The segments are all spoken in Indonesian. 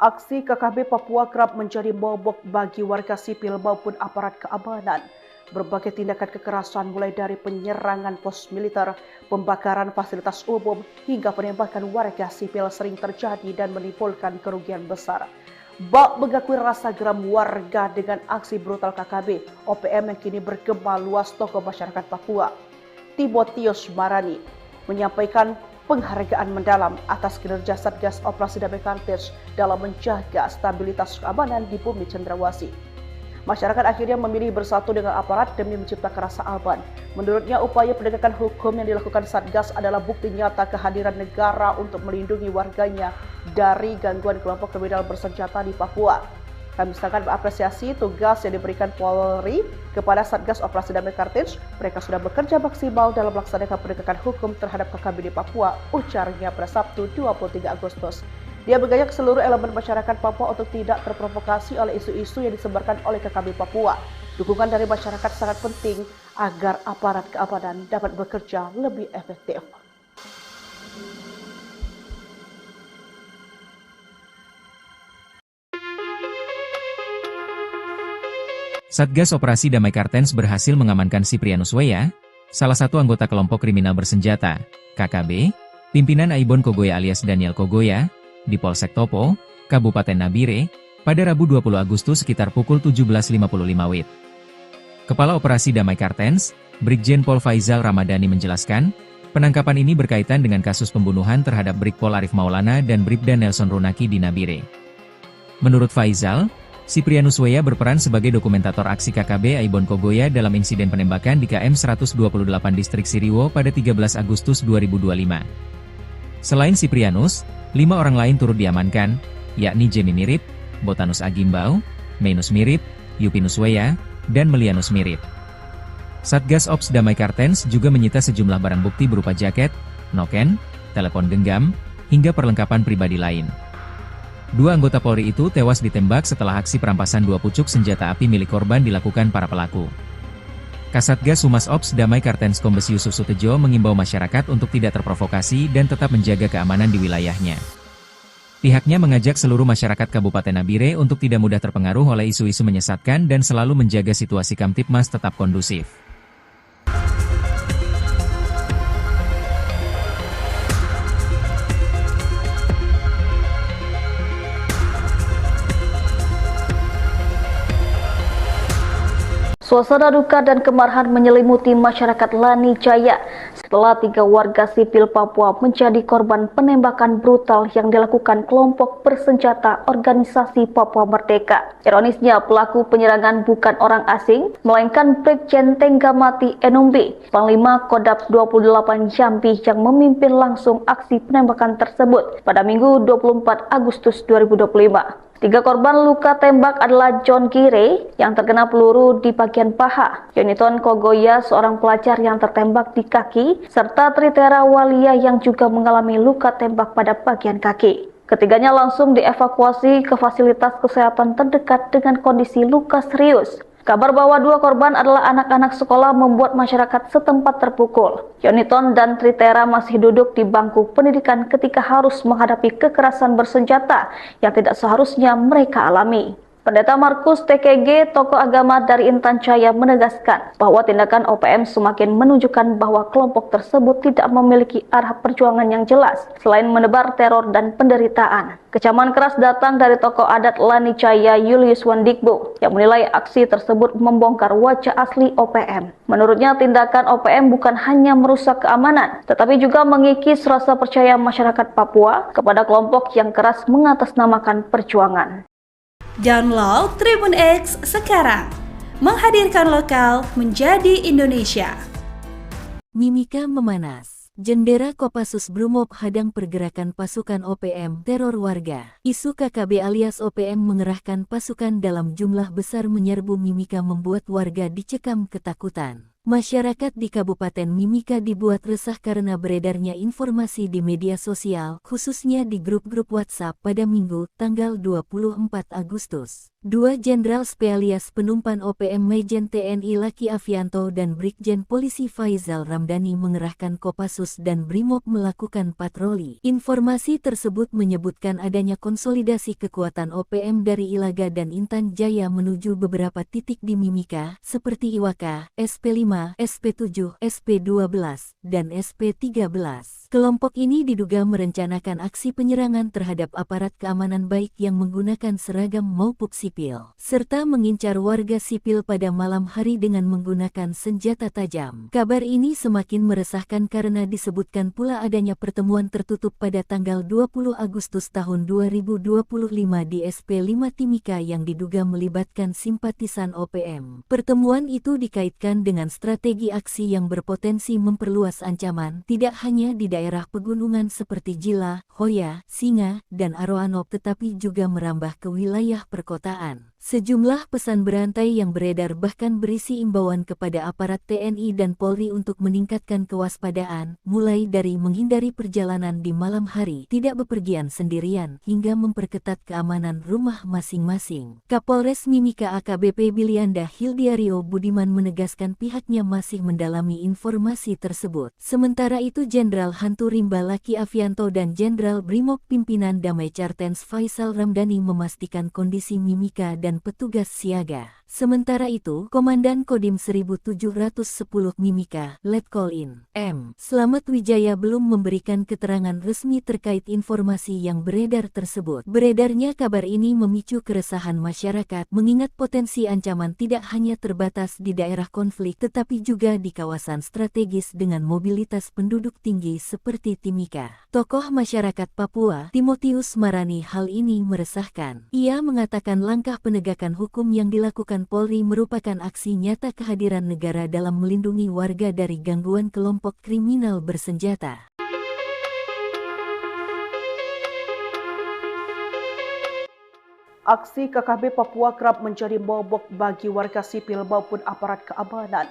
Aksi KKB Papua kerap menjadi momok bagi warga sipil maupun aparat keamanan. Berbagai tindakan kekerasan mulai dari penyerangan pos militer, pembakaran fasilitas umum, hingga penembakan warga sipil sering terjadi dan menimbulkan kerugian besar. Bak mengakui rasa geram warga dengan aksi brutal KKB, OPM yang kini bergema luas tokoh masyarakat Papua. Timotius Marani menyampaikan penghargaan mendalam atas kinerja Satgas Operasi Damai Kartens dalam menjaga stabilitas keamanan di bumi Cendrawasih. Masyarakat akhirnya memilih bersatu dengan aparat demi menciptakan rasa aman. Menurutnya, upaya penegakan hukum yang dilakukan Satgas adalah bukti nyata kehadiran negara untuk melindungi warganya dari gangguan kelompok kriminal bersenjata di Papua. Kami sangat mengapresiasi tugas yang diberikan Polri kepada Satgas Operasi Damai Kartens. Mereka sudah bekerja maksimal dalam melaksanakan penegakan hukum terhadap KKB di Papua, ujarnya pada Sabtu 23 Agustus. Dia mengajak seluruh elemen masyarakat Papua untuk tidak terprovokasi oleh isu-isu yang disebarkan oleh KKB Papua. Dukungan dari masyarakat sangat penting agar aparat keamanan dapat bekerja lebih efektif. Satgas Operasi Damai Kartens berhasil mengamankan Siprianus Weya, salah satu anggota kelompok kriminal bersenjata, KKB, pimpinan Aibon Kogoya alias Daniel Kogoya, di Polsek Topo, Kabupaten Nabire, pada Rabu 20 Agustus sekitar pukul 17.55 WIB. Kepala Operasi Damai Kartens, Brigjen Pol Faizal Ramadhani menjelaskan, penangkapan ini berkaitan dengan kasus pembunuhan terhadap Brigpol Arif Maulana dan Bribda Nelson Runaki di Nabire. Menurut Faizal, Siprianus Weya berperan sebagai dokumentator aksi KKB Aibon Kogoya dalam insiden penembakan di KM 128 Distrik Siriwo pada 13 Agustus 2025. Selain Siprianus, 5 orang lain turut diamankan, yakni Jemi Mirip, Botanus Agimbau, Menus Mirip, Yupinus Weya, dan Melianus Mirip. Satgas Ops Damai Kartens juga menyita sejumlah barang bukti berupa jaket, noken, telepon genggam, hingga perlengkapan pribadi lain. 2 anggota Polri itu tewas ditembak setelah aksi perampasan 2 pucuk senjata api milik korban dilakukan para pelaku. Kasatgas Humas Ops Damai Kartens Kombes Yusuf Sutejo mengimbau masyarakat untuk tidak terprovokasi dan tetap menjaga keamanan di wilayahnya. Pihaknya mengajak seluruh masyarakat Kabupaten Nabire untuk tidak mudah terpengaruh oleh isu-isu menyesatkan dan selalu menjaga situasi Kamtipmas tetap kondusif. Suasana duka dan kemarahan menyelimuti masyarakat Lani Jaya setelah 3 warga sipil Papua menjadi korban penembakan brutal yang dilakukan kelompok bersenjata Organisasi Papua Merdeka. Ironisnya, pelaku penyerangan bukan orang asing, melainkan Brigjen Tenggamati Enumbi, Panglima Kodap 28 Jambi yang memimpin langsung aksi penembakan tersebut pada Minggu 24 Agustus 2025. 3 korban luka tembak adalah John Gire yang terkena peluru di bagian paha, Yoniton Kogoya seorang pelajar yang tertembak di kaki, serta Tritera Walia yang juga mengalami luka tembak pada bagian kaki. Ketiganya langsung dievakuasi ke fasilitas kesehatan terdekat dengan kondisi luka serius. Kabar bahwa 2 korban adalah anak-anak sekolah membuat masyarakat setempat terpukul. Yoniton dan Tritera masih duduk di bangku pendidikan ketika harus menghadapi kekerasan bersenjata yang tidak seharusnya mereka alami. Pendeta Markus TKG, tokoh agama dari Intan Jaya, menegaskan bahwa tindakan OPM semakin menunjukkan bahwa kelompok tersebut tidak memiliki arah perjuangan yang jelas selain menebar teror dan penderitaan. Kecaman keras datang dari tokoh adat Lani Jaya Julius Wandikbo yang menilai aksi tersebut membongkar wajah asli OPM. Menurutnya, tindakan OPM bukan hanya merusak keamanan, tetapi juga mengikis rasa percaya masyarakat Papua kepada kelompok yang keras mengatasnamakan perjuangan. Download Tribun X sekarang, menghadirkan lokal menjadi Indonesia. Mimika memanas. Jendera Kopassus Brimob hadang pergerakan pasukan OPM teror warga. Isu KKB alias OPM mengerahkan pasukan dalam jumlah besar menyerbu Mimika membuat warga dicekam ketakutan. Masyarakat di Kabupaten Mimika dibuat resah karena beredarnya informasi di media sosial, khususnya di grup-grup WhatsApp pada Minggu, tanggal 24 Agustus. Dua Jenderal Spesialis Penumpan OPM Majen TNI Laki Afianto dan Brigjen Polisi Faizal Ramdhani mengerahkan Kopassus dan Brimob melakukan patroli. Informasi tersebut menyebutkan adanya konsolidasi kekuatan OPM dari Ilaga dan Intan Jaya menuju beberapa titik di Mimika, seperti Iwaka, SP5, SP7, SP12, dan SP13. Kelompok ini diduga merencanakan aksi penyerangan terhadap aparat keamanan baik yang menggunakan seragam maupun sipil, serta mengincar warga sipil pada malam hari dengan menggunakan senjata tajam. Kabar ini semakin meresahkan karena disebutkan pula adanya pertemuan tertutup pada tanggal 20 Agustus tahun 2025 di SP5 Timika yang diduga melibatkan simpatisan OPM. Pertemuan itu dikaitkan dengan strategi aksi yang berpotensi memperluas ancaman, tidak hanya di daerah pegunungan seperti Jila, Hoya, Singa, dan Aroanok tetapi juga merambah ke wilayah perkotaan. Sejumlah pesan berantai yang beredar bahkan berisi imbauan kepada aparat TNI dan Polri untuk meningkatkan kewaspadaan, mulai dari menghindari perjalanan di malam hari, tidak bepergian sendirian, hingga memperketat keamanan rumah masing-masing. Kapolres Mimika AKBP Bilianda Hildiario Budiman menegaskan pihaknya masih mendalami informasi tersebut. Sementara itu Jenderal Hantu Rimba Laki Afianto dan Jenderal Brimob Pimpinan Damai Cartens Faizal Ramdhani memastikan kondisi Mimika dan petugas siaga. Sementara itu, Komandan Kodim 1710 Mimika, Letkol In. M. Slamet Wijaya belum memberikan keterangan resmi terkait informasi yang beredar tersebut. Beredarnya kabar ini memicu keresahan masyarakat, mengingat potensi ancaman tidak hanya terbatas di daerah konflik tetapi juga di kawasan strategis dengan mobilitas penduduk tinggi seperti Timika. Tokoh masyarakat Papua, Timotius Marani, hal ini meresahkan. Ia mengatakan langkah penegakan hukum yang dilakukan Polri merupakan aksi nyata kehadiran negara dalam melindungi warga dari gangguan kelompok kriminal bersenjata. Aksi KKB Papua kerap menjadi momok bagi warga sipil maupun aparat keamanan.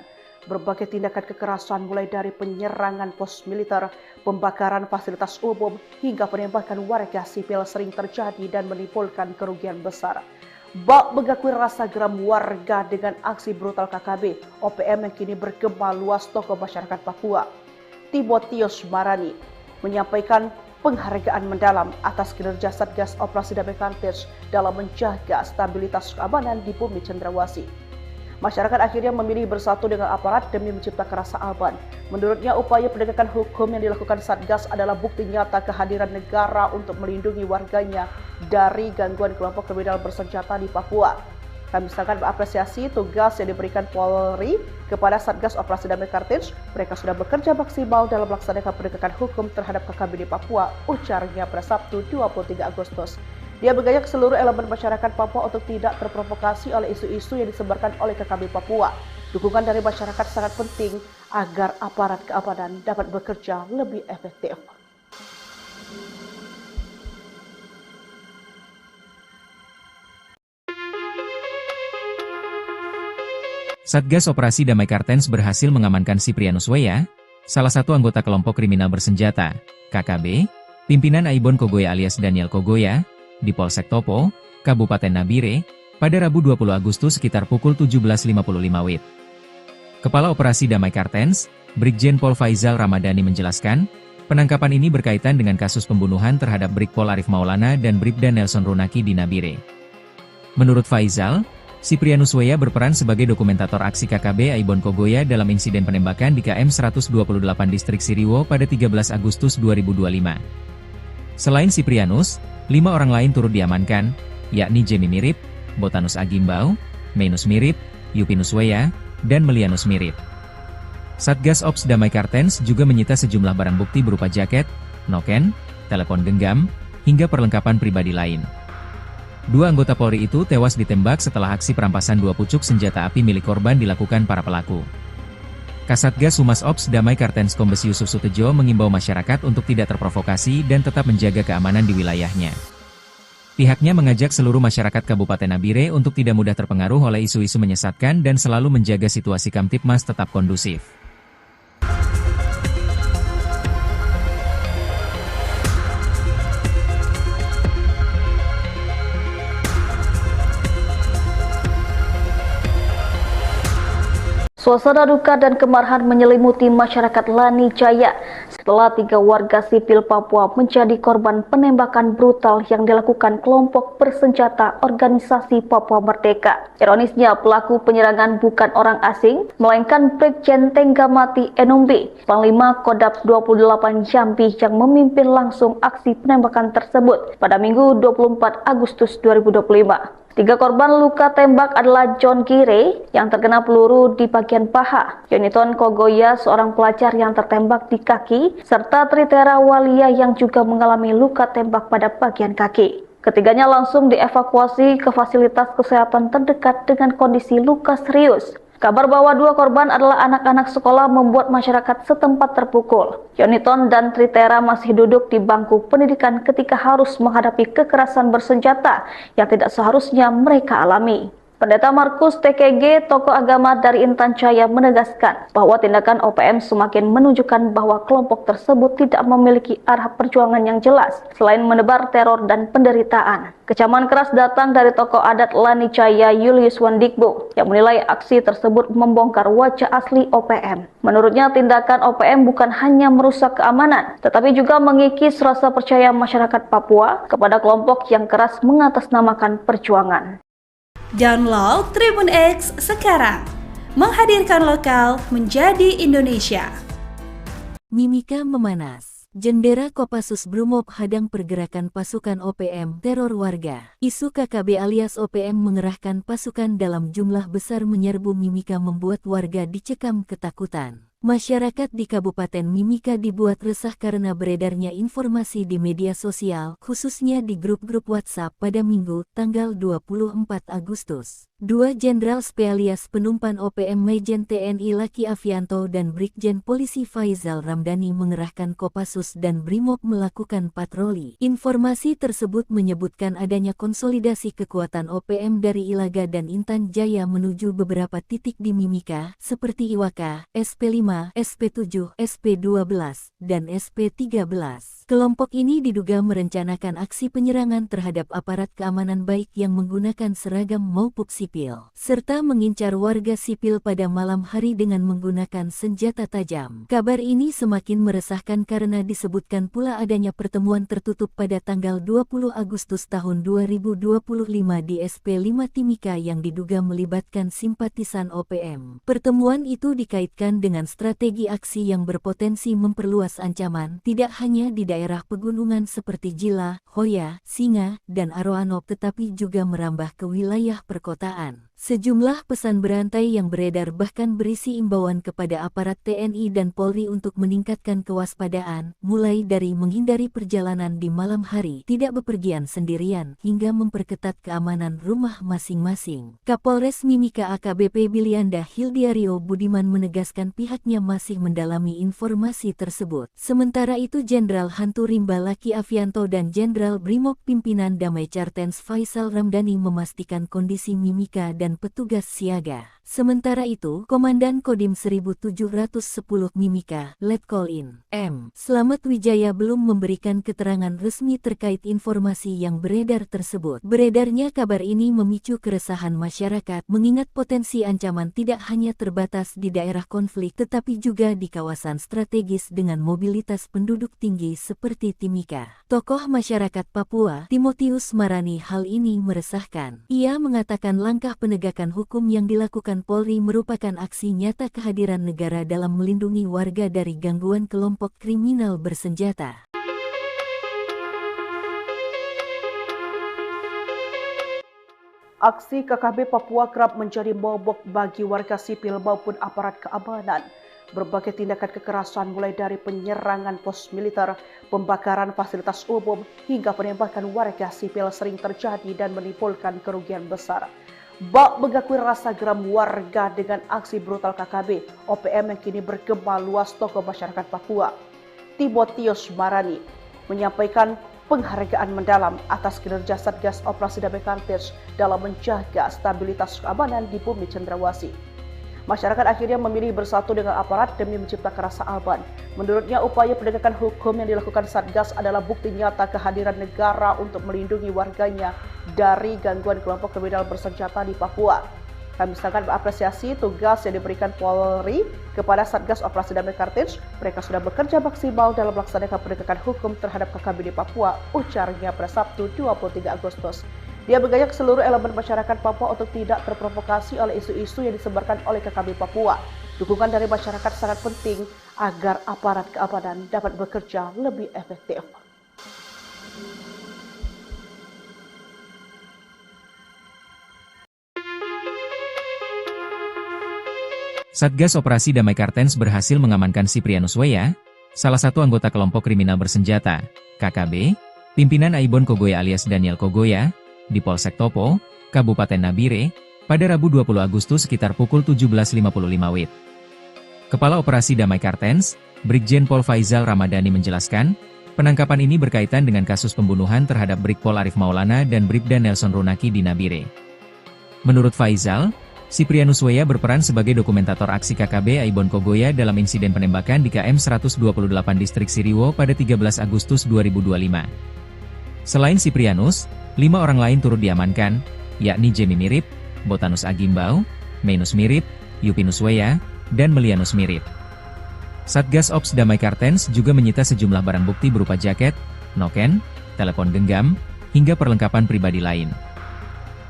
Berbagai tindakan kekerasan mulai dari penyerangan pos militer, pembakaran fasilitas umum, hingga penembakan warga sipil sering terjadi dan menimbulkan kerugian besar. Bak mengakui rasa geram warga dengan aksi brutal KKB OPM yang kini bergema luas tokoh masyarakat Papua. Timotius Marani menyampaikan penghargaan mendalam atas kinerja Satgas Operasi Damai Cartens dalam menjaga stabilitas keamanan di bumi Cendrawasih. Masyarakat akhirnya memilih bersatu dengan aparat demi menciptakan rasa aman. Menurutnya, upaya penegakan hukum yang dilakukan Satgas adalah bukti nyata kehadiran negara untuk melindungi warganya dari gangguan kelompok kriminal bersenjata di Papua. Kami sangat mengapresiasi tugas yang diberikan Polri kepada Satgas Operasi Damai Cartens. Mereka sudah bekerja maksimal dalam melaksanakan penegakan hukum terhadap KKB di Papua, ujarnya pada Sabtu 23 Agustus. Dia mengajak seluruh elemen masyarakat Papua untuk tidak terprovokasi oleh isu-isu yang disebarkan oleh KKB Papua. Dukungan dari masyarakat sangat penting agar aparat keamanan dapat bekerja lebih efektif. Satgas Operasi Damai Cartens berhasil mengamankan Siprianus Weya, salah satu anggota kelompok kriminal bersenjata, KKB, pimpinan Aibon Kogoya alias Daniel Kogoya, di Polsek Topo, Kabupaten Nabire, pada Rabu 20 Agustus sekitar pukul 17.55 WIB. Kepala Operasi Damai Cartens, Brigjen Pol Faizal Ramdhani menjelaskan, penangkapan ini berkaitan dengan kasus pembunuhan terhadap Brigpol Arif Maulana dan Bribda Nelson Runaki di Nabire. Menurut Faizal, Siprianus Weya berperan sebagai dokumentator aksi KKB Aibon Kogoya dalam insiden penembakan di KM 128 Distrik Siriwo pada 13 Agustus 2025. Selain Siprianus, 5 orang lain turut diamankan, yakni Jemi Mirip, Botanus Agimbau, Mainus Mirip, Yupinus Weya, dan Melianus Mirip. Satgas Ops Damai Cartens juga menyita sejumlah barang bukti berupa jaket, noken, telepon genggam, hingga perlengkapan pribadi lain. 2 anggota Polri itu tewas ditembak setelah aksi perampasan 2 pucuk senjata api milik korban dilakukan para pelaku. Kasatgas Humas Ops Damai Cartens Kombes Yusuf Sutejo mengimbau masyarakat untuk tidak terprovokasi dan tetap menjaga keamanan di wilayahnya. Pihaknya mengajak seluruh masyarakat Kabupaten Nabire untuk tidak mudah terpengaruh oleh isu-isu menyesatkan dan selalu menjaga situasi Kamtipmas tetap kondusif. Suasana duka dan kemarahan menyelimuti masyarakat Lani Jaya setelah 3 warga sipil Papua menjadi korban penembakan brutal yang dilakukan kelompok bersenjata Organisasi Papua Merdeka. Ironisnya, pelaku penyerangan bukan orang asing, melainkan Brigjen Tenggamati Enumbi, Panglima Kodap 28 Jambi yang memimpin langsung aksi penembakan tersebut pada Minggu 24 Agustus 2025. 3 korban luka tembak adalah John Gire yang terkena peluru di bagian paha, Yoniton Kogoya seorang pelajar yang tertembak di kaki, serta Tritera Walia yang juga mengalami luka tembak pada bagian kaki. Ketiganya langsung dievakuasi ke fasilitas kesehatan terdekat dengan kondisi luka serius. Kabar bahwa 2 korban adalah anak-anak sekolah membuat masyarakat setempat terpukul. Yoniton dan Tritera masih duduk di bangku pendidikan ketika harus menghadapi kekerasan bersenjata yang tidak seharusnya mereka alami. Pendeta Markus TKG, tokoh agama dari Intan Jaya, menegaskan bahwa tindakan OPM semakin menunjukkan bahwa kelompok tersebut tidak memiliki arah perjuangan yang jelas selain menebar teror dan penderitaan. Kecaman keras datang dari tokoh adat Lani Jaya Julius Wandikbo yang menilai aksi tersebut membongkar wajah asli OPM. Menurutnya, tindakan OPM bukan hanya merusak keamanan, tetapi juga mengikis rasa percaya masyarakat Papua kepada kelompok yang keras mengatasnamakan perjuangan. Download Tribun X sekarang, menghadirkan lokal menjadi Indonesia. Mimika memanas. Jendera Kopassus Brimob hadang pergerakan pasukan OPM teror warga. Isu KKB alias OPM mengerahkan pasukan dalam jumlah besar menyerbu Mimika membuat warga dicekam ketakutan. Masyarakat di Kabupaten Mimika dibuat resah karena beredarnya informasi di media sosial, khususnya di grup-grup WhatsApp pada Minggu, tanggal 24 Agustus. 2 Jenderal Spesialis Penumpan OPM Majen TNI Laki Afianto dan Brigjen Polisi Faizal Ramdhani mengerahkan Kopassus dan Brimob melakukan patroli. Informasi tersebut menyebutkan adanya konsolidasi kekuatan OPM dari Ilaga dan Intan Jaya menuju beberapa titik di Mimika, seperti Iwaka, SP5, SP7, SP12, dan SP13. Kelompok ini diduga merencanakan aksi penyerangan terhadap aparat keamanan baik yang menggunakan seragam maupun sipil, serta mengincar warga sipil pada malam hari dengan menggunakan senjata tajam. Kabar ini semakin meresahkan karena disebutkan pula adanya pertemuan tertutup pada tanggal 20 Agustus tahun 2025 di SP5 Timika yang diduga melibatkan simpatisan OPM. Pertemuan itu dikaitkan dengan strategi aksi yang berpotensi memperluas ancaman tidak hanya di daerah pegunungan seperti Jila, Hoya, Singa, dan Aroanop tetapi juga merambah ke wilayah perkotaan. Sejumlah pesan berantai yang beredar bahkan berisi imbauan kepada aparat TNI dan Polri untuk meningkatkan kewaspadaan, mulai dari menghindari perjalanan di malam hari, tidak bepergian sendirian, hingga memperketat keamanan rumah masing-masing. Kapolres Mimika AKBP Bilianda Hildiario Budiman menegaskan pihaknya masih mendalami informasi tersebut. Sementara itu Jenderal Hantu Rimba Laki Afianto dan Jenderal Brimob Pimpinan Damai Cartens Faisal Ramdhani memastikan kondisi Mimika dan petugas siaga. Sementara itu, Komandan Kodim 1710 Mimika, Letkol-In M. Slamet Wijaya belum memberikan keterangan resmi terkait informasi yang beredar tersebut. Beredarnya kabar ini memicu keresahan masyarakat, mengingat potensi ancaman tidak hanya terbatas di daerah konflik tetapi juga di kawasan strategis dengan mobilitas penduduk tinggi seperti Timika. Tokoh masyarakat Papua, Timotius Marani, hal ini meresahkan. Ia mengatakan langkah penegakan hukum yang dilakukan Polri merupakan aksi nyata kehadiran negara dalam melindungi warga dari gangguan kelompok kriminal bersenjata. Aksi KKB Papua kerap menjadi momok bagi warga sipil maupun aparat keamanan. Berbagai tindakan kekerasan mulai dari penyerangan pos militer, pembakaran fasilitas umum, hingga penembakan warga sipil sering terjadi dan menimbulkan kerugian besar. Bak mengakui rasa geram warga dengan aksi brutal KKB OPM yang kini bergema luas tokoh masyarakat Papua. Timotius Marani menyampaikan penghargaan mendalam atas kinerja Satgas Operasi Damai Cartens dalam menjaga stabilitas keamanan di bumi Cendrawasih. Masyarakat akhirnya memilih bersatu dengan aparat demi menciptakan rasa aman. Menurutnya, upaya penegakan hukum yang dilakukan Satgas adalah bukti nyata kehadiran negara untuk melindungi warganya dari gangguan kelompok kriminal bersenjata di Papua. Kami sangat mengapresiasi tugas yang diberikan Polri kepada Satgas Operasi Damai Kartens. Mereka sudah bekerja maksimal dalam melaksanakan penegakan hukum terhadap KKB di Papua, ujarnya pada Sabtu 23 Agustus. Dia mengajak seluruh elemen masyarakat Papua untuk tidak terprovokasi oleh isu-isu yang disebarkan oleh KKB Papua. Dukungan dari masyarakat sangat penting agar aparat keamanan dapat bekerja lebih efektif. Satgas Operasi Damai Kartens berhasil mengamankan Siprianus Weya, salah satu anggota kelompok kriminal bersenjata, KKB, pimpinan Aibon Kogoya alias Daniel Kogoya, di Polsek Topo, Kabupaten Nabire, pada Rabu 20 Agustus sekitar pukul 17.55 WIB. Kepala Operasi Damai Kartens, Brigjen Pol Faizal Ramadhani menjelaskan, penangkapan ini berkaitan dengan kasus pembunuhan terhadap Brigpol Arif Maulana dan Bribda Nelson Runaki di Nabire. Menurut Faizal, Siprianus Weya berperan sebagai dokumentator aksi KKB Aibon Kogoya dalam insiden penembakan di KM 128 Distrik Siriwo pada 13 Agustus 2025. Selain Siprianus, 5 orang lain turut diamankan, yakni Jemi Mirip, Botanus Agimbau, Mainus Mirip, Yupinus Weya, dan Melianus Mirip. Satgas Ops Damai Kartens juga menyita sejumlah barang bukti berupa jaket, noken, telepon genggam, hingga perlengkapan pribadi lain.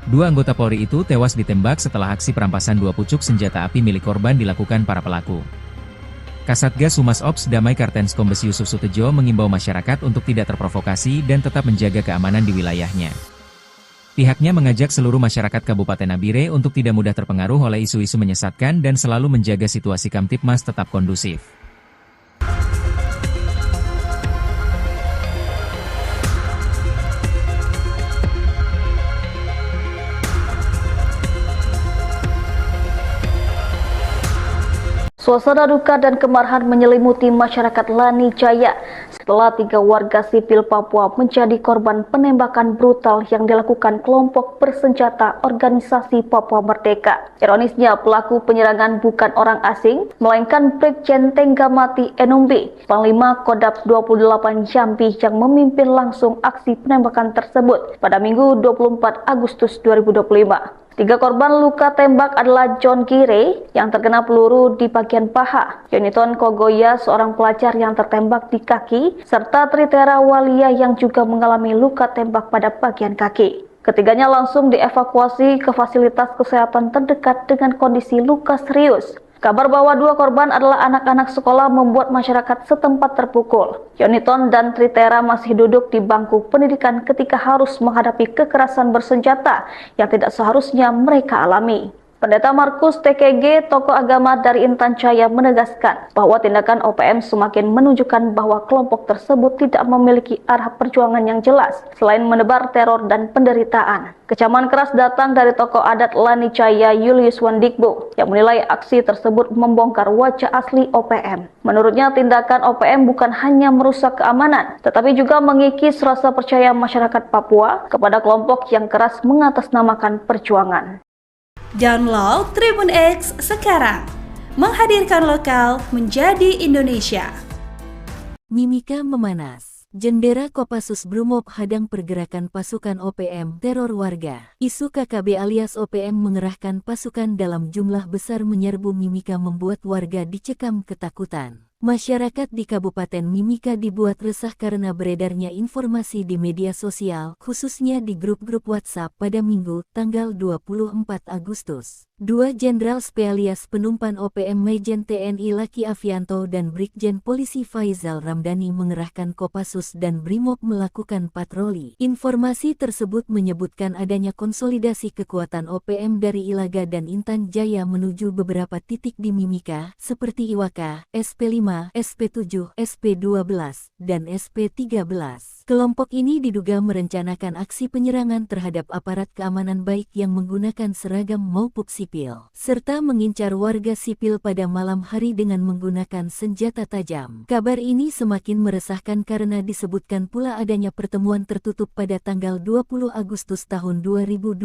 2 anggota Polri itu tewas ditembak setelah aksi perampasan 2 pucuk senjata api milik korban dilakukan para pelaku. Kasatgas Humas Ops Damai Kartens Kombes Yusuf Sutejo mengimbau masyarakat untuk tidak terprovokasi dan tetap menjaga keamanan di wilayahnya. Pihaknya mengajak seluruh masyarakat Kabupaten Nabire untuk tidak mudah terpengaruh oleh isu-isu menyesatkan dan selalu menjaga situasi Kamtipmas tetap kondusif. Suasana duka dan kemarahan menyelimuti masyarakat Lani Jaya setelah 3 warga sipil Papua menjadi korban penembakan brutal yang dilakukan kelompok bersenjata Organisasi Papua Merdeka. Ironisnya, pelaku penyerangan bukan orang asing, melainkan Brigjen Tenggamati Enumbi, Panglima Kodap 28 Jambi yang memimpin langsung aksi penembakan tersebut pada Minggu 24 Agustus 2025. 3 korban luka tembak adalah John Gire yang terkena peluru di bagian paha, Yoniton Kogoya seorang pelajar yang tertembak di kaki, serta Tritera Walia yang juga mengalami luka tembak pada bagian kaki. Ketiganya langsung dievakuasi ke fasilitas kesehatan terdekat dengan kondisi luka serius. Kabar bahwa 2 korban adalah anak-anak sekolah membuat masyarakat setempat terpukul. Yoniton dan Tritera masih duduk di bangku pendidikan ketika harus menghadapi kekerasan bersenjata yang tidak seharusnya mereka alami. Pendeta Markus TKG, tokoh agama dari Intan Jaya, menegaskan bahwa tindakan OPM semakin menunjukkan bahwa kelompok tersebut tidak memiliki arah perjuangan yang jelas selain menebar teror dan penderitaan. Kecaman keras datang dari tokoh adat Lani Jaya Julius Wandikbo yang menilai aksi tersebut membongkar wajah asli OPM. Menurutnya, tindakan OPM bukan hanya merusak keamanan, tetapi juga mengikis rasa percaya masyarakat Papua kepada kelompok yang keras mengatasnamakan perjuangan. Download Tribun X sekarang, menghadirkan lokal menjadi Indonesia. Mimika memanas. Jendera Kopassus Brimob hadang pergerakan pasukan OPM teror warga. Isu KKB alias OPM mengerahkan pasukan dalam jumlah besar menyerbu Mimika membuat warga dicekam ketakutan. Masyarakat di Kabupaten Mimika dibuat resah karena beredarnya informasi di media sosial, khususnya di grup-grup WhatsApp pada Minggu, tanggal 24 Agustus. 2 Jenderal Spesialis Penumpan OPM Majen TNI Laki Avianto dan Brigjen Polisi Faizal Ramdhani mengerahkan Kopassus dan Brimob melakukan patroli. Informasi tersebut menyebutkan adanya konsolidasi kekuatan OPM dari Ilaga dan Intan Jaya menuju beberapa titik di Mimika, seperti Iwaka, SP5, SP7, SP12, dan SP13. Kelompok ini diduga merencanakan aksi penyerangan terhadap aparat keamanan baik yang menggunakan seragam maupun sipil, serta mengincar warga sipil pada malam hari dengan menggunakan senjata tajam. Kabar ini semakin meresahkan karena disebutkan pula adanya pertemuan tertutup pada tanggal 20 Agustus tahun 2025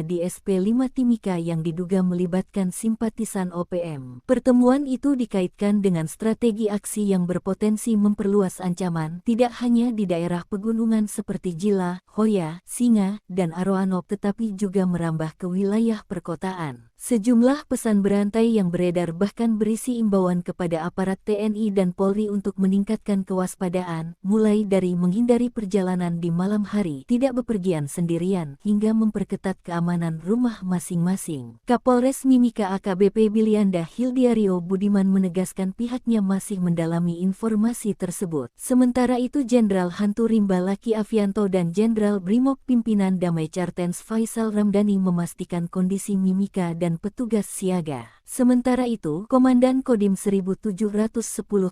di SP5 Timika yang diduga melibatkan simpatisan OPM. Pertemuan itu dikaitkan dengan strategi aksi yang berpotensi memperluas ancaman, tidak hanya di daerah pegunungan seperti Jila, Hoya, Singa, dan Aroanop tetapi juga merambah ke wilayah perkotaan. kewaspadaan. Sejumlah pesan berantai yang beredar bahkan berisi imbauan kepada aparat TNI dan Polri untuk meningkatkan kewaspadaan, mulai dari menghindari perjalanan di malam hari, tidak bepergian sendirian, hingga memperketat keamanan rumah masing-masing. Kapolres Mimika AKBP Bilianda Hildiario Budiman menegaskan pihaknya masih mendalami informasi tersebut. Sementara itu Jenderal Hantu Rimba Laki Avianto dan Jenderal Brimob Pimpinan Damai Kartens Faisal Ramdhani memastikan kondisi Mimika dan petugas siaga. Sementara itu, Komandan Kodim 1710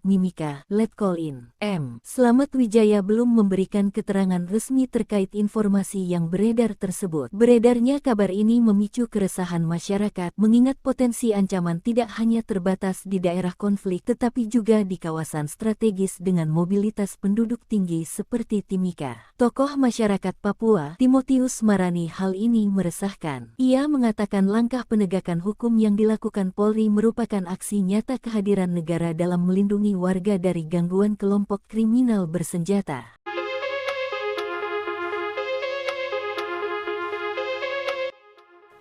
Mimika, Letkol-In M. Slamet Wijaya belum memberikan keterangan resmi terkait informasi yang beredar tersebut. Beredarnya kabar ini memicu keresahan masyarakat, mengingat potensi ancaman tidak hanya terbatas di daerah konflik tetapi juga di kawasan strategis dengan mobilitas penduduk tinggi seperti Timika. Tokoh masyarakat Papua, Timotius Marani, hal ini meresahkan. Ia mengatakan langkah penegakan hukum yang dilakukan Polri merupakan aksi nyata kehadiran negara dalam melindungi warga dari gangguan kelompok kriminal bersenjata.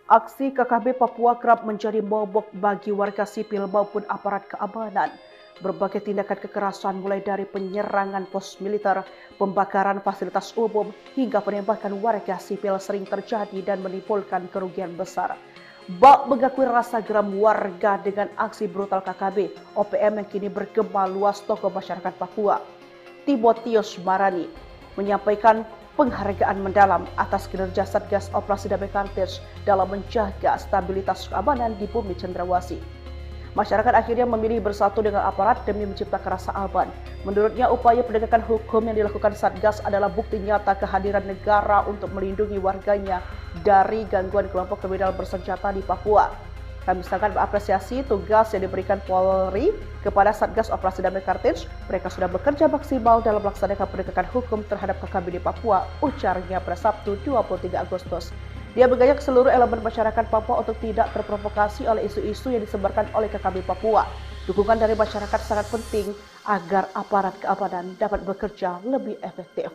Aksi KKB Papua kerap menjadi momok bagi warga sipil maupun aparat keamanan. Berbagai tindakan kekerasan mulai dari penyerangan pos militer, pembakaran fasilitas umum, hingga penembakan warga sipil sering terjadi dan menimbulkan kerugian besar. Bak mengakui rasa geram warga dengan aksi brutal KKB OPM yang kini bergema luas tokoh masyarakat Papua. Timotius Marani menyampaikan penghargaan mendalam atas kinerja Satgas Operasi Damai Kartens dalam menjaga stabilitas keamanan di bumi Cendrawasih. Masyarakat akhirnya memilih bersatu dengan aparat demi menciptakan rasa aman. Menurutnya, upaya penegakan hukum yang dilakukan Satgas adalah bukti nyata kehadiran negara untuk melindungi warganya dari gangguan kelompok kriminal bersenjata di Papua. Kami sangat mengapresiasi tugas yang diberikan Polri kepada Satgas Operasi Damai Kartens. Mereka sudah bekerja maksimal dalam melaksanakan penegakan hukum terhadap KKB di Papua, ujarnya pada Sabtu 23 Agustus. Dia mengajak seluruh elemen masyarakat Papua untuk tidak terprovokasi oleh isu-isu yang disebarkan oleh KKB Papua. Dukungan dari masyarakat sangat penting agar aparat keamanan dapat bekerja lebih efektif.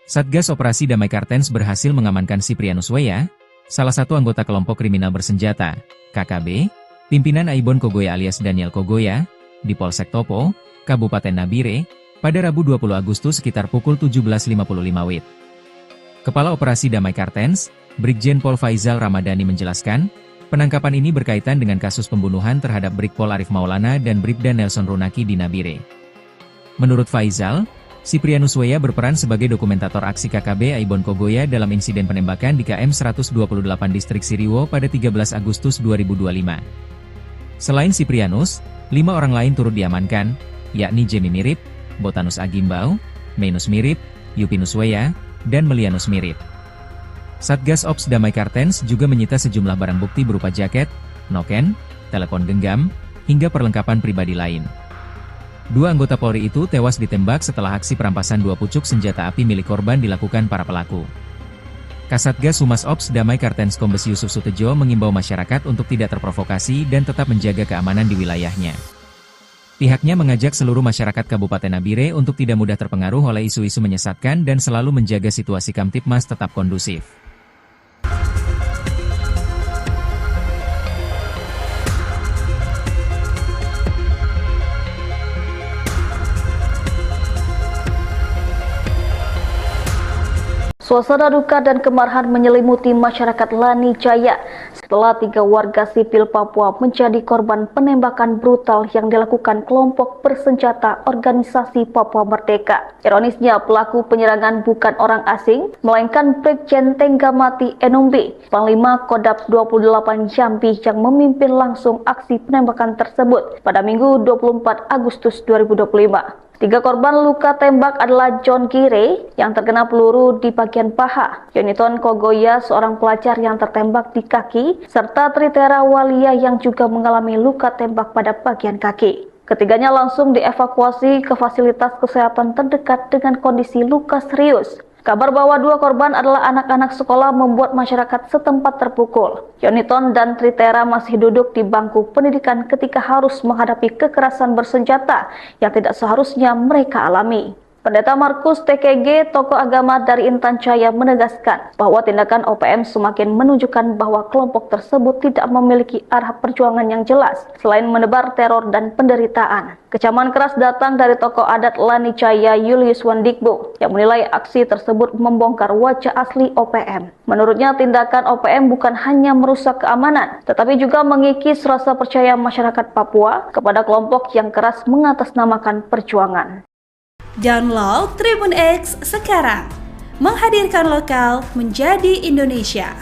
Satgas Operasi Damai Kartens berhasil mengamankan Siprianus Weya, salah satu anggota kelompok kriminal bersenjata, KKB, pimpinan Aibon Kogoya alias Daniel Kogoya, di Polsek Topo, Kabupaten Nabire, pada Rabu 20 Agustus sekitar pukul 17.55 WIB. Kepala Operasi Damai Kartens, Brigjen Pol Faisal Ramadhani menjelaskan, penangkapan ini berkaitan dengan kasus pembunuhan terhadap Brigpol Arif Maulana dan Bribda Nelson Runaki di Nabire. Menurut Faisal, Siprianus Weya berperan sebagai dokumentator aksi KKB Aibon Kogoya dalam insiden penembakan di KM 128 Distrik Siriwo pada 13 Agustus 2025. Selain Siprianus, 5 orang lain turut diamankan, yakni Jemi Mirip, Botanus Agimbau, Menus Mirip, Yupinus Weya, dan Melianus Mirip. Satgas Ops Damai Kartens juga menyita sejumlah barang bukti berupa jaket, noken, telepon genggam, hingga perlengkapan pribadi lain. 2 anggota Polri itu tewas ditembak setelah aksi perampasan 2 pucuk senjata api milik korban dilakukan para pelaku. Kasatgas Humas Ops Damai Kartens Kombes Yusuf Sutejo mengimbau masyarakat untuk tidak terprovokasi dan tetap menjaga keamanan di wilayahnya. Pihaknya mengajak seluruh masyarakat Kabupaten Nabire untuk tidak mudah terpengaruh oleh isu-isu menyesatkan dan selalu menjaga situasi Kamtipmas tetap kondusif. Suasana duka dan kemarahan menyelimuti masyarakat Lani Jaya setelah 3 warga sipil Papua menjadi korban penembakan brutal yang dilakukan kelompok bersenjata organisasi Papua Merdeka. Ironisnya, pelaku penyerangan bukan orang asing, melainkan Brigjen Tenggamati Enumbi, Panglima Kodap 28 Jambi yang memimpin langsung aksi penembakan tersebut pada Minggu 24 Agustus 2025. 3 korban luka tembak adalah John Gire yang terkena peluru di bagian paha, Yoniton Kogoya seorang pelajar yang tertembak di kaki, serta Tritera Walia yang juga mengalami luka tembak pada bagian kaki. Ketiganya langsung dievakuasi ke fasilitas kesehatan terdekat dengan kondisi luka serius. Kabar bahwa 2 korban adalah anak-anak sekolah membuat masyarakat setempat terpukul. Yoniton dan Tritera masih duduk di bangku pendidikan ketika harus menghadapi kekerasan bersenjata yang tidak seharusnya mereka alami. Pendeta Markus TKG, tokoh agama dari Intan Jaya, menegaskan bahwa tindakan OPM semakin menunjukkan bahwa kelompok tersebut tidak memiliki arah perjuangan yang jelas selain menebar teror dan penderitaan. Kecaman keras datang dari tokoh adat Lani Jaya Julius Wandikbo yang menilai aksi tersebut membongkar wajah asli OPM. Menurutnya, tindakan OPM bukan hanya merusak keamanan, tetapi juga mengikis rasa percaya masyarakat Papua kepada kelompok yang keras mengatasnamakan perjuangan. Download Tribun X sekarang, menghadirkan lokal menjadi Indonesia.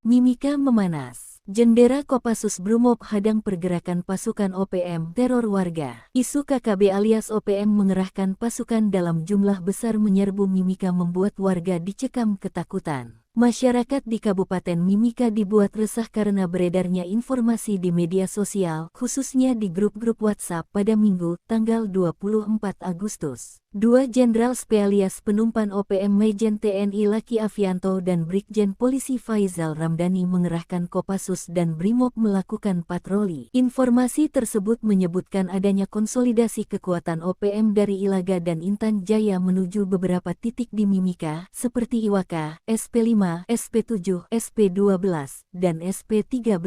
Mimika memanas. Jendera Kopassus Brimob hadang pergerakan pasukan OPM teror warga. Isu KKB alias OPM mengerahkan pasukan dalam jumlah besar menyerbu Mimika membuat warga dicekam ketakutan. Masyarakat di Kabupaten Mimika dibuat resah karena beredarnya informasi di media sosial, khususnya di grup-grup WhatsApp pada Minggu, tanggal 24 Agustus. 2 Jenderal Spesialis Penumpan OPM Majen TNI Laki Afianto dan Brigjen Polisi Faizal Ramdhani mengerahkan Kopassus dan Brimob melakukan patroli. Informasi tersebut menyebutkan adanya konsolidasi kekuatan OPM dari Ilaga dan Intan Jaya menuju beberapa titik di Mimika, seperti Iwaka, SP5, SP7, SP12, dan SP13.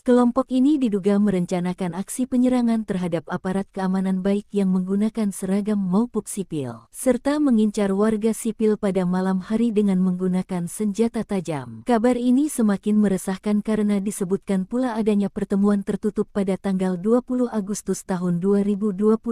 Kelompok ini diduga merencanakan aksi penyerangan terhadap aparat keamanan baik yang menggunakan seragam maupun sipil, serta mengincar warga sipil pada malam hari dengan menggunakan senjata tajam. Kabar ini semakin meresahkan karena disebutkan pula adanya pertemuan tertutup pada tanggal 20 Agustus tahun 2025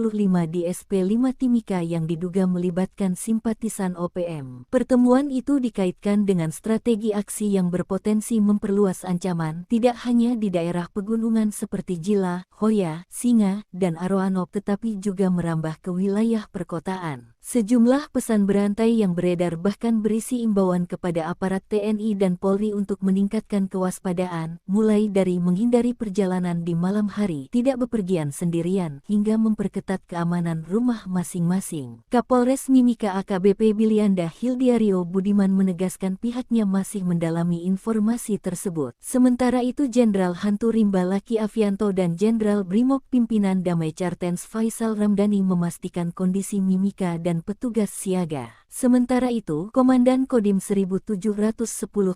di SP5 Timika yang diduga melibatkan simpatisan OPM. Pertemuan itu dikaitkan dengan strategi aksi yang berpotensi memperluas ancaman tidak hanya di daerah pegunungan seperti Jila, Hoya, Singa, dan Aroanop tetapi juga merambah ke wilayah perkotaan. Sejumlah pesan berantai yang beredar bahkan berisi imbauan kepada aparat TNI dan Polri untuk meningkatkan kewaspadaan, mulai dari menghindari perjalanan di malam hari, tidak bepergian sendirian, hingga memperketat keamanan rumah masing-masing. Kapolres Mimika AKBP Bilianda Hildiario Budiman menegaskan pihaknya masih mendalami informasi tersebut. Sementara itu Jenderal Hantu Rimba Laki Afianto dan Jenderal Brimob Pimpinan Damai Cartens Faizal Ramdhani memastikan kondisi Mimika dan petugas siaga. Sementara itu, Komandan Kodim 1710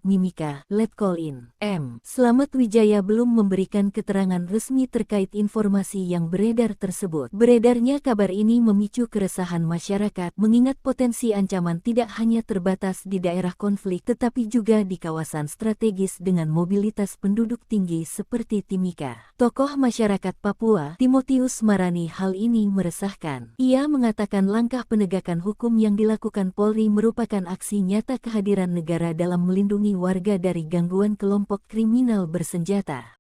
Mimika, Letkol In. M. Slamet Wijaya belum memberikan keterangan resmi terkait informasi yang beredar tersebut. Beredarnya kabar ini memicu keresahan masyarakat, mengingat potensi ancaman tidak hanya terbatas di daerah konflik tetapi juga di kawasan strategis dengan mobilitas penduduk tinggi seperti Timika. Tokoh masyarakat Papua, Timotius Marani, hal ini meresahkan. Ia mengatakan langkah penegakan hukum yang dilakukan Polri merupakan aksi nyata kehadiran negara dalam melindungi warga dari gangguan kelompok kriminal bersenjata.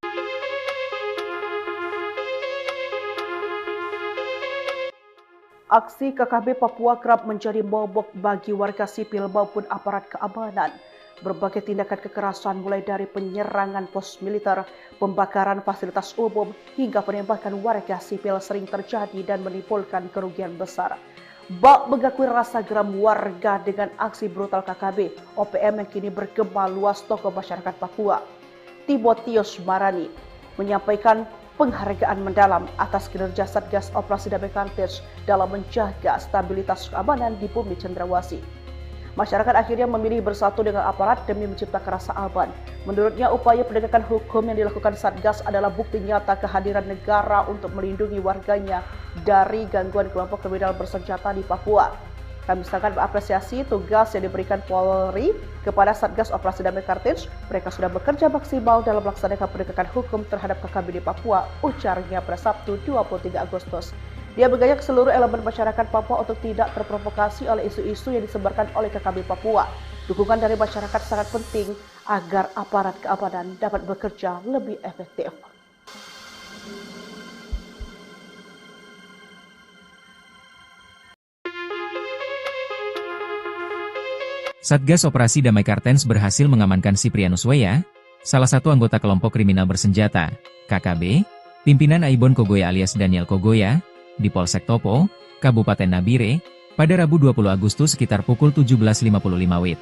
Aksi KKB Papua kerap menjadi momok bagi warga sipil maupun aparat keamanan. Berbagai tindakan kekerasan mulai dari penyerangan pos militer, pembakaran fasilitas umum, hingga penembakan warga sipil sering terjadi dan menimbulkan kerugian besar. Bak mengakui rasa geram warga dengan aksi brutal KKB OPM yang kini bergema luas. Tokoh masyarakat Papua, Timotius Marani, menyampaikan penghargaan mendalam atas kinerja Satgas Operasi Damai Kartens dalam menjaga stabilitas keamanan di bumi Cendrawasih. Masyarakat akhirnya memilih bersatu dengan aparat demi menciptakan rasa aman. Menurutnya, upaya penegakan hukum yang dilakukan Satgas adalah bukti nyata kehadiran negara untuk melindungi warganya dari gangguan kelompok kriminal bersenjata di Papua. Kami sangat mengapresiasi tugas yang diberikan Polri kepada Satgas Operasi Damai Kartens. Mereka sudah bekerja maksimal dalam melaksanakan penegakan hukum terhadap KKB di Papua, ujarnya pada Sabtu 23 Agustus. Dia mengajak seluruh elemen masyarakat Papua untuk tidak terprovokasi oleh isu-isu yang disebarkan oleh KKB Papua. Dukungan dari masyarakat sangat penting agar aparat keamanan dapat bekerja lebih efektif. Satgas Operasi Damai Kartens berhasil mengamankan Siprianus Weya, salah satu anggota kelompok kriminal bersenjata, KKB, pimpinan Aibon Kogoya alias Daniel Kogoya, di Polsek Topo, Kabupaten Nabire, pada Rabu 20 Agustus sekitar pukul 17.55 WIB.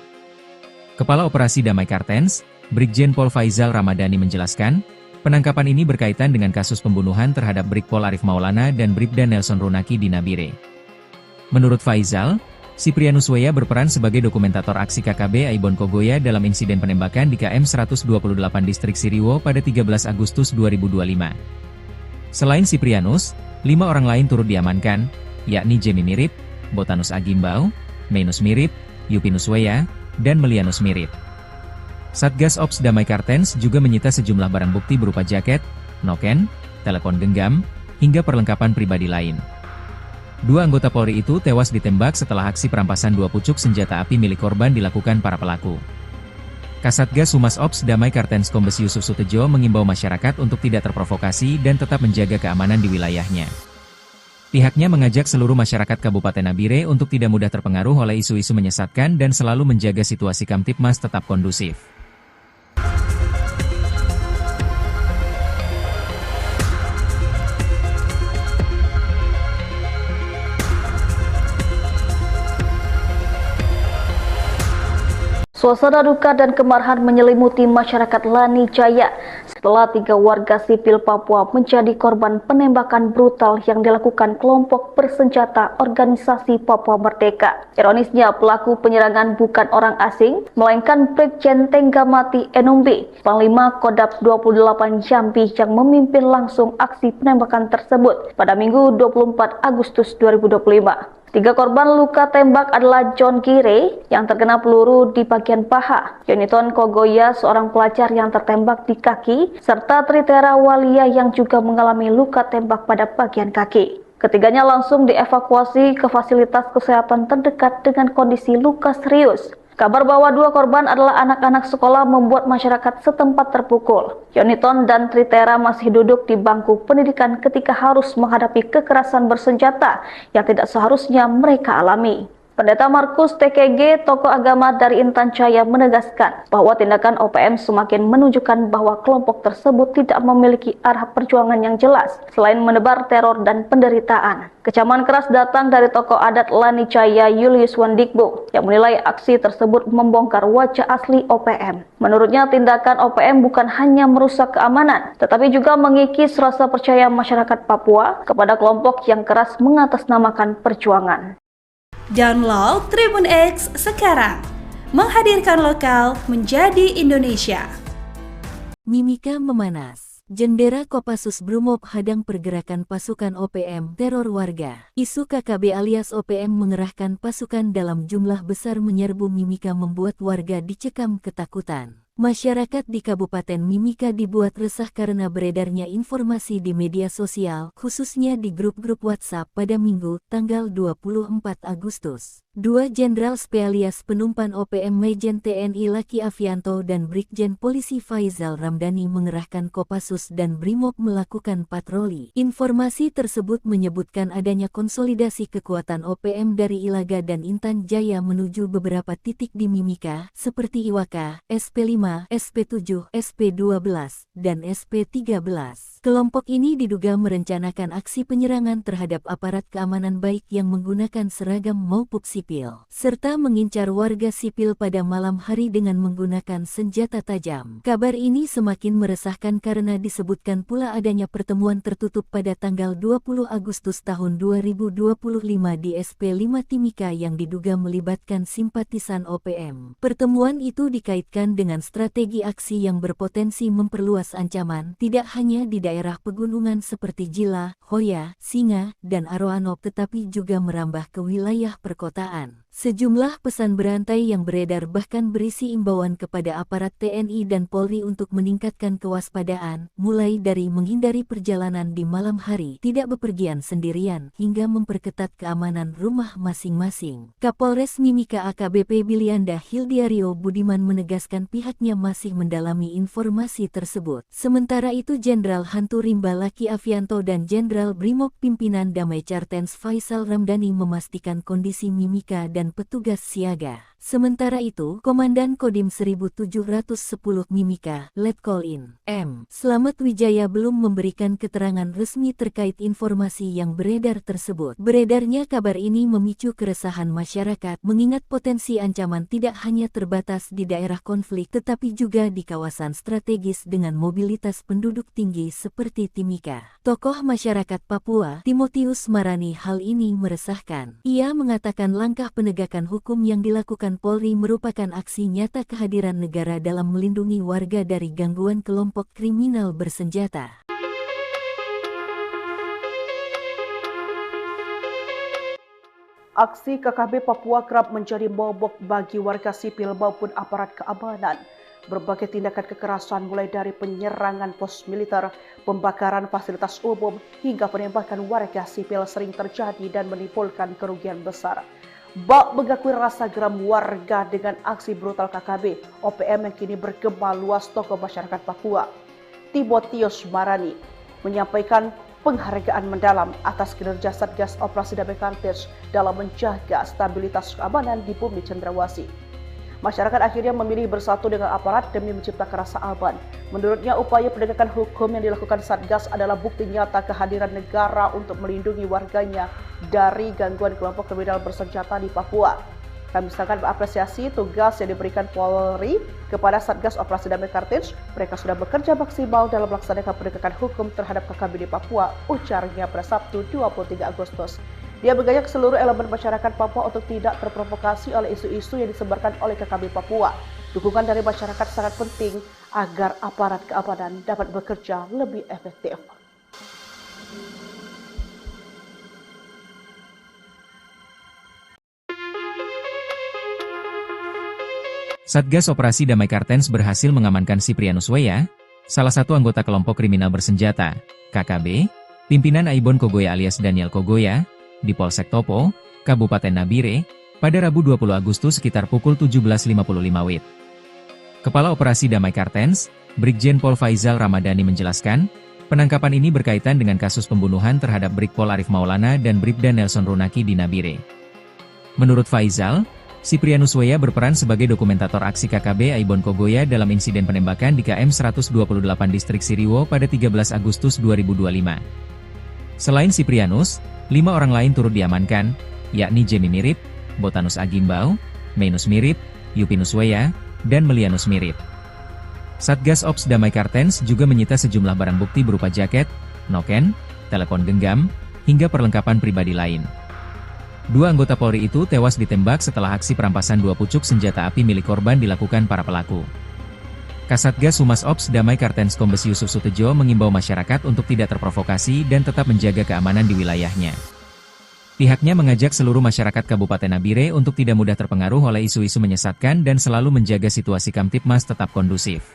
Kepala Operasi Damai Kartens, Brigjen Pol Faizal Ramadhani menjelaskan, penangkapan ini berkaitan dengan kasus pembunuhan terhadap Brigpol Arif Maulana dan Bribda Nelson Runaki di Nabire. Menurut Faizal, Siprianus Weya berperan sebagai dokumentator aksi KKB Aibon Kogoya dalam insiden penembakan di KM 128 Distrik Siriwo pada 13 Agustus 2025. Selain Siprianus, 5 orang lain turut diamankan, yakni Jemi Mirip, Botanus Agimbau, Menus Mirip, Yupinus Weya, dan Melianus Mirip. Satgas Ops Damai Kartens juga menyita sejumlah barang bukti berupa jaket, noken, telepon genggam, hingga perlengkapan pribadi lain. 2 anggota Polri itu tewas ditembak setelah aksi perampasan 2 pucuk senjata api milik korban dilakukan para pelaku. Kasatgas Humas Ops Damai Kartens Kombes Yusuf Sutejo mengimbau masyarakat untuk tidak terprovokasi dan tetap menjaga keamanan di wilayahnya. Pihaknya mengajak seluruh masyarakat Kabupaten Nabire untuk tidak mudah terpengaruh oleh isu-isu menyesatkan dan selalu menjaga situasi Kamtipmas tetap kondusif. Suasana duka dan kemarahan menyelimuti masyarakat Lani Jaya setelah 3 warga sipil Papua menjadi korban penembakan brutal yang dilakukan kelompok bersenjata organisasi Papua Merdeka. Ironisnya, pelaku penyerangan bukan orang asing, melainkan Brigjen Tenggamati Enumbi, Panglima Kodap 28 Jambi yang memimpin langsung aksi penembakan tersebut pada Minggu 24 Agustus 2025. 3 korban luka tembak adalah John Gire yang terkena peluru di bagian paha, Yoniton Kogoya seorang pelajar yang tertembak di kaki, serta Tritera Walia yang juga mengalami luka tembak pada bagian kaki. Ketiganya langsung dievakuasi ke fasilitas kesehatan terdekat dengan kondisi luka serius. Kabar bahwa 2 korban adalah anak-anak sekolah membuat masyarakat setempat terpukul. Yoniton dan Tritera masih duduk di bangku pendidikan ketika harus menghadapi kekerasan bersenjata yang tidak seharusnya mereka alami. Pendeta Markus TKG, tokoh agama dari Intan Jaya, menegaskan bahwa tindakan OPM semakin menunjukkan bahwa kelompok tersebut tidak memiliki arah perjuangan yang jelas selain menebar teror dan penderitaan. Kecaman keras datang dari tokoh adat Lani Jaya Julius Wandikbo yang menilai aksi tersebut membongkar wajah asli OPM. Menurutnya, tindakan OPM bukan hanya merusak keamanan, tetapi juga mengikis rasa percaya masyarakat Papua kepada kelompok yang keras mengatasnamakan perjuangan. Download Tribun X sekarang, menghadirkan lokal menjadi Indonesia. Mimika memanas. Jendera Kopassus Brimob hadang pergerakan pasukan OPM teror warga. Isu KKB alias OPM mengerahkan pasukan dalam jumlah besar menyerbu Mimika membuat warga dicekam ketakutan. Masyarakat di Kabupaten Mimika dibuat resah karena beredarnya informasi di media sosial, khususnya di grup-grup WhatsApp pada Minggu, tanggal 24 Agustus. 2 Jenderal Spesialis Penumpan OPM Majen TNI Laki Afianto dan Brigjen Polisi Faizal Ramdhani mengerahkan Kopassus dan Brimob melakukan patroli. Informasi tersebut menyebutkan adanya konsolidasi kekuatan OPM dari Ilaga dan Intan Jaya menuju beberapa titik di Mimika, seperti Iwaka, SP5, SP7, SP12, dan SP13. Kelompok ini diduga merencanakan aksi penyerangan terhadap aparat keamanan baik yang menggunakan seragam maupun sipil, serta mengincar warga sipil pada malam hari dengan menggunakan senjata tajam. Kabar ini semakin meresahkan karena disebutkan pula adanya pertemuan tertutup pada tanggal 20 Agustus tahun 2025 di SP5 Timika yang diduga melibatkan simpatisan OPM. Pertemuan itu dikaitkan dengan strategi aksi yang berpotensi memperluas ancaman tidak hanya di daerah pegunungan seperti Jila, Hoya, Singa, dan Aroanok tetapi juga merambah ke wilayah perkotaan. Sejumlah pesan berantai yang beredar bahkan berisi imbauan kepada aparat TNI dan Polri untuk meningkatkan kewaspadaan, mulai dari menghindari perjalanan di malam hari, tidak bepergian sendirian, hingga memperketat keamanan rumah masing-masing. Kapolres Mimika AKBP Bilianda Hildiario Budiman menegaskan pihaknya masih mendalami informasi tersebut. Sementara itu Jenderal Hantu Rimba Laki Afianto dan Jenderal Brimob Pimpinan Damai Kartens Faizal Ramdhani memastikan kondisi Mimika dan petugas siaga. Sementara itu, Komandan Kodim 1710 Mimika, Letkol In, M. Slamet Wijaya belum memberikan keterangan resmi terkait informasi yang beredar tersebut. Beredarnya kabar ini memicu keresahan masyarakat, mengingat potensi ancaman tidak hanya terbatas di daerah konflik tetapi juga di kawasan strategis dengan mobilitas penduduk tinggi seperti Timika. Tokoh masyarakat Papua, Timotius Marani, hal ini meresahkan. Ia mengatakan langkah penegakan hukum yang dilakukan Polri merupakan aksi nyata kehadiran negara dalam melindungi warga dari gangguan kelompok kriminal bersenjata. Aksi KKB Papua kerap menjadi momok bagi warga sipil maupun aparat keamanan. Berbagai tindakan kekerasan mulai dari penyerangan pos militer, pembakaran fasilitas umum, hingga penembakan warga sipil sering terjadi dan menimbulkan kerugian besar. Bak mengakui rasa geram warga dengan aksi brutal KKB OPM yang kini bergema luas tokoh masyarakat Papua. Timotius Marani menyampaikan penghargaan mendalam atas kinerja Satgas Operasi Damai Kartens dalam menjaga stabilitas keamanan di bumi Cendrawasih. Masyarakat akhirnya memilih bersatu dengan aparat demi menciptakan rasa aman. Menurutnya, upaya penegakan hukum yang dilakukan Satgas adalah bukti nyata kehadiran negara untuk melindungi warganya dari gangguan kelompok kriminal bersenjata di Papua. Kami sangat mengapresiasi tugas yang diberikan Polri kepada Satgas Operasi Damai Kartens. Mereka sudah bekerja maksimal dalam melaksanakan penegakan hukum terhadap KKB di Papua, ujarnya pada Sabtu 23 Agustus. Dia mengajak seluruh elemen masyarakat Papua untuk tidak terprovokasi oleh isu-isu yang disebarkan oleh KKB Papua. Dukungan dari masyarakat sangat penting agar aparat keamanan dapat bekerja lebih efektif. Satgas Operasi Damai Kartens berhasil mengamankan Siprianus Weya, salah satu anggota kelompok kriminal bersenjata, KKB, pimpinan Aibon Kogoya alias Daniel Kogoya, di Polsek Topo, Kabupaten Nabire, pada Rabu 20 Agustus sekitar pukul 17.55 WIB. Kepala Operasi Damai Kartens, Brigjen Pol Faizal Ramadhani menjelaskan, penangkapan ini berkaitan dengan kasus pembunuhan terhadap Brigpol Arif Maulana dan Bribda Nelson Runaki di Nabire. Menurut Faizal, Siprianus Weya berperan sebagai dokumentator aksi KKB Aibon Kogoya dalam insiden penembakan di KM 128 Distrik Siriwo pada 13 Agustus 2025. Selain Siprianus, 5 orang lain turut diamankan, yakni Jemi Mirip, Botanus Agimbau, Mainus Mirip, Yupinus Weya, dan Melianus Mirip. Satgas Ops Damai Kartens juga menyita sejumlah barang bukti berupa jaket, noken, telepon genggam, hingga perlengkapan pribadi lain. 2 anggota Polri itu tewas ditembak setelah aksi perampasan 2 pucuk senjata api milik korban dilakukan para pelaku. Kasatgas Humas Ops Damai Kartens Kombes Yusuf Sutejo mengimbau masyarakat untuk tidak terprovokasi dan tetap menjaga keamanan di wilayahnya. Pihaknya mengajak seluruh masyarakat Kabupaten Nabire untuk tidak mudah terpengaruh oleh isu-isu menyesatkan dan selalu menjaga situasi Kamtipmas tetap kondusif.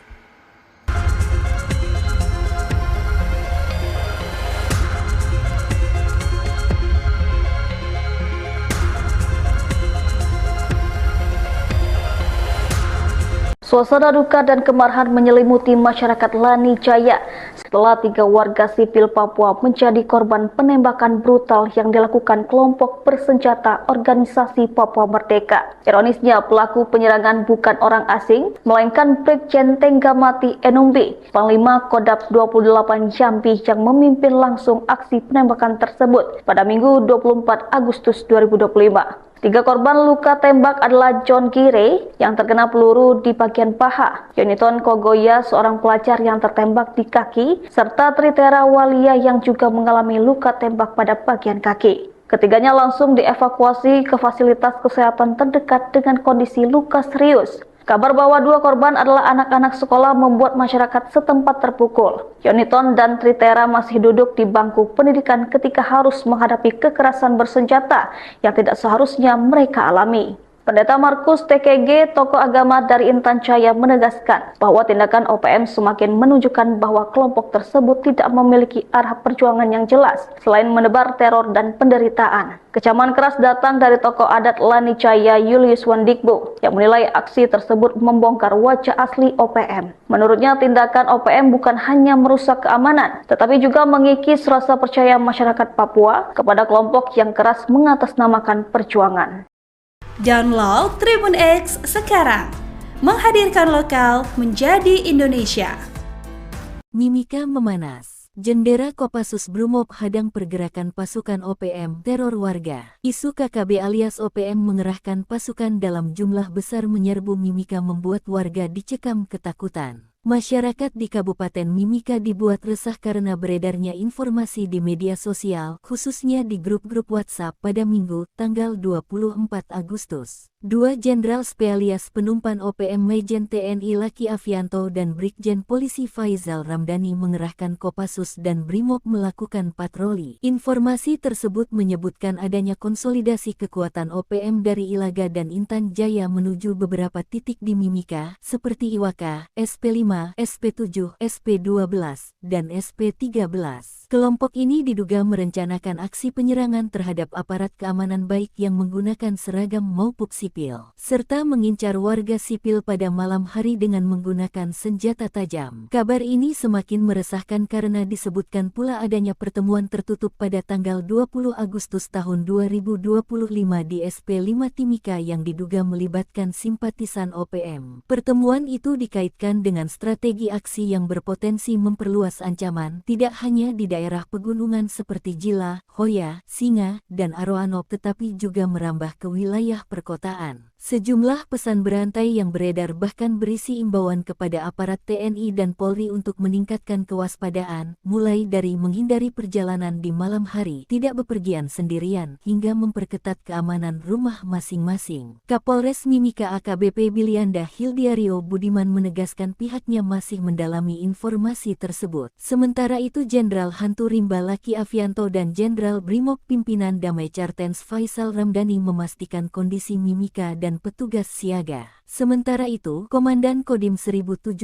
Suasana duka dan kemarahan menyelimuti masyarakat Lani Jaya setelah 3 warga sipil Papua menjadi korban penembakan brutal yang dilakukan kelompok bersenjata Organisasi Papua Merdeka. Ironisnya, pelaku penyerangan bukan orang asing, melainkan Brigjen Tenggamati Enumbi, Panglima Kodap 28 Jambi yang memimpin langsung aksi penembakan tersebut pada Minggu 24 Agustus 2025. 3 korban luka tembak adalah John Gire yang terkena peluru di bagian paha, Yoniton Kogoya seorang pelajar yang tertembak di kaki, serta Tritera Walia yang juga mengalami luka tembak pada bagian kaki. Ketiganya langsung dievakuasi ke fasilitas kesehatan terdekat dengan kondisi luka serius. Kabar bahwa 2 korban adalah anak-anak sekolah membuat masyarakat setempat terpukul. Yoniton dan Tritera masih duduk di bangku pendidikan ketika harus menghadapi kekerasan bersenjata yang tidak seharusnya mereka alami. Pendeta Markus TKG, tokoh agama dari Intan Jaya, menegaskan bahwa tindakan OPM semakin menunjukkan bahwa kelompok tersebut tidak memiliki arah perjuangan yang jelas selain menebar teror dan penderitaan. Kecaman keras datang dari tokoh adat Lani Jaya Julius Wandikbo yang menilai aksi tersebut membongkar wajah asli OPM. Menurutnya, tindakan OPM bukan hanya merusak keamanan, tetapi juga mengikis rasa percaya masyarakat Papua kepada kelompok yang keras mengatasnamakan perjuangan. Download Tribun X sekarang, menghadirkan lokal menjadi Indonesia. Mimika memanas. Jendera Kopassus Brimob hadang pergerakan pasukan OPM teror warga. Isu KKB alias OPM mengerahkan pasukan dalam jumlah besar menyerbu Mimika membuat warga dicekam ketakutan. Masyarakat di Kabupaten Mimika dibuat resah karena beredarnya informasi di media sosial, khususnya di grup-grup WhatsApp pada Minggu, tanggal 24 Agustus. Dua Jenderal Spesialis Penumpan OPM Majen TNI Laki Afianto dan Brigjen Polisi Faizal Ramdhani mengerahkan Kopassus dan Brimob melakukan patroli. Informasi tersebut menyebutkan adanya konsolidasi kekuatan OPM dari Ilaga dan Intan Jaya menuju beberapa titik di Mimika, seperti Iwaka, SP5, SP7, SP12, dan SP13. Kelompok ini diduga merencanakan aksi penyerangan terhadap aparat keamanan baik yang menggunakan seragam maupun sipil, serta mengincar warga sipil pada malam hari dengan menggunakan senjata tajam. Kabar ini semakin meresahkan karena disebutkan pula adanya pertemuan tertutup pada tanggal 20 Agustus tahun 2025 di SP5 Timika yang diduga melibatkan simpatisan OPM. Pertemuan itu dikaitkan dengan strategi aksi yang berpotensi memperluas ancaman tidak hanya di daerah pegunungan seperti Jila, Hoya, Singa, dan Aroanop tetapi juga merambah ke wilayah perkotaan. Sejumlah pesan berantai yang beredar bahkan berisi imbauan kepada aparat TNI dan Polri untuk meningkatkan kewaspadaan, mulai dari menghindari perjalanan di malam hari, tidak bepergian sendirian, hingga memperketat keamanan rumah masing-masing. Kapolres Mimika AKBP Bilianda Hildiario Budiman menegaskan pihaknya masih mendalami informasi tersebut. Sementara itu Jenderal Hantu Rimba Laki Afianto dan Jenderal Brimob Pimpinan Damai Cartens Faizal Ramdhani memastikan kondisi Mimika dan petugas siaga. Sementara itu, Komandan Kodim 1710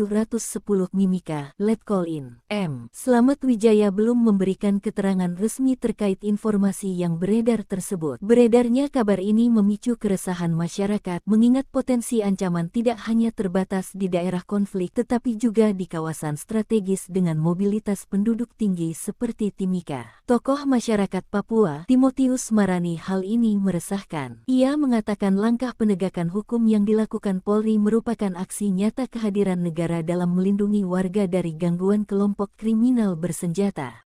Mimika, Letkol In. M. Slamet Wijaya belum memberikan keterangan resmi terkait informasi yang beredar tersebut. Beredarnya kabar ini memicu keresahan masyarakat, mengingat potensi ancaman tidak hanya terbatas di daerah konflik tetapi juga di kawasan strategis dengan mobilitas penduduk tinggi seperti Timika. Tokoh masyarakat Papua, Timotius Marani, hal ini meresahkan. Ia mengatakan langkah penegakan hukum yang dilakukan Polri merupakan aksi nyata kehadiran negara dalam melindungi warga dari gangguan kelompok kriminal bersenjata.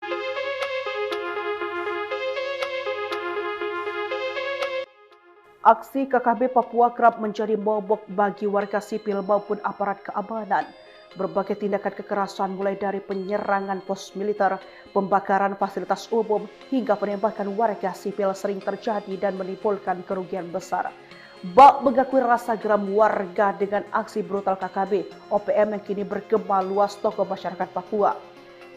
Aksi KKB Papua kerap menjadi momok bagi warga sipil maupun aparat keamanan. Berbagai tindakan kekerasan mulai dari penyerangan pos militer, pembakaran fasilitas umum, hingga penembakan warga sipil sering terjadi dan menimbulkan kerugian besar. Bak mengakui rasa geram warga dengan aksi brutal KKB OPM yang kini bergema luas tokoh masyarakat Papua.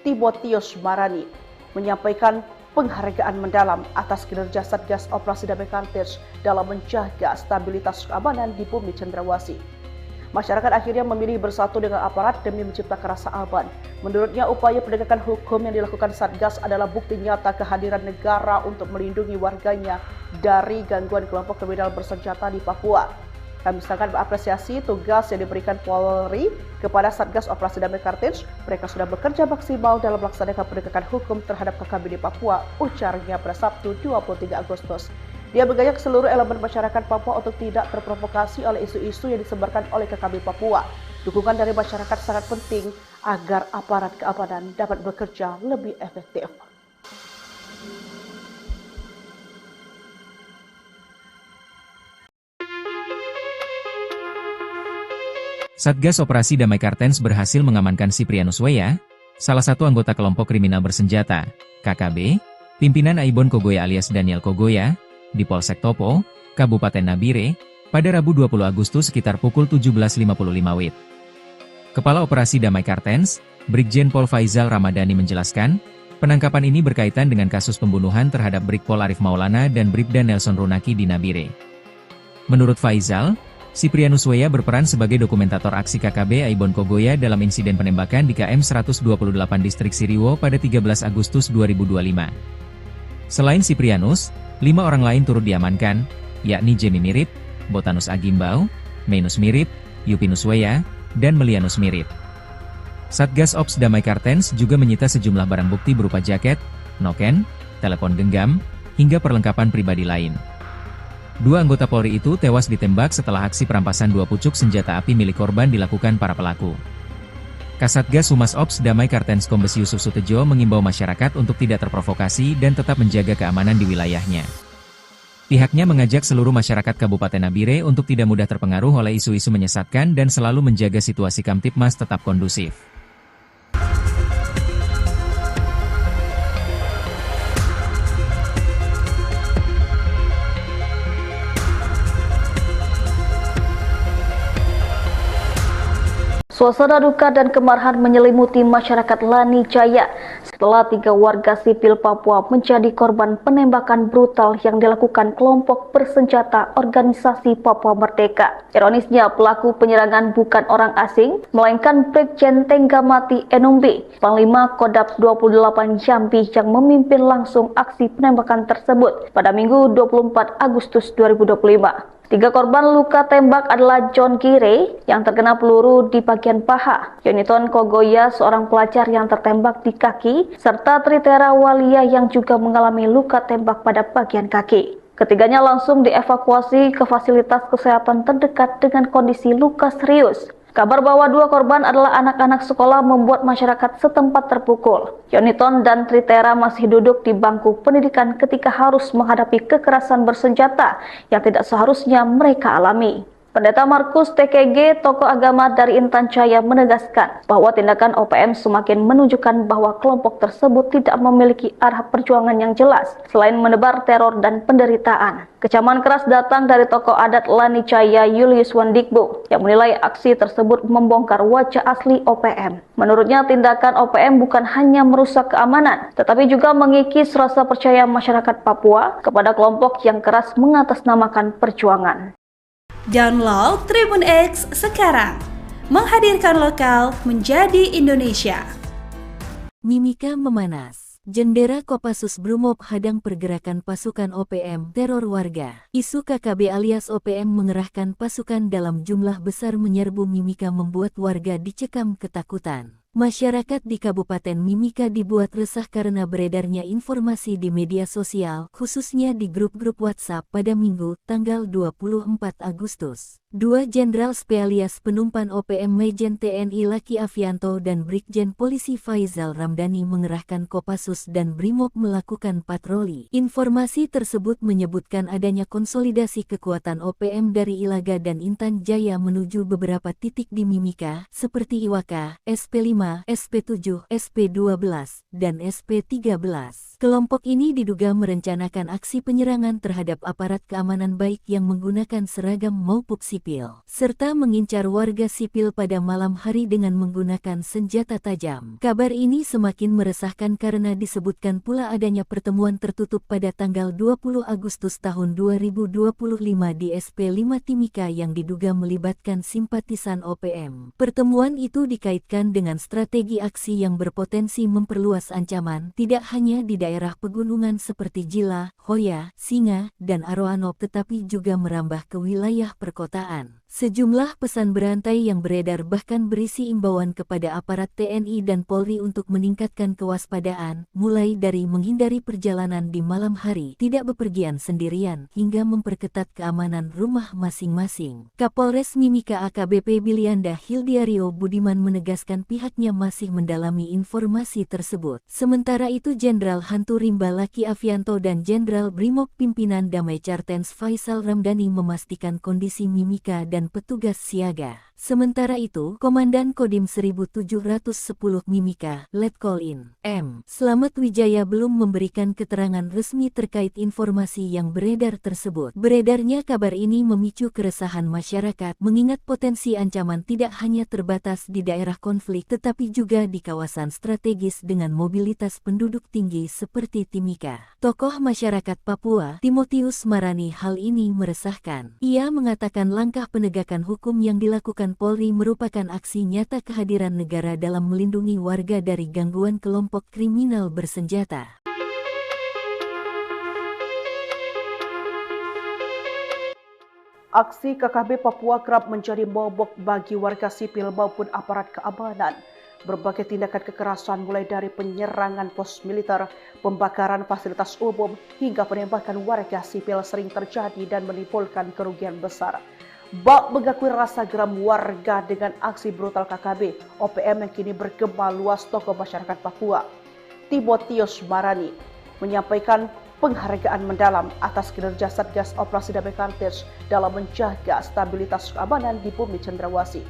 Timotius Marani menyampaikan penghargaan mendalam atas kinerja Satgas Operasi Damai Cartens dalam menjaga stabilitas keamanan di bumi Cendrawasih. Masyarakat akhirnya memilih bersatu dengan aparat demi menciptakan rasa aman. Menurutnya, upaya penegakan hukum yang dilakukan Satgas adalah bukti nyata kehadiran negara untuk melindungi warganya dari gangguan kelompok kriminal bersenjata di Papua. Kami sangat mengapresiasi tugas yang diberikan Polri kepada Satgas Operasi Damai Cartens. Mereka sudah bekerja maksimal dalam melaksanakan penegakan hukum terhadap KKB di Papua, ujarnya pada Sabtu 23 Agustus. Dia mengajak seluruh elemen masyarakat Papua untuk tidak terprovokasi oleh isu-isu yang disebarkan oleh KKB Papua. Dukungan dari masyarakat sangat penting agar aparat keamanan dapat bekerja lebih efektif. Satgas Operasi Damai Cartens berhasil mengamankan Siprianus Weya, salah satu anggota kelompok kriminal bersenjata, KKB, pimpinan Aibon Kogoya alias Daniel Kogoya, di Polsek Topo, Kabupaten Nabire, pada Rabu 20 Agustus sekitar pukul 17.55 WIB. Kepala Operasi Damai Cartens, Brigjen Pol Faizal Ramdhani menjelaskan, penangkapan ini berkaitan dengan kasus pembunuhan terhadap Brigpol Arif Maulana dan Bribda Nelson Runaki di Nabire. Menurut Faizal, Siprianus Weya berperan sebagai dokumentator aksi KKB Aibon Kogoya dalam insiden penembakan di KM 128 Distrik Siriwo pada 13 Agustus 2025. Selain Siprianus, 5 orang lain turut diamankan, yakni Jemi Mirip, Botanus Agimbau, Mainus Mirip, Yupinus Weya, dan Melianus Mirip. Satgas Ops Damai Cartens juga menyita sejumlah barang bukti berupa jaket, noken, telepon genggam, hingga perlengkapan pribadi lain. Dua anggota Polri itu tewas ditembak setelah aksi perampasan 2 pucuk senjata api milik korban dilakukan para pelaku. Kasatgas Humas Ops Damai Kartens Kombes Yusuf Sutejo mengimbau masyarakat untuk tidak terprovokasi dan tetap menjaga keamanan di wilayahnya. Pihaknya mengajak seluruh masyarakat Kabupaten Nabire untuk tidak mudah terpengaruh oleh isu-isu menyesatkan dan selalu menjaga situasi Kamtipmas tetap kondusif. Suasana duka dan kemarahan menyelimuti masyarakat Lani Jaya setelah 3 warga sipil Papua menjadi korban penembakan brutal yang dilakukan kelompok bersenjata organisasi Papua Merdeka. Ironisnya, pelaku penyerangan bukan orang asing, melainkan Brigjen Tenggamati Enumbi, Panglima Kodap 28 Jambi yang memimpin langsung aksi penembakan tersebut pada Minggu 24 Agustus 2025. 3 korban luka tembak adalah John Gire yang terkena peluru di bagian paha, Yoniton Kogoya seorang pelajar yang tertembak di kaki, serta Tritera Walia yang juga mengalami luka tembak pada bagian kaki. Ketiganya langsung dievakuasi ke fasilitas kesehatan terdekat dengan kondisi luka serius. Kabar bahwa 2 korban adalah anak-anak sekolah membuat masyarakat setempat terpukul. Yoniton dan Tritera masih duduk di bangku pendidikan ketika harus menghadapi kekerasan bersenjata yang tidak seharusnya mereka alami. Pendeta Markus TKG, tokoh agama dari Intan Jaya, menegaskan bahwa tindakan OPM semakin menunjukkan bahwa kelompok tersebut tidak memiliki arah perjuangan yang jelas selain menebar teror dan penderitaan. Kecaman keras datang dari tokoh adat Lani Jaya Julius Wandikbo yang menilai aksi tersebut membongkar wajah asli OPM. Menurutnya, tindakan OPM bukan hanya merusak keamanan, tetapi juga mengikis rasa percaya masyarakat Papua kepada kelompok yang keras mengatasnamakan perjuangan. Download Tribun X sekarang, menghadirkan lokal menjadi Indonesia. Mimika memanas. Jendera Kopassus Brimob hadang pergerakan pasukan OPM teror warga. Isu KKB alias OPM mengerahkan pasukan dalam jumlah besar menyerbu Mimika membuat warga dicekam ketakutan. Masyarakat di Kabupaten Mimika dibuat resah karena beredarnya informasi di media sosial, khususnya di grup-grup WhatsApp pada Minggu, tanggal 24 Agustus. 2 Jenderal Spesialis Penumpan OPM Majen TNI Laki Afianto dan Brigjen Polisi Faizal Ramdhani mengerahkan Kopassus dan Brimob melakukan patroli. Informasi tersebut menyebutkan adanya konsolidasi kekuatan OPM dari Ilaga dan Intan Jaya menuju beberapa titik di Mimika, seperti Iwaka, SP5, SP7, SP12, dan SP13. Kelompok ini diduga merencanakan aksi penyerangan terhadap aparat keamanan baik yang menggunakan seragam maupun sipil, serta mengincar warga sipil pada malam hari dengan menggunakan senjata tajam. Kabar ini semakin meresahkan karena disebutkan pula adanya pertemuan tertutup pada tanggal 20 Agustus tahun 2025 di SP5 Timika yang diduga melibatkan simpatisan OPM. Pertemuan itu dikaitkan dengan strategi aksi yang berpotensi memperluas ancaman tidak hanya di daerah pegunungan seperti Jila, Hoya, Singa, dan Aroanop tetapi juga merambah ke wilayah perkotaan. Sejumlah pesan berantai yang beredar bahkan berisi imbauan kepada aparat TNI dan Polri untuk meningkatkan kewaspadaan, mulai dari menghindari perjalanan di malam hari, tidak bepergian sendirian, hingga memperketat keamanan rumah masing-masing. Kapolres Mimika AKBP Bilianda Hildiario Budiman menegaskan pihaknya masih mendalami informasi tersebut. Sementara itu Jenderal Hantu Rimba Laki Afianto dan Jenderal Brimob Pimpinan Damai Kartens Faizal Ramdhani memastikan kondisi Mimika dan petugas siaga. Sementara itu, Komandan Kodim 1710 Mimika, Letkol-In M. Slamet Wijaya belum memberikan keterangan resmi terkait informasi yang beredar tersebut. Beredarnya kabar ini memicu keresahan masyarakat, mengingat potensi ancaman tidak hanya terbatas di daerah konflik tetapi juga di kawasan strategis dengan mobilitas penduduk tinggi seperti Timika. Tokoh masyarakat Papua, Timotius Marani, hal ini meresahkan. Ia mengatakan langkah penegakan hukum yang dilakukan Polri merupakan aksi nyata kehadiran negara dalam melindungi warga dari gangguan kelompok kriminal bersenjata. Aksi KKB Papua kerap menjadi momok bagi warga sipil maupun aparat keamanan. Berbagai tindakan kekerasan mulai dari penyerangan pos militer, pembakaran fasilitas umum, hingga penembakan warga sipil sering terjadi dan menimbulkan kerugian besar. Bak mengakui rasa geram warga dengan aksi brutal KKB OPM yang kini bergema luas tokoh masyarakat Papua. Timotius Marani menyampaikan penghargaan mendalam atas kinerja Satgas Operasi Damai Kartens dalam menjaga stabilitas keamanan di bumi Cendrawasih.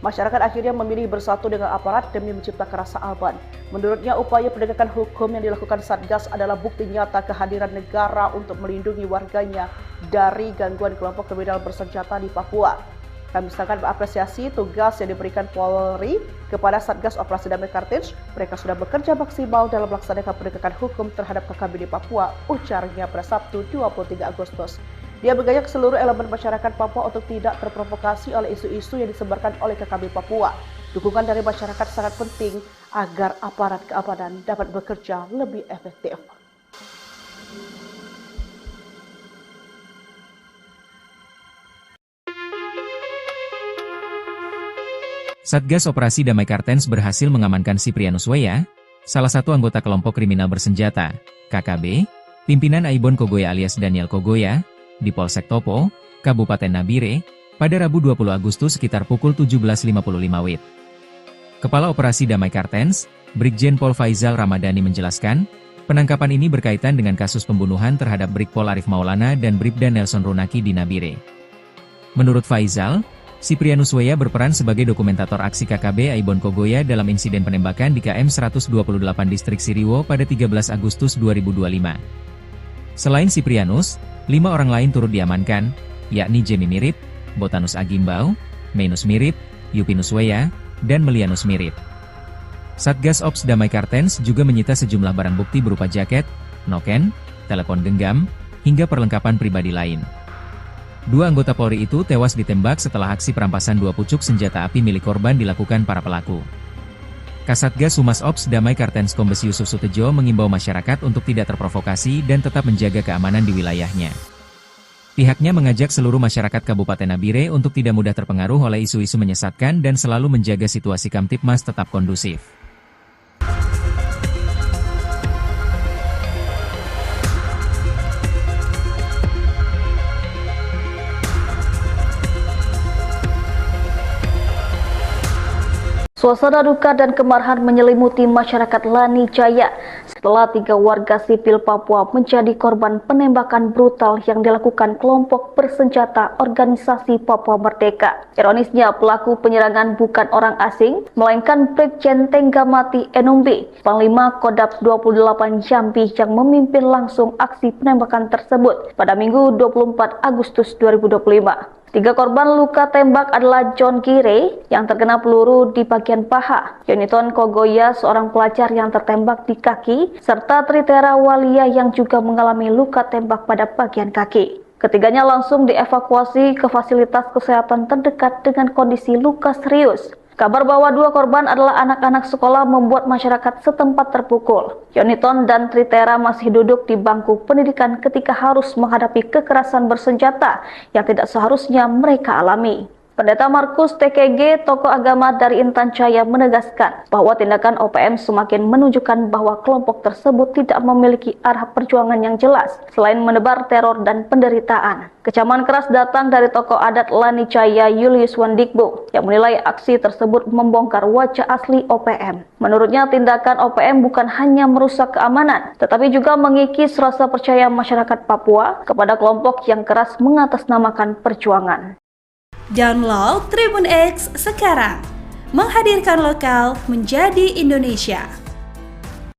Masyarakat akhirnya memilih bersatu dengan aparat demi menciptakan rasa aman. Menurutnya, upaya penegakan hukum yang dilakukan Satgas adalah bukti nyata kehadiran negara untuk melindungi warganya dari gangguan kelompok kriminal bersenjata di Papua. Kami sangat mengapresiasi tugas yang diberikan Polri kepada Satgas Operasi Damai Kartens. Mereka sudah bekerja maksimal dalam melaksanakan penegakan hukum terhadap KKB di Papua, ujarnya pada Sabtu 23 Agustus. Dia mengajak seluruh elemen masyarakat Papua untuk tidak terprovokasi oleh isu-isu yang disebarkan oleh KKB Papua. Dukungan dari masyarakat sangat penting agar aparat keamanan dapat bekerja lebih efektif. Satgas Operasi Damai Kartens berhasil mengamankan Siprianus Weya, salah satu anggota kelompok kriminal bersenjata, KKB, pimpinan Aibon Kogoya alias Daniel Kogoya, di Polsek Topo, Kabupaten Nabire, pada Rabu 20 Agustus sekitar pukul 17.55 WIB. Kepala Operasi Damai Kartens, Brigjen Pol Faizal Ramadhani menjelaskan, penangkapan ini berkaitan dengan kasus pembunuhan terhadap Brigpol Arif Maulana dan Bribda Nelson Runaki di Nabire. Menurut Faizal, Siprianus Weya berperan sebagai dokumentator aksi KKB Aibon Kogoya dalam insiden penembakan di KM 128 Distrik Siriwo pada 13 Agustus 2025. Selain Siprianus, 5 orang lain turut diamankan, yakni Jemi Mirip, Botanus Agimbau, Menus Mirip, Yupinus Weya, dan Melianus Mirip. Satgas Ops Damai Kartens juga menyita sejumlah barang bukti berupa jaket, noken, telepon genggam, hingga perlengkapan pribadi lain. 2 anggota Polri itu tewas ditembak setelah aksi perampasan 2 pucuk senjata api milik korban dilakukan para pelaku. Kasatgas Humas Ops Damai Kartens Kombes Yusuf Sutejo mengimbau masyarakat untuk tidak terprovokasi dan tetap menjaga keamanan di wilayahnya. Pihaknya mengajak seluruh masyarakat Kabupaten Nabire untuk tidak mudah terpengaruh oleh isu-isu menyesatkan dan selalu menjaga situasi Kamtipmas tetap kondusif. Suasana duka dan kemarahan menyelimuti masyarakat Lani Jaya setelah 3 warga sipil Papua menjadi korban penembakan brutal yang dilakukan kelompok bersenjata Organisasi Papua Merdeka. Ironisnya, pelaku penyerangan bukan orang asing, melainkan Brigjen Tenggamati Enumbi, Panglima Kodap 28 Jambi yang memimpin langsung aksi penembakan tersebut pada Minggu 24 Agustus 2025. 3 korban luka tembak adalah John Gire yang terkena peluru di bagian paha, Yoniton Kogoya seorang pelajar yang tertembak di kaki, serta Tritera Walia yang juga mengalami luka tembak pada bagian kaki. Ketiganya langsung dievakuasi ke fasilitas kesehatan terdekat dengan kondisi luka serius. Kabar bahwa 2 korban adalah anak-anak sekolah membuat masyarakat setempat terpukul. Yoniton dan Tritera masih duduk di bangku pendidikan ketika harus menghadapi kekerasan bersenjata yang tidak seharusnya mereka alami. Pendeta Markus TKG, tokoh agama dari Intan Jaya, menegaskan bahwa tindakan OPM semakin menunjukkan bahwa kelompok tersebut tidak memiliki arah perjuangan yang jelas selain menebar teror dan penderitaan. Kecaman keras datang dari tokoh adat Lani Jaya Julius Wandikbo yang menilai aksi tersebut membongkar wajah asli OPM. Menurutnya, tindakan OPM bukan hanya merusak keamanan, tetapi juga mengikis rasa percaya masyarakat Papua kepada kelompok yang keras mengatasnamakan perjuangan. Download Tribun X sekarang, menghadirkan lokal menjadi Indonesia.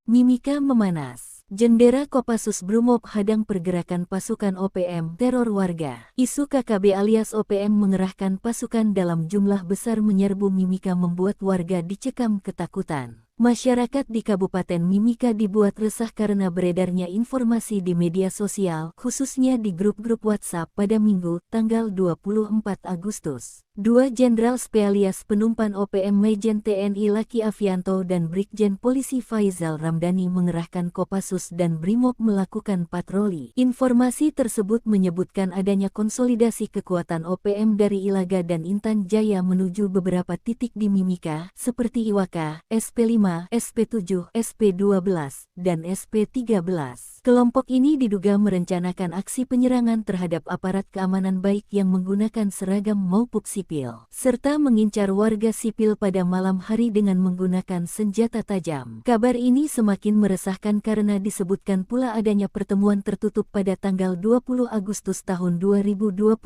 Mimika memanas. Jendera Kopassus Brimob hadang pergerakan pasukan OPM teror warga. Isu KKB alias OPM mengerahkan pasukan dalam jumlah besar menyerbu Mimika membuat warga dicekam ketakutan. Masyarakat di Kabupaten Mimika dibuat resah karena beredarnya informasi di media sosial, khususnya di grup-grup WhatsApp pada Minggu, tanggal 24 Agustus. Dua Jenderal Spesialis Penumpan OPM Majen TNI Laki Afianto dan Brigjen Polisi Faizal Ramdhani mengerahkan Kopassus dan Brimob melakukan patroli. Informasi tersebut menyebutkan adanya konsolidasi kekuatan OPM dari Ilaga dan Intan Jaya menuju beberapa titik di Mimika, seperti Iwaka, SP5, SP7, SP12, dan SP13. Kelompok ini diduga merencanakan aksi penyerangan terhadap aparat keamanan baik yang menggunakan seragam maupun sipil, serta mengincar warga sipil pada malam hari dengan menggunakan senjata tajam. Kabar ini semakin meresahkan karena disebutkan pula adanya pertemuan tertutup pada tanggal 20 Agustus tahun 2025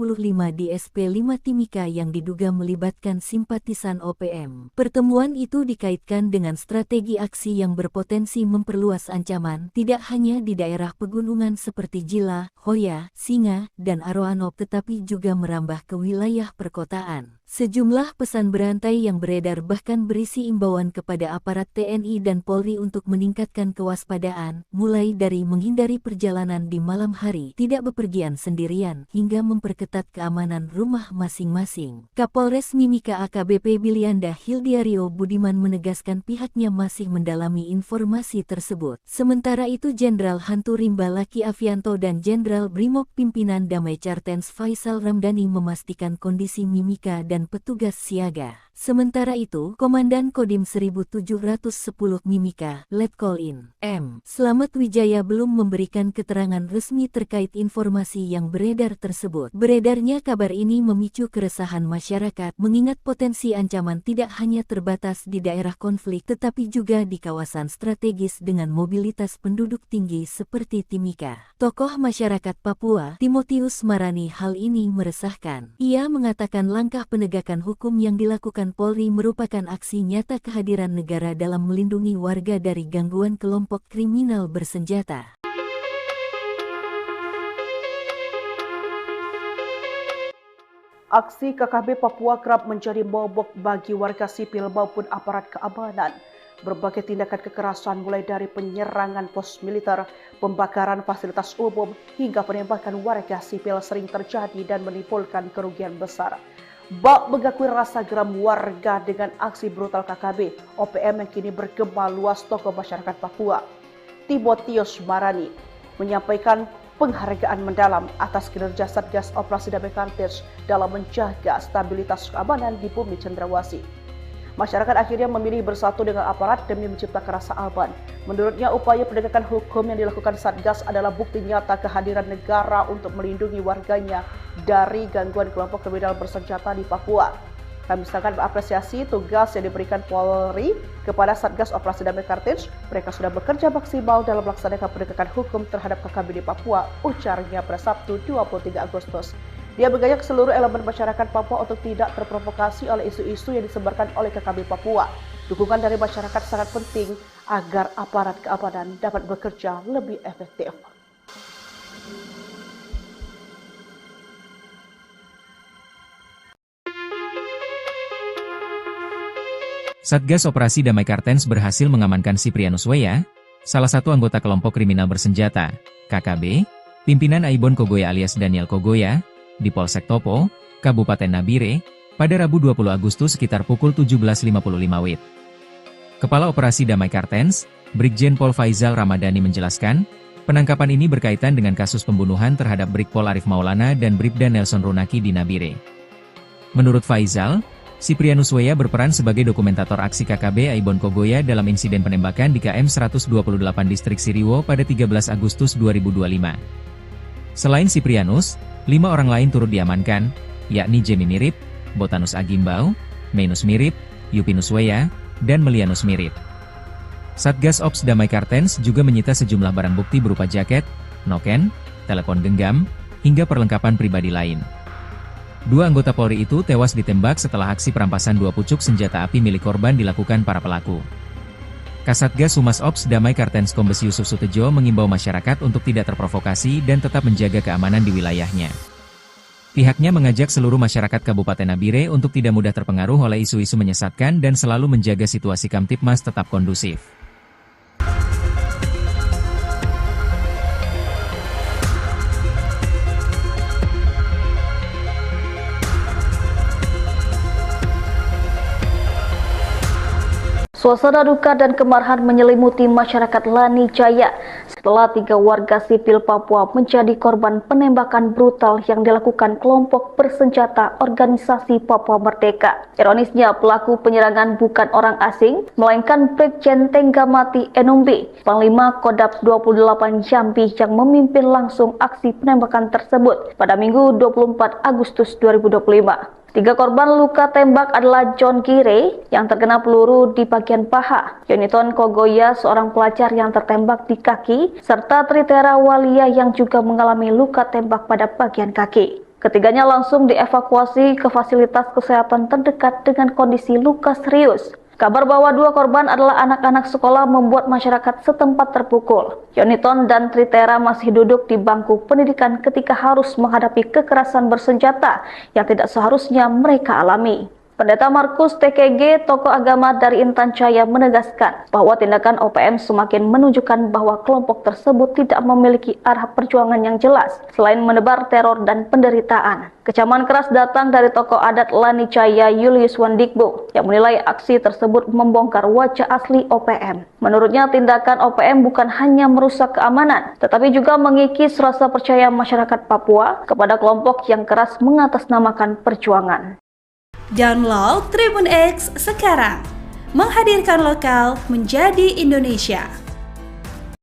di SP5 Timika yang diduga melibatkan simpatisan OPM. Pertemuan itu dikaitkan dengan strategi aksi yang berpotensi memperluas ancaman, tidak hanya di daerah pegunungan seperti Jila, Hoya, Singa, dan Aroanop tetapi juga merambah ke wilayah perkotaan. Sejumlah pesan berantai yang beredar bahkan berisi imbauan kepada aparat TNI dan Polri untuk meningkatkan kewaspadaan, mulai dari menghindari perjalanan di malam hari, tidak bepergian sendirian, hingga memperketat keamanan rumah masing-masing. Kapolres Mimika AKBP Bilianda Hildiario Budiman menegaskan pihaknya masih mendalami informasi tersebut. Sementara itu Jenderal Hantu Rimba Laki Afianto dan Jenderal Brimob Pimpinan Damai Cartens Faizal Ramdhani memastikan kondisi Mimika dan petugas siaga. Sementara itu, Komandan Kodim 1710 Mimika, Letkol-In M. Slamet Wijaya belum memberikan keterangan resmi terkait informasi yang beredar tersebut. Beredarnya kabar ini memicu keresahan masyarakat, mengingat potensi ancaman tidak hanya terbatas di daerah konflik tetapi juga di kawasan strategis dengan mobilitas penduduk tinggi seperti Timika. Tokoh masyarakat Papua, Timotius Marani, hal ini meresahkan. Ia mengatakan langkah penegakan hukum yang dilakukan Polri merupakan aksi nyata kehadiran negara dalam melindungi warga dari gangguan kelompok kriminal bersenjata. Aksi KKB Papua kerap menjadi momok bagi warga sipil maupun aparat keamanan. Berbagai tindakan kekerasan mulai dari penyerangan pos militer, pembakaran fasilitas umum, hingga penembakan warga sipil sering terjadi dan menimbulkan kerugian besar. Bak mengakui rasa geram warga dengan aksi brutal KKB OPM yang kini bergema luas tokoh masyarakat Papua. Timotius Marani menyampaikan penghargaan mendalam atas kinerja Satgas Operasi Damai Cartens dalam menjaga stabilitas keamanan di bumi Cendrawasih. Masyarakat akhirnya memilih bersatu dengan aparat demi menciptakan rasa aman. Menurutnya, upaya penegakan hukum yang dilakukan Satgas adalah bukti nyata kehadiran negara untuk melindungi warganya dari gangguan kelompok kriminal bersenjata di Papua. Kami sangat mengapresiasi tugas yang diberikan Polri kepada Satgas Operasi Damai Cartens. Mereka sudah bekerja maksimal dalam melaksanakan penegakan hukum terhadap KKB di Papua, ujarnya pada Sabtu 23 Agustus. Dia mengajak seluruh elemen masyarakat Papua untuk tidak terprovokasi oleh isu-isu yang disebarkan oleh KKB Papua. Dukungan dari masyarakat sangat penting agar aparat keamanan dapat bekerja lebih efektif. Satgas Operasi Damai Cartens berhasil mengamankan Siprianus Weya, salah satu anggota kelompok kriminal bersenjata, KKB, pimpinan Aibon Kogoya alias Daniel Kogoya, di Polsek Topo, Kabupaten Nabire, pada Rabu 20 Agustus sekitar pukul 17.55 WIB. Kepala Operasi Damai Cartens, Brigjen Pol Faizal Ramdhani menjelaskan, penangkapan ini berkaitan dengan kasus pembunuhan terhadap Brigpol Arif Maulana dan Bribda Nelson Runaki di Nabire. Menurut Faizal, Siprianus Weya berperan sebagai dokumentator aksi KKB Aibon Kogoya dalam insiden penembakan di KM 128 Distrik Siriwo pada 13 Agustus 2025. Selain Siprianus, 5 orang lain turut diamankan, yakni Jemi Mirip, Botanus Agimbau, Mainus Mirip, Yupinus Weya, dan Melianus Mirip. Satgas Ops Damai Cartens juga menyita sejumlah barang bukti berupa jaket, noken, telepon genggam, hingga perlengkapan pribadi lain. 2 anggota Polri itu tewas ditembak setelah aksi perampasan 2 pucuk senjata api milik korban dilakukan para pelaku. Kasatgas Humas Ops Damai Cartens Kombes Yusuf Sutejo mengimbau masyarakat untuk tidak terprovokasi dan tetap menjaga keamanan di wilayahnya. Pihaknya mengajak seluruh masyarakat Kabupaten Nabire untuk tidak mudah terpengaruh oleh isu-isu menyesatkan dan selalu menjaga situasi Kamtipmas tetap kondusif. Suasana duka dan kemarahan menyelimuti masyarakat Lani Jaya setelah 3 warga sipil Papua menjadi korban penembakan brutal yang dilakukan kelompok bersenjata Organisasi Papua Merdeka. Ironisnya, pelaku penyerangan bukan orang asing, melainkan Brigjen Tenggamati Enumbi, Panglima Kodap 28 Jambi yang memimpin langsung aksi penembakan tersebut pada Minggu 24 Agustus 2025. 3 korban luka tembak adalah John Gire yang terkena peluru di bagian paha, Yoniton Kogoya seorang pelajar yang tertembak di kaki, serta Tritera Walia yang juga mengalami luka tembak pada bagian kaki. Ketiganya langsung dievakuasi ke fasilitas kesehatan terdekat dengan kondisi luka serius. Kabar bahwa 2 korban adalah anak-anak sekolah membuat masyarakat setempat terpukul. Yoniton dan Tritera masih duduk di bangku pendidikan ketika harus menghadapi kekerasan bersenjata yang tidak seharusnya mereka alami. Pendeta Markus TKG, tokoh agama dari Intan Jaya, menegaskan bahwa tindakan OPM semakin menunjukkan bahwa kelompok tersebut tidak memiliki arah perjuangan yang jelas selain menebar teror dan penderitaan. Kecaman keras datang dari tokoh adat Lani Jaya Julius Wandikbo yang menilai aksi tersebut membongkar wajah asli OPM. Menurutnya, tindakan OPM bukan hanya merusak keamanan, tetapi juga mengikis rasa percaya masyarakat Papua kepada kelompok yang keras mengatasnamakan perjuangan. Download Tribun X sekarang, menghadirkan lokal menjadi Indonesia.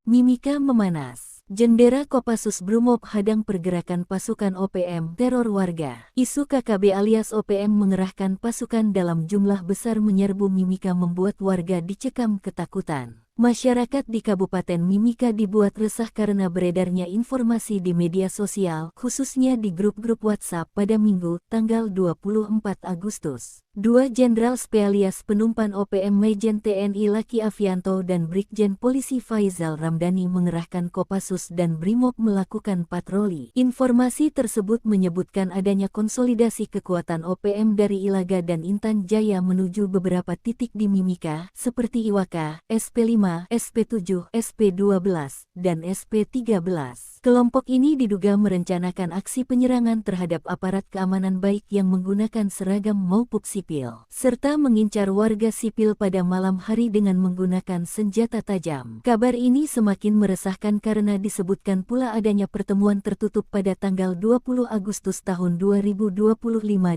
Mimika memanas. Jendera Kopassus Brimob hadang pergerakan pasukan OPM teror warga. Isu KKB alias OPM mengerahkan pasukan dalam jumlah besar menyerbu Mimika membuat warga dicekam ketakutan. Masyarakat di Kabupaten Mimika dibuat resah karena beredarnya informasi di media sosial, khususnya di grup-grup WhatsApp pada Minggu, tanggal 24 Agustus. 2 Jenderal Spesialis Penumpan OPM Majen TNI Laki Afianto dan Brigjen Polisi Faizal Ramdhani mengerahkan Kopassus dan Brimob melakukan patroli. Informasi tersebut menyebutkan adanya konsolidasi kekuatan OPM dari Ilaga dan Intan Jaya menuju beberapa titik di Mimika, seperti Iwaka, SP5, SP7, SP12, dan SP13. Kelompok ini diduga merencanakan aksi penyerangan terhadap aparat keamanan baik yang menggunakan seragam maupun sipil, serta mengincar warga sipil pada malam hari dengan menggunakan senjata tajam. Kabar ini semakin meresahkan karena disebutkan pula adanya pertemuan tertutup pada tanggal 20 Agustus tahun 2025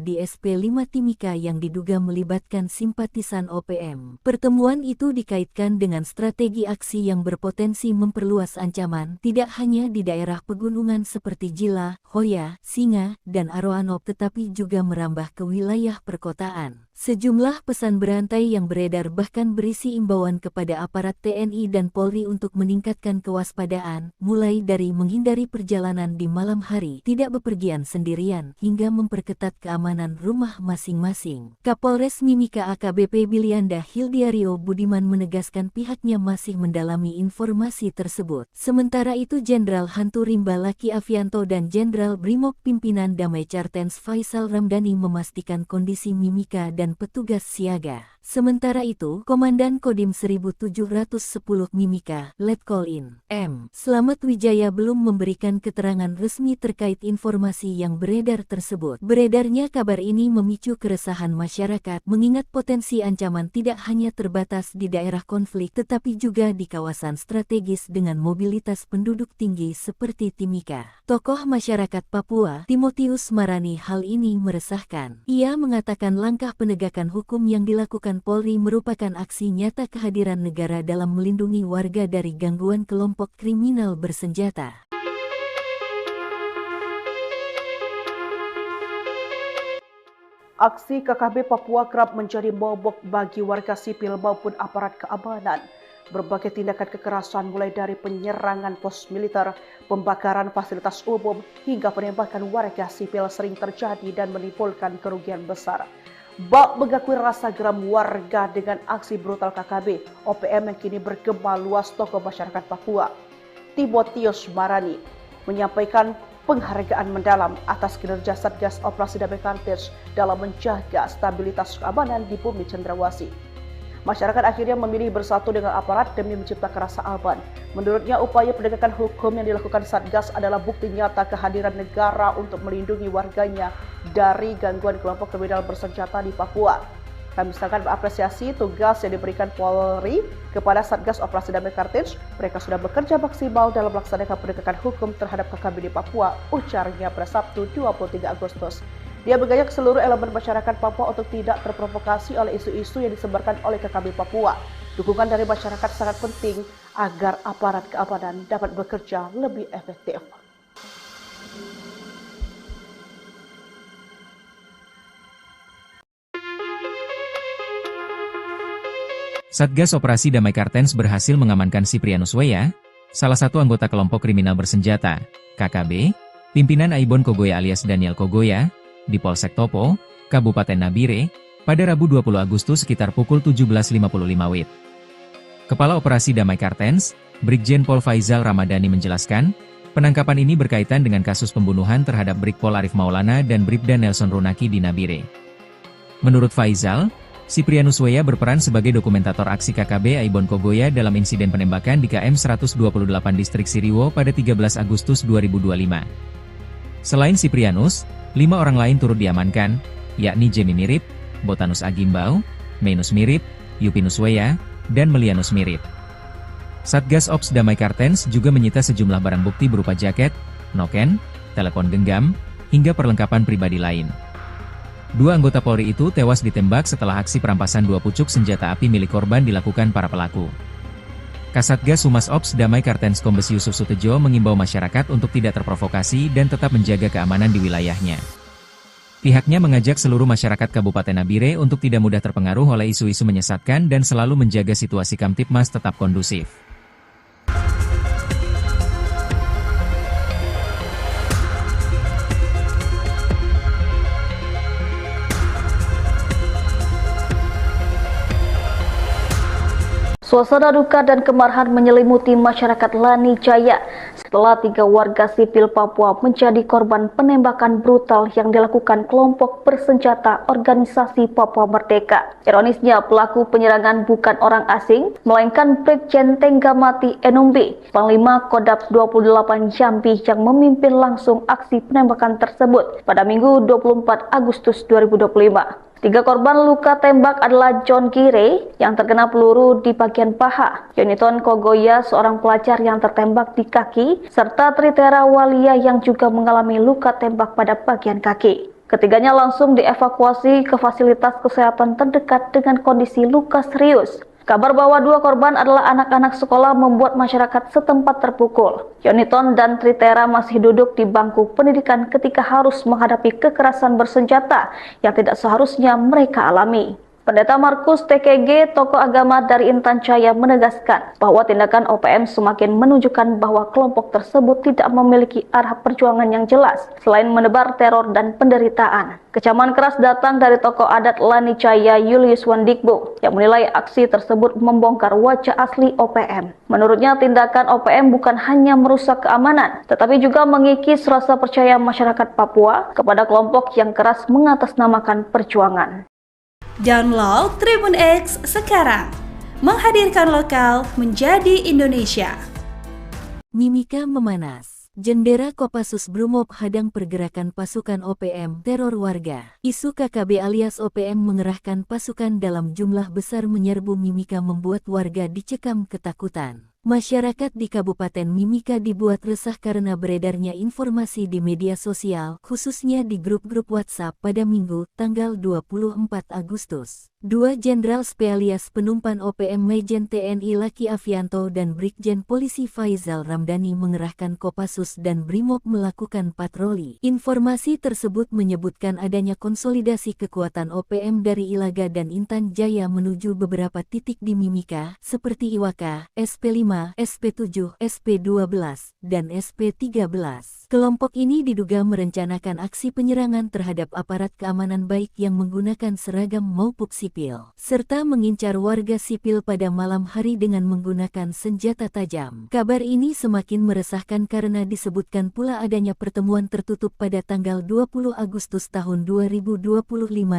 di SP5 Timika yang diduga melibatkan simpatisan OPM. Pertemuan itu dikaitkan dengan strategi aksi yang berpotensi memperluas ancaman tidak hanya di daerah pegunungan seperti Jila, Hoya, Singa, dan Aroanop tetapi juga merambah ke wilayah perkotaan. Sejumlah pesan berantai yang beredar bahkan berisi imbauan kepada aparat TNI dan Polri untuk meningkatkan kewaspadaan, mulai dari menghindari perjalanan di malam hari, tidak bepergian sendirian, hingga memperketat keamanan rumah masing-masing. Kapolres Mimika AKBP Bilianda Hildiario Budiman menegaskan pihaknya masih mendalami informasi tersebut. Sementara itu Jenderal Hantu Rimba Laki Afianto dan Jenderal Brimob Pimpinan Damai Cartens Faisal Ramdhani memastikan kondisi Mimika dan petugas siaga. Sementara itu, Komandan Kodim 1710 Mimika, Letkol In. M. Slamet Wijaya belum memberikan keterangan resmi terkait informasi yang beredar tersebut. Beredarnya kabar ini memicu keresahan masyarakat, mengingat potensi ancaman tidak hanya terbatas di daerah konflik tetapi juga di kawasan strategis dengan mobilitas penduduk tinggi seperti Timika. Tokoh masyarakat Papua, Timotius Marani, hal ini meresahkan. Ia mengatakan langkah penegakan hukum yang dilakukan Polri merupakan aksi nyata kehadiran negara dalam melindungi warga dari gangguan kelompok kriminal bersenjata. Aksi KKB Papua kerap menjadi momok bagi warga sipil maupun aparat keamanan. Berbagai tindakan kekerasan mulai dari penyerangan pos militer, pembakaran fasilitas umum, hingga penembakan warga sipil sering terjadi dan menimbulkan kerugian besar. Bak mengakui rasa geram warga dengan aksi brutal KKB OPM yang kini bergema luas tokoh masyarakat Papua. Timotius Marani menyampaikan penghargaan mendalam atas kinerja Satgas Operasi Damai Kartens dalam menjaga stabilitas keamanan di bumi Cendrawasih. Masyarakat akhirnya memilih bersatu dengan aparat demi menciptakan rasa aman. Menurutnya, upaya penegakan hukum yang dilakukan Satgas adalah bukti nyata kehadiran negara untuk melindungi warganya dari gangguan kelompok kriminal bersenjata di Papua. Kami sangat mengapresiasi tugas yang diberikan Polri kepada Satgas Operasi Damai Kartens. Mereka sudah bekerja maksimal dalam melaksanakan penegakan hukum terhadap KKB di Papua, ujarnya pada Sabtu 23 Agustus. Dia mengajak seluruh elemen masyarakat Papua untuk tidak terprovokasi oleh isu-isu yang disebarkan oleh KKB Papua. Dukungan dari masyarakat sangat penting agar aparat keamanan dapat bekerja lebih efektif. Satgas Operasi Damai Kartens berhasil mengamankan Siprianus Weya, salah satu anggota kelompok kriminal bersenjata, KKB, pimpinan Aibon Kogoya alias Daniel Kogoya, di Polsek Topo, Kabupaten Nabire, pada Rabu 20 Agustus sekitar pukul 17.55 WIB. Kepala Operasi Damai Kartens, Brigjen Pol Faizal Ramadhani menjelaskan, penangkapan ini berkaitan dengan kasus pembunuhan terhadap Brigpol Arif Maulana dan Bribda Nelson Runaki di Nabire. Menurut Faizal, Siprianus Weya berperan sebagai dokumentator aksi KKB Aibon Kogoya dalam insiden penembakan di KM 128 Distrik Siriwo pada 13 Agustus 2025. Selain Siprianus, 5 orang lain turut diamankan, yakni Jemi Mirip, Botanus Agimbau, Menus Mirip, Yupinus Weya, dan Melianus Mirip. Satgas Ops Damai Kartens juga menyita sejumlah barang bukti berupa jaket, noken, telepon genggam, hingga perlengkapan pribadi lain. 2 anggota Polri itu tewas ditembak setelah aksi perampasan 2 pucuk senjata api milik korban dilakukan para pelaku. Kasatgas Humas Ops Damai Kartens Kombes Yusuf Sutejo mengimbau masyarakat untuk tidak terprovokasi dan tetap menjaga keamanan di wilayahnya. Pihaknya mengajak seluruh masyarakat Kabupaten Nabire untuk tidak mudah terpengaruh oleh isu-isu menyesatkan dan selalu menjaga situasi Kamtipmas tetap kondusif. Suasana duka dan kemarahan menyelimuti masyarakat Lani Jaya setelah 3 warga sipil Papua menjadi korban penembakan brutal yang dilakukan kelompok bersenjata Organisasi Papua Merdeka. Ironisnya, pelaku penyerangan bukan orang asing, melainkan Brigjen Tenggamati Enumbi, Panglima Kodap 28 Jambi yang memimpin langsung aksi penembakan tersebut pada Minggu 24 Agustus 2025. 3 korban luka tembak adalah John Gire yang terkena peluru di bagian paha, Yoniton Kogoya seorang pelajar yang tertembak di kaki, serta Tritera Walia yang juga mengalami luka tembak pada bagian kaki. Ketiganya langsung dievakuasi ke fasilitas kesehatan terdekat dengan kondisi luka serius. Kabar bahwa 2 korban adalah anak-anak sekolah membuat masyarakat setempat terpukul. Yoniton dan Tritera masih duduk di bangku pendidikan ketika harus menghadapi kekerasan bersenjata yang tidak seharusnya mereka alami. Pendeta Markus TKG, tokoh agama dari Intan Jaya, menegaskan bahwa tindakan OPM semakin menunjukkan bahwa kelompok tersebut tidak memiliki arah perjuangan yang jelas selain menebar teror dan penderitaan. Kecaman keras datang dari tokoh adat Lani Jaya Julius Wandikbo yang menilai aksi tersebut membongkar wajah asli OPM. Menurutnya, tindakan OPM bukan hanya merusak keamanan, tetapi juga mengikis rasa percaya masyarakat Papua kepada kelompok yang keras mengatasnamakan perjuangan. Download Tribun X sekarang, menghadirkan lokal menjadi Indonesia. Mimika memanas. Jendera Kopassus Brimob hadang pergerakan pasukan OPM teror warga. Isu KKB alias OPM mengerahkan pasukan dalam jumlah besar menyerbu Mimika membuat warga dicekam ketakutan. Masyarakat di Kabupaten Mimika dibuat resah karena beredarnya informasi di media sosial, khususnya di grup-grup WhatsApp pada Minggu, tanggal 24 Agustus. 2 Jenderal Spesialis Penumpan OPM Majen TNI Laki Avianto dan Brigjen Polisi Faizal Ramdhani mengerahkan Kopassus dan Brimob melakukan patroli. Informasi tersebut menyebutkan adanya konsolidasi kekuatan OPM dari Ilaga dan Intan Jaya menuju beberapa titik di Mimika, seperti Iwaka, SP5 SP5, SP7, SP12, dan SP13. Kelompok ini diduga merencanakan aksi penyerangan terhadap aparat keamanan baik yang menggunakan seragam maupun sipil, serta mengincar warga sipil pada malam hari dengan menggunakan senjata tajam. Kabar ini semakin meresahkan karena disebutkan pula adanya pertemuan tertutup pada tanggal 20 Agustus tahun 2025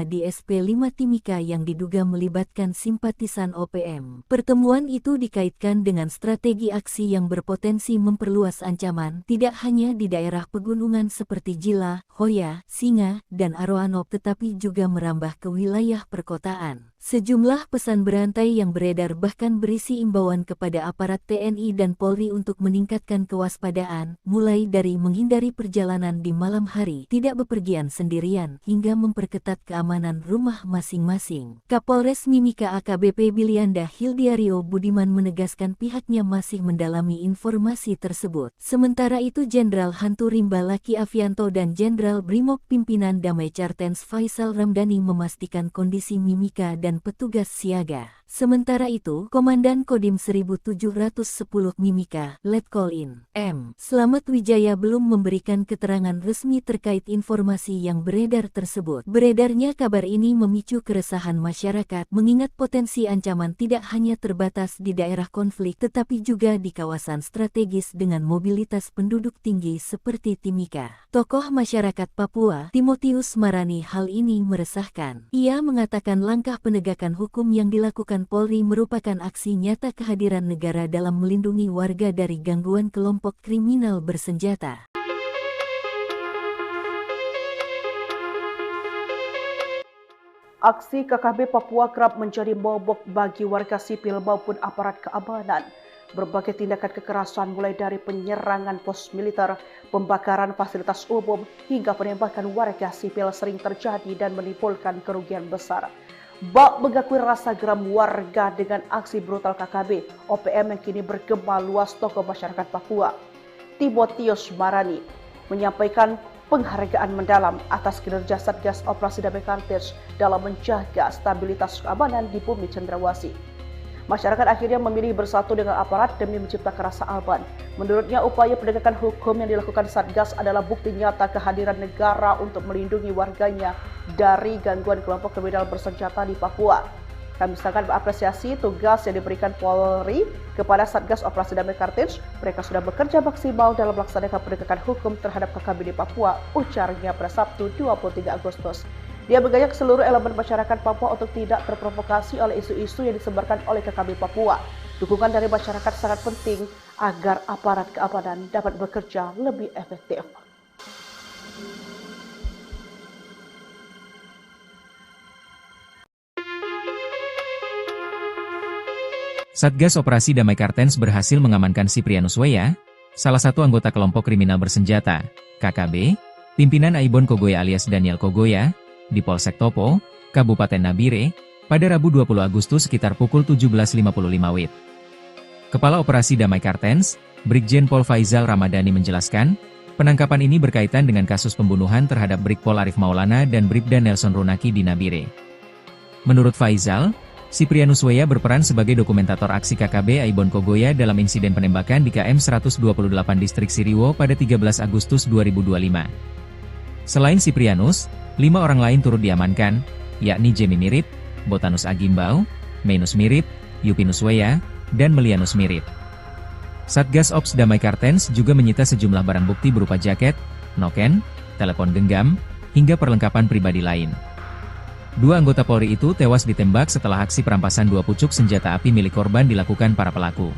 di SP5 Timika yang diduga melibatkan simpatisan OPM. Pertemuan itu dikaitkan dengan strategi aksi yang berpotensi memperluas ancaman tidak hanya di daerah pegunungan seperti Jila, Hoya, Singa, dan Aroanok tetapi juga merambah ke wilayah perkotaan. Sejumlah pesan berantai yang beredar bahkan berisi imbauan kepada aparat TNI dan Polri untuk meningkatkan kewaspadaan, mulai dari menghindari perjalanan di malam hari, tidak bepergian sendirian, hingga memperketat keamanan rumah masing-masing. Kapolres Mimika AKBP Bilianda Hildiario Budiman menegaskan pihaknya masih mendalami informasi tersebut. Sementara itu Jenderal Hantu Rimba Laki Avianto dan Jenderal Brimob Pimpinan Damai Cartens Faisal Ramdhani memastikan kondisi Mimika dan petugas siaga. Sementara itu, Komandan Kodim 1710 Mimika, Letkol-In M. Slamet Wijaya belum memberikan keterangan resmi terkait informasi yang beredar tersebut. Beredarnya kabar ini memicu keresahan masyarakat, mengingat potensi ancaman tidak hanya terbatas di daerah konflik tetapi juga di kawasan strategis dengan mobilitas penduduk tinggi seperti Timika. Tokoh masyarakat Papua, Timotius Marani, hal ini meresahkan. Ia mengatakan langkah penegakan hukum yang dilakukan Polri merupakan aksi nyata kehadiran negara dalam melindungi warga dari gangguan kelompok kriminal bersenjata. Aksi KKB Papua kerap menjadi momok bagi warga sipil maupun aparat keamanan. Berbagai tindakan kekerasan mulai dari penyerangan pos militer, pembakaran fasilitas umum, hingga penembakan warga sipil sering terjadi dan menimbulkan kerugian besar. Bak mengakui rasa geram warga dengan aksi brutal KKB OPM yang kini bergema luas tokoh masyarakat Papua. Timotius Marani menyampaikan penghargaan mendalam atas kinerja Satgas Operasi Damai Cartens dalam menjaga stabilitas keamanan di bumi Cendrawasih. Masyarakat akhirnya memilih bersatu dengan aparat demi menciptakan rasa aman. Menurutnya, upaya penegakan hukum yang dilakukan Satgas adalah bukti nyata kehadiran negara untuk melindungi warganya dari gangguan kelompok kriminal bersenjata di Papua. Kami sangat mengapresiasi tugas yang diberikan Polri kepada Satgas Operasi Damai Cartens. Mereka sudah bekerja maksimal dalam melaksanakan penegakan hukum terhadap KKB di Papua, ujarnya pada Sabtu 23 Agustus. Dia mengajak seluruh elemen masyarakat Papua untuk tidak terprovokasi oleh isu-isu yang disebarkan oleh KKB Papua. Dukungan dari masyarakat sangat penting agar aparat keamanan dapat bekerja lebih efektif. Satgas Operasi Damai Cartens berhasil mengamankan Siprianus Weya, salah satu anggota kelompok kriminal bersenjata, KKB, pimpinan Aibon Kogoya alias Daniel Kogoya, di Polsek Topo, Kabupaten Nabire, pada Rabu 20 Agustus sekitar pukul 17.55 WIB. Kepala Operasi Damai Cartens, Brigjen Pol Faisal Ramadhani menjelaskan, penangkapan ini berkaitan dengan kasus pembunuhan terhadap Brigpol Arif Maulana dan Bribda Nelson Runaki di Nabire. Menurut Faisal, Siprianus Weya berperan sebagai dokumentator aksi KKB Aibon Kogoya dalam insiden penembakan di KM 128 Distrik Siriwo pada 13 Agustus 2025. Selain Siprianus, 5 orang lain turut diamankan, yakni Jemi Mirip, Botanus Agimbau, Menus Mirip, Yupinus Weya, dan Melianus Mirip. Satgas Ops Damai Cartens juga menyita sejumlah barang bukti berupa jaket, noken, telepon genggam, hingga perlengkapan pribadi lain. 2 anggota Polri itu tewas ditembak setelah aksi perampasan 2 pucuk senjata api milik korban dilakukan para pelaku.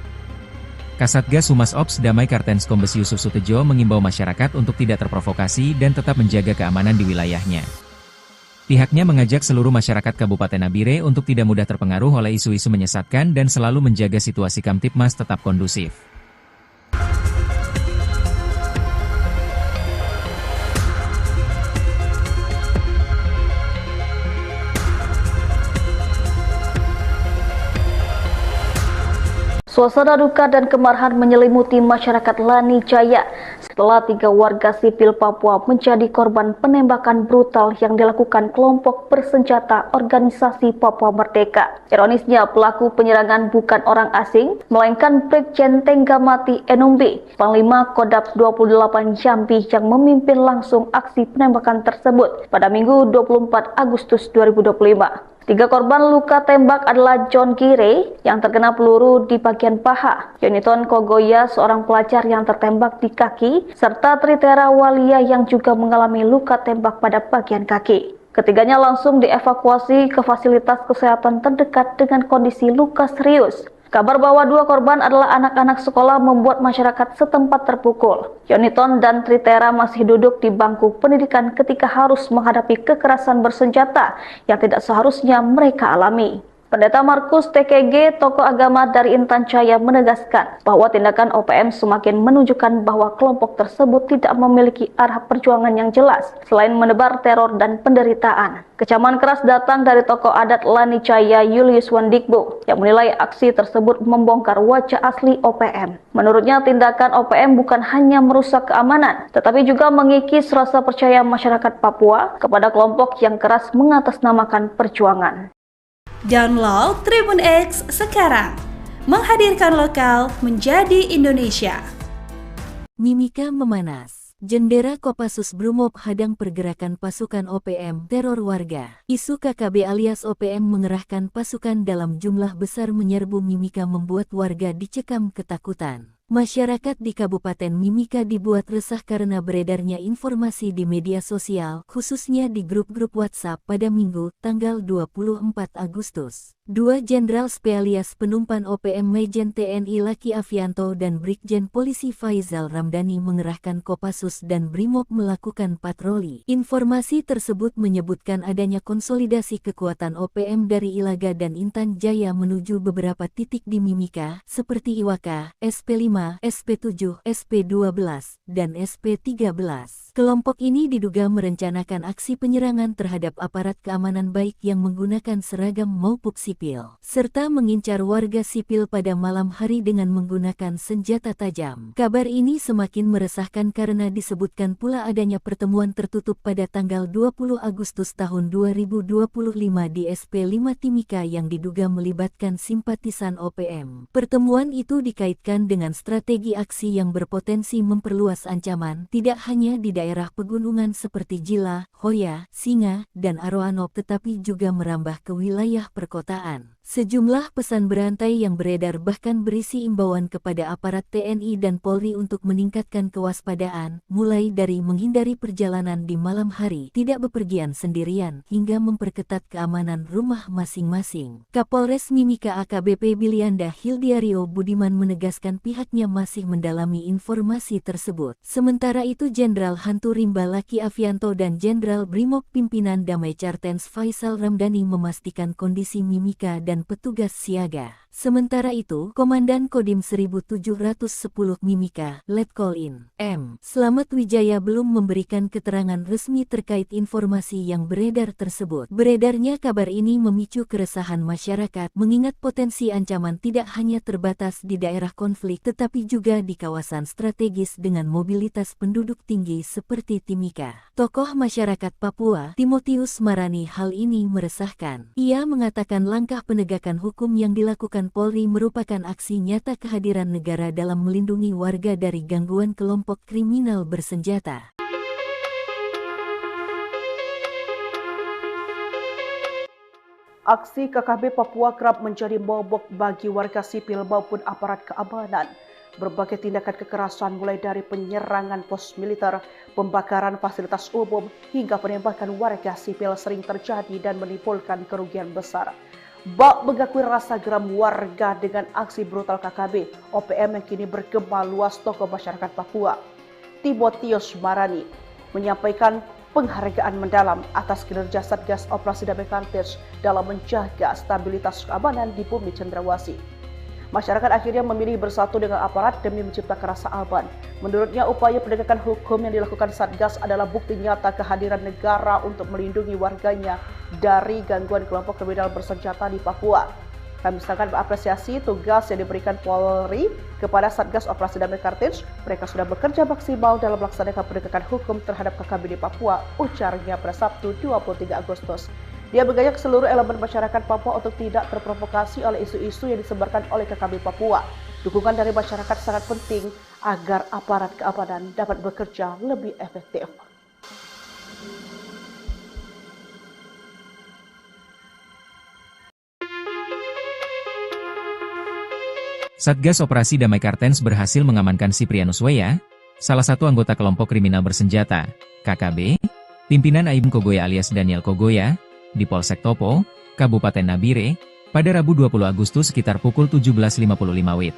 Kasatgas Humas Ops Damai Cartens Kombes Yusuf Sutejo mengimbau masyarakat untuk tidak terprovokasi dan tetap menjaga keamanan di wilayahnya. Pihaknya mengajak seluruh masyarakat Kabupaten Nabire untuk tidak mudah terpengaruh oleh isu-isu menyesatkan dan selalu menjaga situasi Kamtipmas tetap kondusif. Suasana duka dan kemarahan menyelimuti masyarakat Lani Jaya setelah 3 warga sipil Papua menjadi korban penembakan brutal yang dilakukan kelompok bersenjata Organisasi Papua Merdeka. Ironisnya, pelaku penyerangan bukan orang asing, melainkan Brigjen Tenggamati Enumbi, Panglima Kodap 28 Jambi yang memimpin langsung aksi penembakan tersebut pada Minggu 24 Agustus 2025. 3 korban luka tembak adalah John Gire yang terkena peluru di bagian paha, Yoniton Kogoya seorang pelajar yang tertembak di kaki, serta Tritera Walia yang juga mengalami luka tembak pada bagian kaki. Ketiganya langsung dievakuasi ke fasilitas kesehatan terdekat dengan kondisi luka serius. Kabar bahwa 2 korban adalah anak-anak sekolah membuat masyarakat setempat terpukul. Yoniton dan Tritera masih duduk di bangku pendidikan ketika harus menghadapi kekerasan bersenjata yang tidak seharusnya mereka alami. Pendeta Markus TKG, tokoh agama dari Intan Jaya, menegaskan bahwa tindakan OPM semakin menunjukkan bahwa kelompok tersebut tidak memiliki arah perjuangan yang jelas selain menebar teror dan penderitaan. Kecaman keras datang dari tokoh adat Lani Jaya Julius Wandikbo yang menilai aksi tersebut membongkar wajah asli OPM. Menurutnya, tindakan OPM bukan hanya merusak keamanan, tetapi juga mengikis rasa percaya masyarakat Papua kepada kelompok yang keras mengatasnamakan perjuangan. Download Tribun X sekarang, menghadirkan lokal menjadi Indonesia. Mimika memanas. Jendera Kopassus Brimob hadang pergerakan pasukan OPM teror warga. Isu KKB alias OPM mengerahkan pasukan dalam jumlah besar menyerbu Mimika membuat warga dicekam ketakutan. Masyarakat di Kabupaten Mimika dibuat resah karena beredarnya informasi di media sosial, khususnya di grup-grup WhatsApp pada Minggu, tanggal 24 Agustus. 2 Jenderal Spesialis Penumpan OPM Majen TNI Laki Afianto dan Brigjen Polisi Faizal Ramdhani mengerahkan Kopassus dan Brimob melakukan patroli. Informasi tersebut menyebutkan adanya konsolidasi kekuatan OPM dari Ilaga dan Intan Jaya menuju beberapa titik di Mimika, seperti Iwaka, SP5, SP7, SP12, dan SP13. Kelompok ini diduga merencanakan aksi penyerangan terhadap aparat keamanan baik yang menggunakan seragam maupun sipil, serta mengincar warga sipil pada malam hari dengan menggunakan senjata tajam. Kabar ini semakin meresahkan karena disebutkan pula adanya pertemuan tertutup pada tanggal 20 Agustus tahun 2025 di SP5 Timika yang diduga melibatkan simpatisan OPM. Pertemuan itu dikaitkan dengan strategi aksi yang berpotensi memperluas ancaman tidak hanya di daerah pegunungan seperti Jila, Hoya, Singa, dan Aroanop tetapi juga merambah ke wilayah perkotaan. Sejumlah pesan berantai yang beredar bahkan berisi imbauan kepada aparat TNI dan Polri untuk meningkatkan kewaspadaan, mulai dari menghindari perjalanan di malam hari, tidak bepergian sendirian, hingga memperketat keamanan rumah masing-masing. Kapolres Mimika AKBP Bilianda Hildiario Budiman menegaskan pihaknya masih mendalami informasi tersebut. Sementara itu Jenderal Hantu Rimba Laki Afianto dan Jenderal Brimob Pimpinan Damai Cartens Faizal Ramdhani memastikan kondisi Mimika dan petugas siaga. Sementara itu, Komandan Kodim 1710 Mimika, Letkol In. M. Slamet Wijaya belum memberikan keterangan resmi terkait informasi yang beredar tersebut. Beredarnya kabar ini memicu keresahan masyarakat, mengingat potensi ancaman tidak hanya terbatas di daerah konflik tetapi juga di kawasan strategis dengan mobilitas penduduk tinggi seperti Timika. Tokoh masyarakat Papua, Timotius Marani, hal ini meresahkan. Ia mengatakan langkah penegakan hukum yang dilakukan Polri merupakan aksi nyata kehadiran negara dalam melindungi warga dari gangguan kelompok kriminal bersenjata. Aksi KKB Papua kerap menjadi momok bagi warga sipil maupun aparat keamanan. Berbagai tindakan kekerasan mulai dari penyerangan pos militer, pembakaran fasilitas umum, hingga penembakan warga sipil sering terjadi dan menimbulkan kerugian besar. Bak mengakui rasa geram warga dengan aksi brutal KKB OPM yang kini bergema luas tokoh masyarakat Papua. Timotius Marani menyampaikan penghargaan mendalam atas kinerja Satgas Operasi Damai Cartens dalam menjaga stabilitas keamanan di bumi Cendrawasih. Masyarakat akhirnya memilih bersatu dengan aparat demi menciptakan rasa aman. Menurutnya, upaya penegakan hukum yang dilakukan Satgas adalah bukti nyata kehadiran negara untuk melindungi warganya dari gangguan kelompok kriminal bersenjata di Papua. Kami sangat mengapresiasi tugas yang diberikan Polri kepada Satgas Operasi Damai Kartens. Mereka sudah bekerja maksimal dalam melaksanakan penegakan hukum terhadap KKB di Papua, ujarnya pada Sabtu 23 Agustus. Dia mengajak seluruh elemen masyarakat Papua untuk tidak terprovokasi oleh isu-isu yang disebarkan oleh KKB Papua. Dukungan dari masyarakat sangat penting agar aparat keamanan dapat bekerja lebih efektif. Satgas Operasi Damai Kartens berhasil mengamankan Siprianus Weya, salah satu anggota kelompok kriminal bersenjata, KKB, pimpinan Aibon Kogoya alias Daniel Kogoya, di Polsek Topo, Kabupaten Nabire, pada Rabu 20 Agustus sekitar pukul 17.55 WIB.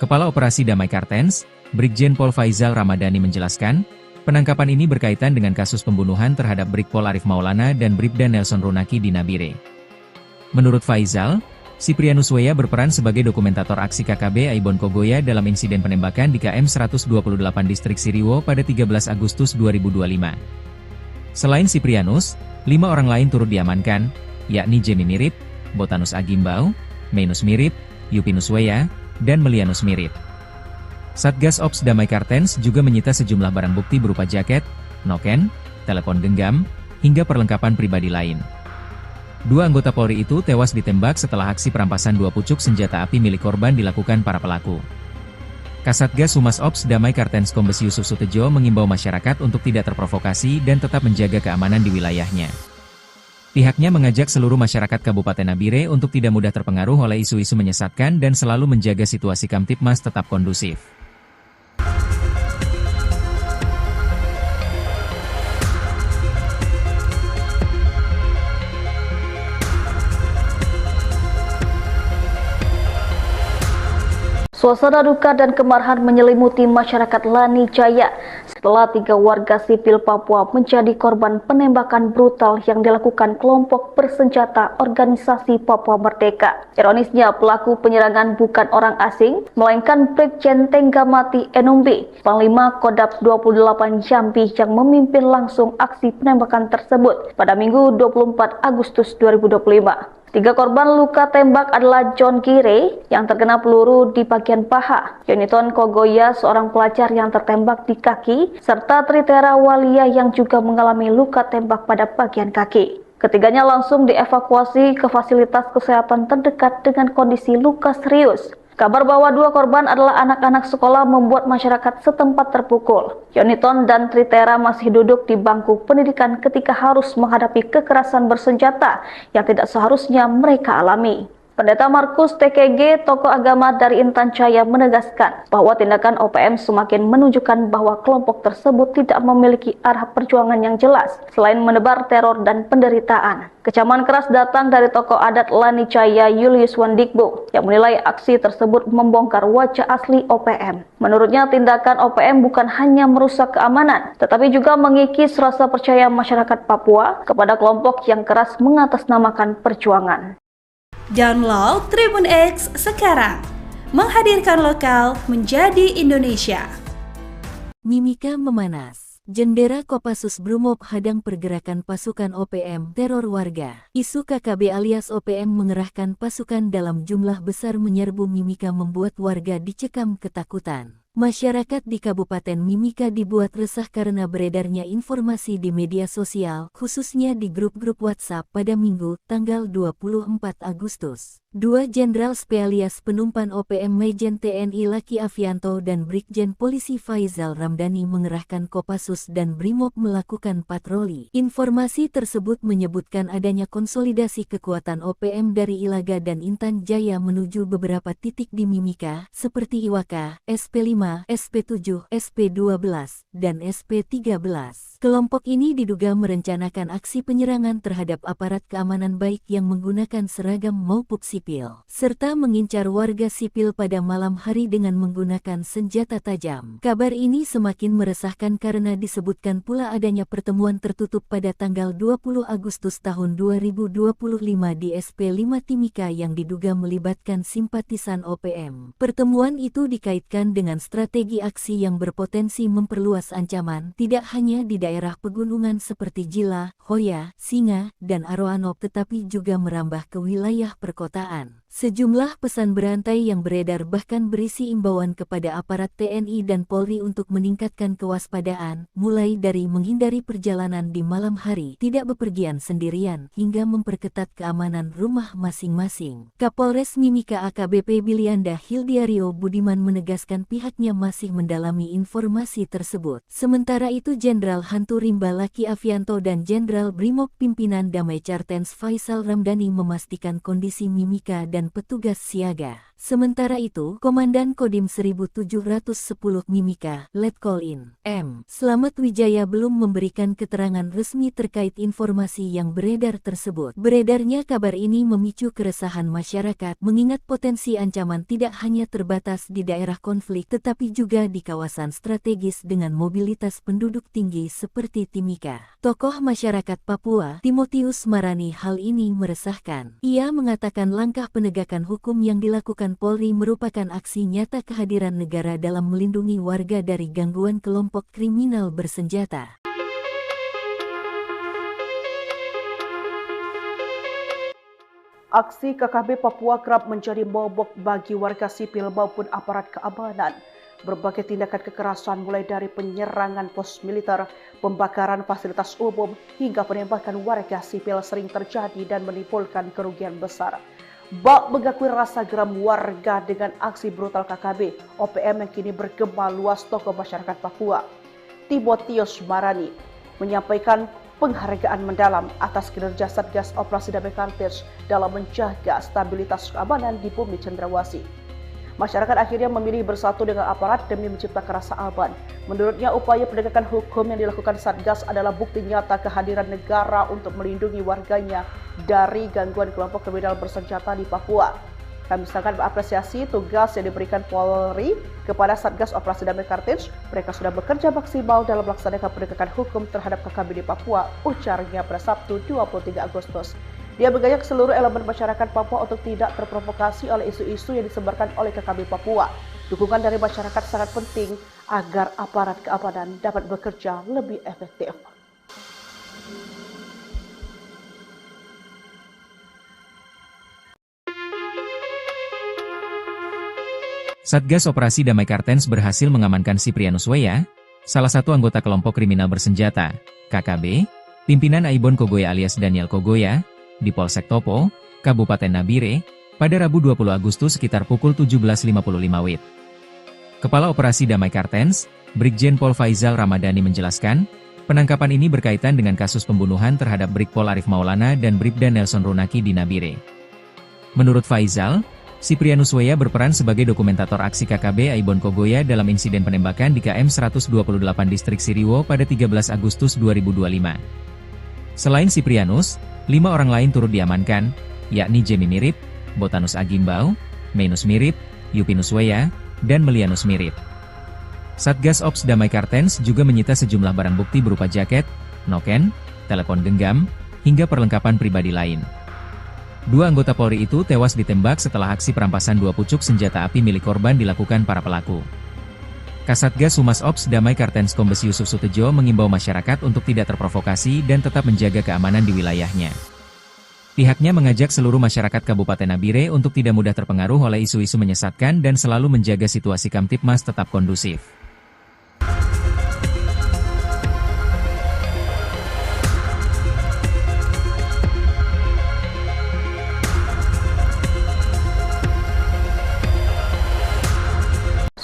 Kepala Operasi Damai Kartens, Brigjen Pol Faizal Ramadhani menjelaskan, penangkapan ini berkaitan dengan kasus pembunuhan terhadap Brigpol Arif Maulana dan Bribda Nelson Runaki di Nabire. Menurut Faizal, Siprianus Weya berperan sebagai dokumentator aksi KKB Aibon Kogoya dalam insiden penembakan di KM 128 Distrik Siriwo pada 13 Agustus 2025. Selain Siprianus, 5 orang lain turut diamankan, yakni Jemi Mirip, Botanus Agimbau, Mainus Mirip, Yupinus Weya, dan Melianus Mirip. Satgas Ops Damai Kartens juga menyita sejumlah barang bukti berupa jaket, noken, telepon genggam, hingga perlengkapan pribadi lain. 2 anggota Polri itu tewas ditembak setelah aksi perampasan 2 pucuk senjata api milik korban dilakukan para pelaku. Kasatgas Humas Ops Damai Kartens Kombes Yusuf Sutejo mengimbau masyarakat untuk tidak terprovokasi dan tetap menjaga keamanan di wilayahnya. Pihaknya mengajak seluruh masyarakat Kabupaten Nabire untuk tidak mudah terpengaruh oleh isu-isu menyesatkan dan selalu menjaga situasi Kamtipmas tetap kondusif. Suasana duka dan kemarahan menyelimuti masyarakat Lani Jaya setelah 3 warga sipil Papua menjadi korban penembakan brutal yang dilakukan kelompok bersenjata Organisasi Papua Merdeka. Ironisnya, pelaku penyerangan bukan orang asing, melainkan Brigjen Tenggamati Enumbi, Panglima Kodap 28 Jambi yang memimpin langsung aksi penembakan tersebut pada Minggu 24 Agustus 2025. 3 korban luka tembak adalah John Gire yang terkena peluru di bagian paha, Yoniton Kogoya seorang pelajar yang tertembak di kaki, serta Tritera Walia yang juga mengalami luka tembak pada bagian kaki. Ketiganya langsung dievakuasi ke fasilitas kesehatan terdekat dengan kondisi luka serius. Kabar bahwa 2 korban adalah anak-anak sekolah membuat masyarakat setempat terpukul. Yoniton dan Tritera masih duduk di bangku pendidikan ketika harus menghadapi kekerasan bersenjata yang tidak seharusnya mereka alami. Pendeta Markus TKG, tokoh agama dari Intan Jaya, menegaskan bahwa tindakan OPM semakin menunjukkan bahwa kelompok tersebut tidak memiliki arah perjuangan yang jelas selain menebar teror dan penderitaan. Kecaman keras datang dari tokoh adat Lani Jaya Julius Wandikbo yang menilai aksi tersebut membongkar wajah asli OPM. Menurutnya, tindakan OPM bukan hanya merusak keamanan, tetapi juga mengikis rasa percaya masyarakat Papua kepada kelompok yang keras mengatasnamakan perjuangan. Download Tribun X sekarang, menghadirkan lokal menjadi Indonesia. Mimika memanas. Jendera Kopassus Brimob hadang pergerakan pasukan OPM teror warga. Isu KKB alias OPM mengerahkan pasukan dalam jumlah besar menyerbu Mimika membuat warga dicekam ketakutan. Masyarakat di Kabupaten Mimika dibuat resah karena beredarnya informasi di media sosial, khususnya di grup-grup WhatsApp pada Minggu, tanggal 24 Agustus. 2 Jenderal Spesialis Penumpan OPM Majen TNI Laki Afianto dan Brigjen Polisi Faizal Ramdhani mengerahkan Kopassus dan Brimob melakukan patroli. Informasi tersebut menyebutkan adanya konsolidasi kekuatan OPM dari Ilaga dan Intan Jaya menuju beberapa titik di Mimika, seperti Iwaka, SP5, SP7, SP12, dan SP13. Kelompok ini diduga merencanakan aksi penyerangan terhadap aparat keamanan baik yang menggunakan seragam maupun sipil, serta mengincar warga sipil pada malam hari dengan menggunakan senjata tajam. Kabar ini semakin meresahkan karena disebutkan pula adanya pertemuan tertutup pada tanggal 20 Agustus tahun 2025 di SP5 Timika yang diduga melibatkan simpatisan OPM. Pertemuan itu dikaitkan dengan strategi aksi yang berpotensi memperluas ancaman tidak hanya di daerah daerah pegunungan seperti Jila, Hoya, Singa, dan Aroanok tetapi juga merambah ke wilayah perkotaan. Sejumlah pesan berantai yang beredar bahkan berisi imbauan kepada aparat TNI dan Polri untuk meningkatkan kewaspadaan, mulai dari menghindari perjalanan di malam hari, tidak bepergian sendirian, hingga memperketat keamanan rumah masing-masing. Kapolres Mimika AKBP Bilianda Hildiario Budiman menegaskan pihaknya masih mendalami informasi tersebut. Sementara itu Jenderal Hantu Rimba Laki Avianto dan Jenderal Brimob Pimpinan Damai Kartens Faisal Ramdhani memastikan kondisi Mimika dan petugas siaga. Sementara itu, Komandan Kodim 1710 Mimika, Letkol In. M. Slamet Wijaya belum memberikan keterangan resmi terkait informasi yang beredar tersebut. Beredarnya kabar ini memicu keresahan masyarakat, mengingat potensi ancaman tidak hanya terbatas di daerah konflik tetapi juga di kawasan strategis dengan mobilitas penduduk tinggi seperti Timika. Tokoh masyarakat Papua, Timotius Marani, hal ini meresahkan. Ia mengatakan langkah penegakan hukum yang dilakukan Polri merupakan aksi nyata kehadiran negara dalam melindungi warga dari gangguan kelompok kriminal bersenjata. Aksi KKB Papua kerap menjadi momok bagi warga sipil maupun aparat keamanan. Berbagai tindakan kekerasan mulai dari penyerangan pos militer, pembakaran fasilitas umum, hingga penembakan warga sipil sering terjadi dan menimbulkan kerugian besar. Bak mengakui rasa geram warga dengan aksi brutal KKB OPM yang kini bergema luas tokoh masyarakat Papua. Timotius Marani menyampaikan penghargaan mendalam atas kinerja Satgas Operasi Damai Kartens dalam menjaga stabilitas keamanan di bumi Cendrawasih. Masyarakat akhirnya memilih bersatu dengan aparat demi menciptakan rasa aman. Menurutnya, upaya penegakan hukum yang dilakukan Satgas adalah bukti nyata kehadiran negara untuk melindungi warganya dari gangguan kelompok kriminal bersenjata di Papua. Kami sangat mengapresiasi tugas yang diberikan Polri kepada Satgas Operasi Damai Kartens. Mereka sudah bekerja maksimal dalam melaksanakan penegakan hukum terhadap KKB di Papua, ujarnya pada Sabtu 23 Agustus. Dia mengajak seluruh elemen masyarakat Papua untuk tidak terprovokasi oleh isu-isu yang disebarkan oleh KKB Papua. Dukungan dari masyarakat sangat penting agar aparat keamanan dapat bekerja lebih efektif. Satgas Operasi Damai Kartens berhasil mengamankan Siprianus Weya, salah satu anggota kelompok kriminal bersenjata, KKB, pimpinan Aibon Kogoya alias Daniel Kogoya, di Polsek Topo, Kabupaten Nabire, pada Rabu 20 Agustus sekitar pukul 17.55 WIB. Kepala Operasi Damai Kartens, Brigjen Pol Faisal Ramadhani menjelaskan, penangkapan ini berkaitan dengan kasus pembunuhan terhadap Brigpol Arif Maulana dan Bribda Nelson Runaki di Nabire. Menurut Faisal, Siprianus Weya berperan sebagai dokumentator aksi KKB Aibon Kogoya dalam insiden penembakan di KM 128 Distrik Siriwo pada 13 Agustus 2025. Selain Siprianus, 5 orang lain turut diamankan, yakni Jemi Mirip, Botanus Agimbau, Menus Mirip, Yupinus Weya, dan Melianus Mirip. Satgas Ops Damai Kartens juga menyita sejumlah barang bukti berupa jaket, noken, telepon genggam, hingga perlengkapan pribadi lain. 2 anggota Polri itu tewas ditembak setelah aksi perampasan 2 pucuk senjata api milik korban dilakukan para pelaku. Kasatgas Humas Ops Damai Kartens Kombes Yusuf Sutejo mengimbau masyarakat untuk tidak terprovokasi dan tetap menjaga keamanan di wilayahnya. Pihaknya mengajak seluruh masyarakat Kabupaten Nabire untuk tidak mudah terpengaruh oleh isu-isu menyesatkan dan selalu menjaga situasi Kamtipmas tetap kondusif.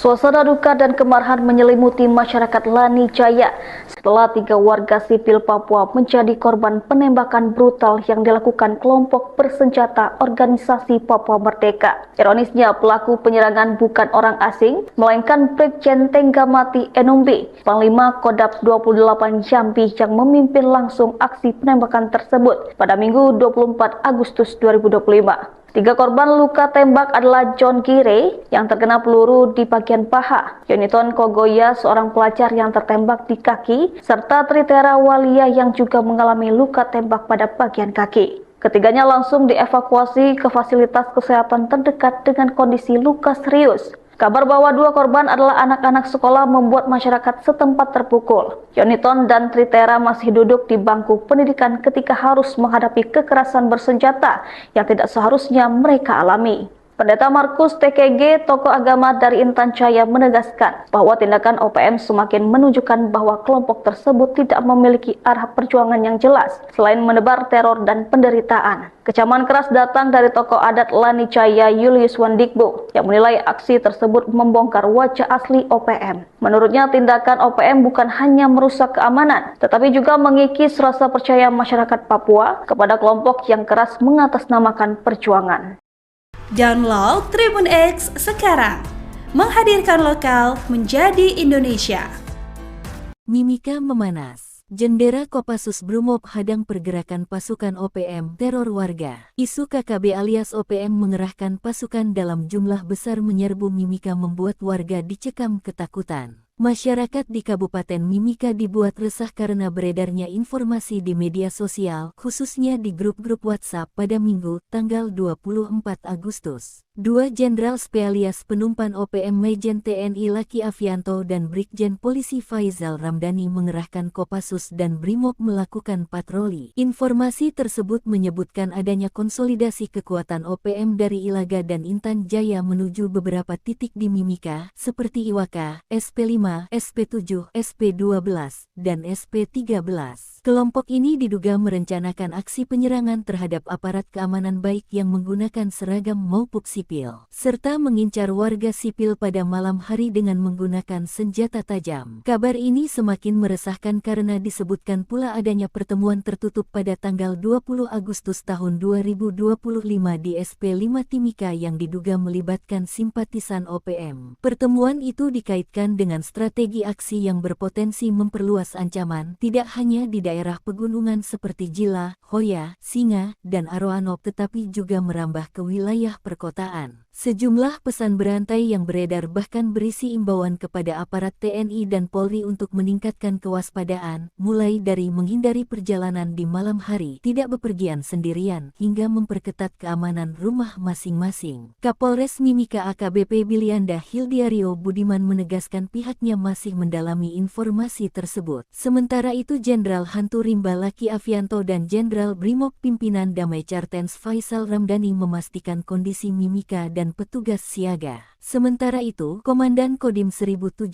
Suasana duka dan kemarahan menyelimuti masyarakat Lani Jaya setelah 3 warga sipil Papua menjadi korban penembakan brutal yang dilakukan kelompok bersenjata organisasi Papua Merdeka. Ironisnya, pelaku penyerangan bukan orang asing, melainkan Brigjen Tenggamati Enumbi, Panglima Kodap 28 Jambi yang memimpin langsung aksi penembakan tersebut pada Minggu 24 Agustus 2025. 3 korban luka tembak adalah John Gire yang terkena peluru di bagian paha, Yoniton Kogoya seorang pelajar yang tertembak di kaki, serta Tritera Walia yang juga mengalami luka tembak pada bagian kaki. Ketiganya langsung dievakuasi ke fasilitas kesehatan terdekat dengan kondisi luka serius. Kabar bahwa 2 korban adalah anak-anak sekolah membuat masyarakat setempat terpukul. Yoniton dan Tritera masih duduk di bangku pendidikan ketika harus menghadapi kekerasan bersenjata yang tidak seharusnya mereka alami. Pendeta Markus TKG, tokoh agama dari Intan Jaya, menegaskan bahwa tindakan OPM semakin menunjukkan bahwa kelompok tersebut tidak memiliki arah perjuangan yang jelas selain menebar teror dan penderitaan. Kecaman keras datang dari tokoh adat Lani Jaya Julius Wandikbo yang menilai aksi tersebut membongkar wajah asli OPM. Menurutnya, tindakan OPM bukan hanya merusak keamanan, tetapi juga mengikis rasa percaya masyarakat Papua kepada kelompok yang keras mengatasnamakan perjuangan. Download Tribun X sekarang, menghadirkan lokal menjadi Indonesia. Mimika memanas. Jendera Kopassus Brimob hadang pergerakan pasukan OPM teror warga. Isu KKB alias OPM mengerahkan pasukan dalam jumlah besar menyerbu Mimika membuat warga dicekam ketakutan. Masyarakat di Kabupaten Mimika dibuat resah karena beredarnya informasi di media sosial, khususnya di grup-grup WhatsApp pada Minggu, tanggal 24 Agustus. 2 Jenderal Spesialis Penumpan OPM Majen TNI Laki Afianto dan Brigjen Polisi Faizal Ramdhani mengerahkan Kopassus dan Brimob melakukan patroli. Informasi tersebut menyebutkan adanya konsolidasi kekuatan OPM dari Ilaga dan Intan Jaya menuju beberapa titik di Mimika, seperti Iwaka, SP5, SP7, SP12, dan SP13. Kelompok ini diduga merencanakan aksi penyerangan terhadap aparat keamanan baik yang menggunakan seragam maupun sipil, serta mengincar warga sipil pada malam hari dengan menggunakan senjata tajam. Kabar ini semakin meresahkan karena disebutkan pula adanya pertemuan tertutup pada tanggal 20 Agustus tahun 2025 di SP5 Timika yang diduga melibatkan simpatisan OPM. Pertemuan itu dikaitkan dengan strategi aksi yang berpotensi memperluas ancaman tidak hanya di daerah pegunungan seperti Jila, Hoya, Singa, dan Aroanok tetapi juga merambah ke wilayah perkotaan. Sejumlah pesan berantai yang beredar bahkan berisi imbauan kepada aparat TNI dan Polri untuk meningkatkan kewaspadaan, mulai dari menghindari perjalanan di malam hari, tidak bepergian sendirian, hingga memperketat keamanan rumah masing-masing. Kapolres Mimika AKBP Bilianda Hildiario Budiman menegaskan pihaknya masih mendalami informasi tersebut. Sementara itu Jenderal Hantu Rimba Laki Afianto dan Jenderal Brimob Pimpinan Damai Cartens Faizal Ramdhani memastikan kondisi Mimika dan petugas siaga. Sementara itu, Komandan Kodim 1710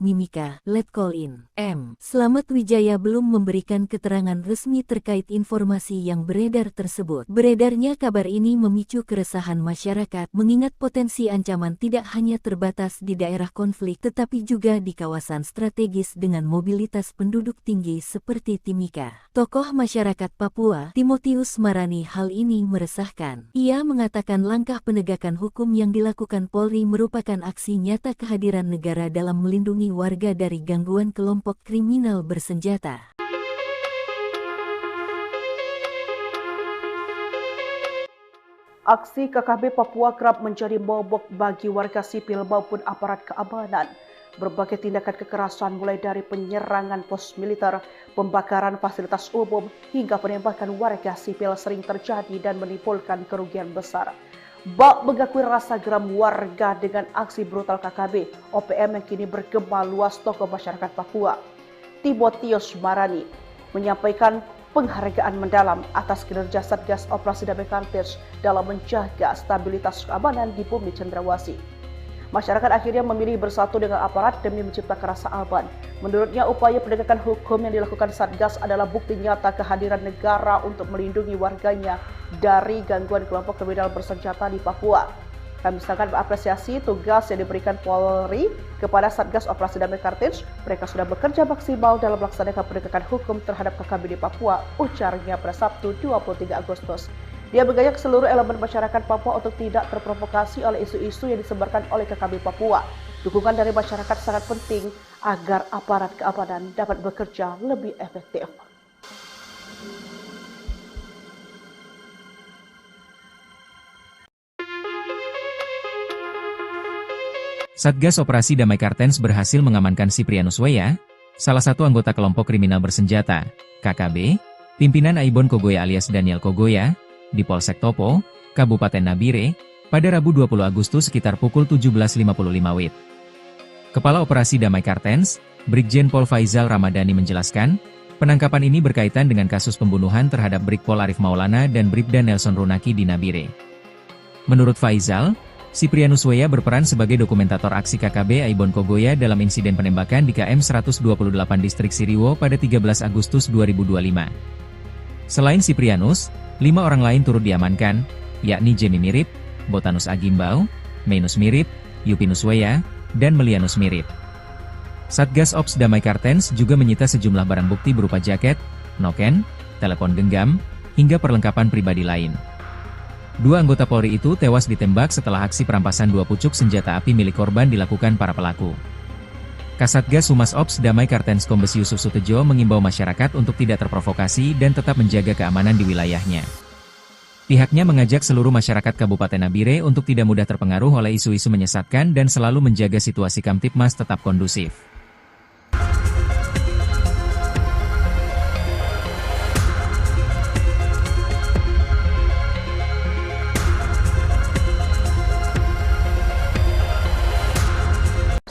Mimika, Letkol In. M. Slamet Wijaya belum memberikan keterangan resmi terkait informasi yang beredar tersebut. Beredarnya kabar ini memicu keresahan masyarakat, mengingat potensi ancaman tidak hanya terbatas di daerah konflik tetapi juga di kawasan strategis dengan mobilitas penduduk tinggi seperti Timika. Tokoh masyarakat Papua, Timotius Marani, hal ini meresahkan. Ia mengatakan langkah penegakan hukum yang dilakukan Polri merupakan aksi nyata kehadiran negara dalam melindungi warga dari gangguan kelompok kriminal bersenjata. Aksi KKB Papua kerap menjadi momok bagi warga sipil maupun aparat keamanan. Berbagai tindakan kekerasan mulai dari penyerangan pos militer, pembakaran fasilitas umum, hingga penembakan warga sipil sering terjadi dan menimbulkan kerugian besar. Bak mengakui rasa geram warga dengan aksi brutal KKB OPM yang kini bergema luas tokoh masyarakat Papua. Timotius Marani menyampaikan penghargaan mendalam atas kinerja Satgas Operasi Damai Kartens dalam menjaga stabilitas keamanan di bumi Cendrawasih. Masyarakat akhirnya memilih bersatu dengan aparat demi menciptakan rasa aman. Menurutnya, upaya penegakan hukum yang dilakukan Satgas adalah bukti nyata kehadiran negara untuk melindungi warganya dari gangguan kelompok kriminal bersenjata di Papua. Kami sangat mengapresiasi tugas yang diberikan Polri kepada Satgas Operasi Damai Kartens. Mereka sudah bekerja maksimal dalam melaksanakan penegakan hukum terhadap KKB di Papua, ujarnya pada Sabtu 23 Agustus. Dia mengajak seluruh elemen masyarakat Papua untuk tidak terprovokasi oleh isu-isu yang disebarkan oleh KKB Papua. Dukungan dari masyarakat sangat penting agar aparat keamanan dapat bekerja lebih efektif. Satgas Operasi Damai Kartens berhasil mengamankan Siprianus Weya, salah satu anggota kelompok kriminal bersenjata, KKB, pimpinan Aibon Kogoya alias Daniel Kogoya, di Polsek Topo, Kabupaten Nabire, pada Rabu 20 Agustus sekitar pukul 17.55 WIB. Kepala Operasi Damai Kartens, Brigjen Pol Faizal Ramadhani menjelaskan, penangkapan ini berkaitan dengan kasus pembunuhan terhadap Brigpol Arif Maulana dan Bribda Nelson Runaki di Nabire. Menurut Faizal, Siprianus Weya berperan sebagai dokumentator aksi KKB Aibon Kogoya dalam insiden penembakan di KM 128 Distrik Siriwo pada 13 Agustus 2025. Selain Siprianus, 5 orang lain turut diamankan, yakni Jemi Mirip, Botanus Agimbau, Mainus Mirip, Yupinus Weya, dan Melianus Mirip. Satgas Ops Damai Kartens juga menyita sejumlah barang bukti berupa jaket, noken, telepon genggam, hingga perlengkapan pribadi lain. 2 anggota Polri itu tewas ditembak setelah aksi perampasan 2 pucuk senjata api milik korban dilakukan para pelaku. Kasatgas Humas Ops Damai Kartens Kombes Yusuf Sutejo mengimbau masyarakat untuk tidak terprovokasi dan tetap menjaga keamanan di wilayahnya. Pihaknya mengajak seluruh masyarakat Kabupaten Nabire untuk tidak mudah terpengaruh oleh isu-isu menyesatkan dan selalu menjaga situasi Kamtipmas tetap kondusif.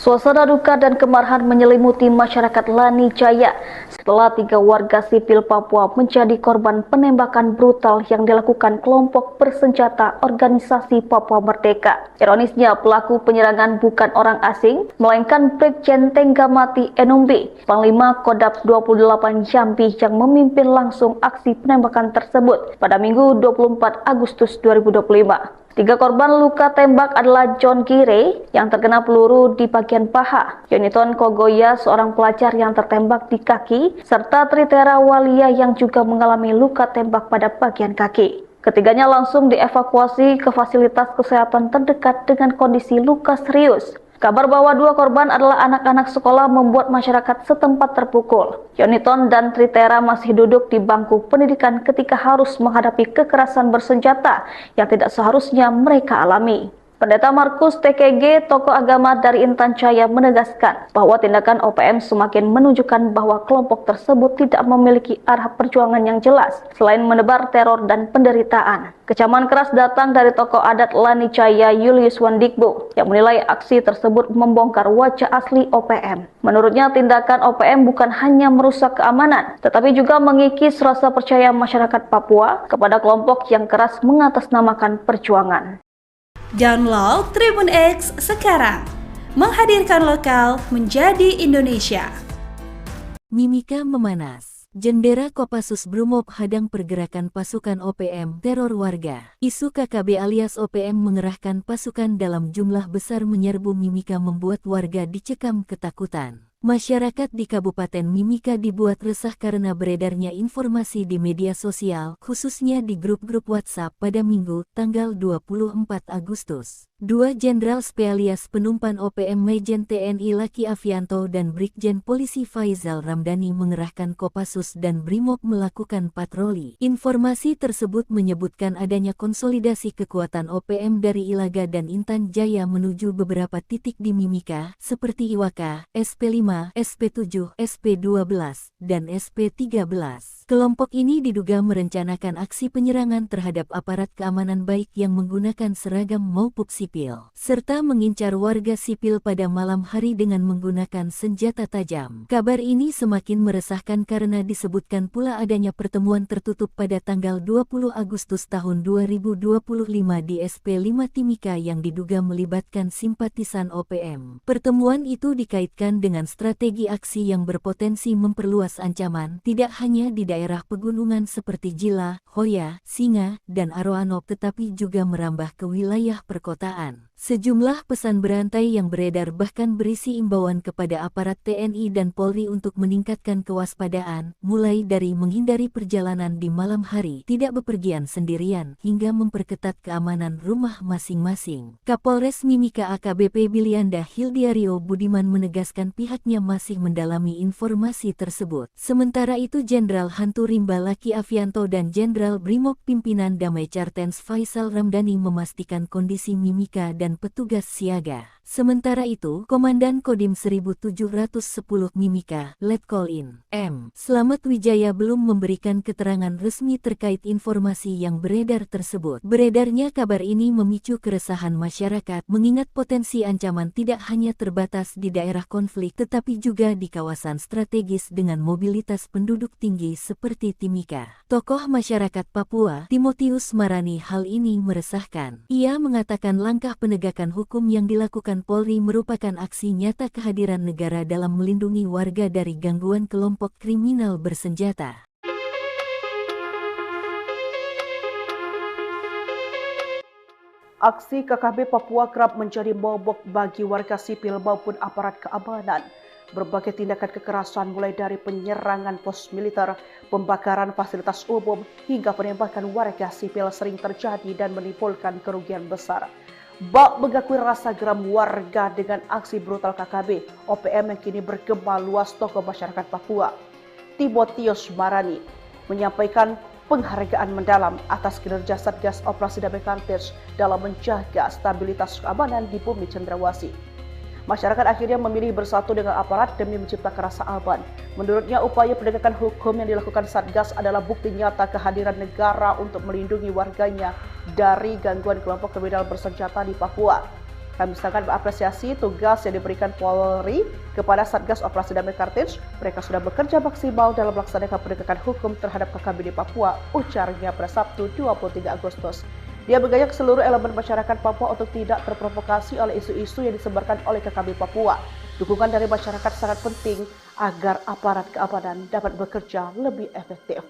Suasana duka dan kemarahan menyelimuti masyarakat Lani Jaya setelah 3 warga sipil Papua menjadi korban penembakan brutal yang dilakukan kelompok bersenjata Organisasi Papua Merdeka. Ironisnya, pelaku penyerangan bukan orang asing, melainkan Brigjen Tenggamati Enumbi, Panglima Kodap 28 Jambi yang memimpin langsung aksi penembakan tersebut pada Minggu 24 Agustus 2025. 3 korban luka tembak adalah John Gire yang terkena peluru di bagian paha, Yoniton Kogoya seorang pelajar yang tertembak di kaki, serta Tritera Walia yang juga mengalami luka tembak pada bagian kaki. Ketiganya langsung dievakuasi ke fasilitas kesehatan terdekat dengan kondisi luka serius. Kabar bahwa 2 korban adalah anak-anak sekolah membuat masyarakat setempat terpukul. Yoniton dan Tritera masih duduk di bangku pendidikan ketika harus menghadapi kekerasan bersenjata yang tidak seharusnya mereka alami. Pendeta Markus TKG, tokoh agama dari Intan Jaya, menegaskan bahwa tindakan OPM semakin menunjukkan bahwa kelompok tersebut tidak memiliki arah perjuangan yang jelas selain menebar teror dan penderitaan. Kecaman keras datang dari tokoh adat Lani Jaya Julius Wandikbo yang menilai aksi tersebut membongkar wajah asli OPM. Menurutnya, tindakan OPM bukan hanya merusak keamanan, tetapi juga mengikis rasa percaya masyarakat Papua kepada kelompok yang keras mengatasnamakan perjuangan. Download Tribun X sekarang, menghadirkan lokal menjadi Indonesia. Mimika memanas. Jendera Kopassus Brimob hadang pergerakan pasukan OPM teror warga. Isu KKB alias OPM mengerahkan pasukan dalam jumlah besar menyerbu Mimika membuat warga dicekam ketakutan. Masyarakat di Kabupaten Mimika dibuat resah karena beredarnya informasi di media sosial, khususnya di grup-grup WhatsApp pada Minggu, tanggal 24 Agustus. 2 Jenderal Spesialis Penumpan OPM Majen TNI Laki Afianto dan Brigjen Polisi Faizal Ramdhani mengerahkan Kopassus dan Brimob melakukan patroli. Informasi tersebut menyebutkan adanya konsolidasi kekuatan OPM dari Ilaga dan Intan Jaya menuju beberapa titik di Mimika, seperti Iwaka, SP5, SP7, SP12, dan SP13. Kelompok ini diduga merencanakan aksi penyerangan terhadap aparat keamanan baik yang menggunakan seragam maupun sipil, serta mengincar warga sipil pada malam hari dengan menggunakan senjata tajam. Kabar ini semakin meresahkan karena disebutkan pula adanya pertemuan tertutup pada tanggal 20 Agustus tahun 2025 di SP5 Timika yang diduga melibatkan simpatisan OPM. Pertemuan itu dikaitkan dengan strategi aksi yang berpotensi memperluas ancaman, tidak hanya di daerah pegunungan seperti Jila, Hoya, Singa, dan Aroanop tetapi juga merambah ke wilayah perkotaan. Sejumlah pesan berantai yang beredar bahkan berisi imbauan kepada aparat TNI dan Polri untuk meningkatkan kewaspadaan, mulai dari menghindari perjalanan di malam hari, tidak bepergian sendirian, hingga memperketat keamanan rumah masing-masing. Kapolres Mimika AKBP Bilianda Hildiario Budiman menegaskan pihaknya masih mendalami informasi tersebut. Sementara itu Jenderal Hantu Rimba Laki Afianto dan Jenderal Brimob Pimpinan Damai Kartens Faizal Ramdhani memastikan kondisi Mimika dan petugas siaga. Sementara itu, Komandan Kodim 1710 Mimika, Letkol In, M. Slamet Wijaya belum memberikan keterangan resmi terkait informasi yang beredar tersebut. Beredarnya kabar ini memicu keresahan masyarakat, mengingat potensi ancaman tidak hanya terbatas di daerah konflik tetapi juga di kawasan strategis dengan mobilitas penduduk tinggi seperti Timika. Tokoh masyarakat Papua, Timotius Marani, hal ini meresahkan. Ia mengatakan langkah penegakan hukum yang dilakukan Polri merupakan aksi nyata kehadiran negara dalam melindungi warga dari gangguan kelompok kriminal bersenjata. Aksi KKB Papua kerap menjadi momok bagi warga sipil maupun aparat keamanan. Berbagai tindakan kekerasan mulai dari penyerangan pos militer, pembakaran fasilitas umum, hingga penembakan warga sipil sering terjadi dan menimbulkan kerugian besar. Bak mengakui rasa geram warga dengan aksi brutal KKB OPM yang kini bergema luas tokoh masyarakat Papua. Timotius Marani menyampaikan penghargaan mendalam atas kinerja Satgas Operasi Damai Kartens dalam menjaga stabilitas keamanan di bumi Cendrawasih. Masyarakat akhirnya memilih bersatu dengan aparat demi menciptakan rasa aman. Menurutnya, upaya penegakan hukum yang dilakukan Satgas adalah bukti nyata kehadiran negara untuk melindungi warganya dari gangguan kelompok kriminal bersenjata di Papua. Kami sangat mengapresiasi tugas yang diberikan Polri kepada Satgas Operasi Damai Kartens. Mereka sudah bekerja maksimal dalam melaksanakan penegakan hukum terhadap KKB di Papua, ujarnya pada Sabtu 23 Agustus. Dia mengajak seluruh elemen masyarakat Papua untuk tidak terprovokasi oleh isu-isu yang disebarkan oleh KKB Papua. Dukungan dari masyarakat sangat penting agar aparat keamanan dapat bekerja lebih efektif.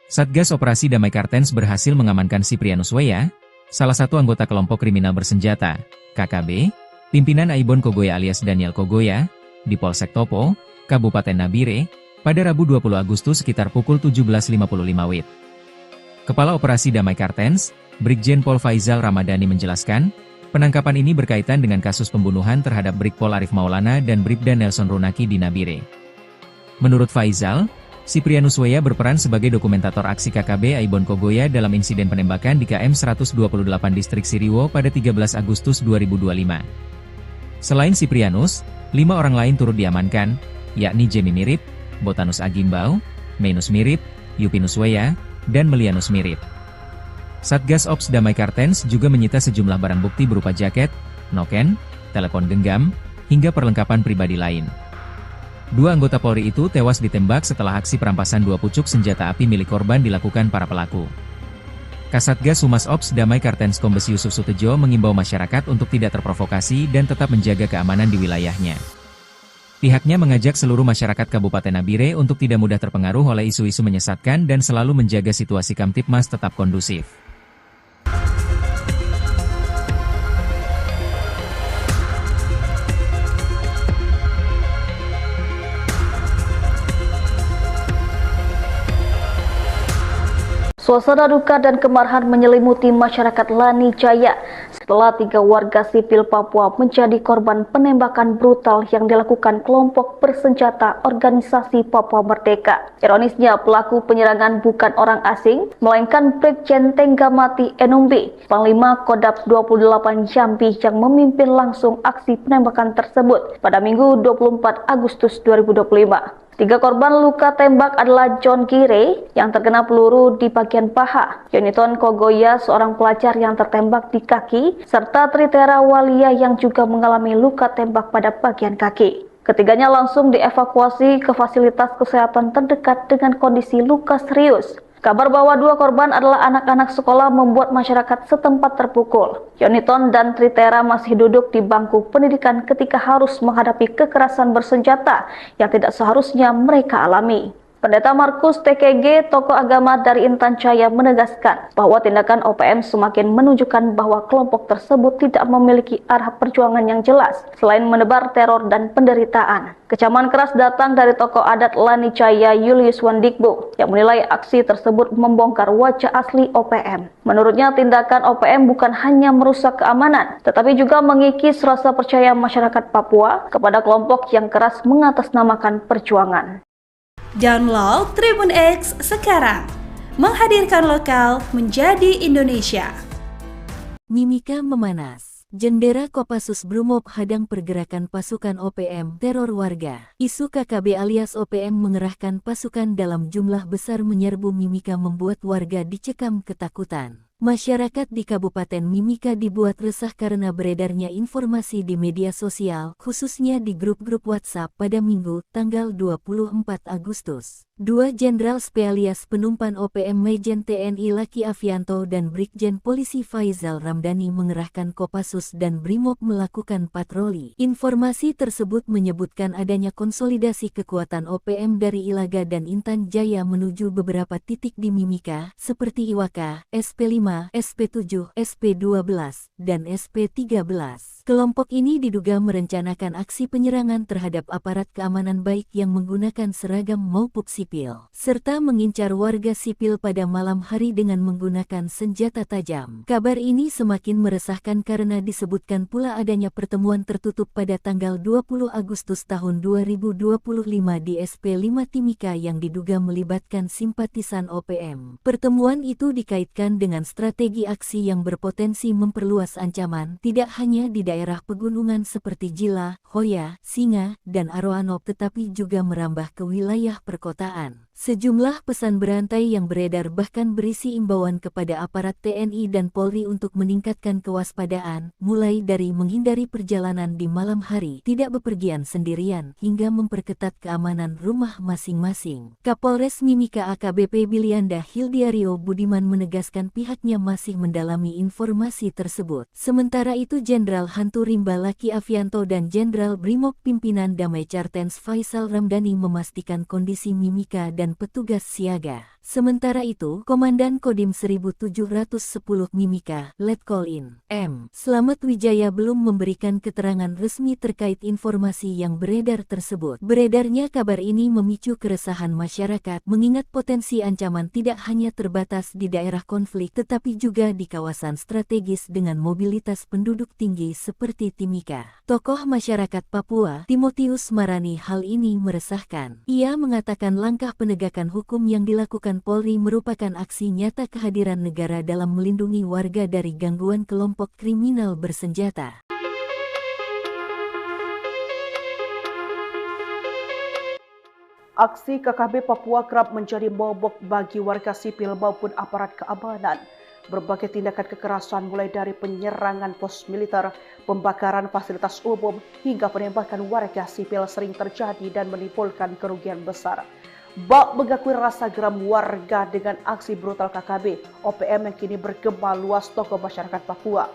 Satgas Operasi Damai Kartens berhasil mengamankan Siprianus Weya, salah satu anggota kelompok kriminal bersenjata, KKB, pimpinan Aibon Kogoya alias Daniel Kogoya, di Polsek Topo, Kabupaten Nabire, pada Rabu 20 Agustus sekitar pukul 17.55 WIB. Kepala Operasi Damai Kartens, Brigjen Pol Faizal Ramadhani menjelaskan, penangkapan ini berkaitan dengan kasus pembunuhan terhadap Brigpol Arif Maulana dan Bribda Nelson Runaki di Nabire. Menurut Faizal, Siprianus Weya berperan sebagai dokumentator aksi KKB Aibon Kogoya dalam insiden penembakan di KM 128 Distrik Siriwo pada 13 Agustus 2025. Selain Siprianus, 5 orang lain turut diamankan, yakni Jemi Mirip, Botanus Agimbau, Menus Mirip, Yupinus Weya, dan Melianus Mirip. Satgas Ops Damai Kartens juga menyita sejumlah barang bukti berupa jaket, noken, telepon genggam, hingga perlengkapan pribadi lain. 2 anggota Polri itu tewas ditembak setelah aksi perampasan 2 pucuk senjata api milik korban dilakukan para pelaku. Kasatgas Humas Ops Damai Kartens Kombes Yusuf Sutejo mengimbau masyarakat untuk tidak terprovokasi dan tetap menjaga keamanan di wilayahnya. Pihaknya mengajak seluruh masyarakat Kabupaten Nabire untuk tidak mudah terpengaruh oleh isu-isu menyesatkan dan selalu menjaga situasi Kamtipmas tetap kondusif. Suasana duka dan kemarahan menyelimuti masyarakat Lani Jaya setelah 3 warga sipil Papua menjadi korban penembakan brutal yang dilakukan kelompok bersenjata organisasi Papua Merdeka. Ironisnya, pelaku penyerangan bukan orang asing, melainkan Brigjen Tenggamati Enumbi, Panglima Kodap 28 Jambi yang memimpin langsung aksi penembakan tersebut pada Minggu 24 Agustus 2025. 3 korban luka tembak adalah John Gire yang terkena peluru di bagian paha, Yoniton Kogoya seorang pelajar yang tertembak di kaki, serta Tritera Walia yang juga mengalami luka tembak pada bagian kaki. Ketiganya langsung dievakuasi ke fasilitas kesehatan terdekat dengan kondisi luka serius. Kabar bahwa 2 korban adalah anak-anak sekolah membuat masyarakat setempat terpukul. Yoniton dan Tritera masih duduk di bangku pendidikan ketika harus menghadapi kekerasan bersenjata yang tidak seharusnya mereka alami. Pendeta Markus TKG, tokoh agama dari Intan Jaya, menegaskan bahwa tindakan OPM semakin menunjukkan bahwa kelompok tersebut tidak memiliki arah perjuangan yang jelas selain menebar teror dan penderitaan. Kecaman keras datang dari tokoh adat Lani Jaya Julius Wandikbo yang menilai aksi tersebut membongkar wajah asli OPM. Menurutnya, tindakan OPM bukan hanya merusak keamanan, tetapi juga mengikis rasa percaya masyarakat Papua kepada kelompok yang keras mengatasnamakan perjuangan. Download Tribun X sekarang, menghadirkan lokal menjadi Indonesia. Mimika memanas. Jendera Kopassus Brimob hadang pergerakan pasukan OPM teror warga. Isu KKB alias OPM mengerahkan pasukan dalam jumlah besar menyerbu Mimika membuat warga dicekam ketakutan. Masyarakat di Kabupaten Mimika dibuat resah karena beredarnya informasi di media sosial, khususnya di grup-grup WhatsApp pada Minggu, tanggal 24 Agustus. Dua Jenderal Spesialis Penumpan OPM Majen TNI Laki Afianto dan Brigjen Polisi Faizal Ramdhani mengerahkan Kopassus dan Brimob melakukan patroli. Informasi tersebut menyebutkan adanya konsolidasi kekuatan OPM dari Ilaga dan Intan Jaya menuju beberapa titik di Mimika, seperti Iwaka, SP5, SP7, SP12, dan SP13. Kelompok ini diduga merencanakan aksi penyerangan terhadap aparat keamanan baik yang menggunakan seragam maupun sipil, serta mengincar warga sipil pada malam hari dengan menggunakan senjata tajam. Kabar ini semakin meresahkan karena disebutkan pula adanya pertemuan tertutup pada tanggal 20 Agustus tahun 2025 di SP5 Timika yang diduga melibatkan simpatisan OPM. Pertemuan itu dikaitkan dengan strategi aksi yang berpotensi memperluas ancaman tidak hanya di daerah pegunungan seperti Jila, Hoya, Singa, dan Aroanok tetapi juga merambah ke wilayah perkotaan. Sejumlah pesan berantai yang beredar bahkan berisi imbauan kepada aparat TNI dan Polri untuk meningkatkan kewaspadaan, mulai dari menghindari perjalanan di malam hari, tidak bepergian sendirian, hingga memperketat keamanan rumah masing-masing. Kapolres Mimika AKBP Bilianda Hildiario Budiman menegaskan pihaknya masih mendalami informasi tersebut. Sementara itu Jenderal Hantu Rimba Laki Afianto dan Jenderal Brimob Pimpinan Damai Cartens Faizal Ramdhani memastikan kondisi Mimika dan petugas siaga. Sementara itu, Komandan Kodim 1710 Mimika, Letkol In. M. Slamet Wijaya belum memberikan keterangan resmi terkait informasi yang beredar tersebut. Beredarnya kabar ini memicu keresahan masyarakat, mengingat potensi ancaman tidak hanya terbatas di daerah konflik tetapi juga di kawasan strategis dengan mobilitas penduduk tinggi seperti Timika. Tokoh masyarakat Papua, Timotius Marani, hal ini meresahkan. Ia mengatakan langkah penegakan hukum yang dilakukan Polri merupakan aksi nyata kehadiran negara dalam melindungi warga dari gangguan kelompok kriminal bersenjata. Aksi KKB Papua kerap menjadi momok bagi warga sipil maupun aparat keamanan. Berbagai tindakan kekerasan mulai dari penyerangan pos militer, pembakaran fasilitas umum, hingga penembakan warga sipil sering terjadi dan menimbulkan kerugian besar. Bak mengakui rasa geram warga dengan aksi brutal KKB OPM yang kini bergema luas tokoh masyarakat Papua.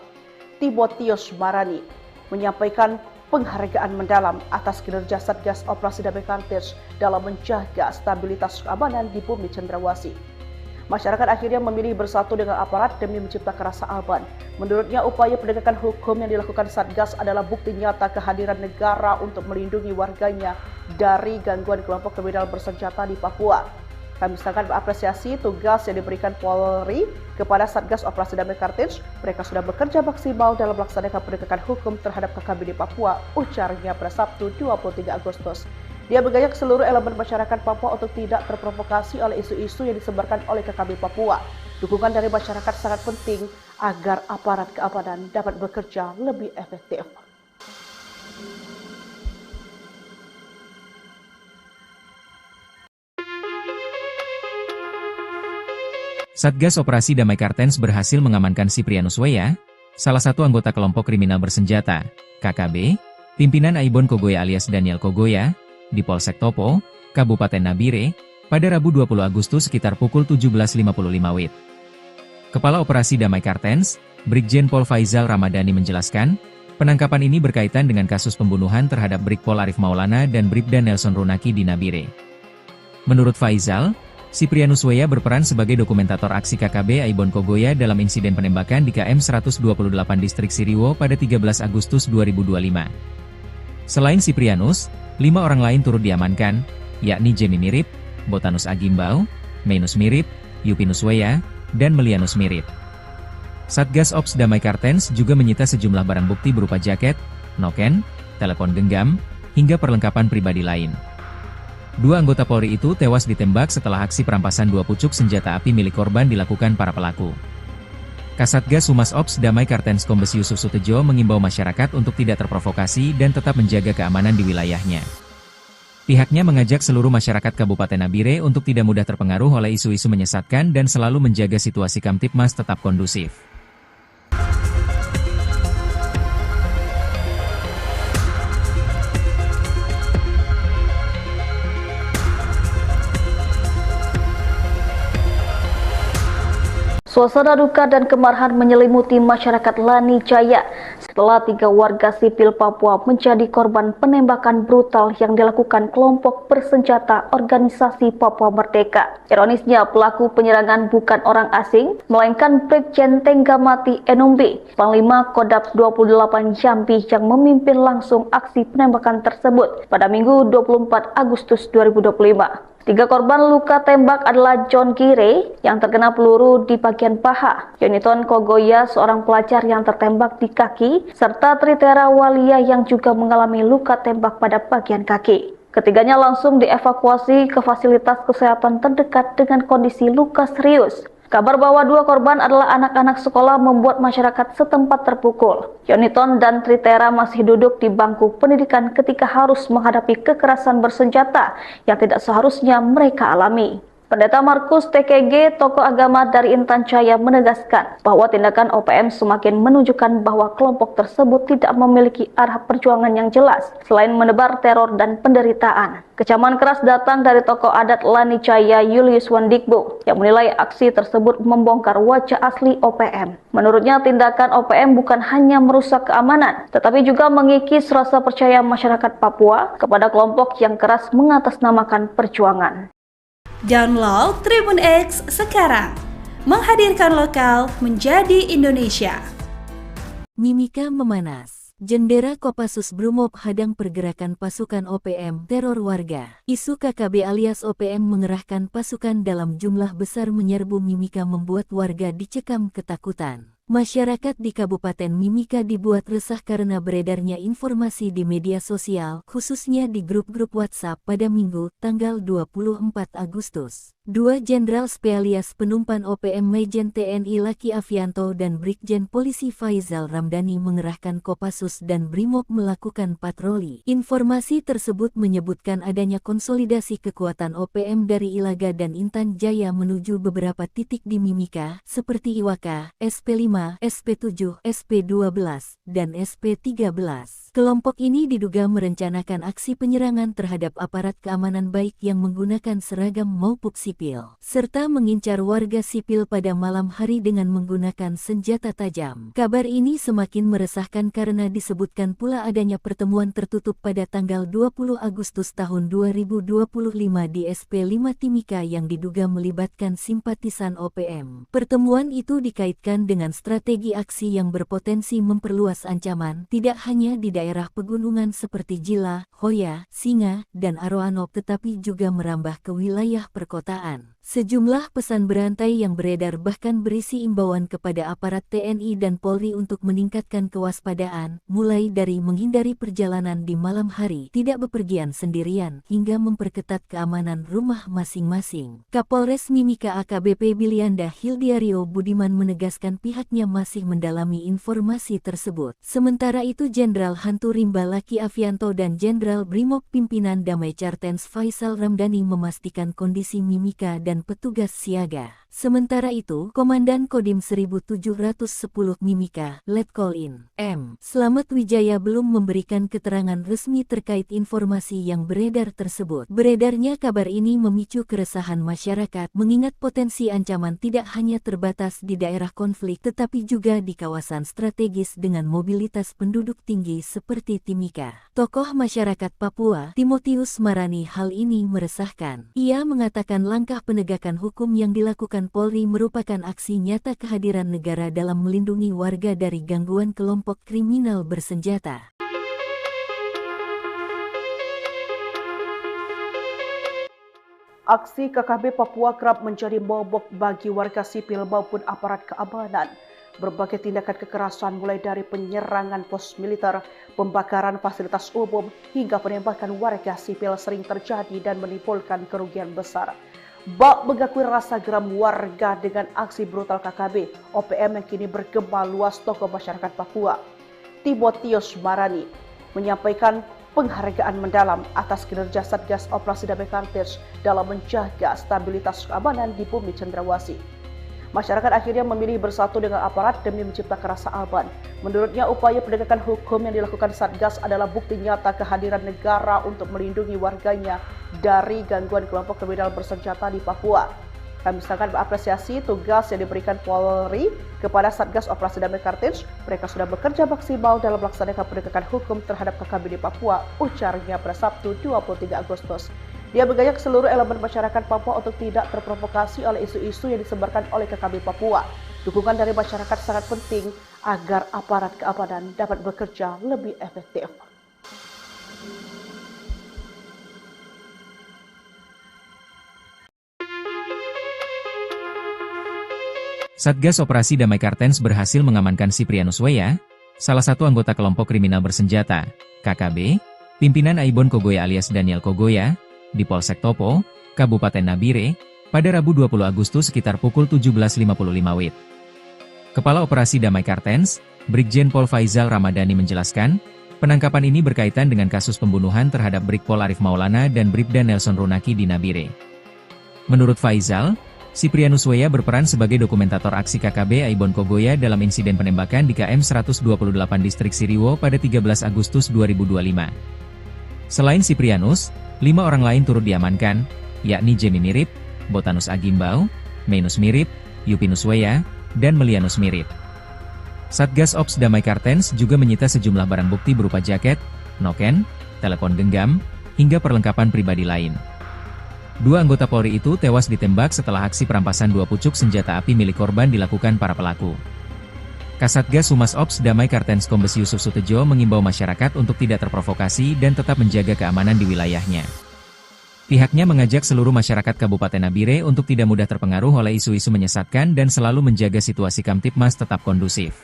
Timotius Marani menyampaikan penghargaan mendalam atas kinerja Satgas Operasi Damai Cartens dalam menjaga stabilitas keamanan di bumi Cendrawasih. Masyarakat akhirnya memilih bersatu dengan aparat demi menciptakan rasa aman. Menurutnya, upaya penegakan hukum yang dilakukan Satgas adalah bukti nyata kehadiran negara untuk melindungi warganya dari gangguan kelompok kriminal bersenjata di Papua. Kami sangat mengapresiasi tugas yang diberikan Polri kepada Satgas Operasi Damai Cartens. Mereka sudah bekerja maksimal dalam melaksanakan penegakan hukum terhadap KKB di Papua, ujarnya pada Sabtu 23 Agustus. Dia mengajak seluruh elemen masyarakat Papua untuk tidak terprovokasi oleh isu-isu yang disebarkan oleh KKB Papua. Dukungan dari masyarakat sangat penting agar aparat keamanan dapat bekerja lebih efektif. Satgas Operasi Damai Cartens berhasil mengamankan Siprianus Weya, salah satu anggota kelompok kriminal bersenjata, KKB, pimpinan Aibon Kogoya alias Daniel Kogoya, di Polsek Topo, Kabupaten Nabire, pada Rabu 20 Agustus sekitar pukul 17.55 WIB. Kepala Operasi Damai Cartens, Brigjen Pol Faizal Ramdhani menjelaskan, penangkapan ini berkaitan dengan kasus pembunuhan terhadap Brigpol Arif Maulana dan Bribda Nelson Runaki di Nabire. Menurut Faizal, Siprianus Weya berperan sebagai dokumentator aksi KKB Aibon Kogoya dalam insiden penembakan di KM 128 Distrik Siriwo pada 13 Agustus 2025. Selain Siprianus, 5 orang lain turut diamankan, yakni Jemi Mirip, Botanus Agimbau, Mainus Mirip, Yupinus Weya, dan Melianus Mirip. Satgas Ops Damai Cartens juga menyita sejumlah barang bukti berupa jaket, noken, telepon genggam, hingga perlengkapan pribadi lain. Dua anggota Polri itu tewas ditembak setelah aksi perampasan dua pucuk senjata api milik korban dilakukan para pelaku. Kasatgas Humas Ops Damai Kartens Kombes Yusuf Sutejo mengimbau masyarakat untuk tidak terprovokasi dan tetap menjaga keamanan di wilayahnya. Pihaknya mengajak seluruh masyarakat Kabupaten Nabire untuk tidak mudah terpengaruh oleh isu-isu menyesatkan dan selalu menjaga situasi Kamtipmas tetap kondusif. Suasana duka dan kemarahan menyelimuti masyarakat Lani Jaya setelah 3 warga sipil Papua menjadi korban penembakan brutal yang dilakukan kelompok bersenjata Organisasi Papua Merdeka. Ironisnya, pelaku penyerangan bukan orang asing, melainkan Brigjen Tenggamati Enumbi, Panglima Kodap 28 Jambi yang memimpin langsung aksi penembakan tersebut pada Minggu 24 Agustus 2025. 3 korban luka tembak adalah John Gire yang terkena peluru di bagian paha, Yoniton Kogoya seorang pelajar yang tertembak di kaki, serta Tritera Walia yang juga mengalami luka tembak pada bagian kaki. Ketiganya langsung dievakuasi ke fasilitas kesehatan terdekat dengan kondisi luka serius. Kabar bahwa 2 korban adalah anak-anak sekolah membuat masyarakat setempat terpukul. Yoniton dan Tritera masih duduk di bangku pendidikan ketika harus menghadapi kekerasan bersenjata yang tidak seharusnya mereka alami. Pendeta Markus TKG, tokoh agama dari Intan Jaya, menegaskan bahwa tindakan OPM semakin menunjukkan bahwa kelompok tersebut tidak memiliki arah perjuangan yang jelas selain menebar teror dan penderitaan. Kecaman keras datang dari tokoh adat Lani Jaya Julius Wandikbo yang menilai aksi tersebut membongkar wajah asli OPM. Menurutnya, tindakan OPM bukan hanya merusak keamanan, tetapi juga mengikis rasa percaya masyarakat Papua kepada kelompok yang keras mengatasnamakan perjuangan. Download Tribun X sekarang, menghadirkan lokal menjadi Indonesia. Mimika memanas. Jendera Kopassus Brimob hadang pergerakan pasukan OPM teror warga. Isu KKB alias OPM mengerahkan pasukan dalam jumlah besar menyerbu Mimika membuat warga dicekam ketakutan. Masyarakat di Kabupaten Mimika dibuat resah karena beredarnya informasi di media sosial, khususnya di grup-grup WhatsApp pada Minggu, tanggal 24 Agustus. 2 Jenderal Spesialis Penumpan OPM Majen TNI Laki Afianto dan Brigjen Polisi Faizal Ramdhani mengerahkan Kopassus dan Brimob melakukan patroli. Informasi tersebut menyebutkan adanya konsolidasi kekuatan OPM dari Ilaga dan Intan Jaya menuju beberapa titik di Mimika, seperti Iwaka, SP5, SP7, SP12, dan SP13. Kelompok ini diduga merencanakan aksi penyerangan terhadap aparat keamanan baik yang menggunakan seragam maupun sipil, serta mengincar warga sipil pada malam hari dengan menggunakan senjata tajam. Kabar ini semakin meresahkan karena disebutkan pula adanya pertemuan tertutup pada tanggal 20 Agustus tahun 2025 di SP5 Timika yang diduga melibatkan simpatisan OPM. Pertemuan itu dikaitkan dengan strategi aksi yang berpotensi memperluas ancaman tidak hanya di daerah pegunungan seperti Jila, Hoya, Singa, dan Aroanok tetapi juga merambah ke wilayah perkotaan. Sejumlah pesan berantai yang beredar bahkan berisi imbauan kepada aparat TNI dan Polri untuk meningkatkan kewaspadaan, mulai dari menghindari perjalanan di malam hari, tidak bepergian sendirian, hingga memperketat keamanan rumah masing-masing. Kapolres Mimika AKBP Bilianda Hildiario Budiman menegaskan pihaknya masih mendalami informasi tersebut. Sementara itu Jenderal Hantu Rimba Laki Afianto dan Jenderal Brimob Pimpinan Damai Kartens Faizal Ramdhani memastikan kondisi Mimika dan petugas siaga. Sementara itu, Komandan Kodim 1710 Mimika, Letkol In. M. Slamet Wijaya belum memberikan keterangan resmi terkait informasi yang beredar tersebut. Beredarnya kabar ini memicu keresahan masyarakat, mengingat potensi ancaman tidak hanya terbatas di daerah konflik tetapi juga di kawasan strategis dengan mobilitas penduduk tinggi seperti Timika. Tokoh masyarakat Papua, Timotius Marani, hal ini meresahkan. Ia mengatakan langkah penegakan hukum yang dilakukan Polri merupakan aksi nyata kehadiran negara dalam melindungi warga dari gangguan kelompok kriminal bersenjata. Aksi KKB Papua kerap menjadi momok bagi warga sipil maupun aparat keamanan. berbagai tindakan kekerasan mulai dari penyerangan pos militer, pembakaran fasilitas umum, hingga penembakan warga sipil sering terjadi dan menimbulkan kerugian besar. Bak mengakui rasa geram warga dengan aksi brutal KKB OPM yang kini bergema luas tokoh masyarakat Papua. Timotius Marani menyampaikan penghargaan mendalam atas kinerja Satgas Operasi Damai Kartens dalam menjaga stabilitas keamanan di bumi Cendrawasih. Masyarakat akhirnya memilih bersatu dengan aparat demi menciptakan rasa aman. Menurutnya, upaya penegakan hukum yang dilakukan Satgas adalah bukti nyata kehadiran negara untuk melindungi warganya dari gangguan kelompok kriminal bersenjata di Papua. Kami sangat mengapresiasi tugas yang diberikan Polri kepada Satgas Operasi Damai Kartens. Mereka sudah bekerja maksimal dalam melaksanakan penegakan hukum terhadap KKB di Papua, ujarnya pada Sabtu 23 Agustus. Dia mengajak seluruh elemen masyarakat Papua untuk tidak terprovokasi oleh isu-isu yang disebarkan oleh KKB Papua. Dukungan dari masyarakat sangat penting agar aparat keamanan dapat bekerja lebih efektif. Satgas Operasi Damai Kartens berhasil mengamankan Siprianus Weya, salah satu anggota kelompok kriminal bersenjata, KKB, pimpinan Aibon Kogoya alias Daniel Kogoya, di Polsek Topo, Kabupaten Nabire, pada Rabu 20 Agustus sekitar pukul 17.55 WIB. Kepala Operasi Damai Kartens, Brigjen Pol Faizal Ramadhani menjelaskan, penangkapan ini berkaitan dengan kasus pembunuhan terhadap Brigpol Arif Maulana dan Bribda Nelson Runaki di Nabire. Menurut Faizal, Siprianus Weya berperan sebagai dokumentator aksi KKB Aibon Kogoya dalam insiden penembakan di KM 128 Distrik Siriwo pada 13 Agustus 2025. Selain Siprianus, 5 orang lain turut diamankan, yakni Jemi Mirip, Botanus Agimbau, Menus Mirip, Yupinus Weya, dan Melianus Mirip. Satgas Ops Damai Kartens juga menyita sejumlah barang bukti berupa jaket, noken, telepon genggam, hingga perlengkapan pribadi lain. 2 anggota Polri itu tewas ditembak setelah aksi perampasan 2 pucuk senjata api milik korban dilakukan para pelaku. Kasatgas Humas Ops Damai Kartens Kombes Yusuf Sutejo mengimbau masyarakat untuk tidak terprovokasi dan tetap menjaga keamanan di wilayahnya. Pihaknya mengajak seluruh masyarakat Kabupaten Nabire untuk tidak mudah terpengaruh oleh isu-isu menyesatkan dan selalu menjaga situasi Kamtipmas tetap kondusif.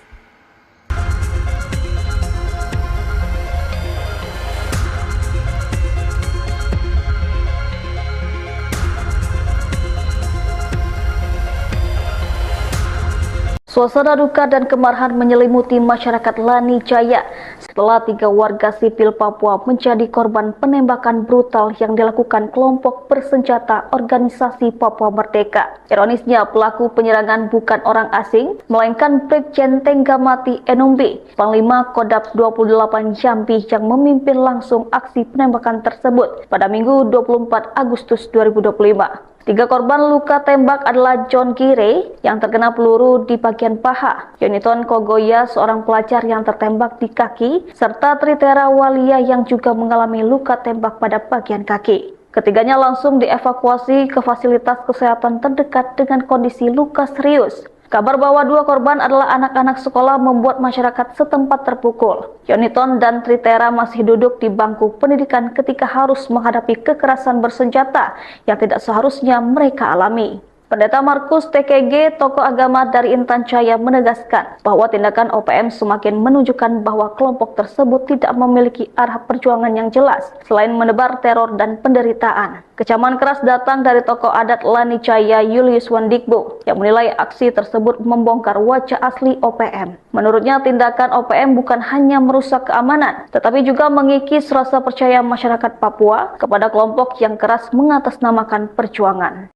Suasana duka dan kemarahan menyelimuti masyarakat Lani Jaya setelah 3 warga sipil Papua menjadi korban penembakan brutal yang dilakukan kelompok bersenjata Organisasi Papua Merdeka. Ironisnya, pelaku penyerangan bukan orang asing, melainkan Brigjen Tenggamati Enumbi, Panglima Kodap 28 Jambi yang memimpin langsung aksi penembakan tersebut pada Minggu 24 Agustus 2025. 3 korban luka tembak adalah John Gire yang terkena peluru di bagian paha, Yoniton Kogoya seorang pelajar yang tertembak di kaki, serta Tritera Walia yang juga mengalami luka tembak pada bagian kaki. Ketiganya langsung dievakuasi ke fasilitas kesehatan terdekat dengan kondisi luka serius. Kabar bahwa 2 korban adalah anak-anak sekolah membuat masyarakat setempat terpukul. Yoniton dan Tritera masih duduk di bangku pendidikan ketika harus menghadapi kekerasan bersenjata yang tidak seharusnya mereka alami. Pendeta Markus TKG, tokoh agama dari Intan Jaya, menegaskan bahwa tindakan OPM semakin menunjukkan bahwa kelompok tersebut tidak memiliki arah perjuangan yang jelas selain menebar teror dan penderitaan. Kecaman keras datang dari tokoh adat Lani Jaya Julius Wandikbo yang menilai aksi tersebut membongkar wajah asli OPM. Menurutnya, tindakan OPM bukan hanya merusak keamanan, tetapi juga mengikis rasa percaya masyarakat Papua kepada kelompok yang keras mengatasnamakan perjuangan.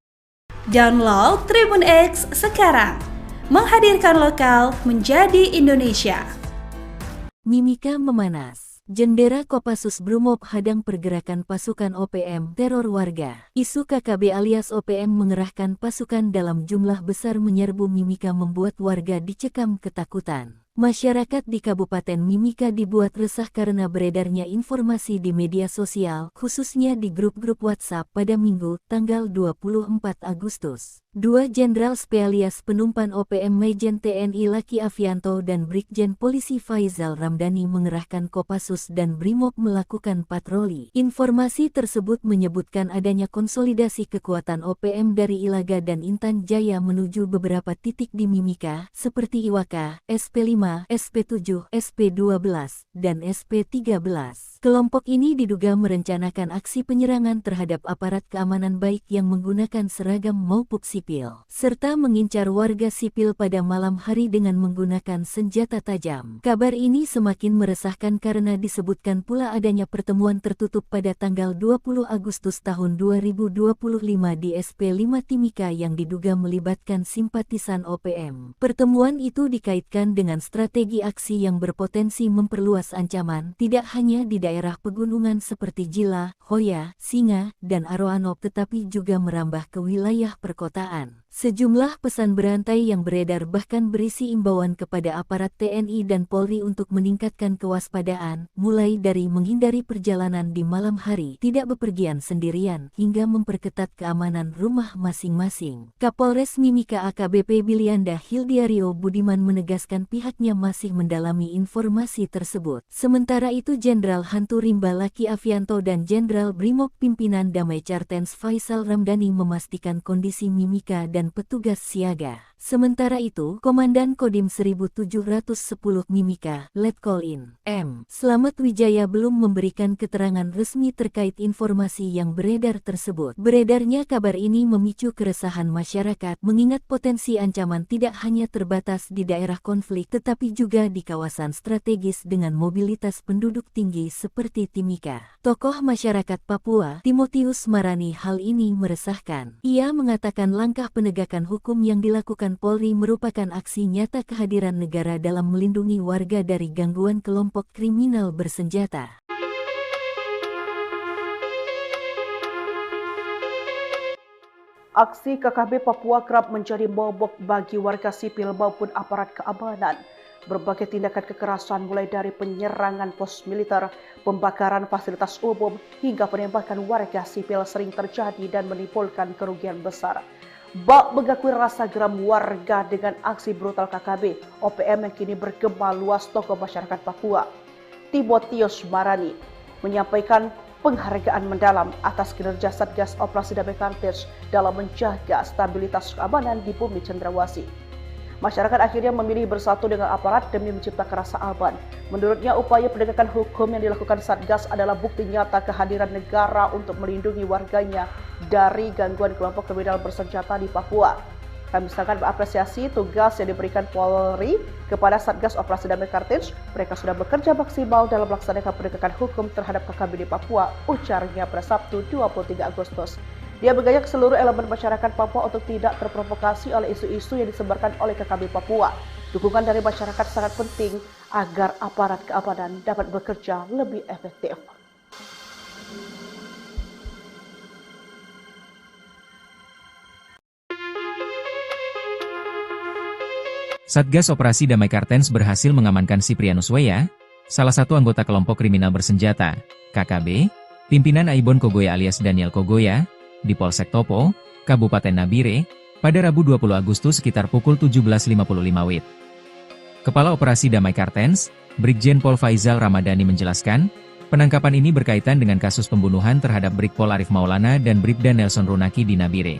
Download Tribun X sekarang, menghadirkan lokal menjadi Indonesia. Mimika memanas. Jendera Kopassus Brimob hadang pergerakan pasukan OPM teror warga. Isu KKB alias OPM mengerahkan pasukan dalam jumlah besar menyerbu Mimika membuat warga dicekam ketakutan. Masyarakat di Kabupaten Mimika dibuat resah karena beredarnya informasi di media sosial, khususnya di grup-grup WhatsApp pada Minggu, tanggal 24 Agustus. Dua Jenderal Spesialis Penumpan OPM Majen TNI Laki Afianto dan Brigjen Polisi Faizal Ramdhani mengerahkan Kopassus dan Brimob melakukan patroli. Informasi tersebut menyebutkan adanya konsolidasi kekuatan OPM dari Ilaga dan Intan Jaya menuju beberapa titik di Mimika, seperti Iwaka, SP5, SP7, SP12, dan SP13. Kelompok ini diduga merencanakan aksi penyerangan terhadap aparat keamanan baik yang menggunakan seragam maupun sipil, serta mengincar warga sipil pada malam hari dengan menggunakan senjata tajam. Kabar ini semakin meresahkan karena disebutkan pula adanya pertemuan tertutup pada tanggal 20 Agustus tahun 2025 di SP5 Timika yang diduga melibatkan simpatisan OPM. Pertemuan itu dikaitkan dengan strategi aksi yang berpotensi memperluas ancaman, tidak hanya di daerah pegunungan seperti Jila, Hoya, Singa, dan Aroanok tetapi juga merambah ke wilayah perkotaan. Sejumlah pesan berantai yang beredar bahkan berisi imbauan kepada aparat TNI dan Polri untuk meningkatkan kewaspadaan, mulai dari menghindari perjalanan di malam hari, tidak bepergian sendirian, hingga memperketat keamanan rumah masing-masing. Kapolres Mimika AKBP Bilianda Hildiario Budiman menegaskan pihaknya masih mendalami informasi tersebut. Sementara itu Jenderal Hantu Rimba Laki Afianto dan Jenderal Brimob Pimpinan Damai Cartens Faizal Ramdhani memastikan kondisi Mimika dan petugas siaga. Sementara itu, Komandan Kodim 1710 Mimika, Letkol-In M. Slamet Wijaya belum memberikan keterangan resmi terkait informasi yang beredar tersebut. Beredarnya kabar ini memicu keresahan masyarakat, mengingat potensi ancaman tidak hanya terbatas di daerah konflik tetapi juga di kawasan strategis dengan mobilitas penduduk tinggi seperti Timika. Tokoh masyarakat Papua, Timotius Marani, hal ini meresahkan. Ia mengatakan langkah penegakan hukum yang dilakukan Polri merupakan aksi nyata kehadiran negara dalam melindungi warga dari gangguan kelompok kriminal bersenjata. Aksi KKB Papua kerap menjadi momok bagi warga sipil maupun aparat keamanan. Berbagai tindakan kekerasan mulai dari penyerangan pos militer, pembakaran fasilitas umum, hingga penembakan warga sipil sering terjadi dan menimbulkan kerugian besar. Bak mengakui rasa geram warga dengan aksi brutal KKB OPM yang kini bergema luas tokoh masyarakat Papua. Timotius Marani menyampaikan penghargaan mendalam atas kinerja Satgas Operasi Damai Cartens dalam menjaga stabilitas keamanan di bumi Cendrawasih. Masyarakat akhirnya memilih bersatu dengan aparat demi menciptakan rasa aman. Menurutnya, upaya penegakan hukum yang dilakukan Satgas adalah bukti nyata kehadiran negara untuk melindungi warganya dari gangguan kelompok kriminal bersenjata di Papua. Kami sangat mengapresiasi tugas yang diberikan Polri kepada Satgas Operasi Damai Cartens. Mereka sudah bekerja maksimal dalam melaksanakan penegakan hukum terhadap KKB di Papua, ujarnya pada Sabtu 23 Agustus. Dia mengajak seluruh elemen masyarakat Papua untuk tidak terprovokasi oleh isu-isu yang disebarkan oleh KKB Papua. Dukungan dari masyarakat sangat penting agar aparat keamanan dapat bekerja lebih efektif. Satgas Operasi Damai Cartens berhasil mengamankan Siprianus Weya, salah satu anggota kelompok kriminal bersenjata, KKB, pimpinan Aibon Kogoya alias Daniel Kogoya, di Polsek Topo, Kabupaten Nabire, pada Rabu 20 Agustus sekitar pukul 17.55 WIB. Kepala Operasi Damai Cartens, Brigjen Pol Faizal Ramdhani menjelaskan, penangkapan ini berkaitan dengan kasus pembunuhan terhadap Brigpol Arif Maulana dan Bribda Nelson Runaki di Nabire.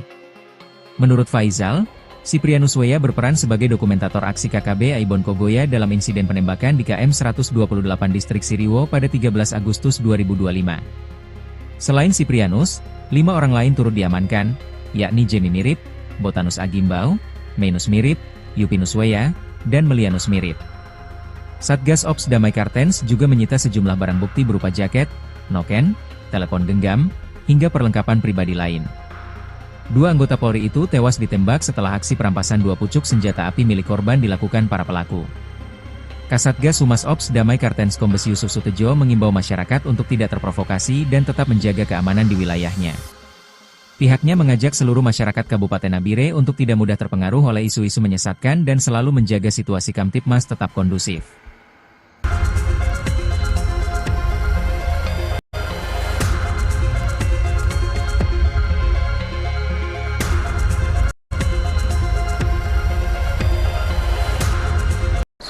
Menurut Faizal, Siprianus Weya berperan sebagai dokumentator aksi KKB Aibon Kogoya dalam insiden penembakan di KM 128 Distrik Siriwo pada 13 Agustus 2025. Selain Siprianus, 5 orang lain turut diamankan, yakni Jemi Mirip, Botanus Agimbau, Mainus Mirip, Yupinus Weya, dan Melianus Mirip. Satgas Ops Damai Cartens juga menyita sejumlah barang bukti berupa jaket, noken, telepon genggam, hingga perlengkapan pribadi lain. 2 anggota Polri itu tewas ditembak setelah aksi perampasan 2 pucuk senjata api milik korban dilakukan para pelaku. Kasatgas Humas Ops Damai Cartens Kombes Yusuf Sutejo mengimbau masyarakat untuk tidak terprovokasi dan tetap menjaga keamanan di wilayahnya. Pihaknya mengajak seluruh masyarakat Kabupaten Nabire untuk tidak mudah terpengaruh oleh isu-isu menyesatkan dan selalu menjaga situasi Kamtipmas tetap kondusif.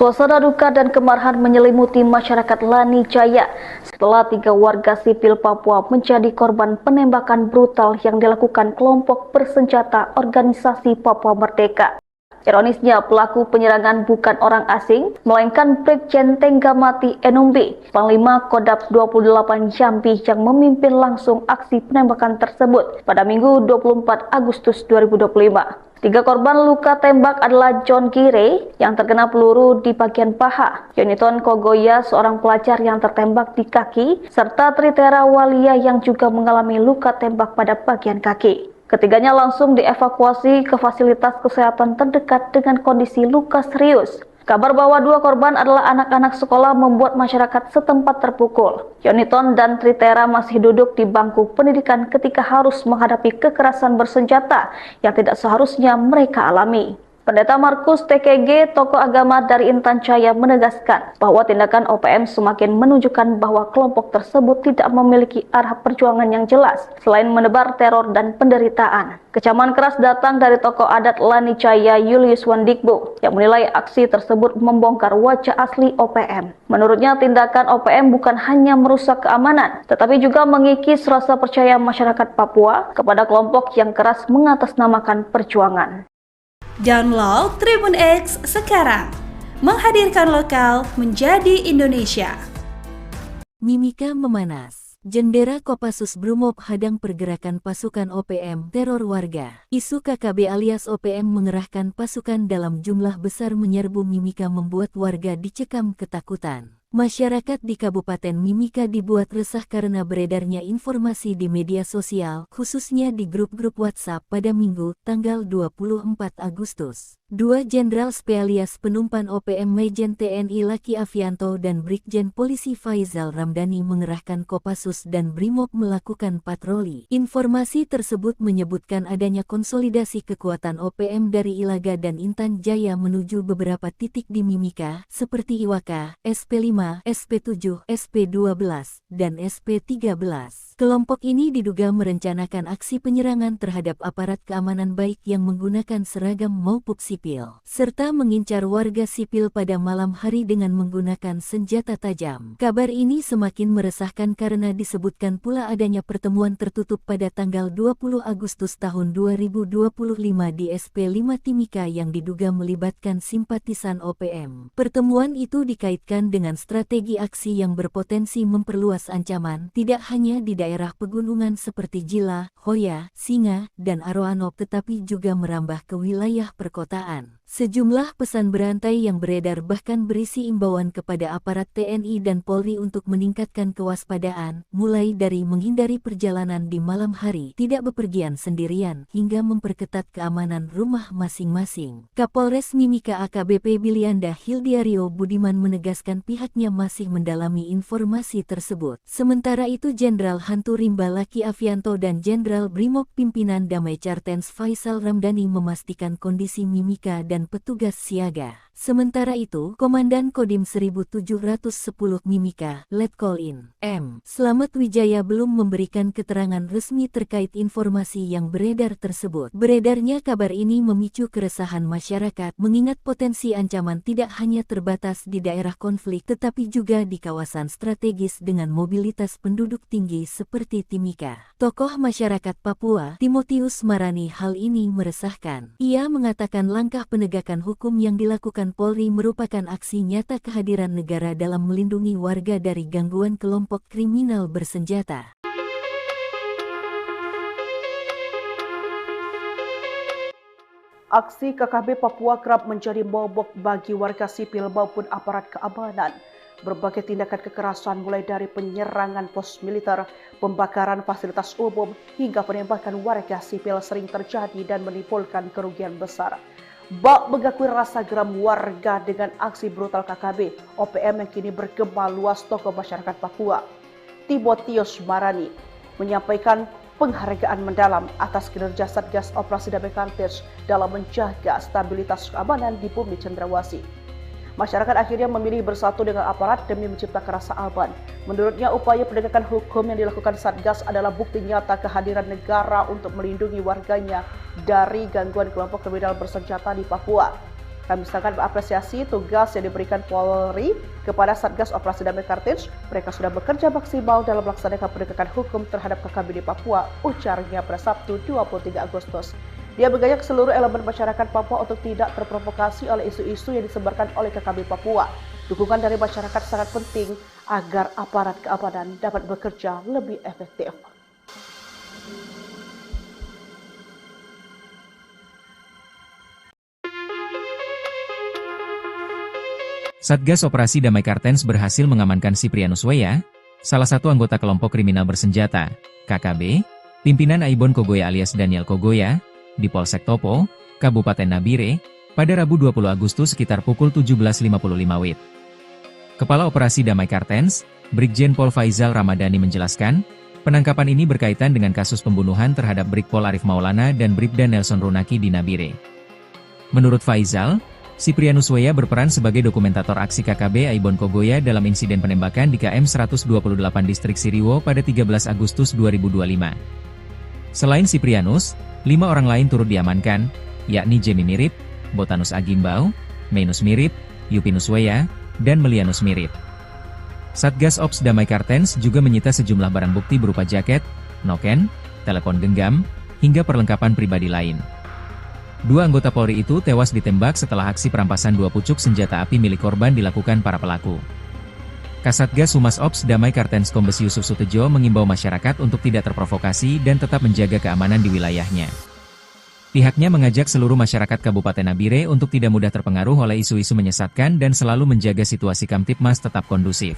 Suasana duka dan kemarahan menyelimuti masyarakat Lani Jaya setelah 3 warga sipil Papua menjadi korban penembakan brutal yang dilakukan kelompok bersenjata organisasi Papua Merdeka. Ironisnya, pelaku penyerangan bukan orang asing, melainkan Brigjen Tenggamati Enumbi, Panglima Kodap 28 Jambi yang memimpin langsung aksi penembakan tersebut pada Minggu 24 Agustus 2025. 3 korban luka tembak adalah John Gire yang terkena peluru di bagian paha, Yoniton Kogoya seorang pelajar yang tertembak di kaki, serta Tritera Walia yang juga mengalami luka tembak pada bagian kaki. Ketiganya langsung dievakuasi ke fasilitas kesehatan terdekat dengan kondisi luka serius. Kabar bahwa 2 korban adalah anak-anak sekolah membuat masyarakat setempat terpukul. Yoniton dan Tritera masih duduk di bangku pendidikan ketika harus menghadapi kekerasan bersenjata yang tidak seharusnya mereka alami. Pendeta Markus TKG, tokoh agama dari Intan Jaya, menegaskan bahwa tindakan OPM semakin menunjukkan bahwa kelompok tersebut tidak memiliki arah perjuangan yang jelas selain menebar teror dan penderitaan. Kecaman keras datang dari tokoh adat Lani Jaya Julius Wandikbo yang menilai aksi tersebut membongkar wajah asli OPM. Menurutnya, tindakan OPM bukan hanya merusak keamanan, tetapi juga mengikis rasa percaya masyarakat Papua kepada kelompok yang keras mengatasnamakan perjuangan. Download Tribun X sekarang, menghadirkan lokal menjadi Indonesia. Mimika memanas. Jendera Kopassus Brimob hadang pergerakan pasukan OPM teror warga. Isu KKB alias OPM mengerahkan pasukan dalam jumlah besar menyerbu Mimika membuat warga dicekam ketakutan. Masyarakat di Kabupaten Mimika dibuat resah karena beredarnya informasi di media sosial, khususnya di grup-grup WhatsApp pada Minggu, tanggal 24 Agustus. 2 Jenderal Spesialis Penumpan OPM Majen TNI Laki Afianto dan Brigjen Polisi Faizal Ramdhani mengerahkan Kopassus dan Brimob melakukan patroli. Informasi tersebut menyebutkan adanya konsolidasi kekuatan OPM dari Ilaga dan Intan Jaya menuju beberapa titik di Mimika, seperti Iwaka, SP5, SP7, SP12, dan SP13. Kelompok ini diduga merencanakan aksi penyerangan terhadap aparat keamanan baik yang menggunakan seragam maupun sipil, serta mengincar warga sipil pada malam hari dengan menggunakan senjata tajam. Kabar ini semakin meresahkan karena disebutkan pula adanya pertemuan tertutup pada tanggal 20 Agustus tahun 2025 di SP5 Timika yang diduga melibatkan simpatisan OPM. Pertemuan itu dikaitkan dengan strategi aksi yang berpotensi memperluas ancaman, tidak hanya di daerah pegunungan seperti Jila, Hoya, Singa, dan Aroanop tetapi juga merambah ke wilayah perkotaan. Sejumlah pesan berantai yang beredar bahkan berisi imbauan kepada aparat TNI dan Polri untuk meningkatkan kewaspadaan, mulai dari menghindari perjalanan di malam hari, tidak bepergian sendirian, hingga memperketat keamanan rumah masing-masing. Kapolres Mimika AKBP Bilianda Hildiario Budiman menegaskan pihaknya masih mendalami informasi tersebut. Sementara itu Jenderal Hantu Rimba Laki Afianto dan Jenderal Brimob Pimpinan Damai Cartens Faisal Ramdhani memastikan kondisi Mimika dan petugas siaga. Sementara itu, Komandan Kodim 1710 Mimika, Letkol-In M. Slamet Wijaya belum memberikan keterangan resmi terkait informasi yang beredar tersebut. Beredarnya kabar ini memicu keresahan masyarakat, mengingat potensi ancaman tidak hanya terbatas di daerah konflik tetapi juga di kawasan strategis dengan mobilitas penduduk tinggi seperti Timika. Tokoh masyarakat Papua, Timotius Marani, hal ini meresahkan. Ia mengatakan langkah penegakan hukum yang dilakukan Polri merupakan aksi nyata kehadiran negara dalam melindungi warga dari gangguan kelompok kriminal bersenjata. Aksi KKB Papua kerap menjadi momok bagi warga sipil maupun aparat keamanan. Berbagai tindakan kekerasan mulai dari penyerangan pos militer, pembakaran fasilitas umum, hingga penembakan warga sipil sering terjadi dan menimbulkan kerugian besar. Bak mengakui rasa geram warga dengan aksi brutal KKB OPM yang kini bergema luas tokoh masyarakat Papua. Timotius Marani menyampaikan penghargaan mendalam atas kinerja Satgas Operasi Damai Cartens dalam menjaga stabilitas keamanan di bumi Cendrawasih. Masyarakat akhirnya memilih bersatu dengan aparat demi menciptakan rasa aman. Menurutnya, upaya penegakan hukum yang dilakukan Satgas adalah bukti nyata kehadiran negara untuk melindungi warganya dari gangguan kelompok kriminal bersenjata di Papua. Kami sangat mengapresiasi tugas yang diberikan Polri kepada Satgas Operasi Damai Kartens. Mereka sudah bekerja maksimal dalam melaksanakan penegakan hukum terhadap KKB di Papua, ujarnya pada Sabtu 23 Agustus. Dia mengajak seluruh elemen masyarakat Papua untuk tidak terprovokasi oleh isu-isu yang disebarkan oleh KKB Papua. Dukungan dari masyarakat sangat penting agar aparat keamanan dapat bekerja lebih efektif. Satgas Operasi Damai Kartens berhasil mengamankan Siprianus Weya, salah satu anggota kelompok kriminal bersenjata, KKB, pimpinan Aibon Kogoya alias Daniel Kogoya, di Polsek Topo, Kabupaten Nabire, pada Rabu 20 Agustus sekitar pukul 17.55 WIB. Kepala Operasi Damai Kartens, Brigjen Pol Faizal Ramadhani menjelaskan, penangkapan ini berkaitan dengan kasus pembunuhan terhadap Brigpol Arif Maulana dan Bribda Nelson Runaki di Nabire. Menurut Faizal, Siprianus Weya berperan sebagai dokumentator aksi KKB Aibon Kogoya dalam insiden penembakan di KM 128 Distrik Siriwo pada 13 Agustus 2025. Selain Siprianus, 5 orang lain turut diamankan, yakni Jemi Mirip, Botanus Agimbau, Menus Mirip, Yupinus Weya, dan Melianus Mirip. Satgas Ops Damai Kartens juga menyita sejumlah barang bukti berupa jaket, noken, telepon genggam, hingga perlengkapan pribadi lain. 2 anggota Polri itu tewas ditembak setelah aksi perampasan 2 pucuk senjata api milik korban dilakukan para pelaku. Kasatgas Humas Ops Damai Kartens Kombes Yusuf Sutejo mengimbau masyarakat untuk tidak terprovokasi dan tetap menjaga keamanan di wilayahnya. Pihaknya mengajak seluruh masyarakat Kabupaten Nabire untuk tidak mudah terpengaruh oleh isu-isu menyesatkan dan selalu menjaga situasi Kamtipmas tetap kondusif.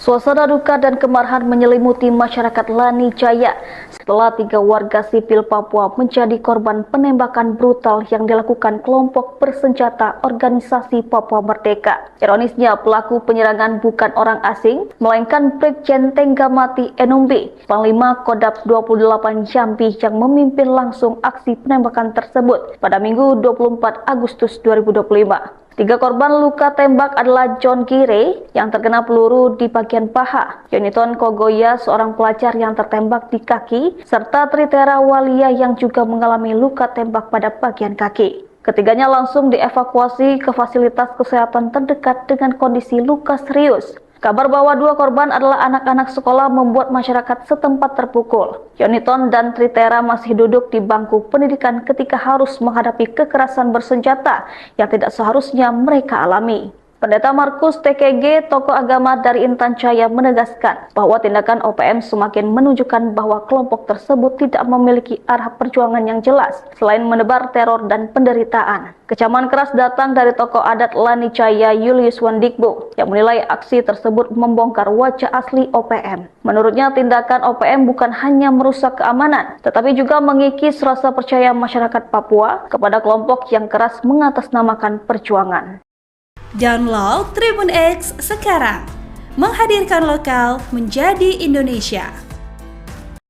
Suasana duka dan kemarahan menyelimuti masyarakat Lani Jaya setelah 3 warga sipil Papua menjadi korban penembakan brutal yang dilakukan kelompok bersenjata Organisasi Papua Merdeka. Ironisnya, pelaku penyerangan bukan orang asing, melainkan Brigjen Tenggamati Enumbi, Panglima Kodap 28 Jambi yang memimpin langsung aksi penembakan tersebut pada Minggu 24 Agustus 2025. 3 korban luka tembak adalah John Gire yang terkena peluru di bagian paha, Yoniton Kogoya seorang pelajar yang tertembak di kaki, serta Tritera Walia yang juga mengalami luka tembak pada bagian kaki. Ketiganya langsung dievakuasi ke fasilitas kesehatan terdekat dengan kondisi luka serius. Kabar bahwa 2 korban adalah anak-anak sekolah membuat masyarakat setempat terpukul. Yoniton dan Tritera masih duduk di bangku pendidikan ketika harus menghadapi kekerasan bersenjata yang tidak seharusnya mereka alami. Pendeta Markus TKG, tokoh agama dari Intan Jaya, menegaskan bahwa tindakan OPM semakin menunjukkan bahwa kelompok tersebut tidak memiliki arah perjuangan yang jelas selain menebar teror dan penderitaan. Kecaman keras datang dari tokoh adat Lani Jaya Julius Wandikbo yang menilai aksi tersebut membongkar wajah asli OPM. Menurutnya, tindakan OPM bukan hanya merusak keamanan, tetapi juga mengikis rasa percaya masyarakat Papua kepada kelompok yang keras mengatasnamakan perjuangan. Download Tribun X sekarang, menghadirkan lokal menjadi Indonesia.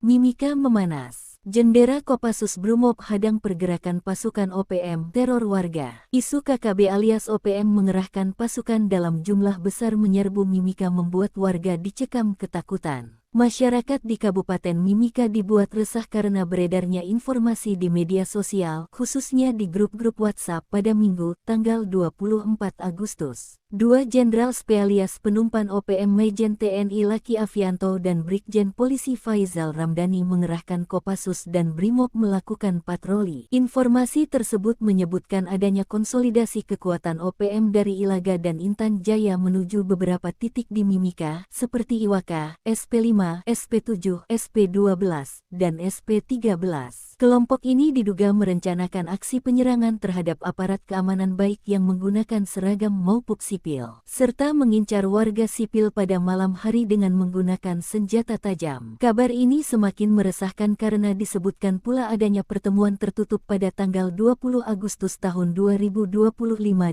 Mimika memanas. Jendera Kopassus Brimob hadang pergerakan pasukan OPM teror warga. Isu KKB alias OPM mengerahkan pasukan dalam jumlah besar menyerbu Mimika membuat warga dicekam ketakutan. Masyarakat di Kabupaten Mimika dibuat resah karena beredarnya informasi di media sosial, khususnya di grup-grup WhatsApp pada Minggu, tanggal 24 Agustus. 2 Jenderal Spesialis Penumpan OPM Majen TNI Laki Avianto dan Brigjen Polisi Faizal Ramdhani mengerahkan Kopassus dan Brimob melakukan patroli. Informasi tersebut menyebutkan adanya konsolidasi kekuatan OPM dari Ilaga dan Intan Jaya menuju beberapa titik di Mimika, seperti Iwaka, SP5, SP7, SP12, dan SP13. Kelompok ini diduga merencanakan aksi penyerangan terhadap aparat keamanan baik yang menggunakan seragam maupun sipil, serta mengincar warga sipil pada malam hari dengan menggunakan senjata tajam. Kabar ini semakin meresahkan karena disebutkan pula adanya pertemuan tertutup pada tanggal 20 Agustus tahun 2025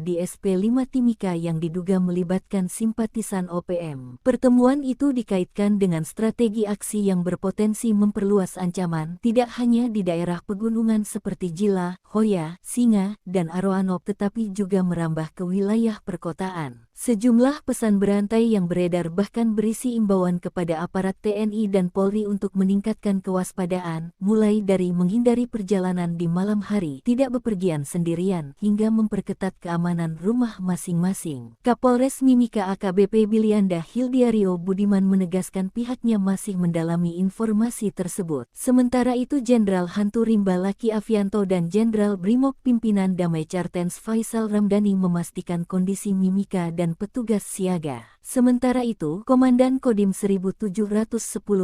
di SP5 Timika yang diduga melibatkan simpatisan OPM. Pertemuan itu dikaitkan dengan strategi aksi yang berpotensi memperluas ancaman, tidak hanya di daerah pegunungan seperti Jila, Hoya, Singa, dan Aroanop tetapi juga merambah ke wilayah perkotaan. kewaspadaan. Sejumlah pesan berantai yang beredar bahkan berisi imbauan kepada aparat TNI dan Polri untuk meningkatkan kewaspadaan, mulai dari menghindari perjalanan di malam hari, tidak bepergian sendirian, hingga memperketat keamanan rumah masing-masing. Kapolres Mimika AKBP Bilianda Hildiario Budiman menegaskan pihaknya masih mendalami informasi tersebut. Sementara itu Jenderal Hantu Rimba Laki Avianto dan Jenderal Brimob Pimpinan Damai Kartens Faisal Ramdhani memastikan kondisi Mimika dan petugas siaga. Sementara itu, Komandan Kodim 1710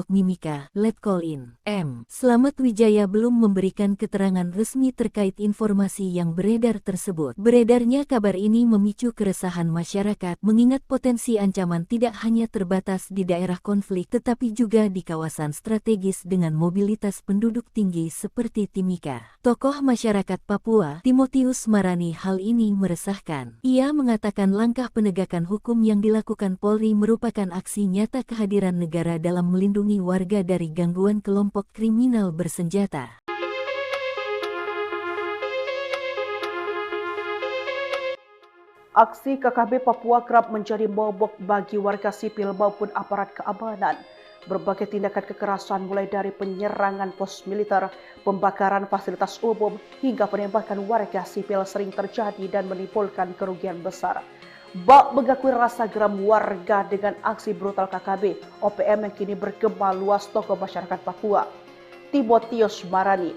Mimika, Letkol-In M. Slamet Wijaya belum memberikan keterangan resmi terkait informasi yang beredar tersebut. Beredarnya kabar ini memicu keresahan masyarakat, mengingat potensi ancaman tidak hanya terbatas di daerah konflik tetapi juga di kawasan strategis dengan mobilitas penduduk tinggi seperti Timika. Tokoh masyarakat Papua, Timotius Marani, hal ini meresahkan. Ia mengatakan langkah penegakan hukum yang dilakukan Polri merupakan aksi nyata kehadiran negara dalam melindungi warga dari gangguan kelompok kriminal bersenjata. Aksi KKB Papua kerap menjadi momok bagi warga sipil maupun aparat keamanan. Berbagai tindakan kekerasan mulai dari penyerangan pos militer, pembakaran fasilitas umum, hingga penembakan warga sipil sering terjadi dan menimbulkan kerugian besar. Bak mengakui rasa geram warga dengan aksi brutal KKB OPM yang kini bergema luas tokoh masyarakat Papua. Timotius Marani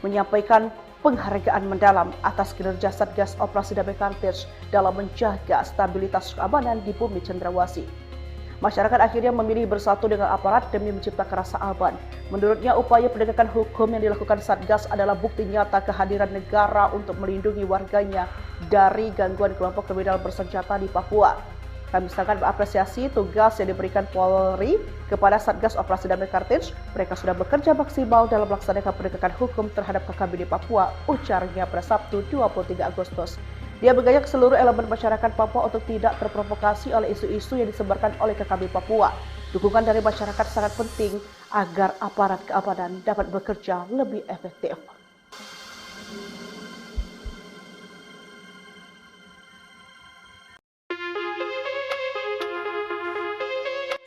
menyampaikan penghargaan mendalam atas kinerja Satgas Operasi Damai Kartens dalam menjaga stabilitas keamanan di bumi Cendrawasih. Masyarakat akhirnya memilih bersatu dengan aparat demi menciptakan rasa aman. Menurutnya, upaya penegakan hukum yang dilakukan Satgas adalah bukti nyata kehadiran negara untuk melindungi warganya dari gangguan kelompok kriminal bersenjata di Papua. Kami sangat mengapresiasi tugas yang diberikan Polri kepada Satgas Operasi Damai Kartens. Mereka sudah bekerja maksimal dalam melaksanakan penegakan hukum terhadap KKB di Papua, ujarnya pada Sabtu 23 Agustus. Dia mengajak seluruh elemen masyarakat Papua untuk tidak terprovokasi oleh isu-isu yang disebarkan oleh KKB Papua. Dukungan dari masyarakat sangat penting agar aparat keamanan dapat bekerja lebih efektif.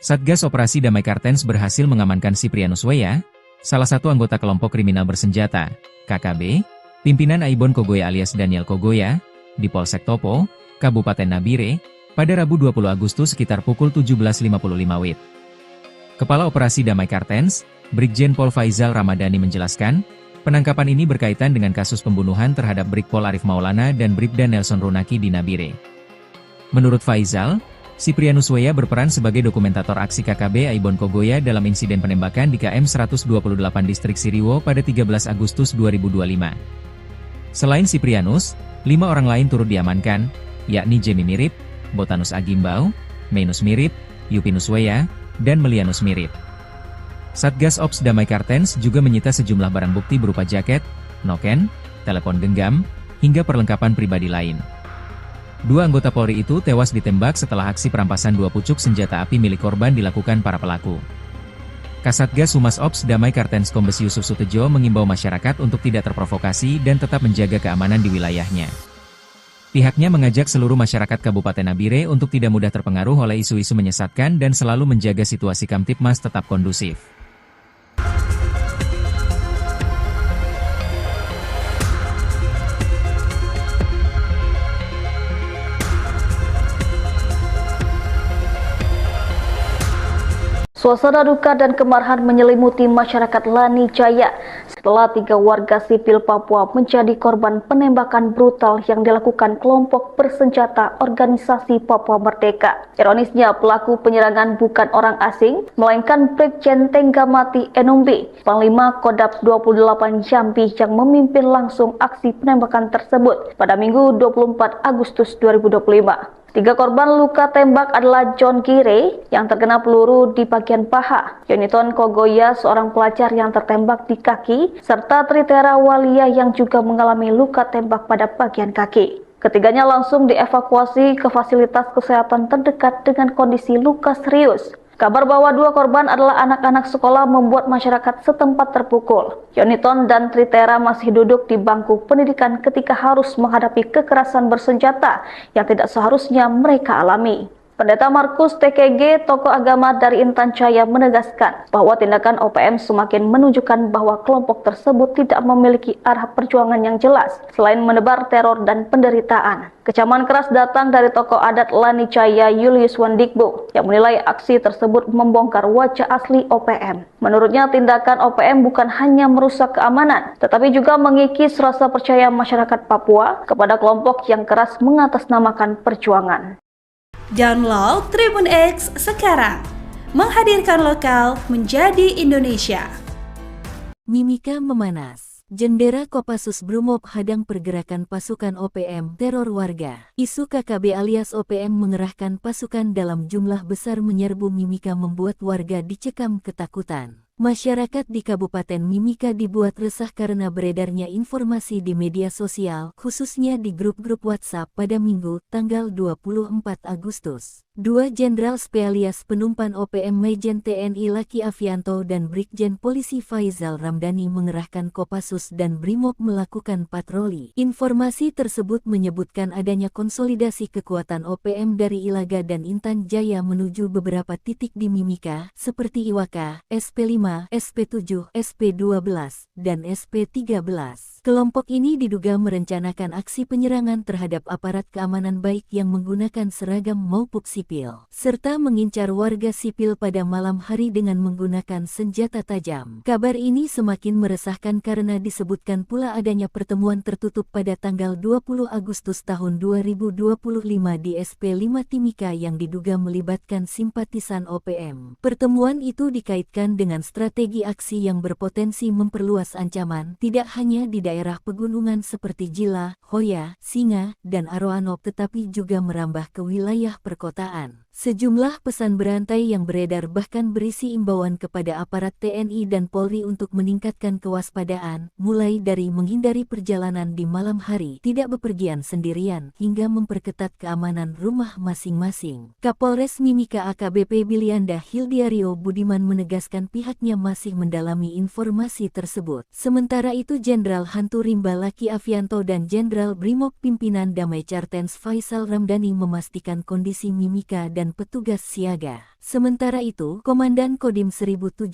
Satgas Operasi Damai Kartens berhasil mengamankan Siprianus Weya, salah satu anggota kelompok kriminal bersenjata, KKB, pimpinan Aibon Kogoya alias Daniel Kogoya, di Polsek Topo, Kabupaten Nabire, pada Rabu 20 Agustus sekitar pukul 17.55 WIB. Kepala Operasi Damai Kartens, Brigjen Pol Faisal Ramadhani menjelaskan, penangkapan ini berkaitan dengan kasus pembunuhan terhadap Brigpol Arif Maulana dan Bribda Nelson Runaki di Nabire. Menurut Faisal, Siprianus Weya berperan sebagai dokumentator aksi KKB Aibon Kogoya dalam insiden penembakan di KM 128 Distrik Siriwo pada 13 Agustus 2025. Selain Siprianus, 5 orang lain turut diamankan, yakni Jemi Mirip, Botanus Agimbau, Mainus Mirip, Yupinus Weya, dan Melianus Mirip. Satgas Ops Damai Kartens juga menyita sejumlah barang bukti berupa jaket, noken, telepon genggam, hingga perlengkapan pribadi lain. 2 anggota Polri itu tewas ditembak setelah aksi perampasan 2 pucuk senjata api milik korban dilakukan para pelaku. Kasatgas Humas Ops Damai Kartens Kombes Yusuf Sutejo mengimbau masyarakat untuk tidak terprovokasi dan tetap menjaga keamanan di wilayahnya. Pihaknya mengajak seluruh masyarakat Kabupaten Nabire untuk tidak mudah terpengaruh oleh isu-isu menyesatkan dan selalu menjaga situasi Kamtipmas tetap kondusif. Suasana duka dan kemarahan menyelimuti masyarakat Lani Jaya setelah 3 warga sipil Papua menjadi korban penembakan brutal yang dilakukan kelompok bersenjata organisasi Papua Merdeka. Ironisnya, pelaku penyerangan bukan orang asing, melainkan Brigjen Tenggamati Enumbi, Panglima Kodap 28 Jambi yang memimpin langsung aksi penembakan tersebut pada Minggu 24 Agustus 2025. 3 korban luka tembak adalah John Gire yang terkena peluru di bagian paha, Yoniton Kogoya seorang pelajar yang tertembak di kaki, serta Tritera Walia yang juga mengalami luka tembak pada bagian kaki. Ketiganya langsung dievakuasi ke fasilitas kesehatan terdekat dengan kondisi luka serius. Kabar bahwa dua korban adalah anak-anak sekolah membuat masyarakat setempat terpukul. Yoniton dan Tritera masih duduk di bangku pendidikan ketika harus menghadapi kekerasan bersenjata yang tidak seharusnya mereka alami. Pendeta Markus TKG, tokoh agama dari Intan Jaya, menegaskan bahwa tindakan OPM semakin menunjukkan bahwa kelompok tersebut tidak memiliki arah perjuangan yang jelas selain menebar teror dan penderitaan. Kecaman keras datang dari tokoh adat Lani Jaya Julius Wandikbo yang menilai aksi tersebut membongkar wajah asli OPM. Menurutnya, tindakan OPM bukan hanya merusak keamanan, tetapi juga mengikis rasa percaya masyarakat Papua kepada kelompok yang keras mengatasnamakan perjuangan. Download Tribun X sekarang, menghadirkan lokal menjadi Indonesia. Mimika memanas. Jendera Kopassus Brimob hadang pergerakan pasukan OPM teror warga. Isu KKB alias OPM mengerahkan pasukan dalam jumlah besar menyerbu Mimika membuat warga dicekam ketakutan. Masyarakat di Kabupaten Mimika dibuat resah karena beredarnya informasi di media sosial, khususnya di grup-grup WhatsApp pada Minggu, tanggal 24 Agustus. Dua Jenderal Spesialis Penumpan OPM Majen TNI Laki Afianto dan Brigjen Polisi Faizal Ramdhani mengerahkan Kopassus dan Brimob melakukan patroli. Informasi tersebut menyebutkan adanya konsolidasi kekuatan OPM dari Ilaga dan Intan Jaya menuju beberapa titik di Mimika, seperti Iwaka, SP5, SP7, SP12, dan SP13. Kelompok ini diduga merencanakan aksi penyerangan terhadap aparat keamanan baik yang menggunakan seragam maupun sipil, serta mengincar warga sipil pada malam hari dengan menggunakan senjata tajam. Kabar ini semakin meresahkan karena disebutkan pula adanya pertemuan tertutup pada tanggal 20 Agustus tahun 2025 di SP5 Timika yang diduga melibatkan simpatisan OPM. Pertemuan itu dikaitkan dengan strategi aksi yang berpotensi memperluas ancaman tidak hanya di daerah pegunungan seperti Jila, Hoya, Singa, dan Aroanop tetapi juga merambah ke wilayah perkotaan. Sejumlah pesan berantai yang beredar bahkan berisi imbauan kepada aparat TNI dan Polri untuk meningkatkan kewaspadaan, mulai dari menghindari perjalanan di malam hari, tidak bepergian sendirian, hingga memperketat keamanan rumah masing-masing. Kapolres Mimika AKBP Bilianda Hildiario Budiman menegaskan pihaknya masih mendalami informasi tersebut. Sementara itu Jenderal Hantu Rimba Laki Afianto dan Jenderal Brimob Pimpinan Damai Cartens Faizal Ramdhani memastikan kondisi Mimika dan petugas siaga. Sementara itu, Komandan Kodim 1710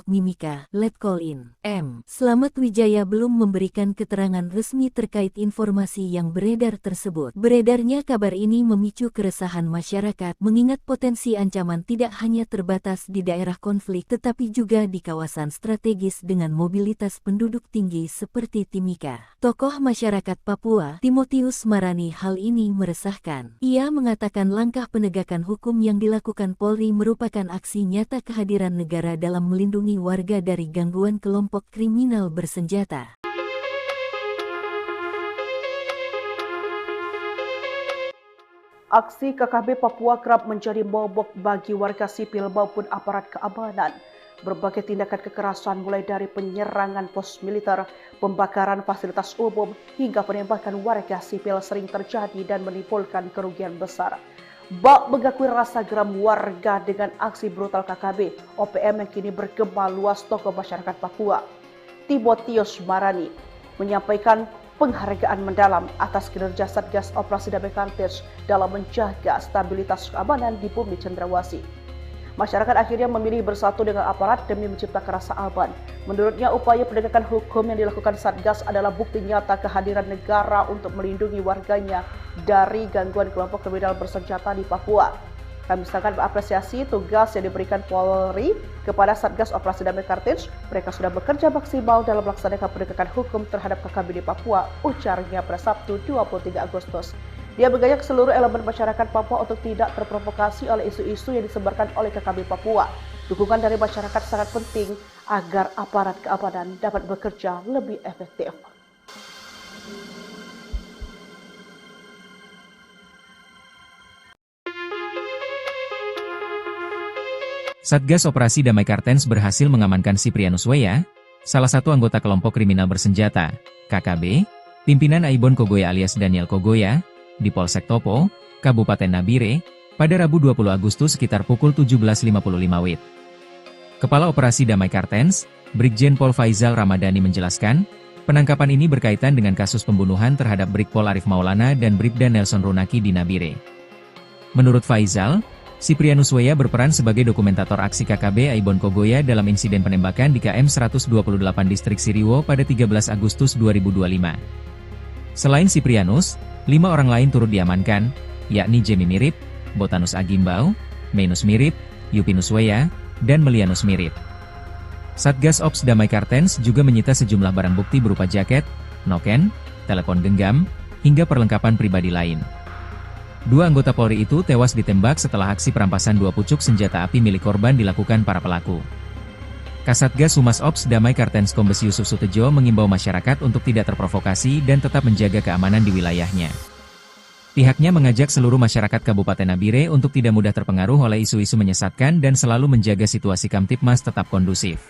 Mimika, Letkol In. M. Slamet Wijaya belum memberikan keterangan resmi terkait informasi yang beredar tersebut. Beredarnya kabar ini memicu keresahan masyarakat, mengingat potensi ancaman tidak hanya terbatas di daerah konflik tetapi juga di kawasan strategis dengan mobilitas penduduk tinggi seperti Timika. Tokoh masyarakat Papua, Timotius Marani, hal ini meresahkan. Ia mengatakan langkah penegakan hukum yang dilakukan Polri merupakan aksi nyata kehadiran negara dalam melindungi warga dari gangguan kelompok kriminal bersenjata. Aksi KKB Papua kerap menjadi momok bagi warga sipil maupun aparat keamanan. Berbagai tindakan kekerasan mulai dari penyerangan pos militer, pembakaran fasilitas umum, hingga penembakan warga sipil sering terjadi dan menimbulkan kerugian besar. Bak mengakui rasa geram warga dengan aksi brutal KKB OPM yang kini bergema luas. Tokoh masyarakat Papua, Timotius Marani, menyampaikan penghargaan mendalam atas kinerja Satgas Operasi Damai Kartens dalam menjaga stabilitas keamanan di bumi Cendrawasih. Masyarakat akhirnya memilih bersatu dengan aparat demi menciptakan rasa aman. Menurutnya, upaya penegakan hukum yang dilakukan Satgas adalah bukti nyata kehadiran negara untuk melindungi warganya dari gangguan kelompok kriminal bersenjata di Papua. Kami sangat mengapresiasi tugas yang diberikan Polri kepada Satgas Operasi Damai Kartens. Mereka sudah bekerja maksimal dalam melaksanakan penegakan hukum terhadap KKB di Papua, ujarnya pada Sabtu 23 Agustus. Dia mengajak seluruh elemen masyarakat Papua untuk tidak terprovokasi oleh isu-isu yang disebarkan oleh KKB Papua. Dukungan dari masyarakat sangat penting agar aparat keamanan dapat bekerja lebih efektif. Satgas Operasi Damai Kartens berhasil mengamankan Siprianus Weya, salah satu anggota kelompok kriminal bersenjata, KKB, pimpinan Aibon Kogoya alias Daniel Kogoya, di Polsek Topo, Kabupaten Nabire, pada Rabu 20 Agustus sekitar pukul 17.55 WIB. Kepala Operasi Damai Kartens, Brigjen Pol Faizal Ramadhani menjelaskan, penangkapan ini berkaitan dengan kasus pembunuhan terhadap Brigpol Arif Maulana dan Bribda Nelson Runaki di Nabire. Menurut Faizal, Siprianus Weya berperan sebagai dokumentator aksi KKB Aibon Kogoya dalam insiden penembakan di KM 128 Distrik Siriwo pada 13 Agustus 2025. Selain Siprianus, 5 orang lain turut diamankan, yakni Jemi Mirip, Botanus Agimbau, Menus Mirip, Yupinus Weya, dan Melianus Mirip. Satgas Ops Damai Kartens juga menyita sejumlah barang bukti berupa jaket, noken, telepon genggam, hingga perlengkapan pribadi lain. 2 anggota Polri itu tewas ditembak setelah aksi perampasan 2 pucuk senjata api milik korban dilakukan para pelaku. Kasatgas Humas Ops Damai Kartens Kombes Yusuf Sutejo mengimbau masyarakat untuk tidak terprovokasi dan tetap menjaga keamanan di wilayahnya. Pihaknya mengajak seluruh masyarakat Kabupaten Nabire untuk tidak mudah terpengaruh oleh isu-isu menyesatkan dan selalu menjaga situasi Kamtipmas tetap kondusif.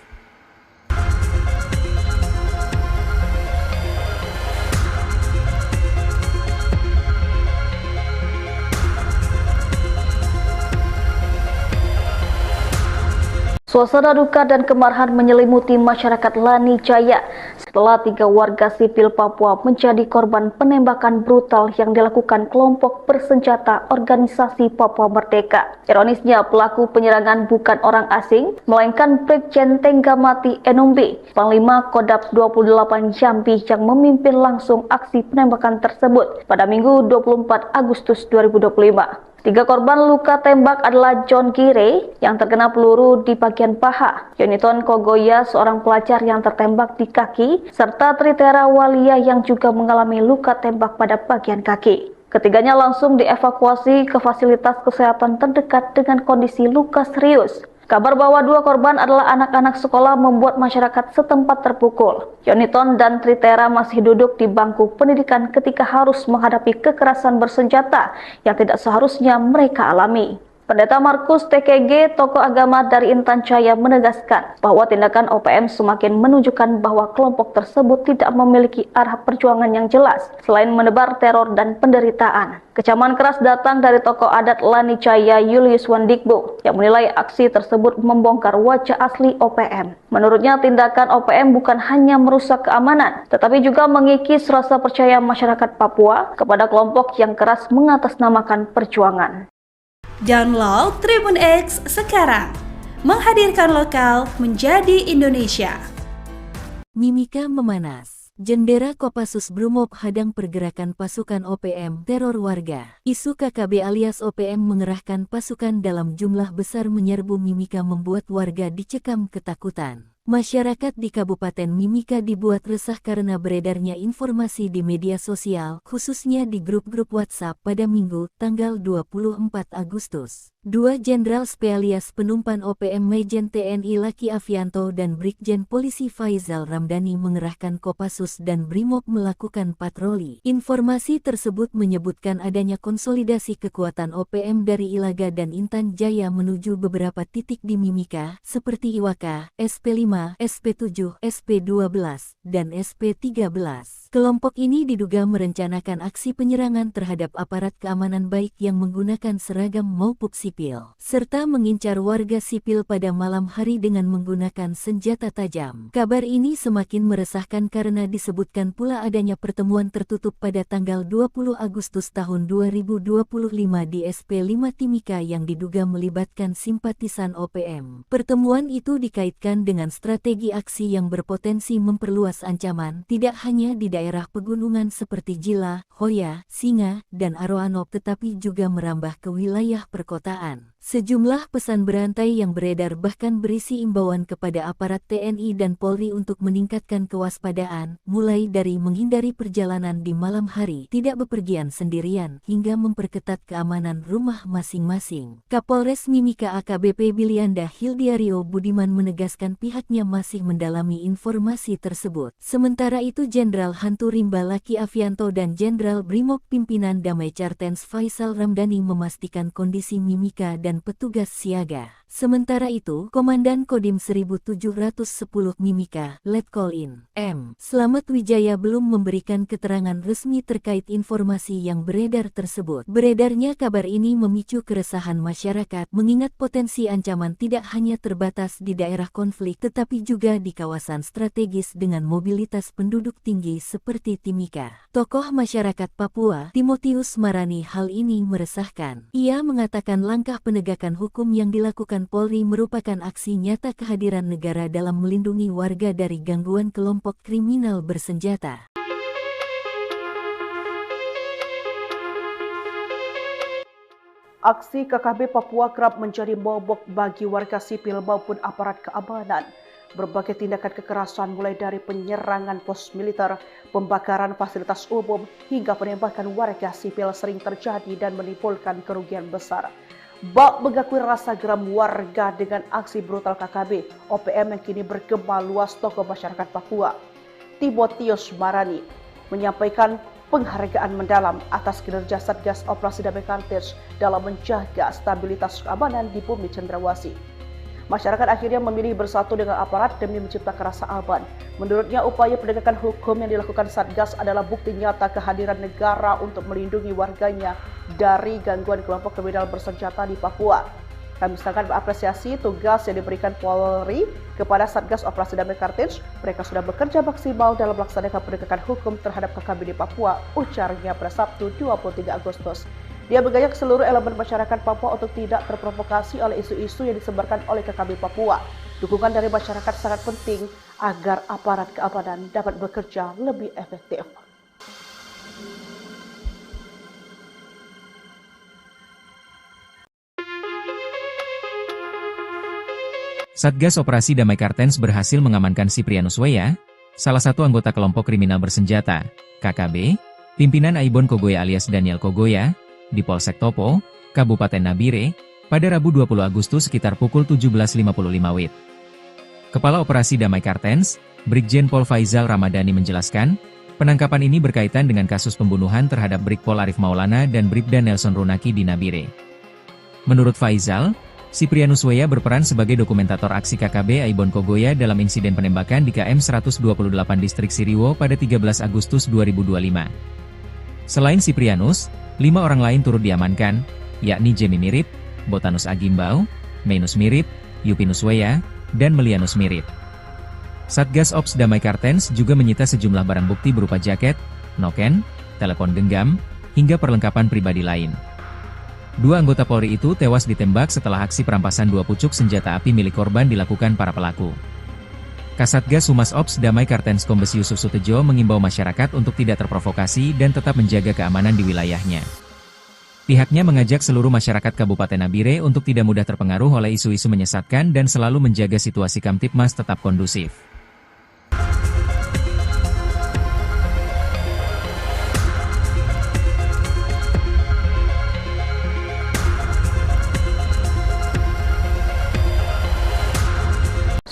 Suasana duka dan kemarahan menyelimuti masyarakat Lani Jaya setelah 3 warga sipil Papua menjadi korban penembakan brutal yang dilakukan kelompok bersenjata organisasi Papua Merdeka. Ironisnya, pelaku penyerangan bukan orang asing, melainkan Brigjen Tenggamati Enombe, Panglima Kodap 28 Jambi yang memimpin langsung aksi penembakan tersebut pada Minggu 24 Agustus 2025. 3 korban luka tembak adalah John Gire yang terkena peluru di bagian paha, Yoniton Kogoya seorang pelajar yang tertembak di kaki, serta Tritera Walia yang juga mengalami luka tembak pada bagian kaki. Ketiganya langsung dievakuasi ke fasilitas kesehatan terdekat dengan kondisi luka serius. Kabar bahwa 2 korban adalah anak-anak sekolah membuat masyarakat setempat terpukul. Yoniton dan Tritera masih duduk di bangku pendidikan ketika harus menghadapi kekerasan bersenjata yang tidak seharusnya mereka alami. Pendeta Markus TKG, tokoh agama dari Intan Jaya, menegaskan bahwa tindakan OPM semakin menunjukkan bahwa kelompok tersebut tidak memiliki arah perjuangan yang jelas selain menebar teror dan penderitaan. Kecaman keras datang dari tokoh adat Lani Jaya Julius Wandikbo yang menilai aksi tersebut membongkar wajah asli OPM. Menurutnya, tindakan OPM bukan hanya merusak keamanan, tetapi juga mengikis rasa percaya masyarakat Papua kepada kelompok yang keras mengatasnamakan perjuangan. Download Tribun X sekarang, menghadirkan lokal menjadi Indonesia. Mimika memanas. Jendera Kopassus Brimob hadang pergerakan pasukan OPM teror warga. Isu KKB alias OPM mengerahkan pasukan dalam jumlah besar menyerbu Mimika membuat warga dicekam ketakutan. Masyarakat di Kabupaten Mimika dibuat resah karena beredarnya informasi di media sosial, khususnya di grup-grup WhatsApp pada Minggu, tanggal 24 Agustus. 2 Jenderal Spesialis Penumpan OPM Majen TNI Laki Afianto dan Brigjen Polisi Faizal Ramdhani mengerahkan Kopassus dan Brimob melakukan patroli. Informasi tersebut menyebutkan adanya konsolidasi kekuatan OPM dari Ilaga dan Intan Jaya menuju beberapa titik di Mimika, seperti Iwaka, SP5, SP7, SP12, dan SP13. Kelompok ini diduga merencanakan aksi penyerangan terhadap aparat keamanan baik yang menggunakan seragam maupun sipil, serta mengincar warga sipil pada malam hari dengan menggunakan senjata tajam. Kabar ini semakin meresahkan karena disebutkan pula adanya pertemuan tertutup pada tanggal 20 Agustus tahun 2025 di SP5 Timika yang diduga melibatkan simpatisan OPM. Pertemuan itu dikaitkan dengan strategi aksi yang berpotensi memperluas ancaman, tidak hanya di daerah pegunungan seperti Jila, Hoya, Singa, dan Aroanop tetapi juga merambah ke wilayah perkotaan. Sejumlah pesan berantai yang beredar bahkan berisi imbauan kepada aparat TNI dan Polri untuk meningkatkan kewaspadaan, mulai dari menghindari perjalanan di malam hari, tidak bepergian sendirian, hingga memperketat keamanan rumah masing-masing. Kapolres Mimika AKBP Bilianda Hildiario Budiman menegaskan pihaknya masih mendalami informasi tersebut. Sementara itu Jenderal Hantu Rimba Laki Afianto dan Jenderal Brimob Pimpinan Damai Kartens Faizal Ramdhani memastikan kondisi Mimika dan petugas siaga. Sementara itu, Komandan Kodim 1710 Mimika, Letkol In, M. Slamet Wijaya belum memberikan keterangan resmi terkait informasi yang beredar tersebut. Beredarnya kabar ini memicu keresahan masyarakat, mengingat potensi ancaman tidak hanya terbatas di daerah konflik tetapi juga di kawasan strategis dengan mobilitas penduduk tinggi seperti Timika. Tokoh masyarakat Papua, Timotius Marani, hal ini meresahkan. Ia mengatakan langkah penegakan hukum yang dilakukan Polri merupakan aksi nyata kehadiran negara dalam melindungi warga dari gangguan kelompok kriminal bersenjata. Aksi KKB Papua kerap menjadi momok bagi warga sipil maupun aparat keamanan. Berbagai tindakan kekerasan mulai dari penyerangan pos militer, pembakaran fasilitas umum, hingga penembakan warga sipil sering terjadi dan menimbulkan kerugian besar. Bak mengakui rasa geram warga dengan aksi brutal KKB OPM yang kini bergema luas tokoh masyarakat Papua. Timotius Marani menyampaikan penghargaan mendalam atas kinerja Satgas Operasi Damai Kartens dalam menjaga stabilitas keamanan di bumi Cendrawasih. Masyarakat akhirnya memilih bersatu dengan aparat demi menciptakan rasa aman. Menurutnya, upaya penegakan hukum yang dilakukan Satgas adalah bukti nyata kehadiran negara untuk melindungi warganya dari gangguan kelompok kriminal bersenjata di Papua. Kami sangat mengapresiasi tugas yang diberikan Polri kepada Satgas Operasi Damai Kartens. Mereka sudah bekerja maksimal dalam melaksanakan penegakan hukum terhadap KKB di Papua, ujarnya pada Sabtu 23 Agustus. Dia mengajak seluruh elemen masyarakat Papua untuk tidak terprovokasi oleh isu-isu yang disebarkan oleh KKB Papua. Dukungan dari masyarakat sangat penting agar aparat keamanan dapat bekerja lebih efektif. Satgas Operasi Damai Kartens berhasil mengamankan Siprianus Weya, salah satu anggota kelompok kriminal bersenjata, KKB, pimpinan Aibon Kogoya alias Daniel Kogoya, di Polsek Topo, Kabupaten Nabire, pada Rabu 20 Agustus sekitar pukul 17.55 WIB. Kepala Operasi Damai Kartens, Brigjen Pol Faizal Ramadhani menjelaskan, penangkapan ini berkaitan dengan kasus pembunuhan terhadap Brigpol Arif Maulana dan Bribda Nelson Runaki di Nabire. Menurut Faizal, Siprianus Weya berperan sebagai dokumentator aksi KKB Aibon Kogoya dalam insiden penembakan di KM 128 Distrik Siriwo pada 13 Agustus 2025. Selain Siprianus, 5 orang lain turut diamankan, yakni Jemi Mirip, Botanus Agimbau, Mainus Mirip, Yupinus Weya, dan Melianus Mirip. Satgas Ops Damai Kartens juga menyita sejumlah barang bukti berupa jaket, noken, telepon genggam, hingga perlengkapan pribadi lain. 2 anggota Polri itu tewas ditembak setelah aksi perampasan 2 pucuk senjata api milik korban dilakukan para pelaku. Kasatgas Humas Ops Damai Kartens Kombes Yusuf Sutejo mengimbau masyarakat untuk tidak terprovokasi dan tetap menjaga keamanan di wilayahnya. Pihaknya mengajak seluruh masyarakat Kabupaten Nabire untuk tidak mudah terpengaruh oleh isu-isu menyesatkan dan selalu menjaga situasi Kamtipmas tetap kondusif.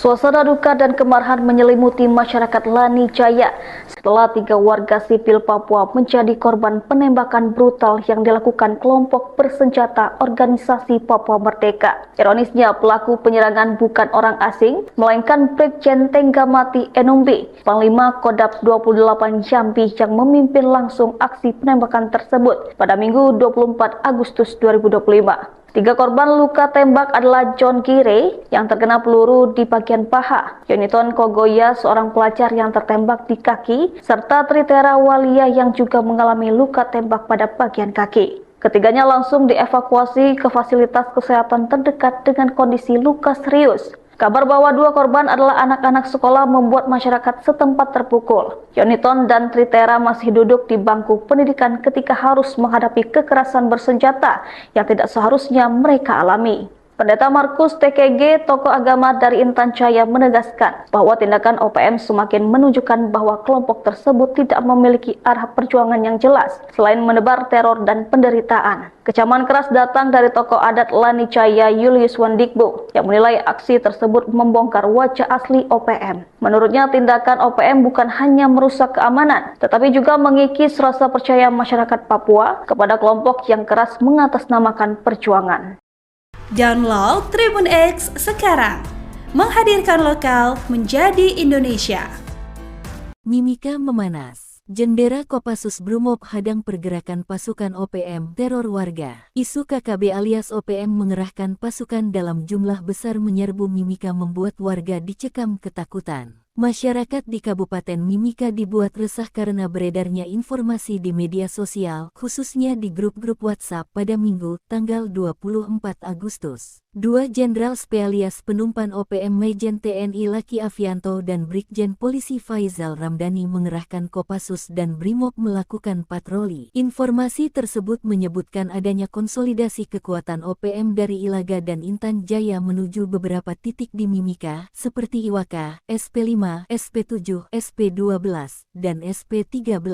Suasana duka dan kemarahan menyelimuti masyarakat Lani Jaya setelah 3 warga sipil Papua menjadi korban penembakan brutal yang dilakukan kelompok bersenjata organisasi Papua Merdeka. Ironisnya, pelaku penyerangan bukan orang asing, melainkan Brigjen Tenggamati Enumbi, Panglima Kodap 28 Jambi yang memimpin langsung aksi penembakan tersebut pada Minggu 24 Agustus 2025. 3 korban luka tembak adalah John Gire yang terkena peluru di bagian paha, Yoniton Kogoya seorang pelajar yang tertembak di kaki, serta Tritera Walia yang juga mengalami luka tembak pada bagian kaki. Ketiganya langsung dievakuasi ke fasilitas kesehatan terdekat dengan kondisi luka serius. Kabar bahwa 2 korban adalah anak-anak sekolah membuat masyarakat setempat terpukul. Yoniton dan Tritera masih duduk di bangku pendidikan ketika harus menghadapi kekerasan bersenjata yang tidak seharusnya mereka alami. Pendeta Markus TKG, tokoh agama dari Intan Jaya, menegaskan bahwa tindakan OPM semakin menunjukkan bahwa kelompok tersebut tidak memiliki arah perjuangan yang jelas selain menebar teror dan penderitaan. Kecaman keras datang dari tokoh adat Lani Jaya Julius Wandikbo yang menilai aksi tersebut membongkar wajah asli OPM. Menurutnya, tindakan OPM bukan hanya merusak keamanan, tetapi juga mengikis rasa percaya masyarakat Papua kepada kelompok yang keras mengatasnamakan perjuangan. Download Tribun X sekarang, menghadirkan lokal menjadi Indonesia. Mimika memanas. Jendera Kopassus Brimob hadang pergerakan pasukan OPM teror warga. Isu KKB alias OPM mengerahkan pasukan dalam jumlah besar menyerbu Mimika membuat warga dicekam ketakutan. Masyarakat di Kabupaten Mimika dibuat resah karena beredarnya informasi di media sosial, khususnya di grup-grup WhatsApp pada Minggu, tanggal 24 Agustus. Dua Jenderal Spesialis Penumpan OPM Majen TNI Laki Afianto dan Brigjen Polisi Faizal Ramdhani mengerahkan Kopassus dan Brimob melakukan patroli. Informasi tersebut menyebutkan adanya konsolidasi kekuatan OPM dari Ilaga dan Intan Jaya menuju beberapa titik di Mimika, seperti Iwaka, SP5, SP7, SP12, dan SP13.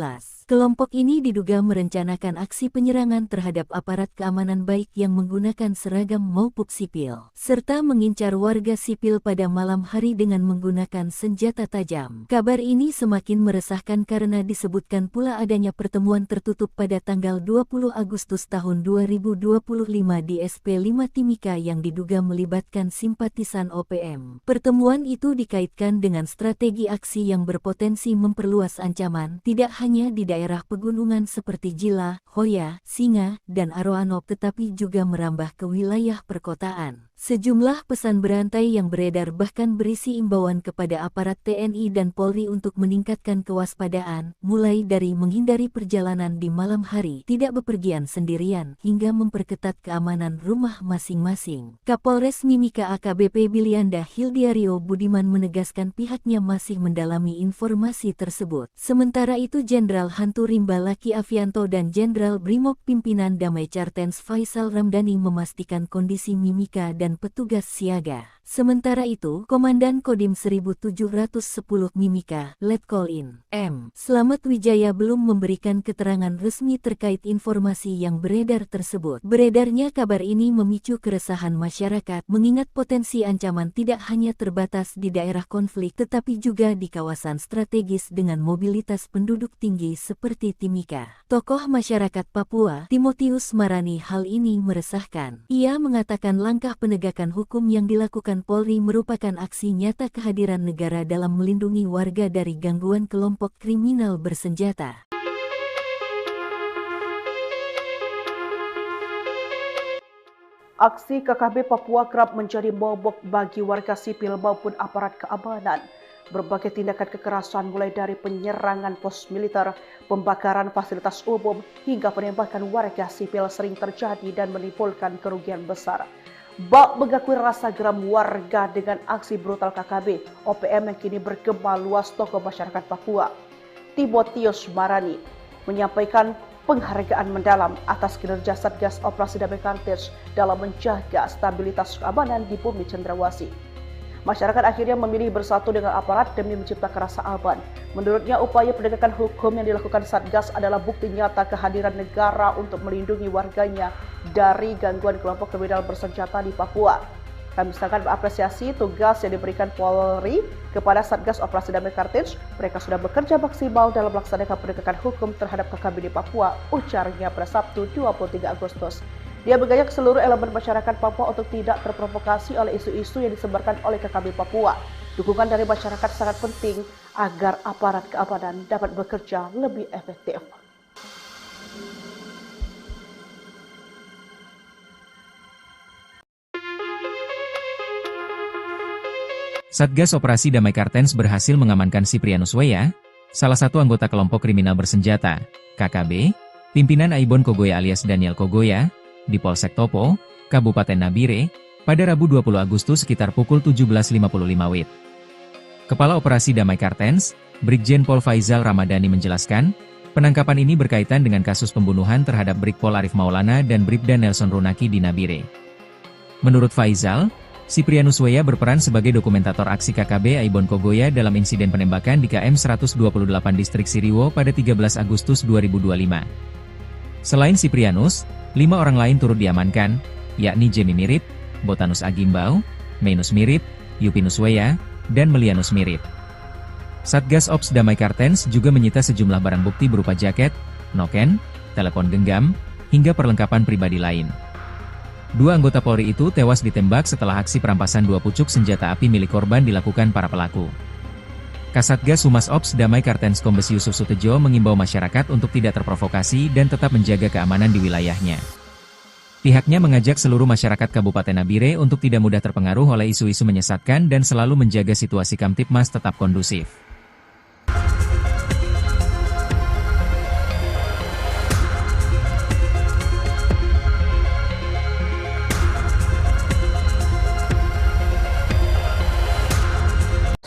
Kelompok ini diduga merencanakan aksi penyerangan terhadap aparat keamanan baik yang menggunakan seragam maupun sipil, serta mengincar warga sipil pada malam hari dengan menggunakan senjata tajam. Kabar ini semakin meresahkan karena disebutkan pula adanya pertemuan tertutup pada tanggal 20 Agustus tahun 2025 di SP5 Timika yang diduga melibatkan simpatisan OPM. Pertemuan itu dikaitkan dengan strategi aksi yang berpotensi memperluas ancaman, tidak hanya di daerah pegunungan seperti Jila, Hoya, Singa, dan Aroanop tetapi juga merambah ke wilayah perkotaan. Sejumlah pesan berantai yang beredar bahkan berisi imbauan kepada aparat TNI dan Polri untuk meningkatkan kewaspadaan, mulai dari menghindari perjalanan di malam hari, tidak bepergian sendirian, hingga memperketat keamanan rumah masing-masing. Kapolres Mimika AKBP Bilianda Hildiario Budiman menegaskan pihaknya masih mendalami informasi tersebut. Sementara itu Jenderal Hantu Rimba Laki Afianto dan Jenderal Brimob Pimpinan Damai Cartens Faizal Ramdhani memastikan kondisi Mimika dan petugas siaga. Sementara itu, Komandan Kodim 1710 Mimika, Letkol-In M. Slamet Wijaya belum memberikan keterangan resmi terkait informasi yang beredar tersebut. Beredarnya kabar ini memicu keresahan masyarakat, mengingat potensi ancaman tidak hanya terbatas di daerah konflik tetapi juga di kawasan strategis dengan mobilitas penduduk tinggi seperti Timika. Tokoh masyarakat Papua, Timotius Marani, hal ini meresahkan. Ia mengatakan langkah penegakan hukum yang dilakukan Polri merupakan aksi nyata kehadiran negara dalam melindungi warga dari gangguan kelompok kriminal bersenjata. Aksi KKB Papua kerap menjadi momok bagi warga sipil maupun aparat keamanan. Berbagai tindakan kekerasan mulai dari penyerangan pos militer, pembakaran fasilitas umum, hingga penembakan warga sipil sering terjadi dan menimbulkan kerugian besar. Bak mengakui rasa geram warga dengan aksi brutal KKB OPM yang kini bergema luas tokoh masyarakat Papua. Timotius Marani menyampaikan penghargaan mendalam atas kinerja Satgas Operasi Damai Cartens dalam menjaga stabilitas keamanan di bumi Cendrawasih. Masyarakat akhirnya memilih bersatu dengan aparat demi menciptakan rasa aman. Menurutnya, upaya penegakan hukum yang dilakukan Satgas adalah bukti nyata kehadiran negara untuk melindungi warganya dari gangguan kelompok kriminal bersenjata di Papua. Kami sangat mengapresiasi tugas yang diberikan Polri kepada Satgas Operasi Damai Cartens. Mereka sudah bekerja maksimal dalam melaksanakan penegakan hukum terhadap KKB di Papua, ujarnya pada Sabtu 23 Agustus. Dia mengajak seluruh elemen masyarakat Papua untuk tidak terprovokasi oleh isu-isu yang disebarkan oleh KKB Papua. Dukungan dari masyarakat sangat penting agar aparat keamanan dapat bekerja lebih efektif. Satgas Operasi Damai Cartens berhasil mengamankan Siprianus Weya, salah satu anggota kelompok kriminal bersenjata, KKB, pimpinan Aibon Kogoya alias Daniel Kogoya, di Polsek Topo, Kabupaten Nabire, pada Rabu 20 Agustus sekitar pukul 17.55 WIB. Kepala Operasi Damai Cartens, Brigjen Pol Faizal Ramdhani menjelaskan, penangkapan ini berkaitan dengan kasus pembunuhan terhadap Brigpol Arif Maulana dan Bribda Nelson Runaki di Nabire. Menurut Faizal, Siprianus Weya berperan sebagai dokumentator aksi KKB Aibon Kogoya dalam insiden penembakan di KM 128 Distrik Siriwo pada 13 Agustus 2025. Selain Siprianus, 5 orang lain turut diamankan, yakni Jemi Mirip, Botanus Agimbau, Mainus Mirip, Yupinus Weya, dan Melianus Mirip. Satgas Ops Damai Cartens juga menyita sejumlah barang bukti berupa jaket, noken, telepon genggam, hingga perlengkapan pribadi lain. Dua anggota Polri itu tewas ditembak setelah aksi perampasan dua pucuk senjata api milik korban dilakukan para pelaku. Kasatgas Humas Ops Damai Kartens Kombes Yusuf Sutejo mengimbau masyarakat untuk tidak terprovokasi dan tetap menjaga keamanan di wilayahnya. Pihaknya mengajak seluruh masyarakat Kabupaten Nabire untuk tidak mudah terpengaruh oleh isu-isu menyesatkan dan selalu menjaga situasi Kamtipmas tetap kondusif.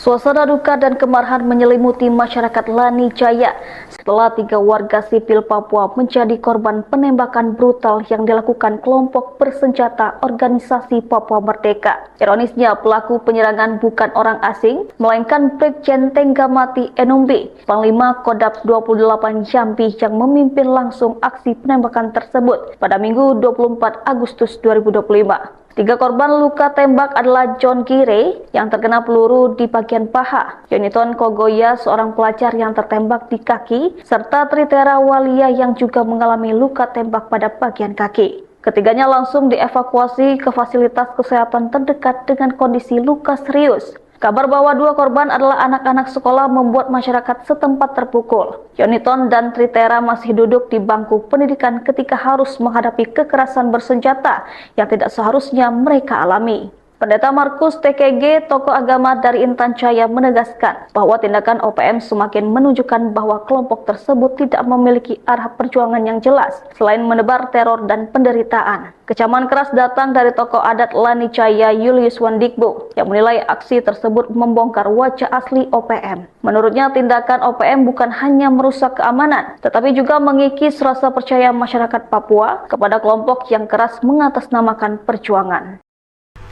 Suasana duka dan kemarahan menyelimuti masyarakat Lani Jaya setelah 3 warga sipil Papua menjadi korban penembakan brutal yang dilakukan kelompok bersenjata Organisasi Papua Merdeka. Ironisnya, pelaku penyerangan bukan orang asing, melainkan Brigjen Tenggamati Enumbi, Panglima Kodap 28 Jambi yang memimpin langsung aksi penembakan tersebut pada Minggu 24 Agustus 2025. 3 korban luka tembak adalah John Gire yang terkena peluru di bagian paha, Yoniton Kogoya seorang pelajar yang tertembak di kaki, serta Tritera Walia yang juga mengalami luka tembak pada bagian kaki. Ketiganya langsung dievakuasi ke fasilitas kesehatan terdekat dengan kondisi luka serius. Kabar bahwa 2 korban adalah anak-anak sekolah membuat masyarakat setempat terpukul. Yoniton dan Tritera masih duduk di bangku pendidikan ketika harus menghadapi kekerasan bersenjata yang tidak seharusnya mereka alami. Pendeta Markus TKG, tokoh agama dari Intan Jaya, menegaskan bahwa tindakan OPM semakin menunjukkan bahwa kelompok tersebut tidak memiliki arah perjuangan yang jelas selain menebar teror dan penderitaan. Kecaman keras datang dari tokoh adat Lani Jaya Julius Wandikbo yang menilai aksi tersebut membongkar wajah asli OPM. Menurutnya, tindakan OPM bukan hanya merusak keamanan, tetapi juga mengikis rasa percaya masyarakat Papua kepada kelompok yang keras mengatasnamakan perjuangan.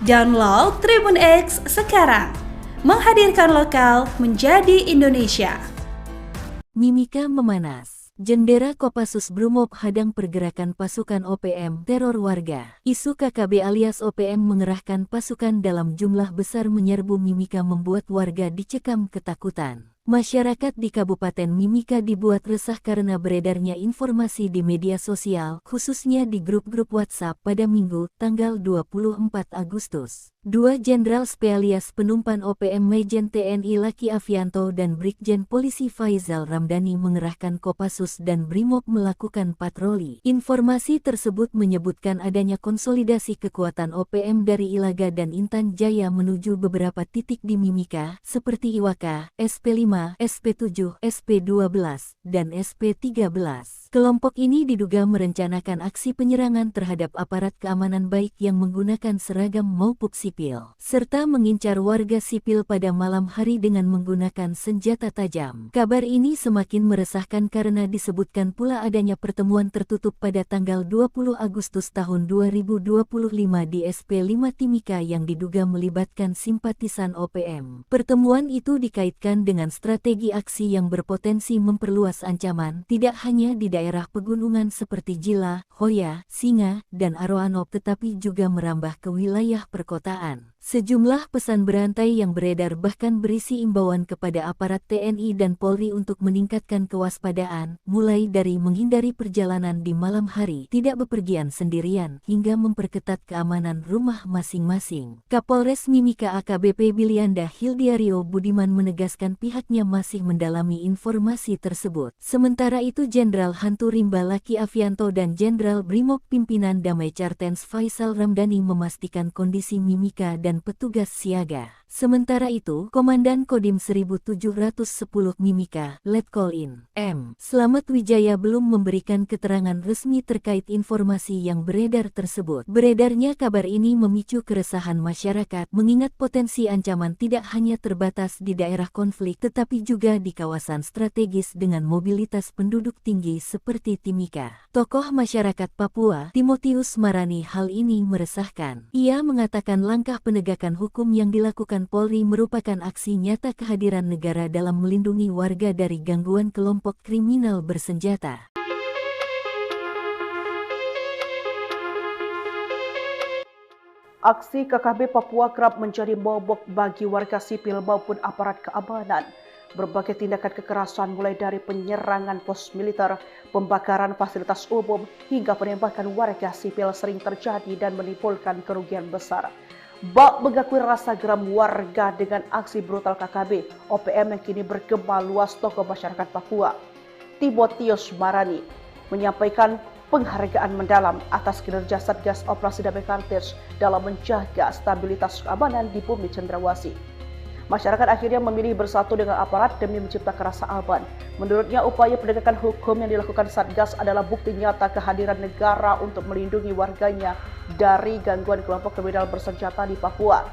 Download Tribun X sekarang, menghadirkan lokal menjadi Indonesia. Mimika memanas. Jendera Kopassus Brimob hadang pergerakan pasukan OPM teror warga. Isu KKB alias OPM mengerahkan pasukan dalam jumlah besar menyerbu Mimika membuat warga dicekam ketakutan. Masyarakat di Kabupaten Mimika dibuat resah karena beredarnya informasi di media sosial, khususnya di grup-grup WhatsApp pada Minggu, tanggal 24 Agustus. 2 Jenderal Spesialis Penumpan OPM Majen TNI Laki Afianto dan Brigjen Polisi Faizal Ramdhani mengerahkan Kopassus dan Brimob melakukan patroli. Informasi tersebut menyebutkan adanya konsolidasi kekuatan OPM dari Ilaga dan Intan Jaya menuju beberapa titik di Mimika, seperti Iwaka, SP5, SP7, SP12, dan SP13. Kelompok ini diduga merencanakan aksi penyerangan terhadap aparat keamanan baik yang menggunakan seragam maupun sipil, serta mengincar warga sipil pada malam hari dengan menggunakan senjata tajam. Kabar ini semakin meresahkan karena disebutkan pula adanya pertemuan tertutup pada tanggal 20 Agustus tahun 2025 di SP5 Timika yang diduga melibatkan simpatisan OPM. Pertemuan itu dikaitkan dengan strategi aksi yang berpotensi memperluas ancaman, tidak hanya di daerah pegunungan seperti Jila, Hoya, Singa, dan Aroanop tetapi juga merambah ke wilayah perkotaan. Sejumlah pesan berantai yang beredar bahkan berisi imbauan kepada aparat TNI dan Polri untuk meningkatkan kewaspadaan, mulai dari menghindari perjalanan di malam hari, tidak bepergian sendirian, hingga memperketat keamanan rumah masing-masing. Kapolres Mimika AKBP Bilianda Hildiario Budiman menegaskan pihaknya masih mendalami informasi tersebut. Sementara itu Jenderal Hantu Rimba Laki Afianto dan Jenderal Brimob Pimpinan Damai Kartens Faizal Ramdhani memastikan kondisi Mimika dan petugas siaga. Sementara itu, Komandan Kodim 1710 Mimika, Letkol In. M. Slamet Wijaya belum memberikan keterangan resmi terkait informasi yang beredar tersebut. Beredarnya kabar ini memicu keresahan masyarakat, mengingat potensi ancaman tidak hanya terbatas di daerah konflik tetapi juga di kawasan strategis dengan mobilitas penduduk tinggi seperti Timika. Tokoh masyarakat Papua, Timotius Marani, hal ini meresahkan. Ia mengatakan langkah penegakan hukum yang dilakukan Polri merupakan aksi nyata kehadiran negara dalam melindungi warga dari gangguan kelompok kriminal bersenjata. Aksi KKB Papua kerap menjadi momok bagi warga sipil maupun aparat keamanan. berbagai tindakan kekerasan mulai dari penyerangan pos militer, pembakaran fasilitas umum, hingga penembakan warga sipil sering terjadi dan menimbulkan kerugian besar. Bak mengakui rasa geram warga dengan aksi brutal KKB OPM yang kini bergema luas tokoh masyarakat Papua. Timotius Marani menyampaikan penghargaan mendalam atas kinerja Satgas Operasi Damai Kartens dalam menjaga stabilitas keamanan di bumi Cendrawasih. Masyarakat akhirnya memilih bersatu dengan aparat demi menciptakan rasa aman. Menurutnya, upaya penegakan hukum yang dilakukan Satgas adalah bukti nyata kehadiran negara untuk melindungi warganya dari gangguan kelompok kriminal bersenjata di Papua.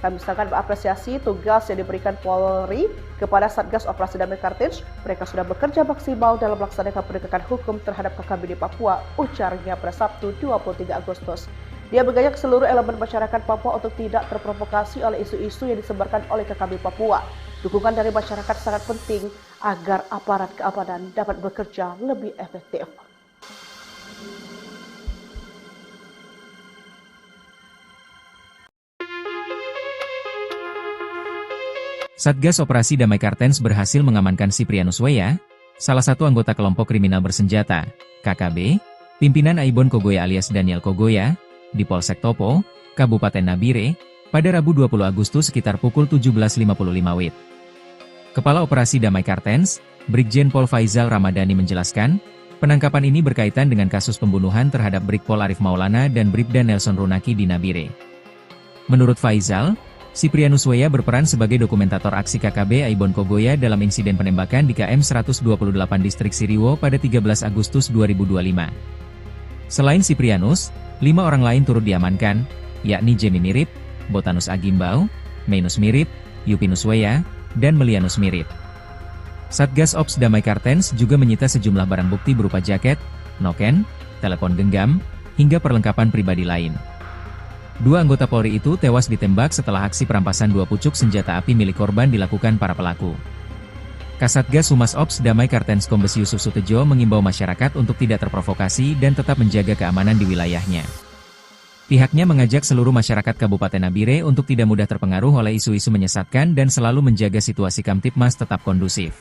Kami sangat mengapresiasi tugas yang diberikan Polri kepada Satgas Operasi Damai Kartens. Mereka sudah bekerja maksimal dalam melaksanakan penegakan hukum terhadap KKB di Papua, ujarnya pada Sabtu 23 Agustus. Dia mengajak seluruh elemen masyarakat Papua untuk tidak terprovokasi oleh isu-isu yang disebarkan oleh KKB Papua. Dukungan dari masyarakat sangat penting agar aparat keamanan dapat bekerja lebih efektif. Satgas Operasi Damai Kartens berhasil mengamankan Siprianus Weya, salah satu anggota kelompok kriminal bersenjata, KKB, pimpinan Aibon Kogoya alias Daniel Kogoya, di Polsek Topo, Kabupaten Nabire, pada Rabu 20 Agustus sekitar pukul 17.55 WIB. Kepala Operasi Damai Kartens, Brigjen Pol Faizal Ramadhani menjelaskan, penangkapan ini berkaitan dengan kasus pembunuhan terhadap Brigpol Arif Maulana dan Bribda Nelson Runaki di Nabire. Menurut Faizal, Siprianus Weya berperan sebagai dokumentator aksi KKB Aibon Kogoya dalam insiden penembakan di KM 128 Distrik Siriwo pada 13 Agustus 2025. Selain Siprianus, 5 orang lain turut diamankan, yakni Jemi Mirip, Botanus Agimbau, Mainus Mirip, Yupinus Weya, dan Melianus Mirip. Satgas Ops Damai Kartens juga menyita sejumlah barang bukti berupa jaket, noken, telepon genggam, hingga perlengkapan pribadi lain. 2 anggota Polri itu tewas ditembak setelah aksi perampasan 2 pucuk senjata api milik korban dilakukan para pelaku. Kasatgas Humas Ops Damai Kartens Kombes Yusuf Sutejo mengimbau masyarakat untuk tidak terprovokasi dan tetap menjaga keamanan di wilayahnya. Pihaknya mengajak seluruh masyarakat Kabupaten Nabire untuk tidak mudah terpengaruh oleh isu-isu menyesatkan dan selalu menjaga situasi Kamtipmas tetap kondusif.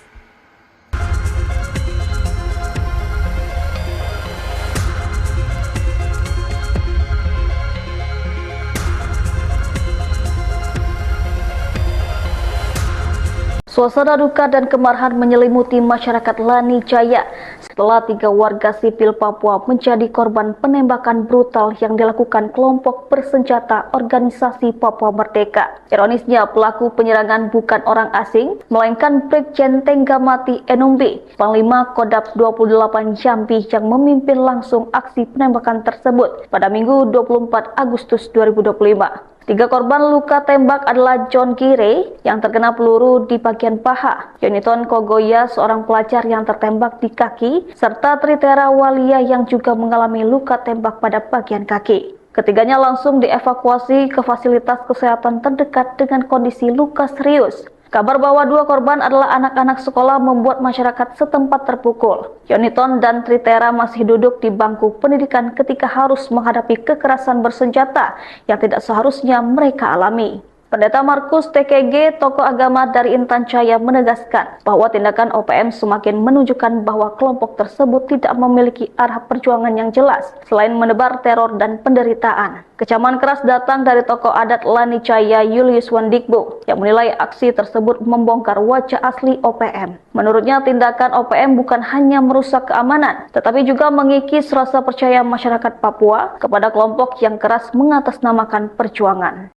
Suasana duka dan kemarahan menyelimuti masyarakat Lani Jaya setelah 3 warga sipil Papua menjadi korban penembakan brutal yang dilakukan kelompok bersenjata Organisasi Papua Merdeka. Ironisnya, pelaku penyerangan bukan orang asing, melainkan Brigjen Tenggamati Enumbi, Panglima Kodap 28 Jambi yang memimpin langsung aksi penembakan tersebut pada Minggu 24 Agustus 2025. 3 korban luka tembak adalah John Gire yang terkena peluru di bagian paha, Yoniton Kogoya seorang pelajar yang tertembak di kaki, serta Tritera Walia yang juga mengalami luka tembak pada bagian kaki. Ketiganya langsung dievakuasi ke fasilitas kesehatan terdekat dengan kondisi luka serius. Kabar bahwa 2 korban adalah anak-anak sekolah membuat masyarakat setempat terpukul. Yoniton dan Tritera masih duduk di bangku pendidikan ketika harus menghadapi kekerasan bersenjata yang tidak seharusnya mereka alami. Pendeta Markus TKG, tokoh agama dari Intan Jaya, menegaskan bahwa tindakan OPM semakin menunjukkan bahwa kelompok tersebut tidak memiliki arah perjuangan yang jelas selain menebar teror dan penderitaan. Kecaman keras datang dari tokoh adat Lani Jaya Julius Wandikbo yang menilai aksi tersebut membongkar wajah asli OPM. Menurutnya, tindakan OPM bukan hanya merusak keamanan, tetapi juga mengikis rasa percaya masyarakat Papua kepada kelompok yang keras mengatasnamakan perjuangan.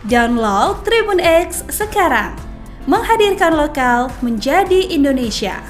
Download Tribun X sekarang, menghadirkan lokal menjadi Indonesia.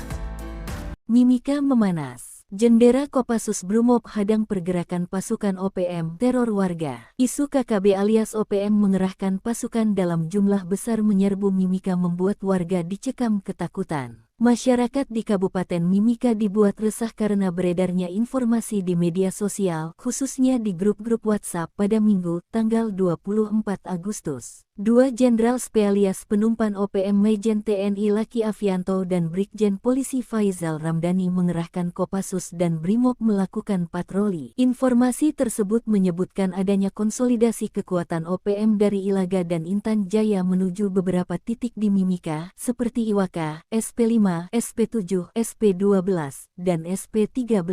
Mimika memanas. Jendera Kopassus Brimob hadang pergerakan pasukan OPM teror warga. Isu KKB alias OPM mengerahkan pasukan dalam jumlah besar menyerbu Mimika membuat warga dicekam ketakutan. Masyarakat di Kabupaten Mimika dibuat resah karena beredarnya informasi di media sosial, khususnya di grup-grup WhatsApp pada Minggu, tanggal 24 Agustus. Dua Jenderal Spesialis Penumpan OPM Majen TNI Laki Afianto dan Brigjen Polisi Faizal Ramdhani mengerahkan Kopassus dan Brimob melakukan patroli. Informasi tersebut menyebutkan adanya konsolidasi kekuatan OPM dari Ilaga dan Intan Jaya menuju beberapa titik di Mimika, seperti Iwaka, SP5, SP7, SP12, dan SP13.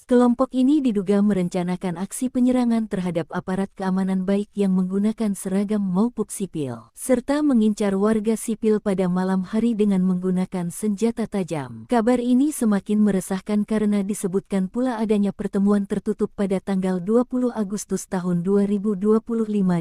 Kelompok ini diduga merencanakan aksi penyerangan terhadap aparat keamanan baik yang menggunakan seragam maupun sipil, serta mengincar warga sipil pada malam hari dengan menggunakan senjata tajam. Kabar ini semakin meresahkan karena disebutkan pula adanya pertemuan tertutup pada tanggal 20 Agustus tahun 2025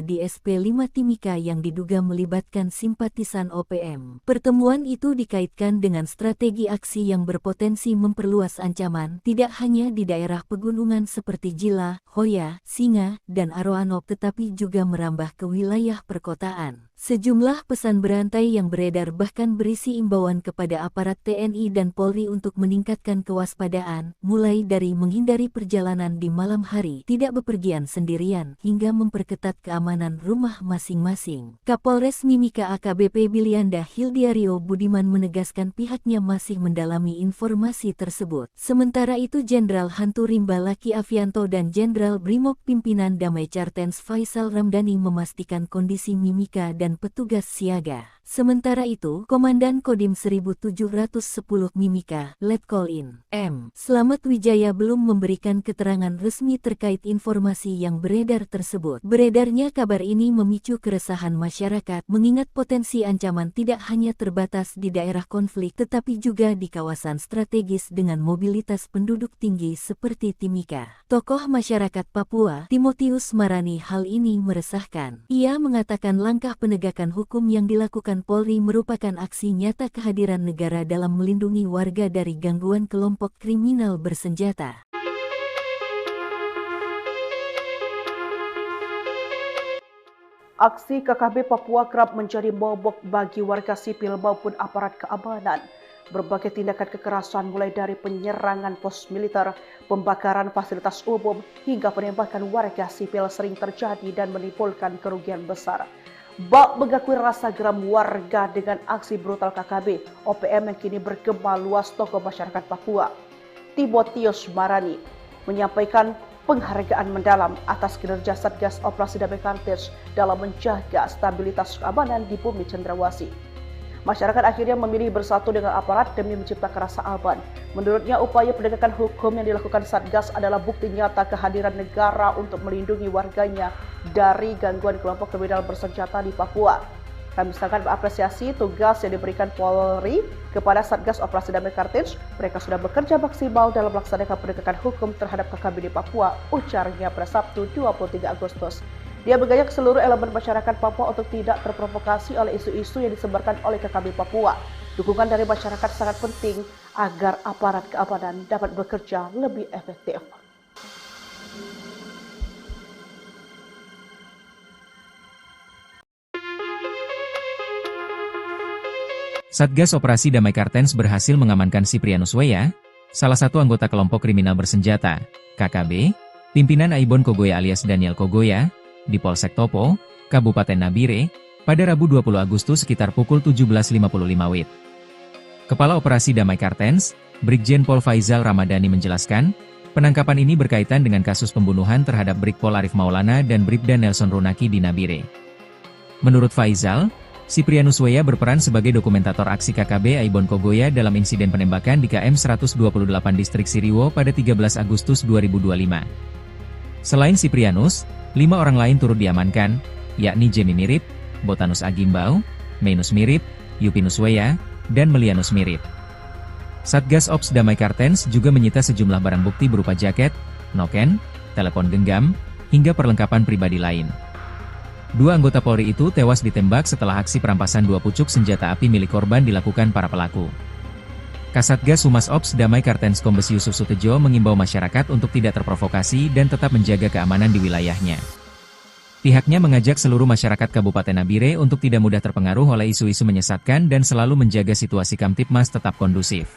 di SP5 Timika yang diduga melibatkan simpatisan OPM. Pertemuan itu dikaitkan dengan strategi aksi yang berpotensi memperluas ancaman tidak hanya di daerah pegunungan seperti Jila, Hoya, Singa, dan Aroanok tetapi juga merambah ke wilayah perkotaan. Sejumlah pesan berantai yang beredar bahkan berisi imbauan kepada aparat TNI dan Polri untuk meningkatkan kewaspadaan, mulai dari menghindari perjalanan di malam hari, tidak bepergian sendirian, hingga memperketat keamanan rumah masing-masing. Kapolres Mimika AKBP Bilianda Hildiario Budiman menegaskan pihaknya masih mendalami informasi tersebut. Sementara itu Jenderal Hantu Rimba Laki Afianto dan Jenderal Brimob Pimpinan Damai Cartens Faizal Ramdhani memastikan kondisi Mimika dan petugas siaga. Sementara itu, Komandan Kodim 1710 Mimika, Letkol In. M. Slamet Wijaya belum memberikan keterangan resmi terkait informasi yang beredar tersebut. Beredarnya kabar ini memicu keresahan masyarakat, mengingat potensi ancaman tidak hanya terbatas di daerah konflik tetapi juga di kawasan strategis dengan mobilitas penduduk tinggi seperti Timika. Tokoh masyarakat Papua, Timotius Marani, hal ini meresahkan. Ia mengatakan langkah penegakan hukum yang dilakukan Polri merupakan aksi nyata kehadiran negara dalam melindungi warga dari gangguan kelompok kriminal bersenjata. Aksi KKB Papua kerap menjadi momok bagi warga sipil maupun aparat keamanan. Berbagai tindakan kekerasan mulai dari penyerangan pos militer, pembakaran fasilitas umum, hingga penembakan warga sipil sering terjadi dan menimbulkan kerugian besar. Bak mengakui rasa geram warga dengan aksi brutal KKB OPM yang kini bergema luas tokoh masyarakat Papua. Timotius Marani menyampaikan penghargaan mendalam atas kinerja Satgas Operasi Damai Cartens dalam menjaga stabilitas keamanan di bumi Cendrawasih. Masyarakat akhirnya memilih bersatu dengan aparat demi menciptakan rasa aman. Menurutnya, upaya penegakan hukum yang dilakukan Satgas adalah bukti nyata kehadiran negara untuk melindungi warganya dari gangguan kelompok kriminal bersenjata di Papua. Kami sangat mengapresiasi tugas yang diberikan Polri kepada Satgas Operasi Damai Cartens. Mereka sudah bekerja maksimal dalam melaksanakan penegakan hukum terhadap KKB di Papua, ujarnya pada Sabtu 23 Agustus. Dia mengajak seluruh elemen masyarakat Papua untuk tidak terprovokasi oleh isu-isu yang disebarkan oleh KKB Papua. Dukungan dari masyarakat sangat penting agar aparat keamanan dapat bekerja lebih efektif. Satgas Operasi Damai Cartens berhasil mengamankan Siprianus Weya, salah satu anggota kelompok kriminal bersenjata, KKB, pimpinan Aibon Kogoya alias Daniel Kogoya, di Polsek Topo, Kabupaten Nabire, pada Rabu 20 Agustus sekitar pukul 17.55 WIB. Kepala Operasi Damai Cartens, Brigjen Pol Faizal Ramdhani menjelaskan, penangkapan ini berkaitan dengan kasus pembunuhan terhadap Brigpol Arif Maulana dan Bribda Nelson Runaki di Nabire. Menurut Faizal, Siprianus Weya berperan sebagai dokumentator aksi KKB Aibon Kogoya dalam insiden penembakan di KM 128 Distrik Siriwo pada 13 Agustus 2025. Selain Siprianus, 5 orang lain turut diamankan, yakni Jemi Mirip, Botanus Agimbau, Mainus Mirip, Yupinus Weya, dan Melianus Mirip. Satgas Ops Damai Cartens juga menyita sejumlah barang bukti berupa jaket, noken, telepon genggam, hingga perlengkapan pribadi lain. 2 anggota Polri itu tewas ditembak setelah aksi perampasan 2 pucuk senjata api milik korban dilakukan para pelaku. Kasatgas Humas Ops Damai Cartens Kombes Yusuf Sutejo mengimbau masyarakat untuk tidak terprovokasi dan tetap menjaga keamanan di wilayahnya. Pihaknya mengajak seluruh masyarakat Kabupaten Nabire untuk tidak mudah terpengaruh oleh isu-isu menyesatkan dan selalu menjaga situasi Kamtipmas tetap kondusif.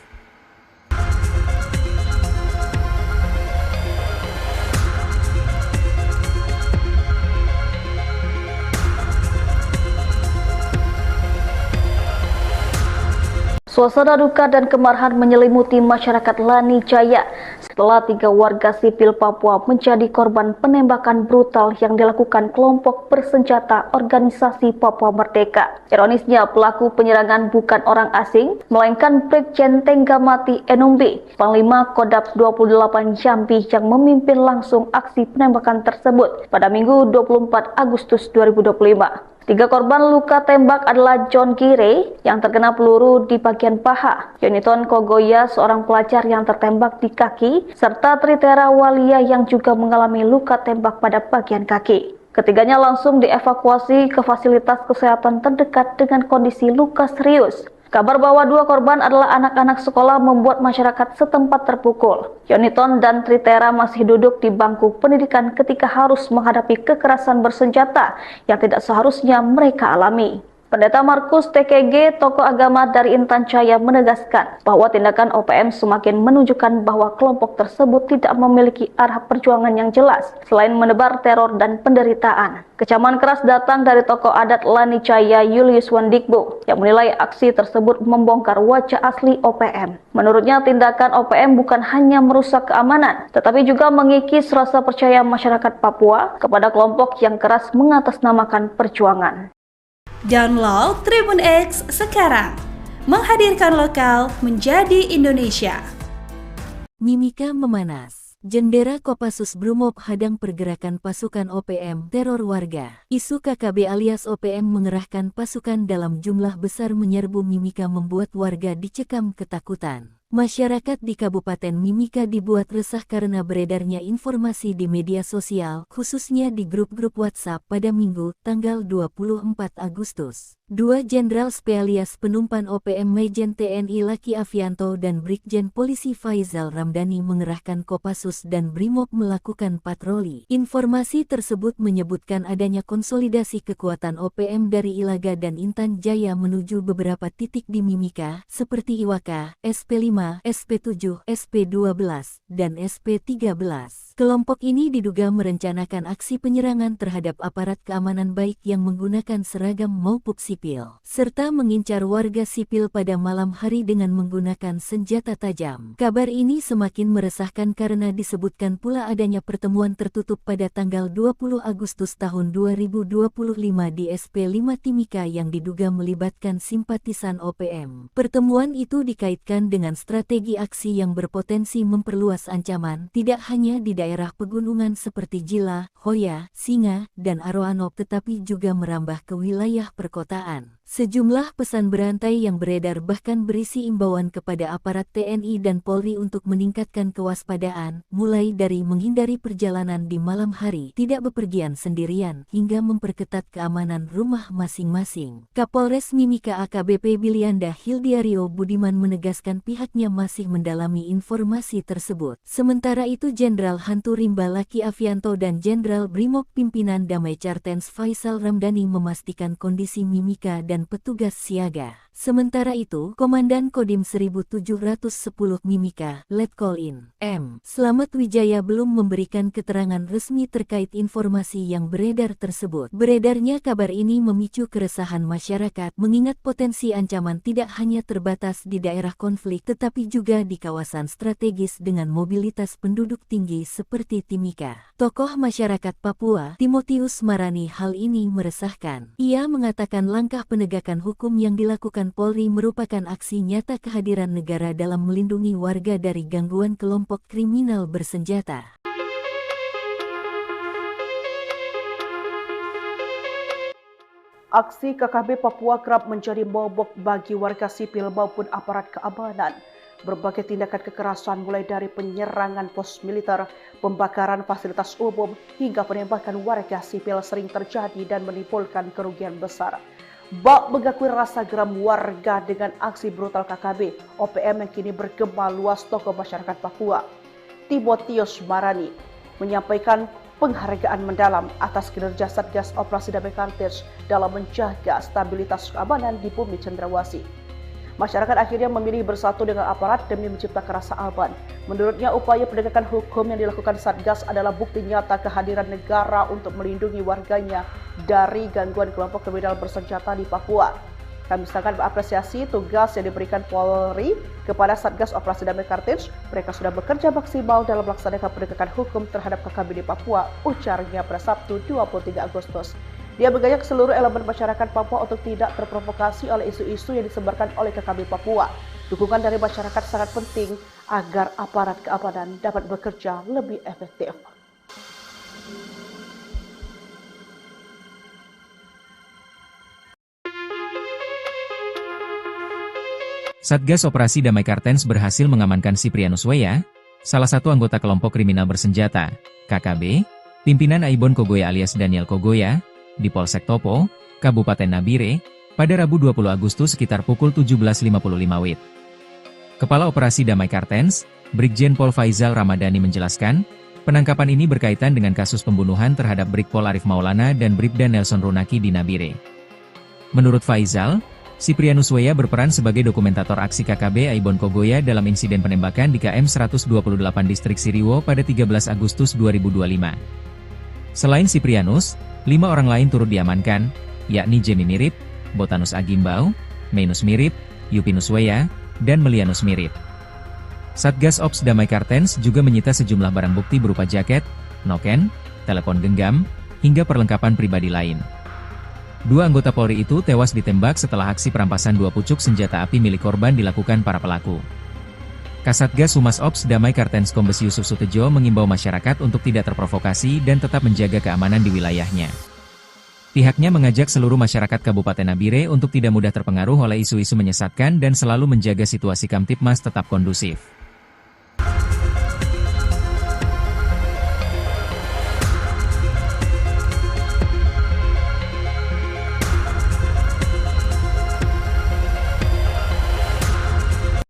Suasana duka dan kemarahan menyelimuti masyarakat Lani Jaya setelah 3 warga sipil Papua menjadi korban penembakan brutal yang dilakukan kelompok bersenjata Organisasi Papua Merdeka. Ironisnya, pelaku penyerangan bukan orang asing, melainkan Brigjen Tenggamati Enumbi, Panglima Kodap 28 Jambi yang memimpin langsung aksi penembakan tersebut pada Minggu 24 Agustus 2025. 3 korban luka tembak adalah John Gire yang terkena peluru di bagian paha, Yoniton Kogoya seorang pelajar yang tertembak di kaki, serta Tritera Walia yang juga mengalami luka tembak pada bagian kaki. Ketiganya langsung dievakuasi ke fasilitas kesehatan terdekat dengan kondisi luka serius. Kabar bahwa 2 korban adalah anak-anak sekolah membuat masyarakat setempat terpukul. Yoniton dan Tritera masih duduk di bangku pendidikan ketika harus menghadapi kekerasan bersenjata yang tidak seharusnya mereka alami. Pendeta Markus TKG, tokoh agama dari Intan Jaya, menegaskan bahwa tindakan OPM semakin menunjukkan bahwa kelompok tersebut tidak memiliki arah perjuangan yang jelas selain menebar teror dan penderitaan. Kecaman keras datang dari tokoh adat Lani Jaya Julius Wandikbo yang menilai aksi tersebut membongkar wajah asli OPM. Menurutnya, tindakan OPM bukan hanya merusak keamanan, tetapi juga mengikis rasa percaya masyarakat Papua kepada kelompok yang keras mengatasnamakan perjuangan. Download Tribun X sekarang, menghadirkan lokal menjadi Indonesia. Mimika memanas. Jendera Kopassus Brimob hadang pergerakan pasukan OPM teror warga. Isu KKB alias OPM mengerahkan pasukan dalam jumlah besar menyerbu Mimika membuat warga dicekam ketakutan. Masyarakat di Kabupaten Mimika dibuat resah karena beredarnya informasi di media sosial, khususnya di grup-grup WhatsApp pada Minggu, tanggal 24 Agustus. 2 Jenderal Spesialis Penumpan OPM Majen TNI Laki Afianto dan Brigjen Polisi Faizal Ramdhani mengerahkan Kopassus dan Brimob melakukan patroli. Informasi tersebut menyebutkan adanya konsolidasi kekuatan OPM dari Ilaga dan Intan Jaya menuju beberapa titik di Mimika, seperti Iwaka, SP5, SP7, SP12, dan SP13. Kelompok ini diduga merencanakan aksi penyerangan terhadap aparat keamanan baik yang menggunakan seragam maupun sipil, serta mengincar warga sipil pada malam hari dengan menggunakan senjata tajam. Kabar ini semakin meresahkan karena disebutkan pula adanya pertemuan tertutup pada tanggal 20 Agustus tahun 2025 di SP5 Timika yang diduga melibatkan simpatisan OPM. Pertemuan itu dikaitkan dengan strategi aksi yang berpotensi memperluas ancaman, tidak hanya di daerah pegunungan seperti Jila, Hoya, Singa, dan Aroanok tetapi juga merambah ke wilayah perkotaan. Sejumlah pesan berantai yang beredar bahkan berisi imbauan kepada aparat TNI dan Polri untuk meningkatkan kewaspadaan, mulai dari menghindari perjalanan di malam hari, tidak bepergian sendirian, hingga memperketat keamanan rumah masing-masing. Kapolres Mimika AKBP Bilianda Hildiario Budiman menegaskan pihaknya masih mendalami informasi tersebut. Sementara itu Jenderal Hantu Rimba Laki Afianto dan Jenderal Brimob Pimpinan Damai Cartens Faisal Ramdhani memastikan kondisi Mimika dan petugas siaga. Sementara itu, Komandan Kodim 1710 Mimika, Letkol In. M. Slamet Wijaya belum memberikan keterangan resmi terkait informasi yang beredar tersebut. Beredarnya kabar ini memicu keresahan masyarakat, mengingat potensi ancaman tidak hanya terbatas di daerah konflik tetapi juga di kawasan strategis dengan mobilitas penduduk tinggi seperti Timika. Tokoh masyarakat Papua, Timotius Marani, hal ini meresahkan. Ia mengatakan langkah penegakan hukum yang dilakukan Polri merupakan aksi nyata kehadiran negara dalam melindungi warga dari gangguan kelompok kriminal bersenjata. Aksi KKB Papua kerap menjadi momok bagi warga sipil maupun aparat keamanan. Berbagai tindakan kekerasan mulai dari penyerangan pos militer, pembakaran fasilitas umum, hingga penembakan warga sipil sering terjadi dan menimbulkan kerugian besar. Bak mengakui rasa geram warga dengan aksi brutal KKB OPM yang kini bergema luas tokoh masyarakat Papua. Timotius Marani menyampaikan penghargaan mendalam atas kinerja Satgas Operasi Damai Cartens dalam menjaga stabilitas keamanan di bumi Cendrawasih. Masyarakat akhirnya memilih bersatu dengan aparat demi menciptakan rasa aman. Menurutnya, upaya penegakan hukum yang dilakukan Satgas adalah bukti nyata kehadiran negara untuk melindungi warganya dari gangguan kelompok kriminal bersenjata di Papua. Kami sangat mengapresiasi tugas yang diberikan Polri kepada Satgas Operasi Damai Kartens. Mereka sudah bekerja maksimal dalam melaksanakan penegakan hukum terhadap KKB di Papua, ujarnya pada Sabtu 23 Agustus. Dia mengajak seluruh elemen masyarakat Papua untuk tidak terprovokasi oleh isu-isu yang disebarkan oleh KKB Papua. Dukungan dari masyarakat sangat penting agar aparat keamanan dapat bekerja lebih efektif. Satgas Operasi Damai Kartens berhasil mengamankan Siprianus Weya, salah satu anggota kelompok kriminal bersenjata, KKB, pimpinan Aibon Kogoya alias Daniel Kogoya, di Polsek Topo, Kabupaten Nabire, pada Rabu 20 Agustus sekitar pukul 17.55 WIB. Kepala Operasi Damai Kartens, Brigjen Pol Faizal Ramadhani menjelaskan, penangkapan ini berkaitan dengan kasus pembunuhan terhadap Brigpol Arif Maulana dan Bribda Nelson Runaki di Nabire. Menurut Faizal, Siprianus Weya berperan sebagai dokumentator aksi KKB Aibon Kogoya dalam insiden penembakan di KM 128 Distrik Siriwo pada 13 Agustus 2025. Selain Siprianus, 5 orang lain turut diamankan, yakni Jemi Mirip, Botanus Agimbau, Mainus Mirip, Yupinus Weya, dan Melianus Mirip. Satgas Ops Damai Kartens juga menyita sejumlah barang bukti berupa jaket, noken, telepon genggam, hingga perlengkapan pribadi lain. 2 anggota Polri itu tewas ditembak setelah aksi perampasan 2 pucuk senjata api milik korban dilakukan para pelaku. Kasatgas Humas Ops Damai Kartens Kombes Yusuf Sutejo mengimbau masyarakat untuk tidak terprovokasi dan tetap menjaga keamanan di wilayahnya. Pihaknya mengajak seluruh masyarakat Kabupaten Nabire untuk tidak mudah terpengaruh oleh isu-isu menyesatkan dan selalu menjaga situasi Kamtipmas tetap kondusif.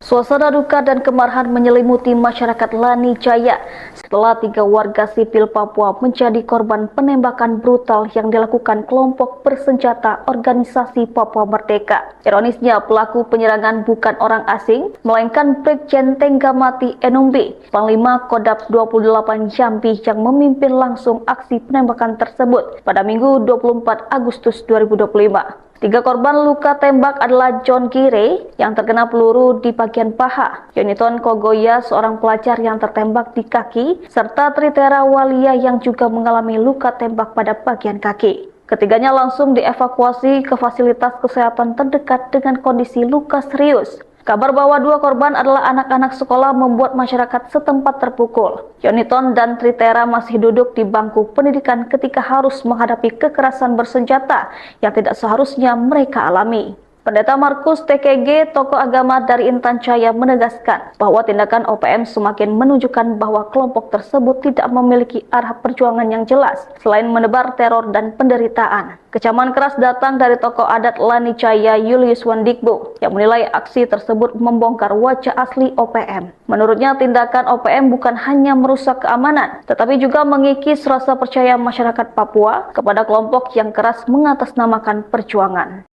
Suasana duka dan kemarahan menyelimuti masyarakat Lani Jaya setelah 3 warga sipil Papua menjadi korban penembakan brutal yang dilakukan kelompok bersenjata organisasi Papua Merdeka. Ironisnya, pelaku penyerangan bukan orang asing, melainkan Brigjen Tenggamati Enumbi, Panglima Kodap 28 Jambi yang memimpin langsung aksi penembakan tersebut pada Minggu 24 Agustus 2025. 3 korban luka tembak adalah John Gire yang terkena peluru di bagian paha, Yoniton Kogoya seorang pelajar yang tertembak di kaki, serta Tritera Walia yang juga mengalami luka tembak pada bagian kaki. Ketiganya langsung dievakuasi ke fasilitas kesehatan terdekat dengan kondisi luka serius. Kabar bahwa 2 korban adalah anak-anak sekolah membuat masyarakat setempat terpukul. Yoniton dan Tritera masih duduk di bangku pendidikan ketika harus menghadapi kekerasan bersenjata yang tidak seharusnya mereka alami. Pendeta Markus TKG, tokoh agama dari Intan Jaya, menegaskan bahwa tindakan OPM semakin menunjukkan bahwa kelompok tersebut tidak memiliki arah perjuangan yang jelas selain menebar teror dan penderitaan. Kecaman keras datang dari tokoh adat Lani Jaya Julius Wandikbo yang menilai aksi tersebut membongkar wajah asli OPM. Menurutnya, tindakan OPM bukan hanya merusak keamanan, tetapi juga mengikis rasa percaya masyarakat Papua kepada kelompok yang keras mengatasnamakan perjuangan.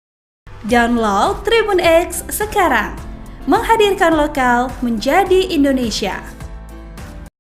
Download Tribun X sekarang, menghadirkan lokal menjadi Indonesia.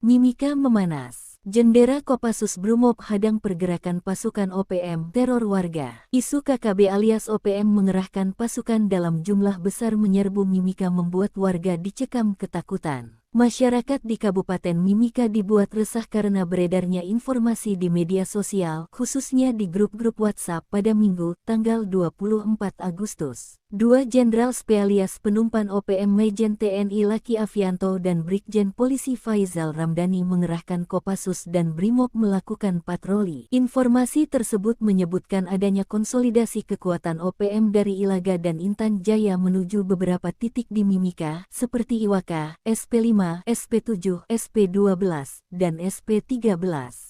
Mimika memanas. Jendera Kopassus Brimob hadang pergerakan pasukan OPM teror warga. Isu KKB alias OPM mengerahkan pasukan dalam jumlah besar menyerbu Mimika membuat warga dicekam ketakutan. Masyarakat di Kabupaten Mimika dibuat resah karena beredarnya informasi di media sosial, khususnya di grup-grup WhatsApp pada Minggu, tanggal 24 Agustus. 2 Jenderal Spesialis Penumpan OPM Majen TNI Laki Afianto dan Brigjen Polisi Faizal Ramdhani mengerahkan Kopassus dan Brimob melakukan patroli. Informasi tersebut menyebutkan adanya konsolidasi kekuatan OPM dari Ilaga dan Intan Jaya menuju beberapa titik di Mimika, seperti Iwaka, SP5, SP7, SP12, dan SP13.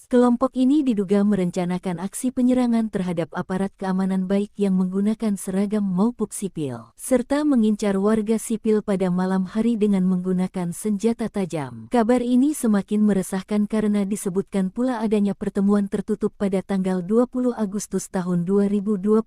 Kelompok ini diduga merencanakan aksi penyerangan terhadap aparat keamanan baik yang menggunakan seragam maupun sipil, serta mengincar warga sipil pada malam hari dengan menggunakan senjata tajam. Kabar ini semakin meresahkan karena disebutkan pula adanya pertemuan tertutup pada tanggal 20 Agustus tahun 2025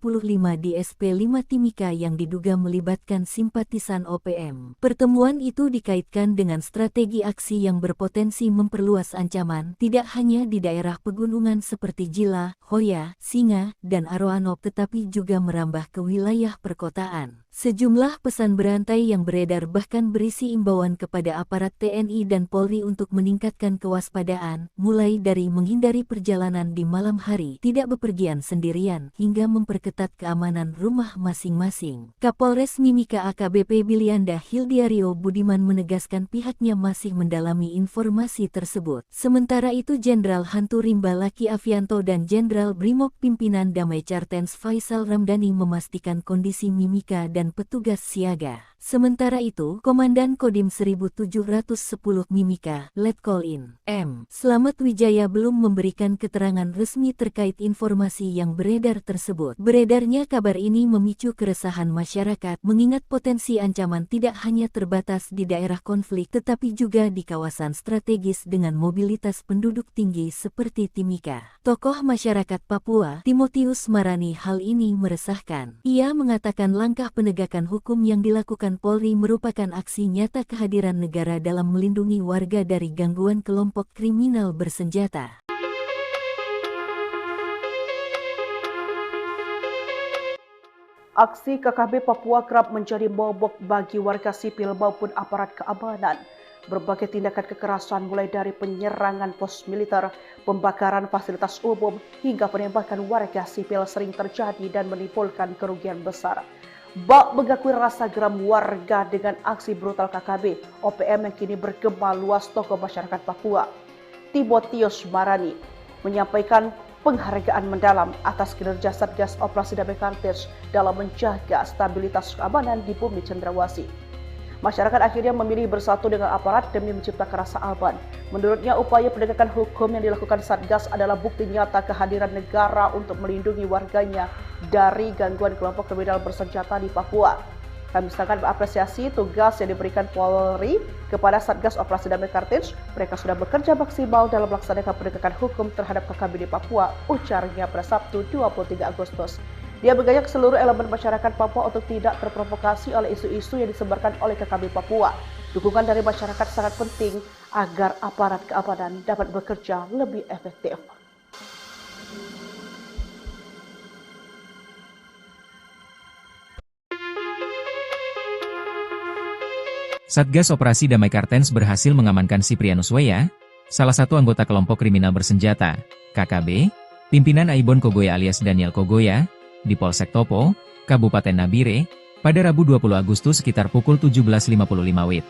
di SP5 Timika yang diduga melibatkan simpatisan OPM. Pertemuan itu dikaitkan dengan strategi aksi yang berpotensi memperluas ancaman tidak hanya di daerah daerah pegunungan seperti Jila, Hoya, Singa, dan Aroanop tetapi juga merambah ke wilayah perkotaan. Sejumlah pesan berantai yang beredar bahkan berisi imbauan kepada aparat TNI dan Polri untuk meningkatkan kewaspadaan, mulai dari menghindari perjalanan di malam hari, tidak bepergian sendirian, hingga memperketat keamanan rumah masing-masing. Kapolres Mimika AKBP Bilianda Hildiario Budiman menegaskan pihaknya masih mendalami informasi tersebut. Sementara itu Jenderal Hantu Rimba Laki Avianto dan Jenderal Brimob Pimpinan Damai Kartens Faisal Ramdhani memastikan kondisi Mimika dan petugas siaga. Sementara itu, Komandan Kodim 1710 Mimika, Letkol In. M. Slamet Wijaya belum memberikan keterangan resmi terkait informasi yang beredar tersebut. Beredarnya kabar ini memicu keresahan masyarakat, mengingat potensi ancaman tidak hanya terbatas di daerah konflik tetapi juga di kawasan strategis dengan mobilitas penduduk tinggi seperti Timika. Tokoh masyarakat Papua, Timotius Marani, hal ini meresahkan. Ia mengatakan langkah penegakan hukum yang dilakukan Polri merupakan aksi nyata kehadiran negara dalam melindungi warga dari gangguan kelompok kriminal bersenjata. Aksi KKB Papua kerap menjadi momok bagi warga sipil maupun aparat keamanan. Berbagai tindakan kekerasan mulai dari penyerangan pos militer, pembakaran fasilitas umum, hingga penembakan warga sipil sering terjadi dan menimbulkan kerugian besar. Bak mengakui rasa geram warga dengan aksi brutal KKB OPM yang kini bergema luas tokoh masyarakat Papua. Timotius Marani menyampaikan penghargaan mendalam atas kinerja Satgas Operasi Damai Kartens dalam menjaga stabilitas keamanan di bumi Cendrawasih. Masyarakat akhirnya memilih bersatu dengan aparat demi menciptakan rasa aman. Menurutnya, upaya penegakan hukum yang dilakukan Satgas adalah bukti nyata kehadiran negara untuk melindungi warganya dari gangguan kelompok kriminal bersenjata di Papua. Kami sangat mengapresiasi tugas yang diberikan Polri kepada Satgas Operasi Damai Kartens. Mereka sudah bekerja maksimal dalam melaksanakan penegakan hukum terhadap KKB di Papua, ujarnya pada Sabtu 23 Agustus. Dia mengajak seluruh elemen masyarakat Papua untuk tidak terprovokasi oleh isu-isu yang disebarkan oleh KKB Papua. Dukungan dari masyarakat sangat penting agar aparat keamanan dapat bekerja lebih efektif. Satgas Operasi Damai Kartens berhasil mengamankan Siprianus Weya, salah satu anggota kelompok kriminal bersenjata, KKB, pimpinan Aibon Kogoya alias Daniel Kogoya, di Polsek Topo, Kabupaten Nabire, pada Rabu 20 Agustus sekitar pukul 17.55 WIB.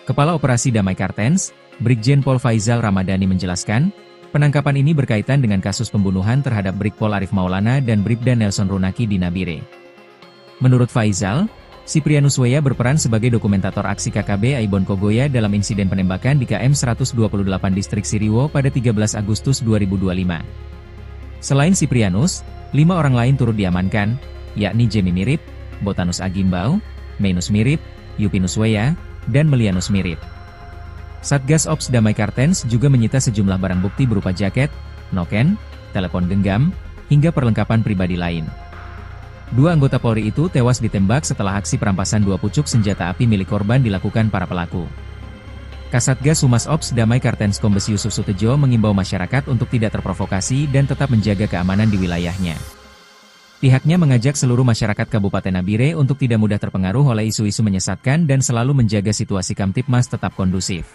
Kepala Operasi Damai Kartens, Brigjen Pol Faisal Ramadhani menjelaskan, penangkapan ini berkaitan dengan kasus pembunuhan terhadap Brigpol Arif Maulana dan Bribda Nelson Runaki di Nabire. Menurut Faisal, Siprianus Weya berperan sebagai dokumentator aksi KKB Aibon Kogoya dalam insiden penembakan di KM 128 Distrik Siriwo pada 13 Agustus 2025. Selain Siprianus, 5 orang lain turut diamankan, yakni Jemi Mirip, Botanus Agimbau, Mainus Mirip, Yupinus Weya, dan Melianus Mirip. Satgas Ops Damai Kartens juga menyita sejumlah barang bukti berupa jaket, noken, telepon genggam, hingga perlengkapan pribadi lain. 2 anggota Polri itu tewas ditembak setelah aksi perampasan 2 pucuk senjata api milik korban dilakukan para pelaku. Kasatgas Humas Ops Damai Kartens Kombes Yusuf Sutejo mengimbau masyarakat untuk tidak terprovokasi dan tetap menjaga keamanan di wilayahnya. Pihaknya mengajak seluruh masyarakat Kabupaten Nabire untuk tidak mudah terpengaruh oleh isu-isu menyesatkan dan selalu menjaga situasi Kamtipmas tetap kondusif.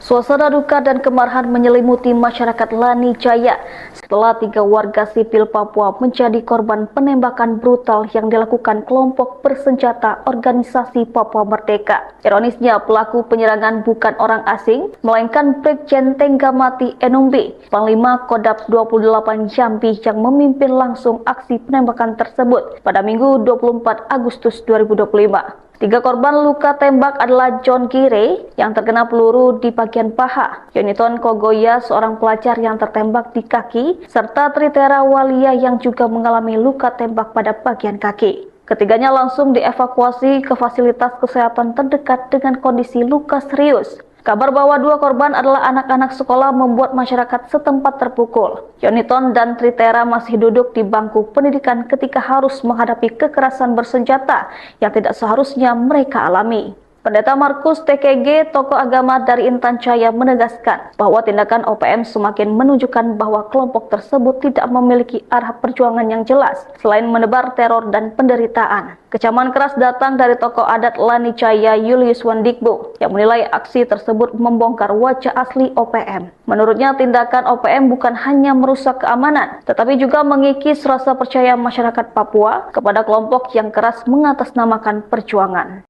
Suasana duka dan kemarahan menyelimuti masyarakat Lani Jaya setelah 3 warga sipil Papua menjadi korban penembakan brutal yang dilakukan kelompok bersenjata organisasi Papua Merdeka. Ironisnya, pelaku penyerangan bukan orang asing, melainkan Brigjen Tenggamati Enumbi, Panglima Kodap 28 Jambi yang memimpin langsung aksi penembakan tersebut pada Minggu 24 Agustus 2025. 3 korban luka tembak adalah John Gire yang terkena peluru di bagian paha, Yoniton Kogoya seorang pelajar yang tertembak di kaki, serta Tritera Walia yang juga mengalami luka tembak pada bagian kaki. Ketiganya langsung dievakuasi ke fasilitas kesehatan terdekat dengan kondisi luka serius. Kabar bahwa 2 korban adalah anak-anak sekolah membuat masyarakat setempat terpukul. Yoniton dan Tritera masih duduk di bangku pendidikan ketika harus menghadapi kekerasan bersenjata yang tidak seharusnya mereka alami. Pendeta Markus TKG, tokoh agama dari Intan Jaya, menegaskan bahwa tindakan OPM semakin menunjukkan bahwa kelompok tersebut tidak memiliki arah perjuangan yang jelas selain menebar teror dan penderitaan. Kecaman keras datang dari tokoh adat Lani Jaya Julius Wandikbo yang menilai aksi tersebut membongkar wajah asli OPM. Menurutnya, tindakan OPM bukan hanya merusak keamanan, tetapi juga mengikis rasa percaya masyarakat Papua kepada kelompok yang keras mengatasnamakan perjuangan.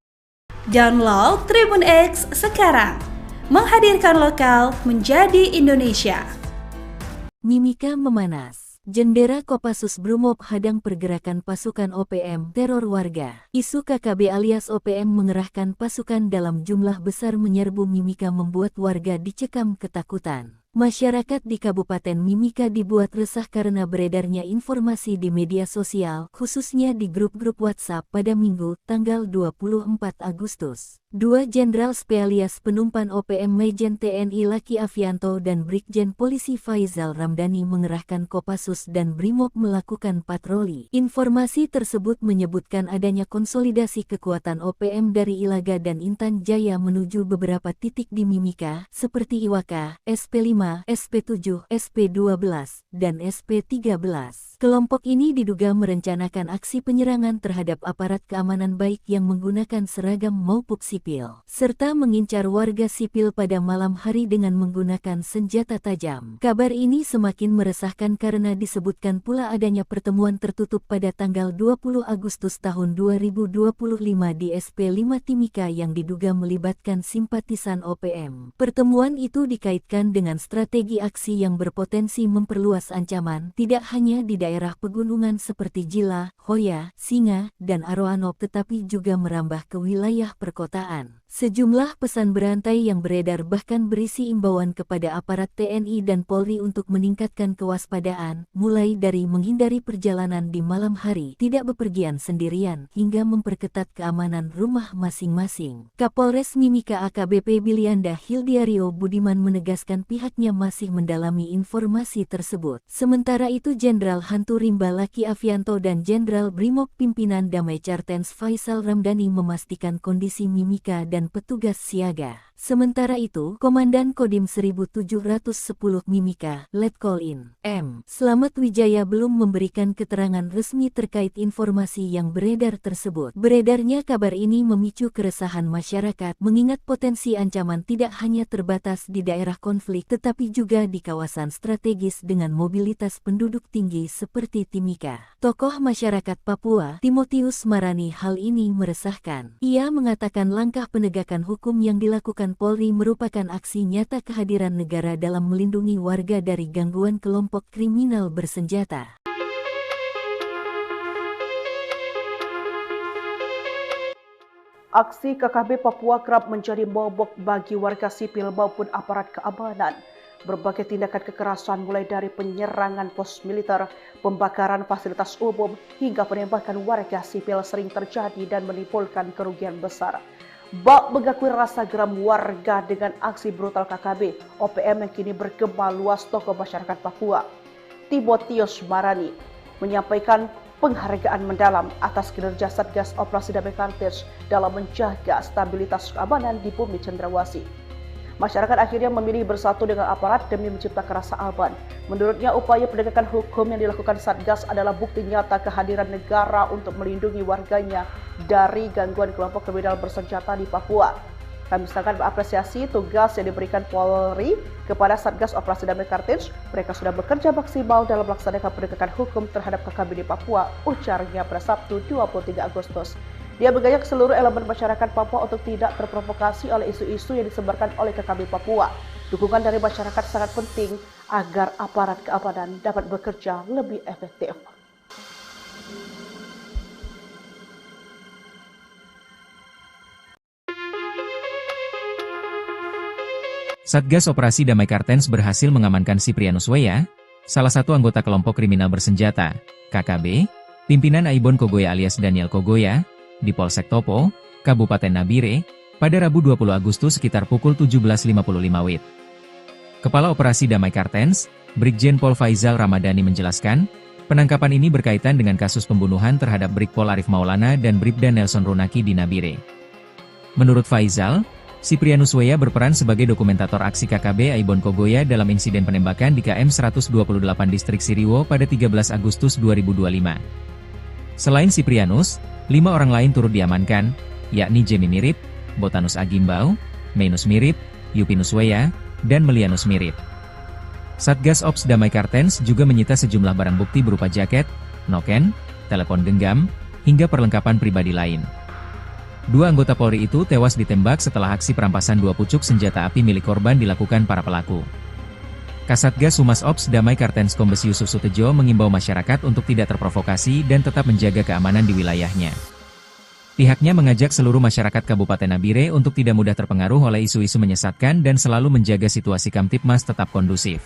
Download Tribun X sekarang, menghadirkan lokal menjadi Indonesia. Mimika memanas. Jendera Kopassus Brimob hadang pergerakan pasukan OPM teror warga. Isu KKB alias OPM mengerahkan pasukan dalam jumlah besar menyerbu Mimika membuat warga dicekam ketakutan. Masyarakat di Kabupaten Mimika dibuat resah karena beredarnya informasi di media sosial, khususnya di grup-grup WhatsApp pada Minggu, tanggal 24 Agustus. 2 Jenderal Spesialis Penumpan OPM Majen TNI Laki Afianto dan Brigjen Polisi Faizal Ramdhani mengerahkan Kopassus dan Brimob melakukan patroli. Informasi tersebut menyebutkan adanya konsolidasi kekuatan OPM dari Ilaga dan Intan Jaya menuju beberapa titik di Mimika, seperti Iwaka, SP5, SP7, SP12, dan SP13. Kelompok ini diduga merencanakan aksi penyerangan terhadap aparat keamanan baik yang menggunakan seragam maupun sipil, serta mengincar warga sipil pada malam hari dengan menggunakan senjata tajam. Kabar ini semakin meresahkan karena disebutkan pula adanya pertemuan tertutup pada tanggal 20 Agustus tahun 2025 di SP5 Timika yang diduga melibatkan simpatisan OPM. Pertemuan itu dikaitkan dengan strategi aksi yang berpotensi memperluas ancaman tidak hanya di daerah pegunungan seperti Jila, Hoya, Singa, dan Aroanok tetapi juga merambah ke wilayah perkotaan. Sejumlah pesan berantai yang beredar bahkan berisi imbauan kepada aparat TNI dan Polri untuk meningkatkan kewaspadaan, mulai dari menghindari perjalanan di malam hari, tidak bepergian sendirian, hingga memperketat keamanan rumah masing-masing. Kapolres Mimika AKBP Bilianda Hildiario Budiman menegaskan pihaknya masih mendalami informasi tersebut. Sementara itu Jenderal Hantu Rimba Laki Afianto dan Jenderal Brimob Pimpinan Damai Cartens Faizal Ramdhani memastikan kondisi Mimika dan petugas siaga. Sementara itu, Komandan Kodim 1710 Mimika, Letkol In. M. Slamet Wijaya belum memberikan keterangan resmi terkait informasi yang beredar tersebut. Beredarnya kabar ini memicu keresahan masyarakat, mengingat potensi ancaman tidak hanya terbatas di daerah konflik tetapi juga di kawasan strategis dengan mobilitas penduduk tinggi seperti Timika. Tokoh masyarakat Papua, Timotius Marani, hal ini meresahkan. Ia mengatakan langkah penegakan hukum yang dilakukan Polri merupakan aksi nyata kehadiran negara dalam melindungi warga dari gangguan kelompok kriminal bersenjata. Aksi KKB Papua kerap menjadi momok bagi warga sipil maupun aparat keamanan. Berbagai tindakan kekerasan mulai dari penyerangan pos militer, pembakaran fasilitas umum, hingga penembakan warga sipil sering terjadi dan menimbulkan kerugian besar. Bak mengakui rasa geram warga dengan aksi brutal KKB OPM yang kini bergema luas tokoh masyarakat Papua. Timotius Marani menyampaikan penghargaan mendalam atas kinerja Satgas Operasi Damai Kartens dalam menjaga stabilitas keamanan di bumi Cendrawasih. Masyarakat akhirnya memilih bersatu dengan aparat demi menciptakan rasa aman. Menurutnya, upaya penegakan hukum yang dilakukan Satgas adalah bukti nyata kehadiran negara untuk melindungi warganya dari gangguan kelompok kriminal bersenjata di Papua. Kami sangat mengapresiasi tugas yang diberikan Polri kepada Satgas Operasi Damai Kartens. Mereka sudah bekerja maksimal dalam melaksanakan penegakan hukum terhadap KKB di Papua, ujarnya pada Sabtu 23 Agustus. Dia mengajak seluruh elemen masyarakat Papua untuk tidak terprovokasi oleh isu-isu yang disebarkan oleh KKB Papua. Dukungan dari masyarakat sangat penting agar aparat keamanan dapat bekerja lebih efektif. Satgas Operasi Damai Kartens berhasil mengamankan Siprianus Weya, salah satu anggota kelompok kriminal bersenjata, KKB, pimpinan Aibon Kogoya alias Daniel Kogoya, di Polsek Topo, Kabupaten Nabire, pada Rabu 20 Agustus sekitar pukul 17.55 WIB. Kepala Operasi Damai Kartens, Brigjen Pol Faizal Ramadhani menjelaskan, penangkapan ini berkaitan dengan kasus pembunuhan terhadap Brigpol Arif Maulana dan Bribda Nelson Runaki di Nabire. Menurut Faizal, Siprianus Weya berperan sebagai dokumentator aksi KKB Aibon Kogoya dalam insiden penembakan di KM 128 Distrik Siriwo pada 13 Agustus 2025. Selain Siprianus, 5 orang lain turut diamankan, yakni Jemi Mirip, Botanus Agimbau, Mainus Mirip, Yupinus Weya, dan Melianus Mirip. Satgas Ops Damai Kartens juga menyita sejumlah barang bukti berupa jaket, noken, telepon genggam, hingga perlengkapan pribadi lain. 2 anggota Polri itu tewas ditembak setelah aksi perampasan 2 pucuk senjata api milik korban dilakukan para pelaku. Kasatgas Humas Ops Damai Kartens Kombes Yusuf Sutejo mengimbau masyarakat untuk tidak terprovokasi dan tetap menjaga keamanan di wilayahnya. Pihaknya mengajak seluruh masyarakat Kabupaten Nabire untuk tidak mudah terpengaruh oleh isu-isu menyesatkan dan selalu menjaga situasi Kamtipmas tetap kondusif.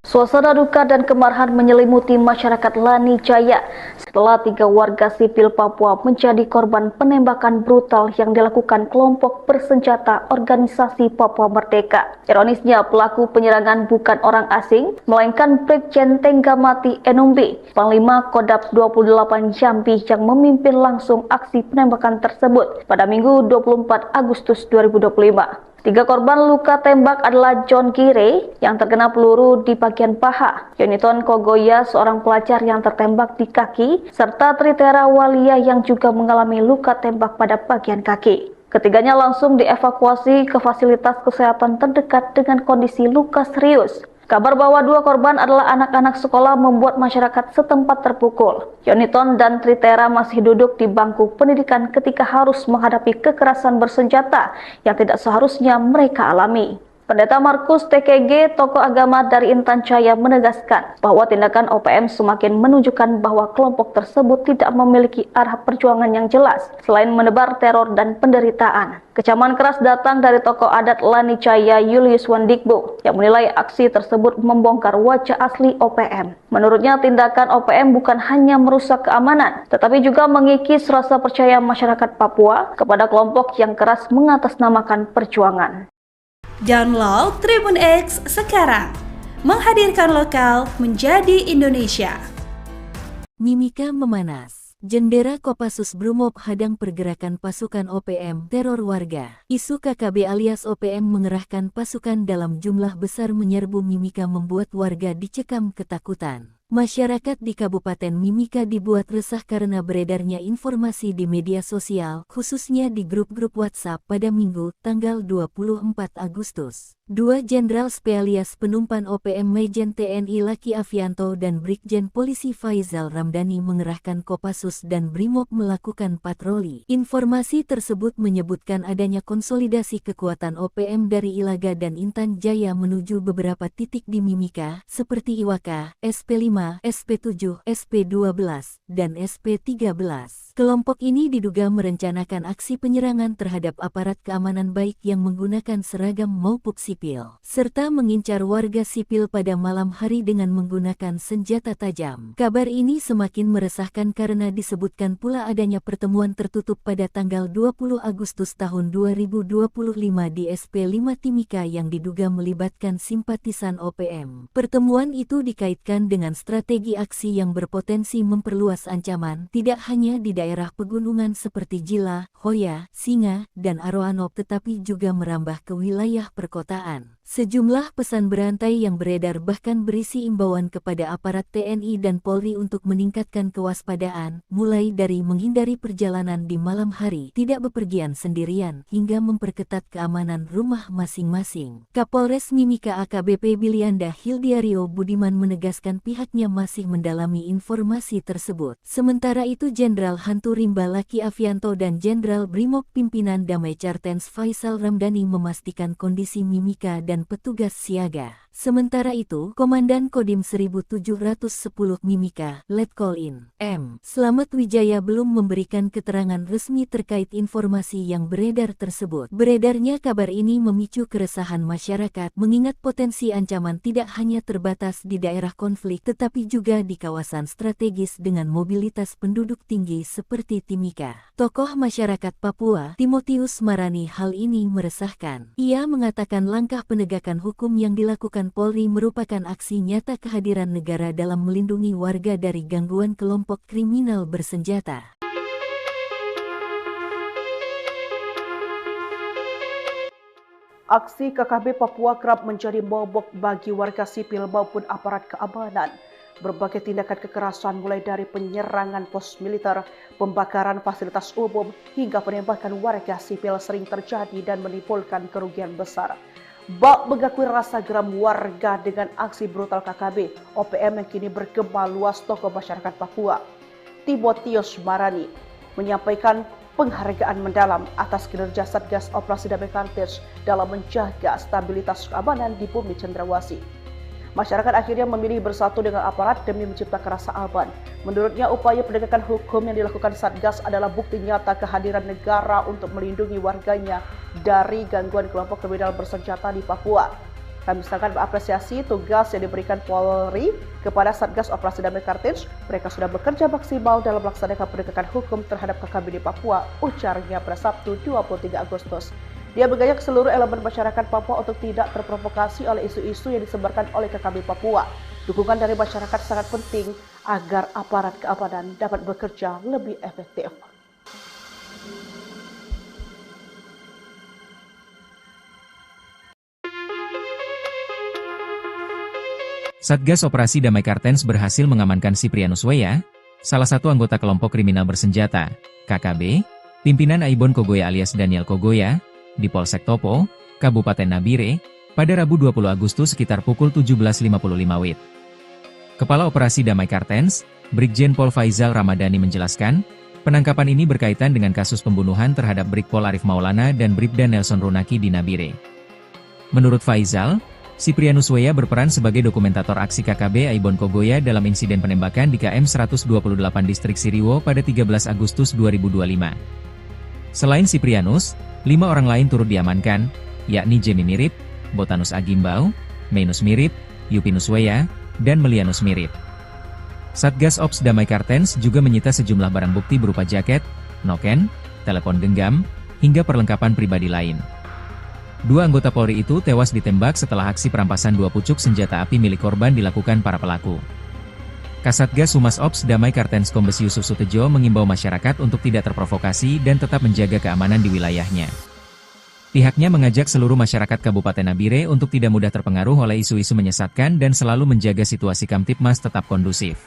Suasana duka dan kemarahan menyelimuti masyarakat Lani Jaya setelah 3 warga sipil Papua menjadi korban penembakan brutal yang dilakukan kelompok bersenjata Organisasi Papua Merdeka. Ironisnya, pelaku penyerangan bukan orang asing, melainkan Brigjen Tenggamati Enumbi, Panglima Kodap 28 Jambi yang memimpin langsung aksi penembakan tersebut pada Minggu 24 Agustus 2025. 3 korban luka tembak adalah John Gire yang terkena peluru di bagian paha, Yoniton Kogoya seorang pelajar yang tertembak di kaki, serta Tritera Walia yang juga mengalami luka tembak pada bagian kaki. Ketiganya langsung dievakuasi ke fasilitas kesehatan terdekat dengan kondisi luka serius. Kabar bahwa 2 korban adalah anak-anak sekolah membuat masyarakat setempat terpukul. Yoniton dan Tritera masih duduk di bangku pendidikan ketika harus menghadapi kekerasan bersenjata yang tidak seharusnya mereka alami. Pendeta Markus TKG, tokoh agama dari Intan Jaya, menegaskan bahwa tindakan OPM semakin menunjukkan bahwa kelompok tersebut tidak memiliki arah perjuangan yang jelas selain menebar teror dan penderitaan. Kecaman keras datang dari tokoh adat Lani Jaya Julius Wandikbo yang menilai aksi tersebut membongkar wajah asli OPM. Menurutnya, tindakan OPM bukan hanya merusak keamanan, tetapi juga mengikis rasa percaya masyarakat Papua kepada kelompok yang keras mengatasnamakan perjuangan. Download Tribun X sekarang, menghadirkan lokal menjadi Indonesia. Mimika memanas. Jendera Kopassus Brimob hadang pergerakan pasukan OPM teror warga. Isu KKB alias OPM mengerahkan pasukan dalam jumlah besar menyerbu Mimika membuat warga dicekam ketakutan. Masyarakat di Kabupaten Mimika dibuat resah karena beredarnya informasi di media sosial, khususnya di grup-grup WhatsApp pada Minggu, tanggal 24 Agustus. 2 Jenderal Spesialis Penumpan OPM Majen TNI Laki Afianto dan Brigjen Polisi Faizal Ramdhani mengerahkan Kopassus dan Brimob melakukan patroli. Informasi tersebut menyebutkan adanya konsolidasi kekuatan OPM dari Ilaga dan Intan Jaya menuju beberapa titik di Mimika, seperti Iwaka, SP5, SP7, SP12, dan SP13. Kelompok ini diduga merencanakan aksi penyerangan terhadap aparat keamanan baik yang menggunakan seragam maupun sipil, serta mengincar warga sipil pada malam hari dengan menggunakan senjata tajam. Kabar ini semakin meresahkan karena disebutkan pula adanya pertemuan tertutup pada tanggal 20 Agustus tahun 2025 di SP5 Timika yang diduga melibatkan simpatisan OPM. Pertemuan itu dikaitkan dengan strategi aksi yang berpotensi memperluas ancaman, tidak hanya di daerah pegunungan seperti Jila, Hoya, Singa, dan Aroanop tetapi juga merambah ke wilayah perkotaan. Sejumlah pesan berantai yang beredar bahkan berisi imbauan kepada aparat TNI dan Polri untuk meningkatkan kewaspadaan, mulai dari menghindari perjalanan di malam hari, tidak bepergian sendirian, hingga memperketat keamanan rumah masing-masing. Kapolres Mimika AKBP Bilianda Hildiario Budiman menegaskan pihaknya masih mendalami informasi tersebut. Sementara itu Jenderal Hantu Rimba Laki Afianto dan Jenderal Brimob Pimpinan Damai Kartens Faizal Ramdhani memastikan kondisi Mimika dan dan petugas siaga. Sementara itu, Komandan Kodim 1710 Mimika, Letkol-In M. Slamet Wijaya belum memberikan keterangan resmi terkait informasi yang beredar tersebut. Beredarnya kabar ini memicu keresahan masyarakat mengingat potensi ancaman tidak hanya terbatas di daerah konflik tetapi juga di kawasan strategis dengan mobilitas penduduk tinggi seperti Timika. Tokoh masyarakat Papua, Timotius Marani, hal ini meresahkan. Ia mengatakan langkah penegakan hukum yang dilakukan Polri merupakan aksi nyata kehadiran negara dalam melindungi warga dari gangguan kelompok kriminal bersenjata. Aksi KKB Papua kerap menjadi momok bagi warga sipil maupun aparat keamanan. Berbagai tindakan kekerasan mulai dari penyerangan pos militer, pembakaran fasilitas umum, hingga penembakan warga sipil sering terjadi dan menimbulkan kerugian besar. Bak mengakui rasa geram warga dengan aksi brutal KKB OPM yang kini bergema luas tokoh masyarakat Papua. Timotius Marani menyampaikan penghargaan mendalam atas kinerja Satgas Operasi Damai Kartens dalam menjaga stabilitas keamanan di bumi Cendrawasih. Masyarakat akhirnya memilih bersatu dengan aparat demi menciptakan rasa aman. Menurutnya, upaya penegakan hukum yang dilakukan Satgas adalah bukti nyata kehadiran negara untuk melindungi warganya dari gangguan kelompok kriminal bersenjata di Papua. Kami sangat mengapresiasi tugas yang diberikan Polri kepada Satgas Operasi Damai Kartens. Mereka sudah bekerja maksimal dalam melaksanakan penegakan hukum terhadap KKB di Papua, ujarnya pada Sabtu 23 Agustus. Dia mengajak seluruh elemen masyarakat Papua untuk tidak terprovokasi oleh isu-isu yang disebarkan oleh KKB Papua. Dukungan dari masyarakat sangat penting agar aparat keamanan dapat bekerja lebih efektif. Satgas Operasi Damai Kartens berhasil mengamankan Siprianus Weya, salah satu anggota kelompok kriminal bersenjata, KKB, pimpinan Aibon Kogoya alias Daniel Kogoya, di Polsek Topo, Kabupaten Nabire, pada Rabu 20 Agustus sekitar pukul 17.55 WIB. Kepala Operasi Damai Kartens, Brigjen Pol Faizal Ramadhani menjelaskan, penangkapan ini berkaitan dengan kasus pembunuhan terhadap Brigpol Arif Maulana dan Bribda Nelson Runaki di Nabire. Menurut Faizal, Siprianus Weya berperan sebagai dokumentator aksi KKB Aibon Kogoya dalam insiden penembakan di KM 128 Distrik Siriwo pada 13 Agustus 2025. Selain Siprianus, 5 orang lain turut diamankan, yakni Jemi Mirip, Botanus Agimbau, Mainus Mirip, Yupinus Weya, dan Melianus Mirip. Satgas Ops Damai Kartens juga menyita sejumlah barang bukti berupa jaket, noken, telepon genggam, hingga perlengkapan pribadi lain. 2 anggota Polri itu tewas ditembak setelah aksi perampasan 2 pucuk senjata api milik korban dilakukan para pelaku. Kasatgas Humas Ops Damai Kartens Kombes Yusuf Sutejo mengimbau masyarakat untuk tidak terprovokasi dan tetap menjaga keamanan di wilayahnya. Pihaknya mengajak seluruh masyarakat Kabupaten Nabire untuk tidak mudah terpengaruh oleh isu-isu menyesatkan dan selalu menjaga situasi Kamtipmas tetap kondusif.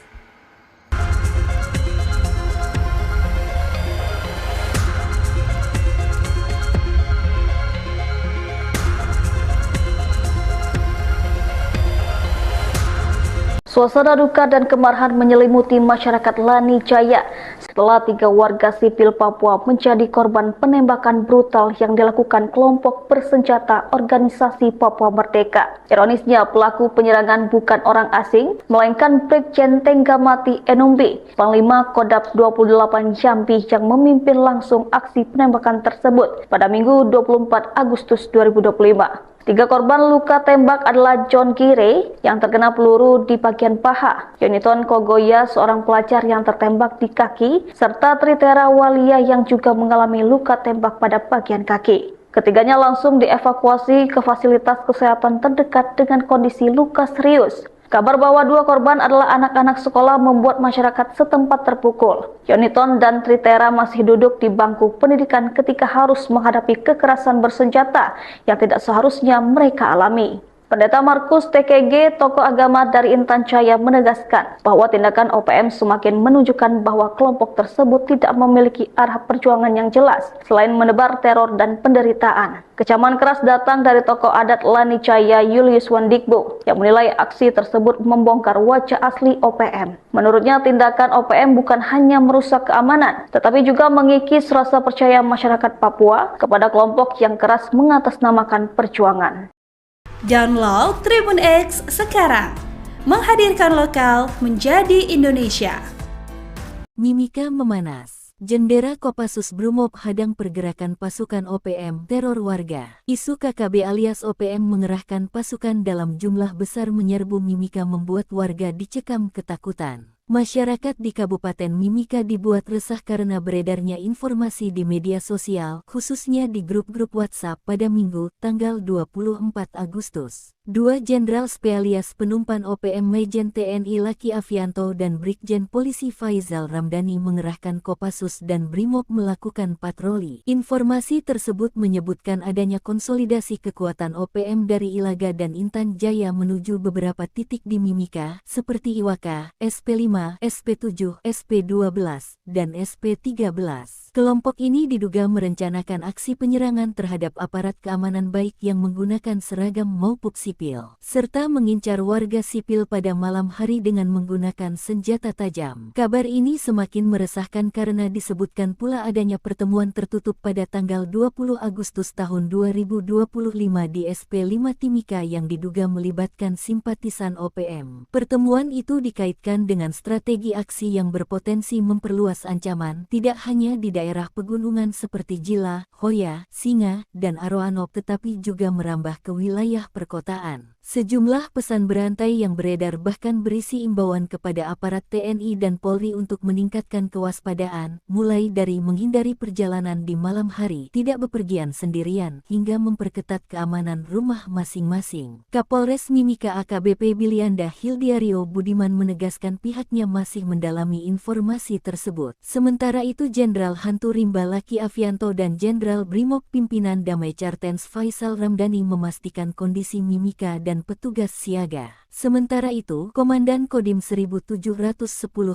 Suasana duka dan kemarahan menyelimuti masyarakat Lani Jaya setelah 3 warga sipil Papua menjadi korban penembakan brutal yang dilakukan kelompok bersenjata organisasi Papua Merdeka. Ironisnya, pelaku penyerangan bukan orang asing, melainkan Brigjen Tenggamati Enumbi, Panglima Kodap 28 Jambi yang memimpin langsung aksi penembakan tersebut pada Minggu 24 Agustus 2025. 3 korban luka tembak adalah John Gire yang terkena peluru di bagian paha, Yoniton Kogoya seorang pelajar yang tertembak di kaki, serta Tritera Walia yang juga mengalami luka tembak pada bagian kaki. Ketiganya langsung dievakuasi ke fasilitas kesehatan terdekat dengan kondisi luka serius. Kabar bahwa 2 korban adalah anak-anak sekolah membuat masyarakat setempat terpukul. Yoniton dan Tritera masih duduk di bangku pendidikan ketika harus menghadapi kekerasan bersenjata yang tidak seharusnya mereka alami. Pendeta Markus TKG, tokoh agama dari Intan Jaya, menegaskan bahwa tindakan OPM semakin menunjukkan bahwa kelompok tersebut tidak memiliki arah perjuangan yang jelas selain menebar teror dan penderitaan. Kecaman keras datang dari tokoh adat Lani Jaya Julius Wandikbo yang menilai aksi tersebut membongkar wajah asli OPM. Menurutnya, tindakan OPM bukan hanya merusak keamanan, tetapi juga mengikis rasa percaya masyarakat Papua kepada kelompok yang keras mengatasnamakan perjuangan. Download Tribun X sekarang, menghadirkan lokal menjadi Indonesia. Mimika memanas. Jendera Kopassus Brimob hadang pergerakan pasukan OPM teror warga. Isu KKB alias OPM mengerahkan pasukan dalam jumlah besar menyerbu Mimika membuat warga dicekam ketakutan. Masyarakat di Kabupaten Mimika dibuat resah karena beredarnya informasi di media sosial, khususnya di grup-grup WhatsApp pada Minggu, tanggal 24 Agustus. Dua Jenderal Spesialis Penumpan OPM Majen TNI Laki Afianto dan Brigjen Polisi Faizal Ramdhani mengerahkan Kopassus dan Brimob melakukan patroli. Informasi tersebut menyebutkan adanya konsolidasi kekuatan OPM dari Ilaga dan Intan Jaya menuju beberapa titik di Mimika, seperti Iwaka, SP5, SP7, SP12, dan SP13. Kelompok ini diduga merencanakan aksi penyerangan terhadap aparat keamanan baik yang menggunakan seragam maupun sipil, serta mengincar warga sipil pada malam hari dengan menggunakan senjata tajam. Kabar ini semakin meresahkan karena disebutkan pula adanya pertemuan tertutup pada tanggal 20 Agustus tahun 2025 di SP5 Timika yang diduga melibatkan simpatisan OPM. Pertemuan itu dikaitkan dengan strategi aksi yang berpotensi memperluas ancaman tidak hanya di daerah pegunungan seperti Jila, Hoya, Singa, dan Aroanok tetapi juga merambah ke wilayah perkotaan. Sejumlah pesan berantai yang beredar bahkan berisi imbauan kepada aparat TNI dan Polri untuk meningkatkan kewaspadaan, mulai dari menghindari perjalanan di malam hari, tidak bepergian sendirian, hingga memperketat keamanan rumah masing-masing. Kapolres Mimika AKBP Bilianda Hildiario Budiman menegaskan pihaknya masih mendalami informasi tersebut. Sementara itu Jenderal Hantu Rimba Laki Afianto dan Jenderal Brimob Pimpinan Damai Cartens Faizal Ramdhani memastikan kondisi Mimika dan petugas siaga. Sementara itu, Komandan Kodim 1710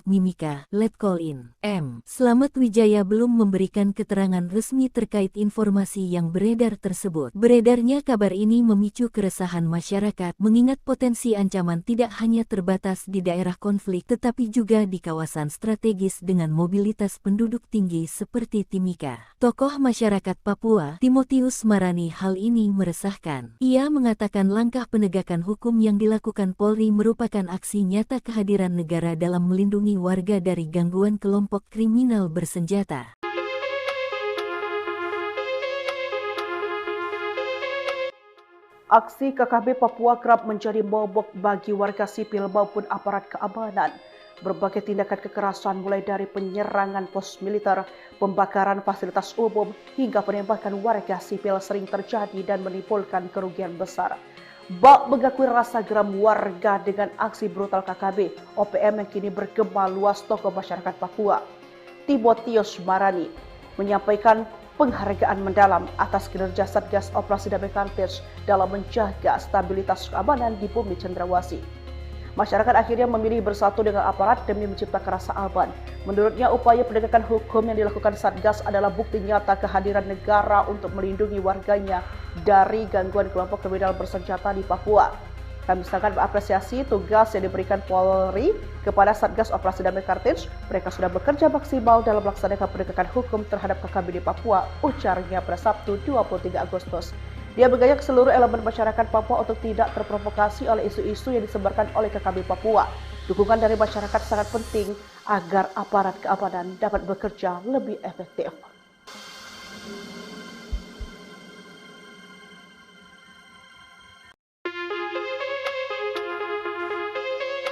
Mimika, Letkol In. M. Slamet Wijaya belum memberikan keterangan resmi terkait informasi yang beredar tersebut. Beredarnya kabar ini memicu keresahan masyarakat, mengingat potensi ancaman tidak hanya terbatas di daerah konflik tetapi juga di kawasan strategis dengan mobilitas penduduk tinggi seperti Timika. Tokoh masyarakat Papua, Timotius Marani, hal ini meresahkan. Ia mengatakan langkah penegakan hukum yang dilakukan Polri merupakan aksi nyata kehadiran negara dalam melindungi warga dari gangguan kelompok kriminal bersenjata. Aksi KKB Papua kerap menjadi momok bagi warga sipil maupun aparat keamanan. Berbagai tindakan kekerasan mulai dari penyerangan pos militer, pembakaran fasilitas umum, hingga penembakan warga sipil sering terjadi dan menimbulkan kerugian besar. Bak mengakui rasa geram warga dengan aksi brutal KKB OPM yang kini bergema luas tokoh masyarakat Papua. Timotius Marani menyampaikan penghargaan mendalam atas kinerja Satgas Operasi Damai Cartens dalam menjaga stabilitas keamanan di bumi Cendrawasih. Masyarakat akhirnya memilih bersatu dengan aparat demi menciptakan rasa aman. Menurutnya, upaya penegakan hukum yang dilakukan Satgas adalah bukti nyata kehadiran negara untuk melindungi warganya dari gangguan kelompok kriminal bersenjata di Papua. Kami sangat mengapresiasi tugas yang diberikan Polri kepada Satgas Operasi Damai Cartens. Mereka sudah bekerja maksimal dalam melaksanakan penegakan hukum terhadap KKB di Papua, ujarnya pada Sabtu 23 Agustus. Dia mengajak seluruh elemen masyarakat Papua untuk tidak terprovokasi oleh isu-isu yang disebarkan oleh KKB Papua. Dukungan dari masyarakat sangat penting agar aparat keamanan dapat bekerja lebih efektif.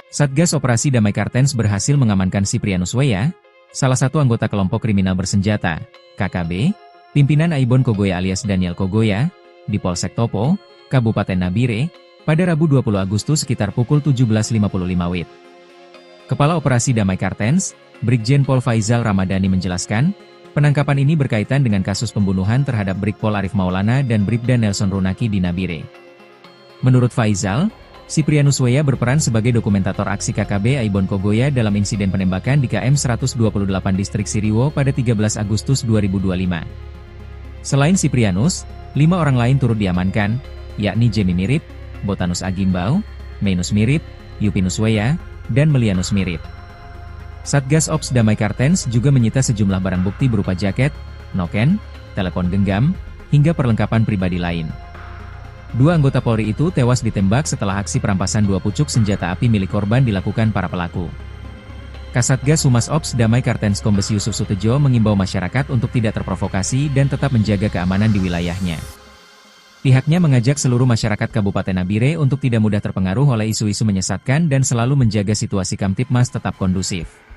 Satgas Operasi Damai Cartens berhasil mengamankan Siprianus Weya, salah satu anggota kelompok kriminal bersenjata, KKB, pimpinan Aibon Kogoya alias Daniel Kogoya, di Polsek Topo, Kabupaten Nabire, pada Rabu 20 Agustus sekitar pukul 17.55 WIB. Kepala Operasi Damai Cartens, Brigjen Pol Faizal Ramdhani menjelaskan, penangkapan ini berkaitan dengan kasus pembunuhan terhadap Brigpol Arif Maulana dan Bribda Nelson Runaki di Nabire. Menurut Faizal, Siprianus Weya berperan sebagai dokumentator aksi KKB Aibon Kogoya dalam insiden penembakan di KM 128 Distrik Siriwo pada 13 Agustus 2025. Selain Siprianus, 5 orang lain turut diamankan, yakni Jemi Mirip, Botanus Agimbau, Mainus Mirip, Yupinus Weya, dan Melianus Mirip. Satgas Ops Damai Cartens juga menyita sejumlah barang bukti berupa jaket, noken, telepon genggam, hingga perlengkapan pribadi lain. Dua anggota Polri itu tewas ditembak setelah aksi perampasan 2 pucuk senjata api milik korban dilakukan para pelaku. Kasatgas Humas Ops Damai Kartens Kombes Yusuf Sutejo mengimbau masyarakat untuk tidak terprovokasi dan tetap menjaga keamanan di wilayahnya. Pihaknya mengajak seluruh masyarakat Kabupaten Nabire untuk tidak mudah terpengaruh oleh isu-isu menyesatkan dan selalu menjaga situasi Kamtipmas tetap kondusif.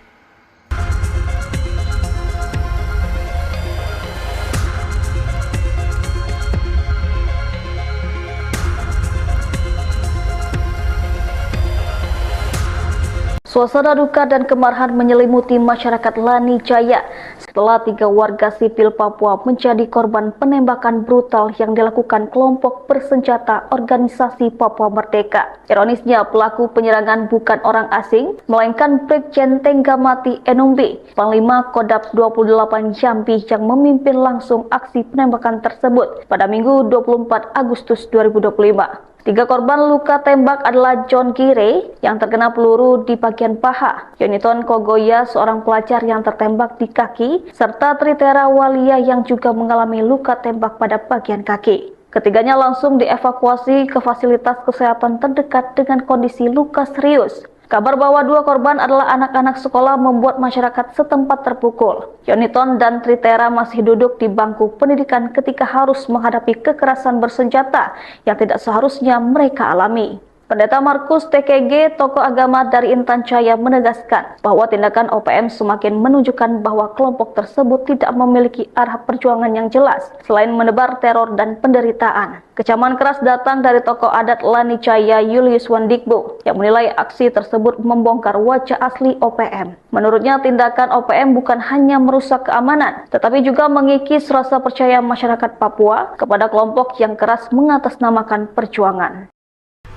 Suasana duka dan kemarahan menyelimuti masyarakat Lani Jaya setelah 3 warga sipil Papua menjadi korban penembakan brutal yang dilakukan kelompok bersenjata Organisasi Papua Merdeka. Ironisnya, pelaku penyerangan bukan orang asing, melainkan Brigjen Tenggamati Enumbi, Panglima Kodap 28 Jambi yang memimpin langsung aksi penembakan tersebut pada Minggu 24 Agustus 2025. 3 korban luka tembak adalah John Gire yang terkena peluru di bagian paha, Yoniton Kogoya seorang pelajar yang tertembak di kaki, serta Tritera Walia yang juga mengalami luka tembak pada bagian kaki. Ketiganya langsung dievakuasi ke fasilitas kesehatan terdekat dengan kondisi luka serius. Kabar bahwa 2 korban adalah anak-anak sekolah membuat masyarakat setempat terpukul. Yoniton dan Tritera masih duduk di bangku pendidikan ketika harus menghadapi kekerasan bersenjata yang tidak seharusnya mereka alami. Pendeta Markus TKG, tokoh agama dari Intan Jaya, menegaskan bahwa tindakan OPM semakin menunjukkan bahwa kelompok tersebut tidak memiliki arah perjuangan yang jelas selain menebar teror dan penderitaan. Kecaman keras datang dari tokoh adat Lani Jaya Julius Wandikbo yang menilai aksi tersebut membongkar wajah asli OPM. Menurutnya, tindakan OPM bukan hanya merusak keamanan, tetapi juga mengikis rasa percaya masyarakat Papua kepada kelompok yang keras mengatasnamakan perjuangan.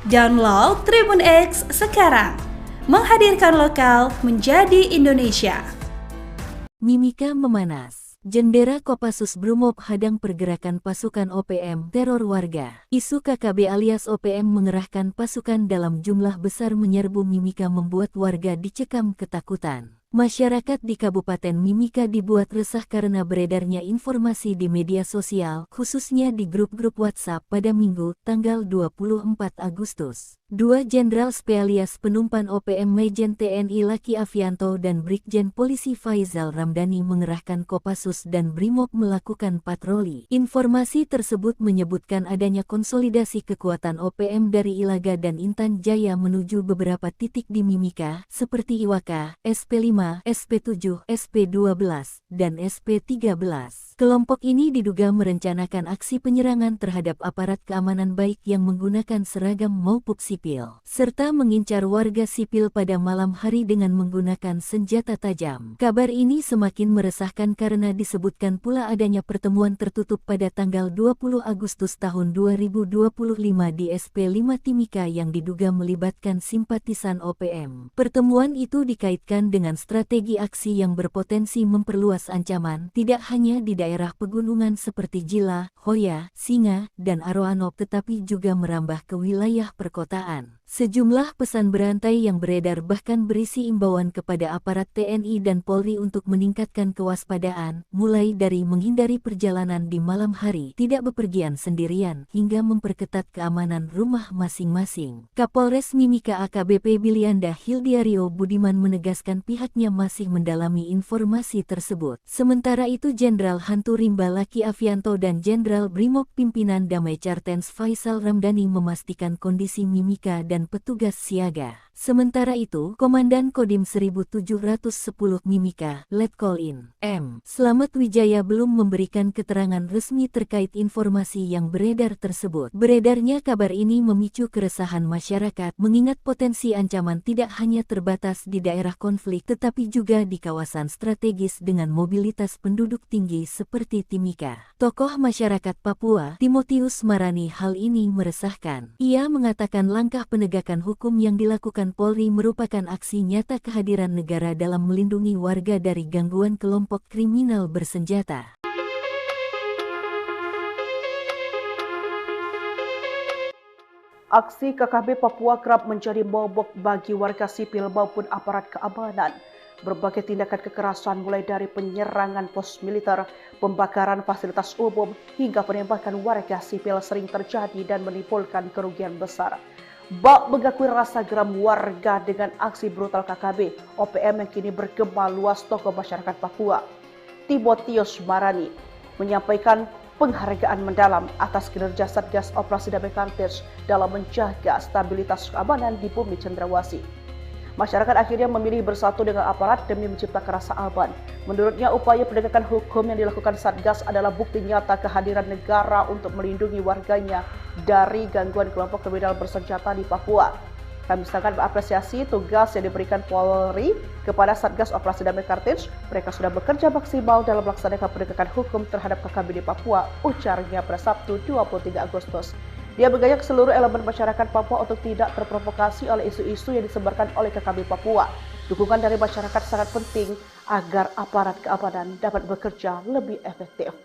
Download Tribun X sekarang, menghadirkan lokal menjadi Indonesia. Mimika memanas. Jendera Kopassus Brimob hadang pergerakan pasukan OPM teror warga. Isu KKB alias OPM mengerahkan pasukan dalam jumlah besar menyerbu Mimika membuat warga dicekam ketakutan. Masyarakat di Kabupaten Mimika dibuat resah karena beredarnya informasi di media sosial, khususnya di grup-grup WhatsApp pada Minggu, tanggal 24 Agustus. 2 Jenderal Spesialis Penumpan OPM Majen TNI Laki Afianto dan Brigjen Polisi Faizal Ramdhani mengerahkan Kopassus dan Brimob melakukan patroli. Informasi tersebut menyebutkan adanya konsolidasi kekuatan OPM dari Ilaga dan Intan Jaya menuju beberapa titik di Mimika, seperti Iwaka, SP5, SP7, SP12, dan SP13. Kelompok ini diduga merencanakan aksi penyerangan terhadap aparat keamanan baik yang menggunakan seragam maupun sipil, serta mengincar warga sipil pada malam hari dengan menggunakan senjata tajam. Kabar ini semakin meresahkan karena disebutkan pula adanya pertemuan tertutup pada tanggal 20 Agustus tahun 2025 di SP5 Timika yang diduga melibatkan simpatisan OPM. Pertemuan itu dikaitkan dengan strategi aksi yang berpotensi memperluas ancaman, tidak hanya di daerah pegunungan seperti Jila, Hoya, Singa, dan Aroanop tetapi juga merambah ke wilayah perkotaan. Sejumlah pesan berantai yang beredar bahkan berisi imbauan kepada aparat TNI dan Polri untuk meningkatkan kewaspadaan, mulai dari menghindari perjalanan di malam hari, tidak bepergian sendirian, hingga memperketat keamanan rumah masing-masing. Kapolres Mimika AKBP Bilianda Hildiario Budiman menegaskan pihaknya masih mendalami informasi tersebut. Sementara itu Jenderal Hantu Rimba Laki Afianto dan Jenderal Brimob Pimpinan Damai Kartens Faizal Ramdhani memastikan kondisi Mimika dan petugas siaga. Sementara itu, Komandan Kodim 1710 Mimika, Letkol In. M. Slamet Wijaya belum memberikan keterangan resmi terkait informasi yang beredar tersebut. Beredarnya kabar ini memicu keresahan masyarakat, mengingat potensi ancaman tidak hanya terbatas di daerah konflik tetapi juga di kawasan strategis dengan mobilitas penduduk tinggi seperti Timika. Tokoh masyarakat Papua, Timotius Marani, hal ini meresahkan. Ia mengatakan langkah penegakan hukum yang dilakukan Polri merupakan aksi nyata kehadiran negara dalam melindungi warga dari gangguan kelompok kriminal bersenjata. Aksi KKB Papua kerap menjadi momok bagi warga sipil maupun aparat keamanan. Berbagai tindakan kekerasan mulai dari penyerangan pos militer, pembakaran fasilitas umum, hingga penembakan warga sipil sering terjadi dan menimbulkan kerugian besar. Bak mengakui rasa geram warga dengan aksi brutal KKB OPM yang kini bergema luas tokoh masyarakat Papua. Timotius Marani menyampaikan penghargaan mendalam atas kinerja Satgas Operasi Damai Kartens dalam menjaga stabilitas keamanan di bumi Cendrawasih. Masyarakat akhirnya memilih bersatu dengan aparat demi menciptakan rasa aman. Menurutnya, upaya penegakan hukum yang dilakukan Satgas adalah bukti nyata kehadiran negara untuk melindungi warganya dari gangguan kelompok kriminal bersenjata di Papua. Kami sangat mengapresiasi tugas yang diberikan Polri kepada Satgas Operasi Damai Kartens. Mereka sudah bekerja maksimal dalam melaksanakan penegakan hukum terhadap KKB di Papua, ujarnya pada Sabtu 23 Agustus. Dia mengajak seluruh elemen masyarakat Papua untuk tidak terprovokasi oleh isu-isu yang disebarkan oleh KKB Papua. Dukungan dari masyarakat sangat penting agar aparat keamanan dapat bekerja lebih efektif.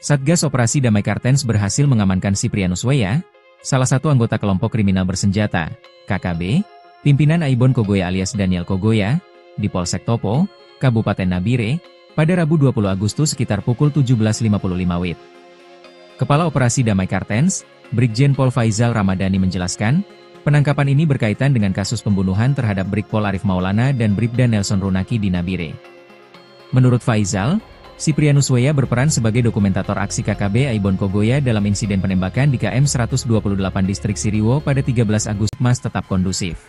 Satgas Operasi Damai Kartens berhasil mengamankan Siprianus Weya, salah satu anggota kelompok kriminal bersenjata, KKB, pimpinan Aibon Kogoya alias Daniel Kogoya, di Polsek Topo, Kabupaten Nabire, pada Rabu 20 Agustus sekitar pukul 17.55 WIB. Kepala Operasi Damai Kartens, Brigjen Pol Faizal Ramadhani menjelaskan, penangkapan ini berkaitan dengan kasus pembunuhan terhadap Brigpol Arif Maulana dan Bribda Nelson Runaki di Nabire. Menurut Faizal, Siprianus Weya berperan sebagai dokumentator aksi KKB Aibon Kogoya dalam insiden penembakan di KM 128 Distrik Siriwo pada 13 Agustus. Mas tetap kondusif.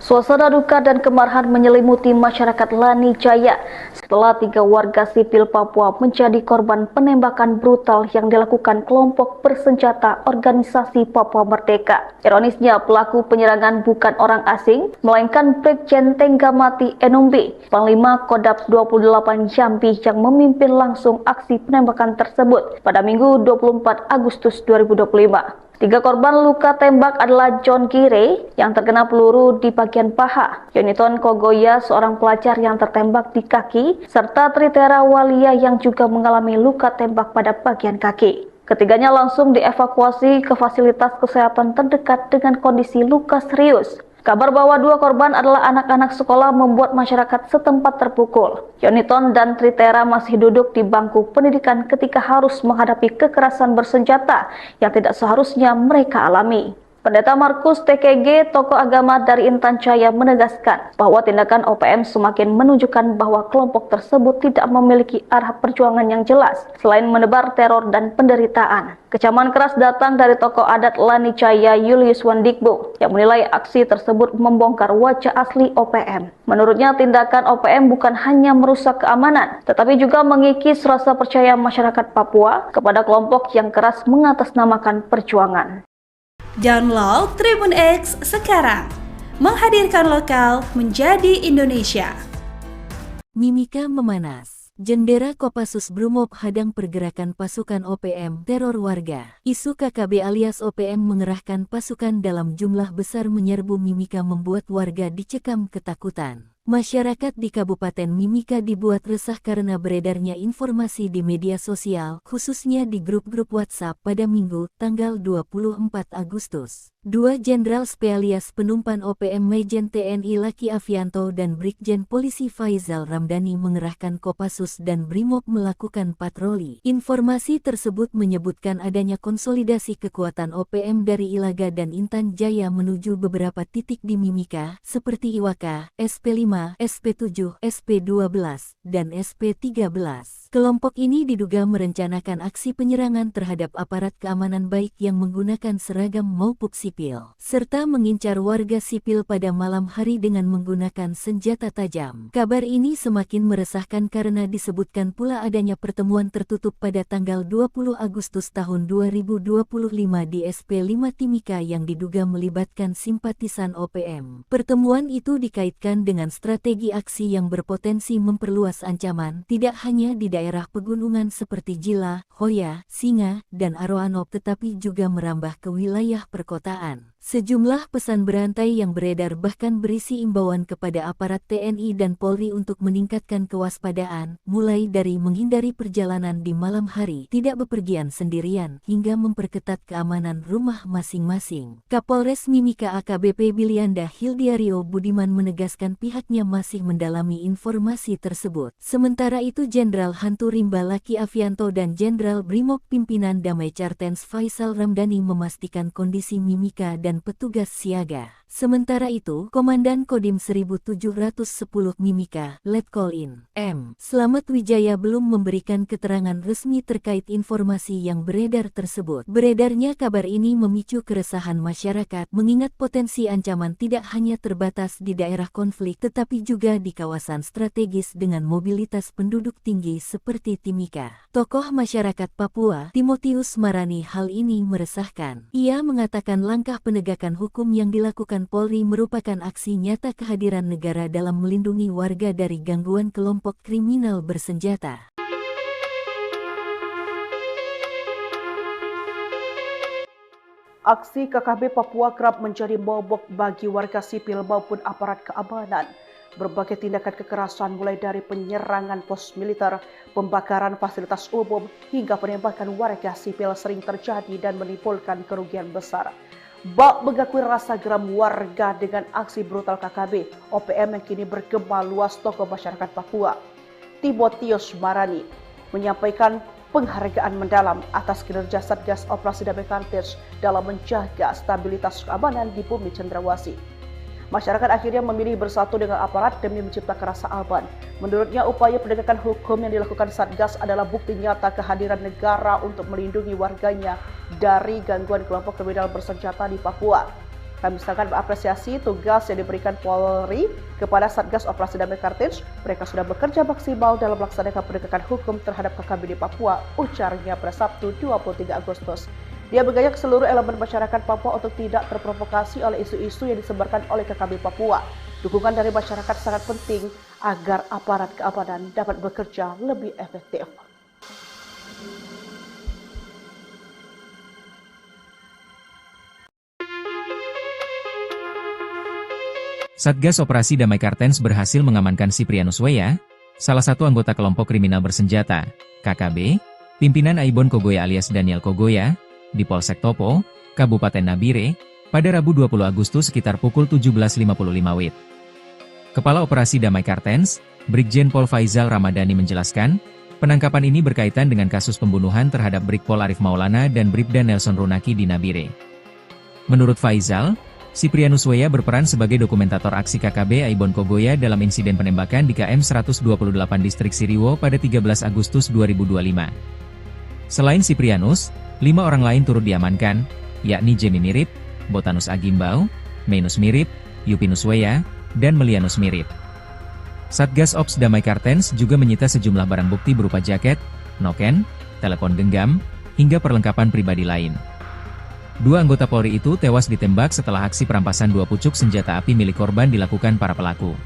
Suasana duka dan kemarahan menyelimuti masyarakat Lani Jaya setelah 3 warga sipil Papua menjadi korban penembakan brutal yang dilakukan kelompok bersenjata Organisasi Papua Merdeka. Ironisnya, pelaku penyerangan bukan orang asing, melainkan Brigjen Tenggamati Enumbi, Panglima Kodap 28 Jambi yang memimpin langsung aksi penembakan tersebut pada Minggu 24 Agustus 2025. 3 korban luka tembak adalah John Gire yang terkena peluru di bagian paha, Yoniton Kogoya seorang pelajar yang tertembak di kaki, serta Tritera Walia yang juga mengalami luka tembak pada bagian kaki. Ketiganya langsung dievakuasi ke fasilitas kesehatan terdekat dengan kondisi luka serius. Kabar bahwa 2 korban adalah anak-anak sekolah membuat masyarakat setempat terpukul. Yoniton dan Tritera masih duduk di bangku pendidikan ketika harus menghadapi kekerasan bersenjata yang tidak seharusnya mereka alami. Pendeta Markus TKG, tokoh agama dari Intan Jaya, menegaskan bahwa tindakan OPM semakin menunjukkan bahwa kelompok tersebut tidak memiliki arah perjuangan yang jelas selain menebar teror dan penderitaan. Kecaman keras datang dari tokoh adat Lani Jaya Julius Wandikbo yang menilai aksi tersebut membongkar wajah asli OPM. Menurutnya, tindakan OPM bukan hanya merusak keamanan, tetapi juga mengikis rasa percaya masyarakat Papua kepada kelompok yang keras mengatasnamakan perjuangan. Download Tribun X sekarang, menghadirkan lokal menjadi Indonesia. Mimika memanas. Jendera Kopassus Brimob hadang pergerakan pasukan OPM teror warga. Isu KKB alias OPM mengerahkan pasukan dalam jumlah besar menyerbu Mimika membuat warga dicekam ketakutan. Masyarakat di Kabupaten Mimika dibuat resah karena beredarnya informasi di media sosial, khususnya di grup-grup WhatsApp pada Minggu, tanggal 24 Agustus. 2 Jenderal Spesialis Penumpan OPM Majen TNI Laki Avianto dan Brigjen Polisi Faizal Ramdhani mengerahkan Kopassus dan Brimob melakukan patroli. Informasi tersebut menyebutkan adanya konsolidasi kekuatan OPM dari Ilaga dan Intan Jaya menuju beberapa titik di Mimika, seperti Iwaka, SP5, SP7, SP12, dan SP13. Kelompok ini diduga merencanakan aksi penyerangan terhadap aparat keamanan baik yang menggunakan seragam maupun sipil, serta mengincar warga sipil pada malam hari dengan menggunakan senjata tajam. Kabar ini semakin meresahkan karena disebutkan pula adanya pertemuan tertutup pada tanggal 20 Agustus tahun 2025 di SP5 Timika yang diduga melibatkan simpatisan OPM. Pertemuan itu dikaitkan dengan strategi aksi yang berpotensi memperluas ancaman tidak hanya di daerah daerah pegunungan seperti Jila, Hoya, Singa, dan Aroanop tetapi juga merambah ke wilayah perkotaan. Sejumlah pesan berantai yang beredar bahkan berisi imbauan kepada aparat TNI dan Polri untuk meningkatkan kewaspadaan, mulai dari menghindari perjalanan di malam hari, tidak bepergian sendirian, hingga memperketat keamanan rumah masing-masing. Kapolres Mimika AKBP Bilianda Hildiario Budiman menegaskan pihaknya masih mendalami informasi tersebut. Sementara itu Jenderal Hantu Rimba Laki Avianto dan Jenderal Brimob Pimpinan Damai Kartens Faisal Ramdhani memastikan kondisi Mimika dan petugas siaga. Sementara itu, Komandan Kodim 1710 Mimika, Letkol-In M. Slamet Wijaya belum memberikan keterangan resmi terkait informasi yang beredar tersebut. Beredarnya kabar ini memicu keresahan masyarakat, mengingat potensi ancaman tidak hanya terbatas di daerah konflik tetapi juga di kawasan strategis dengan mobilitas penduduk tinggi seperti Timika. Tokoh masyarakat Papua, Timotius Marani, hal ini meresahkan. Ia mengatakan langkah penegakan hukum yang dilakukan Polri merupakan aksi nyata kehadiran negara dalam melindungi warga dari gangguan kelompok kriminal bersenjata. Aksi KKB Papua kerap menjadi momok bagi warga sipil maupun aparat keamanan. Berbagai tindakan kekerasan mulai dari penyerangan pos militer, pembakaran fasilitas umum, hingga penembakan warga sipil sering terjadi dan menimbulkan kerugian besar. Bak mengakui rasa geram warga dengan aksi brutal KKB OPM yang kini bergema luas tokoh masyarakat Papua. Timotius Marani menyampaikan penghargaan mendalam atas kinerja Satgas Operasi Damai Kartens dalam menjaga stabilitas keamanan di bumi Cendrawasih. Masyarakat akhirnya memilih bersatu dengan aparat demi menciptakan rasa aman. Menurutnya, upaya penegakan hukum yang dilakukan Satgas adalah bukti nyata kehadiran negara untuk melindungi warganya dari gangguan kelompok kriminal bersenjata di Papua. Kami sangat mengapresiasi tugas yang diberikan Polri kepada Satgas Operasi Damai Kartens. Mereka sudah bekerja maksimal dalam melaksanakan penegakan hukum terhadap KKB di Papua, ujarnya pada Sabtu 23 Agustus. Dia mengajak seluruh elemen masyarakat Papua untuk tidak terprovokasi oleh isu-isu yang disebarkan oleh KKB Papua. Dukungan dari masyarakat sangat penting agar aparat keamanan dapat bekerja lebih efektif. Satgas Operasi Damai Kartens berhasil mengamankan Siprianus Weya, salah satu anggota kelompok kriminal bersenjata, KKB, pimpinan Aibon Kogoya alias Daniel Kogoya, di Polsek Topo, Kabupaten Nabire, pada Rabu 20 Agustus sekitar pukul 17.55 WIB. Kepala Operasi Damai Kartens, Brigjen Pol Faisal Ramadhani menjelaskan, penangkapan ini berkaitan dengan kasus pembunuhan terhadap Brigpol Arif Maulana dan Bribda Nelson Runaki di Nabire. Menurut Faisal, Siprianus Weya berperan sebagai dokumentator aksi KKB Aibon Kogoya dalam insiden penembakan di KM 128 Distrik Siriwo pada 13 Agustus 2025. Selain Siprianus, 5 orang lain turut diamankan, yakni Jemi Mirip, Botanus Agimbau, Menus Mirip, Yupinus Weya, dan Melianus Mirip. Satgas Ops Damai Kartens juga menyita sejumlah barang bukti berupa jaket, noken, telepon genggam, hingga perlengkapan pribadi lain. 2 anggota Polri itu tewas ditembak setelah aksi perampasan 2 pucuk senjata api milik korban dilakukan para pelaku.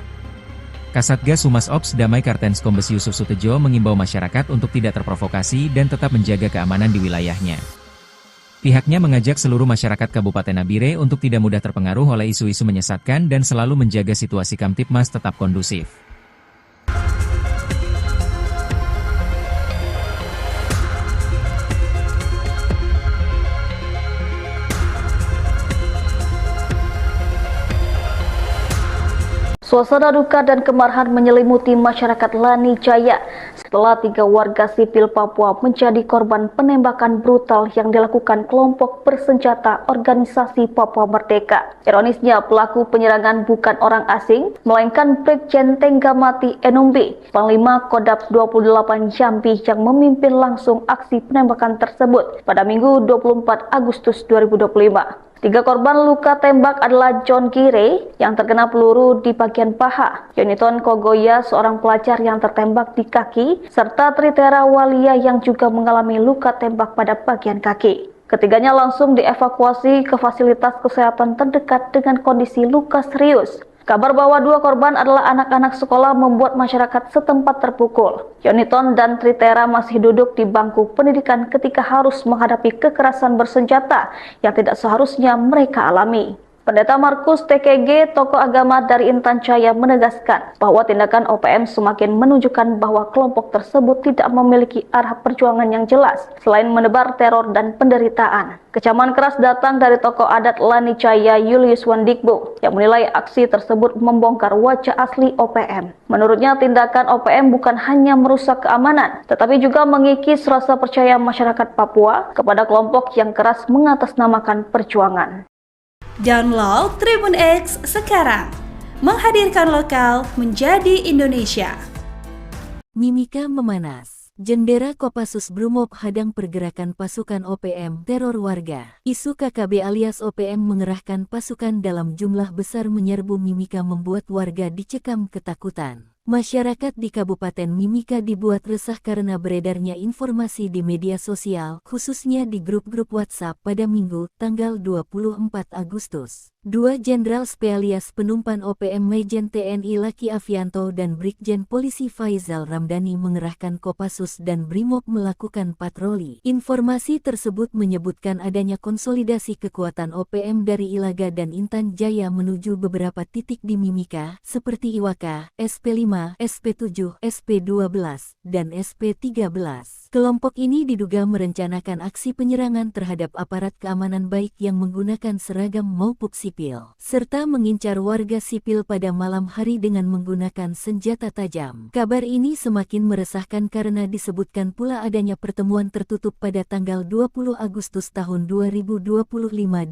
Kasatgas Humas Ops Damai Kartens Kombes Yusuf Sutejo mengimbau masyarakat untuk tidak terprovokasi dan tetap menjaga keamanan di wilayahnya. Pihaknya mengajak seluruh masyarakat Kabupaten Nabire untuk tidak mudah terpengaruh oleh isu-isu menyesatkan dan selalu menjaga situasi Kamtipmas tetap kondusif. Suasana duka dan kemarahan menyelimuti masyarakat Lani Jaya setelah 3 warga sipil Papua menjadi korban penembakan brutal yang dilakukan kelompok bersenjata organisasi Papua Merdeka. Ironisnya, pelaku penyerangan bukan orang asing, melainkan Brigjen Tenggamati Enumbi, Panglima Kodap 28 Jambi yang memimpin langsung aksi penembakan tersebut pada Minggu 24 Agustus 2025. 3 korban luka tembak adalah John Gire yang terkena peluru di bagian paha, Yoniton Kogoya seorang pelajar yang tertembak di kaki, serta Tritera Walia yang juga mengalami luka tembak pada bagian kaki. Ketiganya langsung dievakuasi ke fasilitas kesehatan terdekat dengan kondisi luka serius. Kabar bahwa dua korban adalah anak-anak sekolah membuat masyarakat setempat terpukul. Yoniton dan Tritera masih duduk di bangku pendidikan ketika harus menghadapi kekerasan bersenjata yang tidak seharusnya mereka alami. Pendeta Markus TKG, tokoh agama dari Intan Jaya, menegaskan bahwa tindakan OPM semakin menunjukkan bahwa kelompok tersebut tidak memiliki arah perjuangan yang jelas selain menebar teror dan penderitaan. Kecaman keras datang dari tokoh adat Lani Jaya Julius Wandikbo yang menilai aksi tersebut membongkar wajah asli OPM. Menurutnya, tindakan OPM bukan hanya merusak keamanan, tetapi juga mengikis rasa percaya masyarakat Papua kepada kelompok yang keras mengatasnamakan perjuangan. Download Tribun X sekarang, menghadirkan lokal menjadi Indonesia. Mimika memanas. Jendera Kopassus Brimob hadang pergerakan pasukan OPM teror warga. Isu KKB alias OPM mengerahkan pasukan dalam jumlah besar menyerbu Mimika membuat warga dicekam ketakutan. Masyarakat di Kabupaten Mimika dibuat resah karena beredarnya informasi di media sosial, khususnya di grup-grup WhatsApp pada Minggu, tanggal 24 Agustus. Dua Jenderal Spesialis Penumpan OPM Majen TNI Laki Afianto dan Brigjen Polisi Faizal Ramdhani mengerahkan Kopassus dan Brimob melakukan patroli. Informasi tersebut menyebutkan adanya konsolidasi kekuatan OPM dari Ilaga dan Intan Jaya menuju beberapa titik di Mimika, seperti Iwaka, SP5, SP7, SP12, dan SP13. Kelompok ini diduga merencanakan aksi penyerangan terhadap aparat keamanan baik yang menggunakan seragam maupun sipil, serta mengincar warga sipil pada malam hari dengan menggunakan senjata tajam. Kabar ini semakin meresahkan karena disebutkan pula adanya pertemuan tertutup pada tanggal 20 Agustus tahun 2025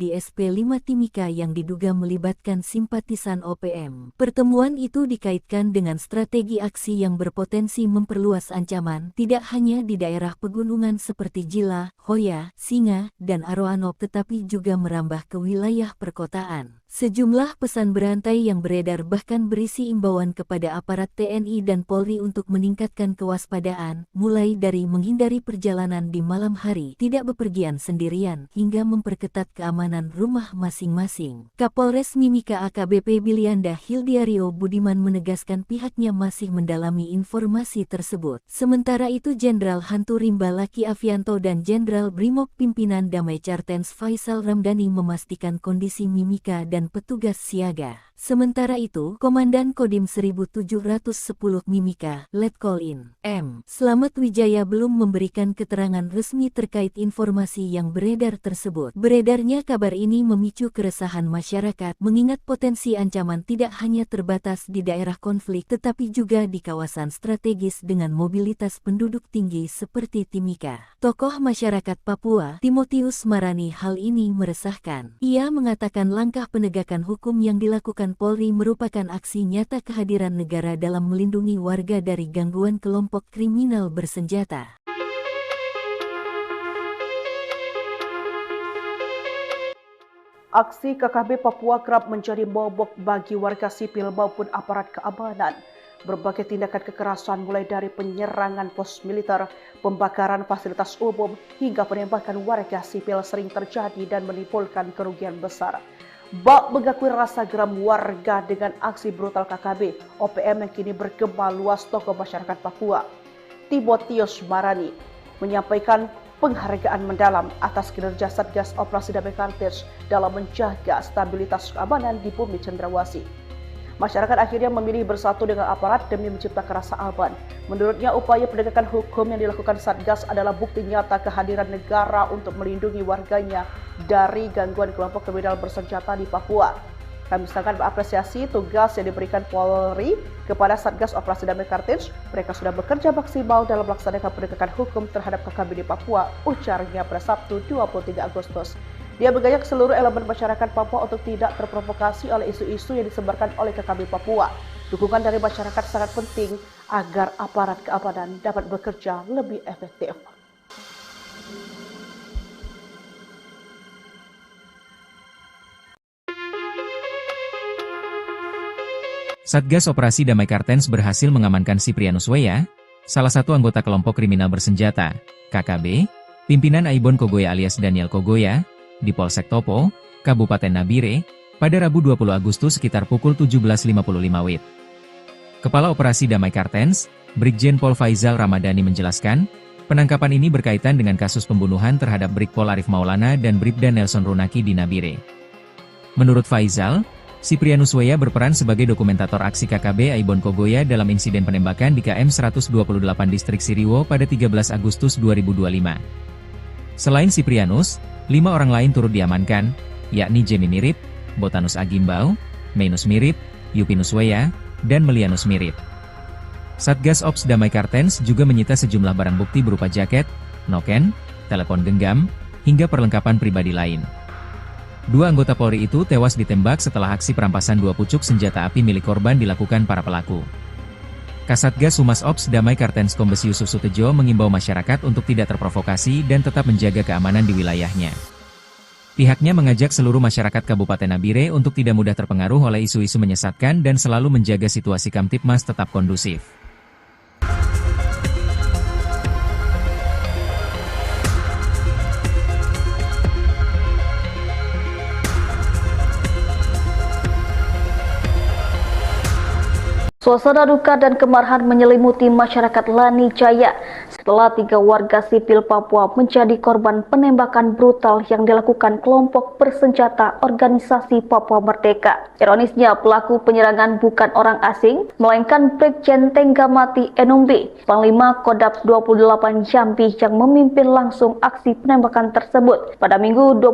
di SP5 Timika yang diduga melibatkan simpatisan OPM. Pertemuan itu dikaitkan dengan strategi aksi yang berpotensi memperluas ancaman tidak hanya di daerah pegunungan seperti Jila, Hoya, Singa, dan Aroanok tetapi juga merambah ke wilayah perkotaan. Sejumlah pesan berantai yang beredar bahkan berisi imbauan kepada aparat TNI dan Polri untuk meningkatkan kewaspadaan, mulai dari menghindari perjalanan di malam hari, tidak bepergian sendirian, hingga memperketat keamanan rumah masing-masing. Kapolres Mimika AKBP Bilianda Hildiario Budiman menegaskan pihaknya masih mendalami informasi tersebut. Sementara itu Jenderal Hantu Rimba Laki Afianto dan Jenderal Brimob Pimpinan Damai Cartens Faizal Ramdhani memastikan kondisi Mimika dan petugas siaga. Sementara itu, Komandan Kodim 1710 Mimika, Letkol In. M. Slamet Wijaya belum memberikan keterangan resmi terkait informasi yang beredar tersebut. Beredarnya kabar ini memicu keresahan masyarakat, mengingat potensi ancaman tidak hanya terbatas di daerah konflik tetapi juga di kawasan strategis dengan mobilitas penduduk tinggi seperti Timika. Tokoh masyarakat Papua, Timotius Marani, hal ini meresahkan. Ia mengatakan langkah penegakan hukum yang dilakukan Polri merupakan aksi nyata kehadiran negara dalam melindungi warga dari gangguan kelompok kriminal bersenjata. Aksi KKB Papua kerap menjadi momok bagi warga sipil maupun aparat keamanan. Berbagai tindakan kekerasan mulai dari penyerangan pos militer, pembakaran fasilitas umum, hingga penembakan warga sipil sering terjadi dan menimbulkan kerugian besar. Bak mengakui rasa geram warga dengan aksi brutal KKB OPM yang kini bergema luas tokoh masyarakat Papua. Timotius Marani menyampaikan penghargaan mendalam atas kinerja Satgas Operasi Damai Kartens dalam menjaga stabilitas keamanan di bumi Cendrawasih. Masyarakat akhirnya memilih bersatu dengan aparat demi menciptakan rasa aman. Menurutnya, upaya penegakan hukum yang dilakukan Satgas adalah bukti nyata kehadiran negara untuk melindungi warganya dari gangguan kelompok kriminal bersenjata di Papua. Kami sangat mengapresiasi tugas yang diberikan Polri kepada Satgas Operasi Damai Kartens. Mereka sudah bekerja maksimal dalam melaksanakan penegakan hukum terhadap KKB di Papua, ujarnya pada Sabtu 23 Agustus. Dia mengajak seluruh elemen masyarakat Papua untuk tidak terprovokasi oleh isu-isu yang disebarkan oleh KKB Papua. Dukungan dari masyarakat sangat penting agar aparat keamanan dapat bekerja lebih efektif. Satgas Operasi Damai Kartens berhasil mengamankan Siprianus Weya, salah satu anggota kelompok kriminal bersenjata, KKB, pimpinan Aibon Kogoya alias Daniel Kogoya, di Polsek Topo, Kabupaten Nabire, pada Rabu 20 Agustus sekitar pukul 17.55 WIB. Kepala Operasi Damai Kartens, Brigjen Pol Faizal Ramadhani menjelaskan, penangkapan ini berkaitan dengan kasus pembunuhan terhadap Brigpol Arif Maulana dan Bribda Nelson Runaki di Nabire. Menurut Faizal, Siprianus Weya berperan sebagai dokumentator aksi KKB Aibon Kogoya dalam insiden penembakan di KM 128 Distrik Siriwo pada 13 Agustus 2025. Selain Siprianus, 5 orang lain turut diamankan, yakni Jemi Mirip, Botanus Agimbau, Mainus Mirip, Yupinus Weya, dan Melianus Mirip. Satgas Ops Damai Kartens juga menyita sejumlah barang bukti berupa jaket, noken, telepon genggam, hingga perlengkapan pribadi lain. 2 anggota Polri itu tewas ditembak setelah aksi perampasan 2 pucuk senjata api milik korban dilakukan para pelaku. Kasatgas Humas Ops Damai Kartens Kombes Yusuf Sutejo mengimbau masyarakat untuk tidak terprovokasi dan tetap menjaga keamanan di wilayahnya. Pihaknya mengajak seluruh masyarakat Kabupaten Nabire untuk tidak mudah terpengaruh oleh isu-isu menyesatkan dan selalu menjaga situasi Kamtipmas tetap kondusif. Suasana duka dan kemarahan menyelimuti masyarakat Lani Jaya setelah 3 warga sipil Papua menjadi korban penembakan brutal yang dilakukan kelompok bersenjata organisasi Papua Merdeka. Ironisnya, pelaku penyerangan bukan orang asing, melainkan Brigjen Tenggamati Enumbi, Panglima Kodap 28 Jambi yang memimpin langsung aksi penembakan tersebut pada Minggu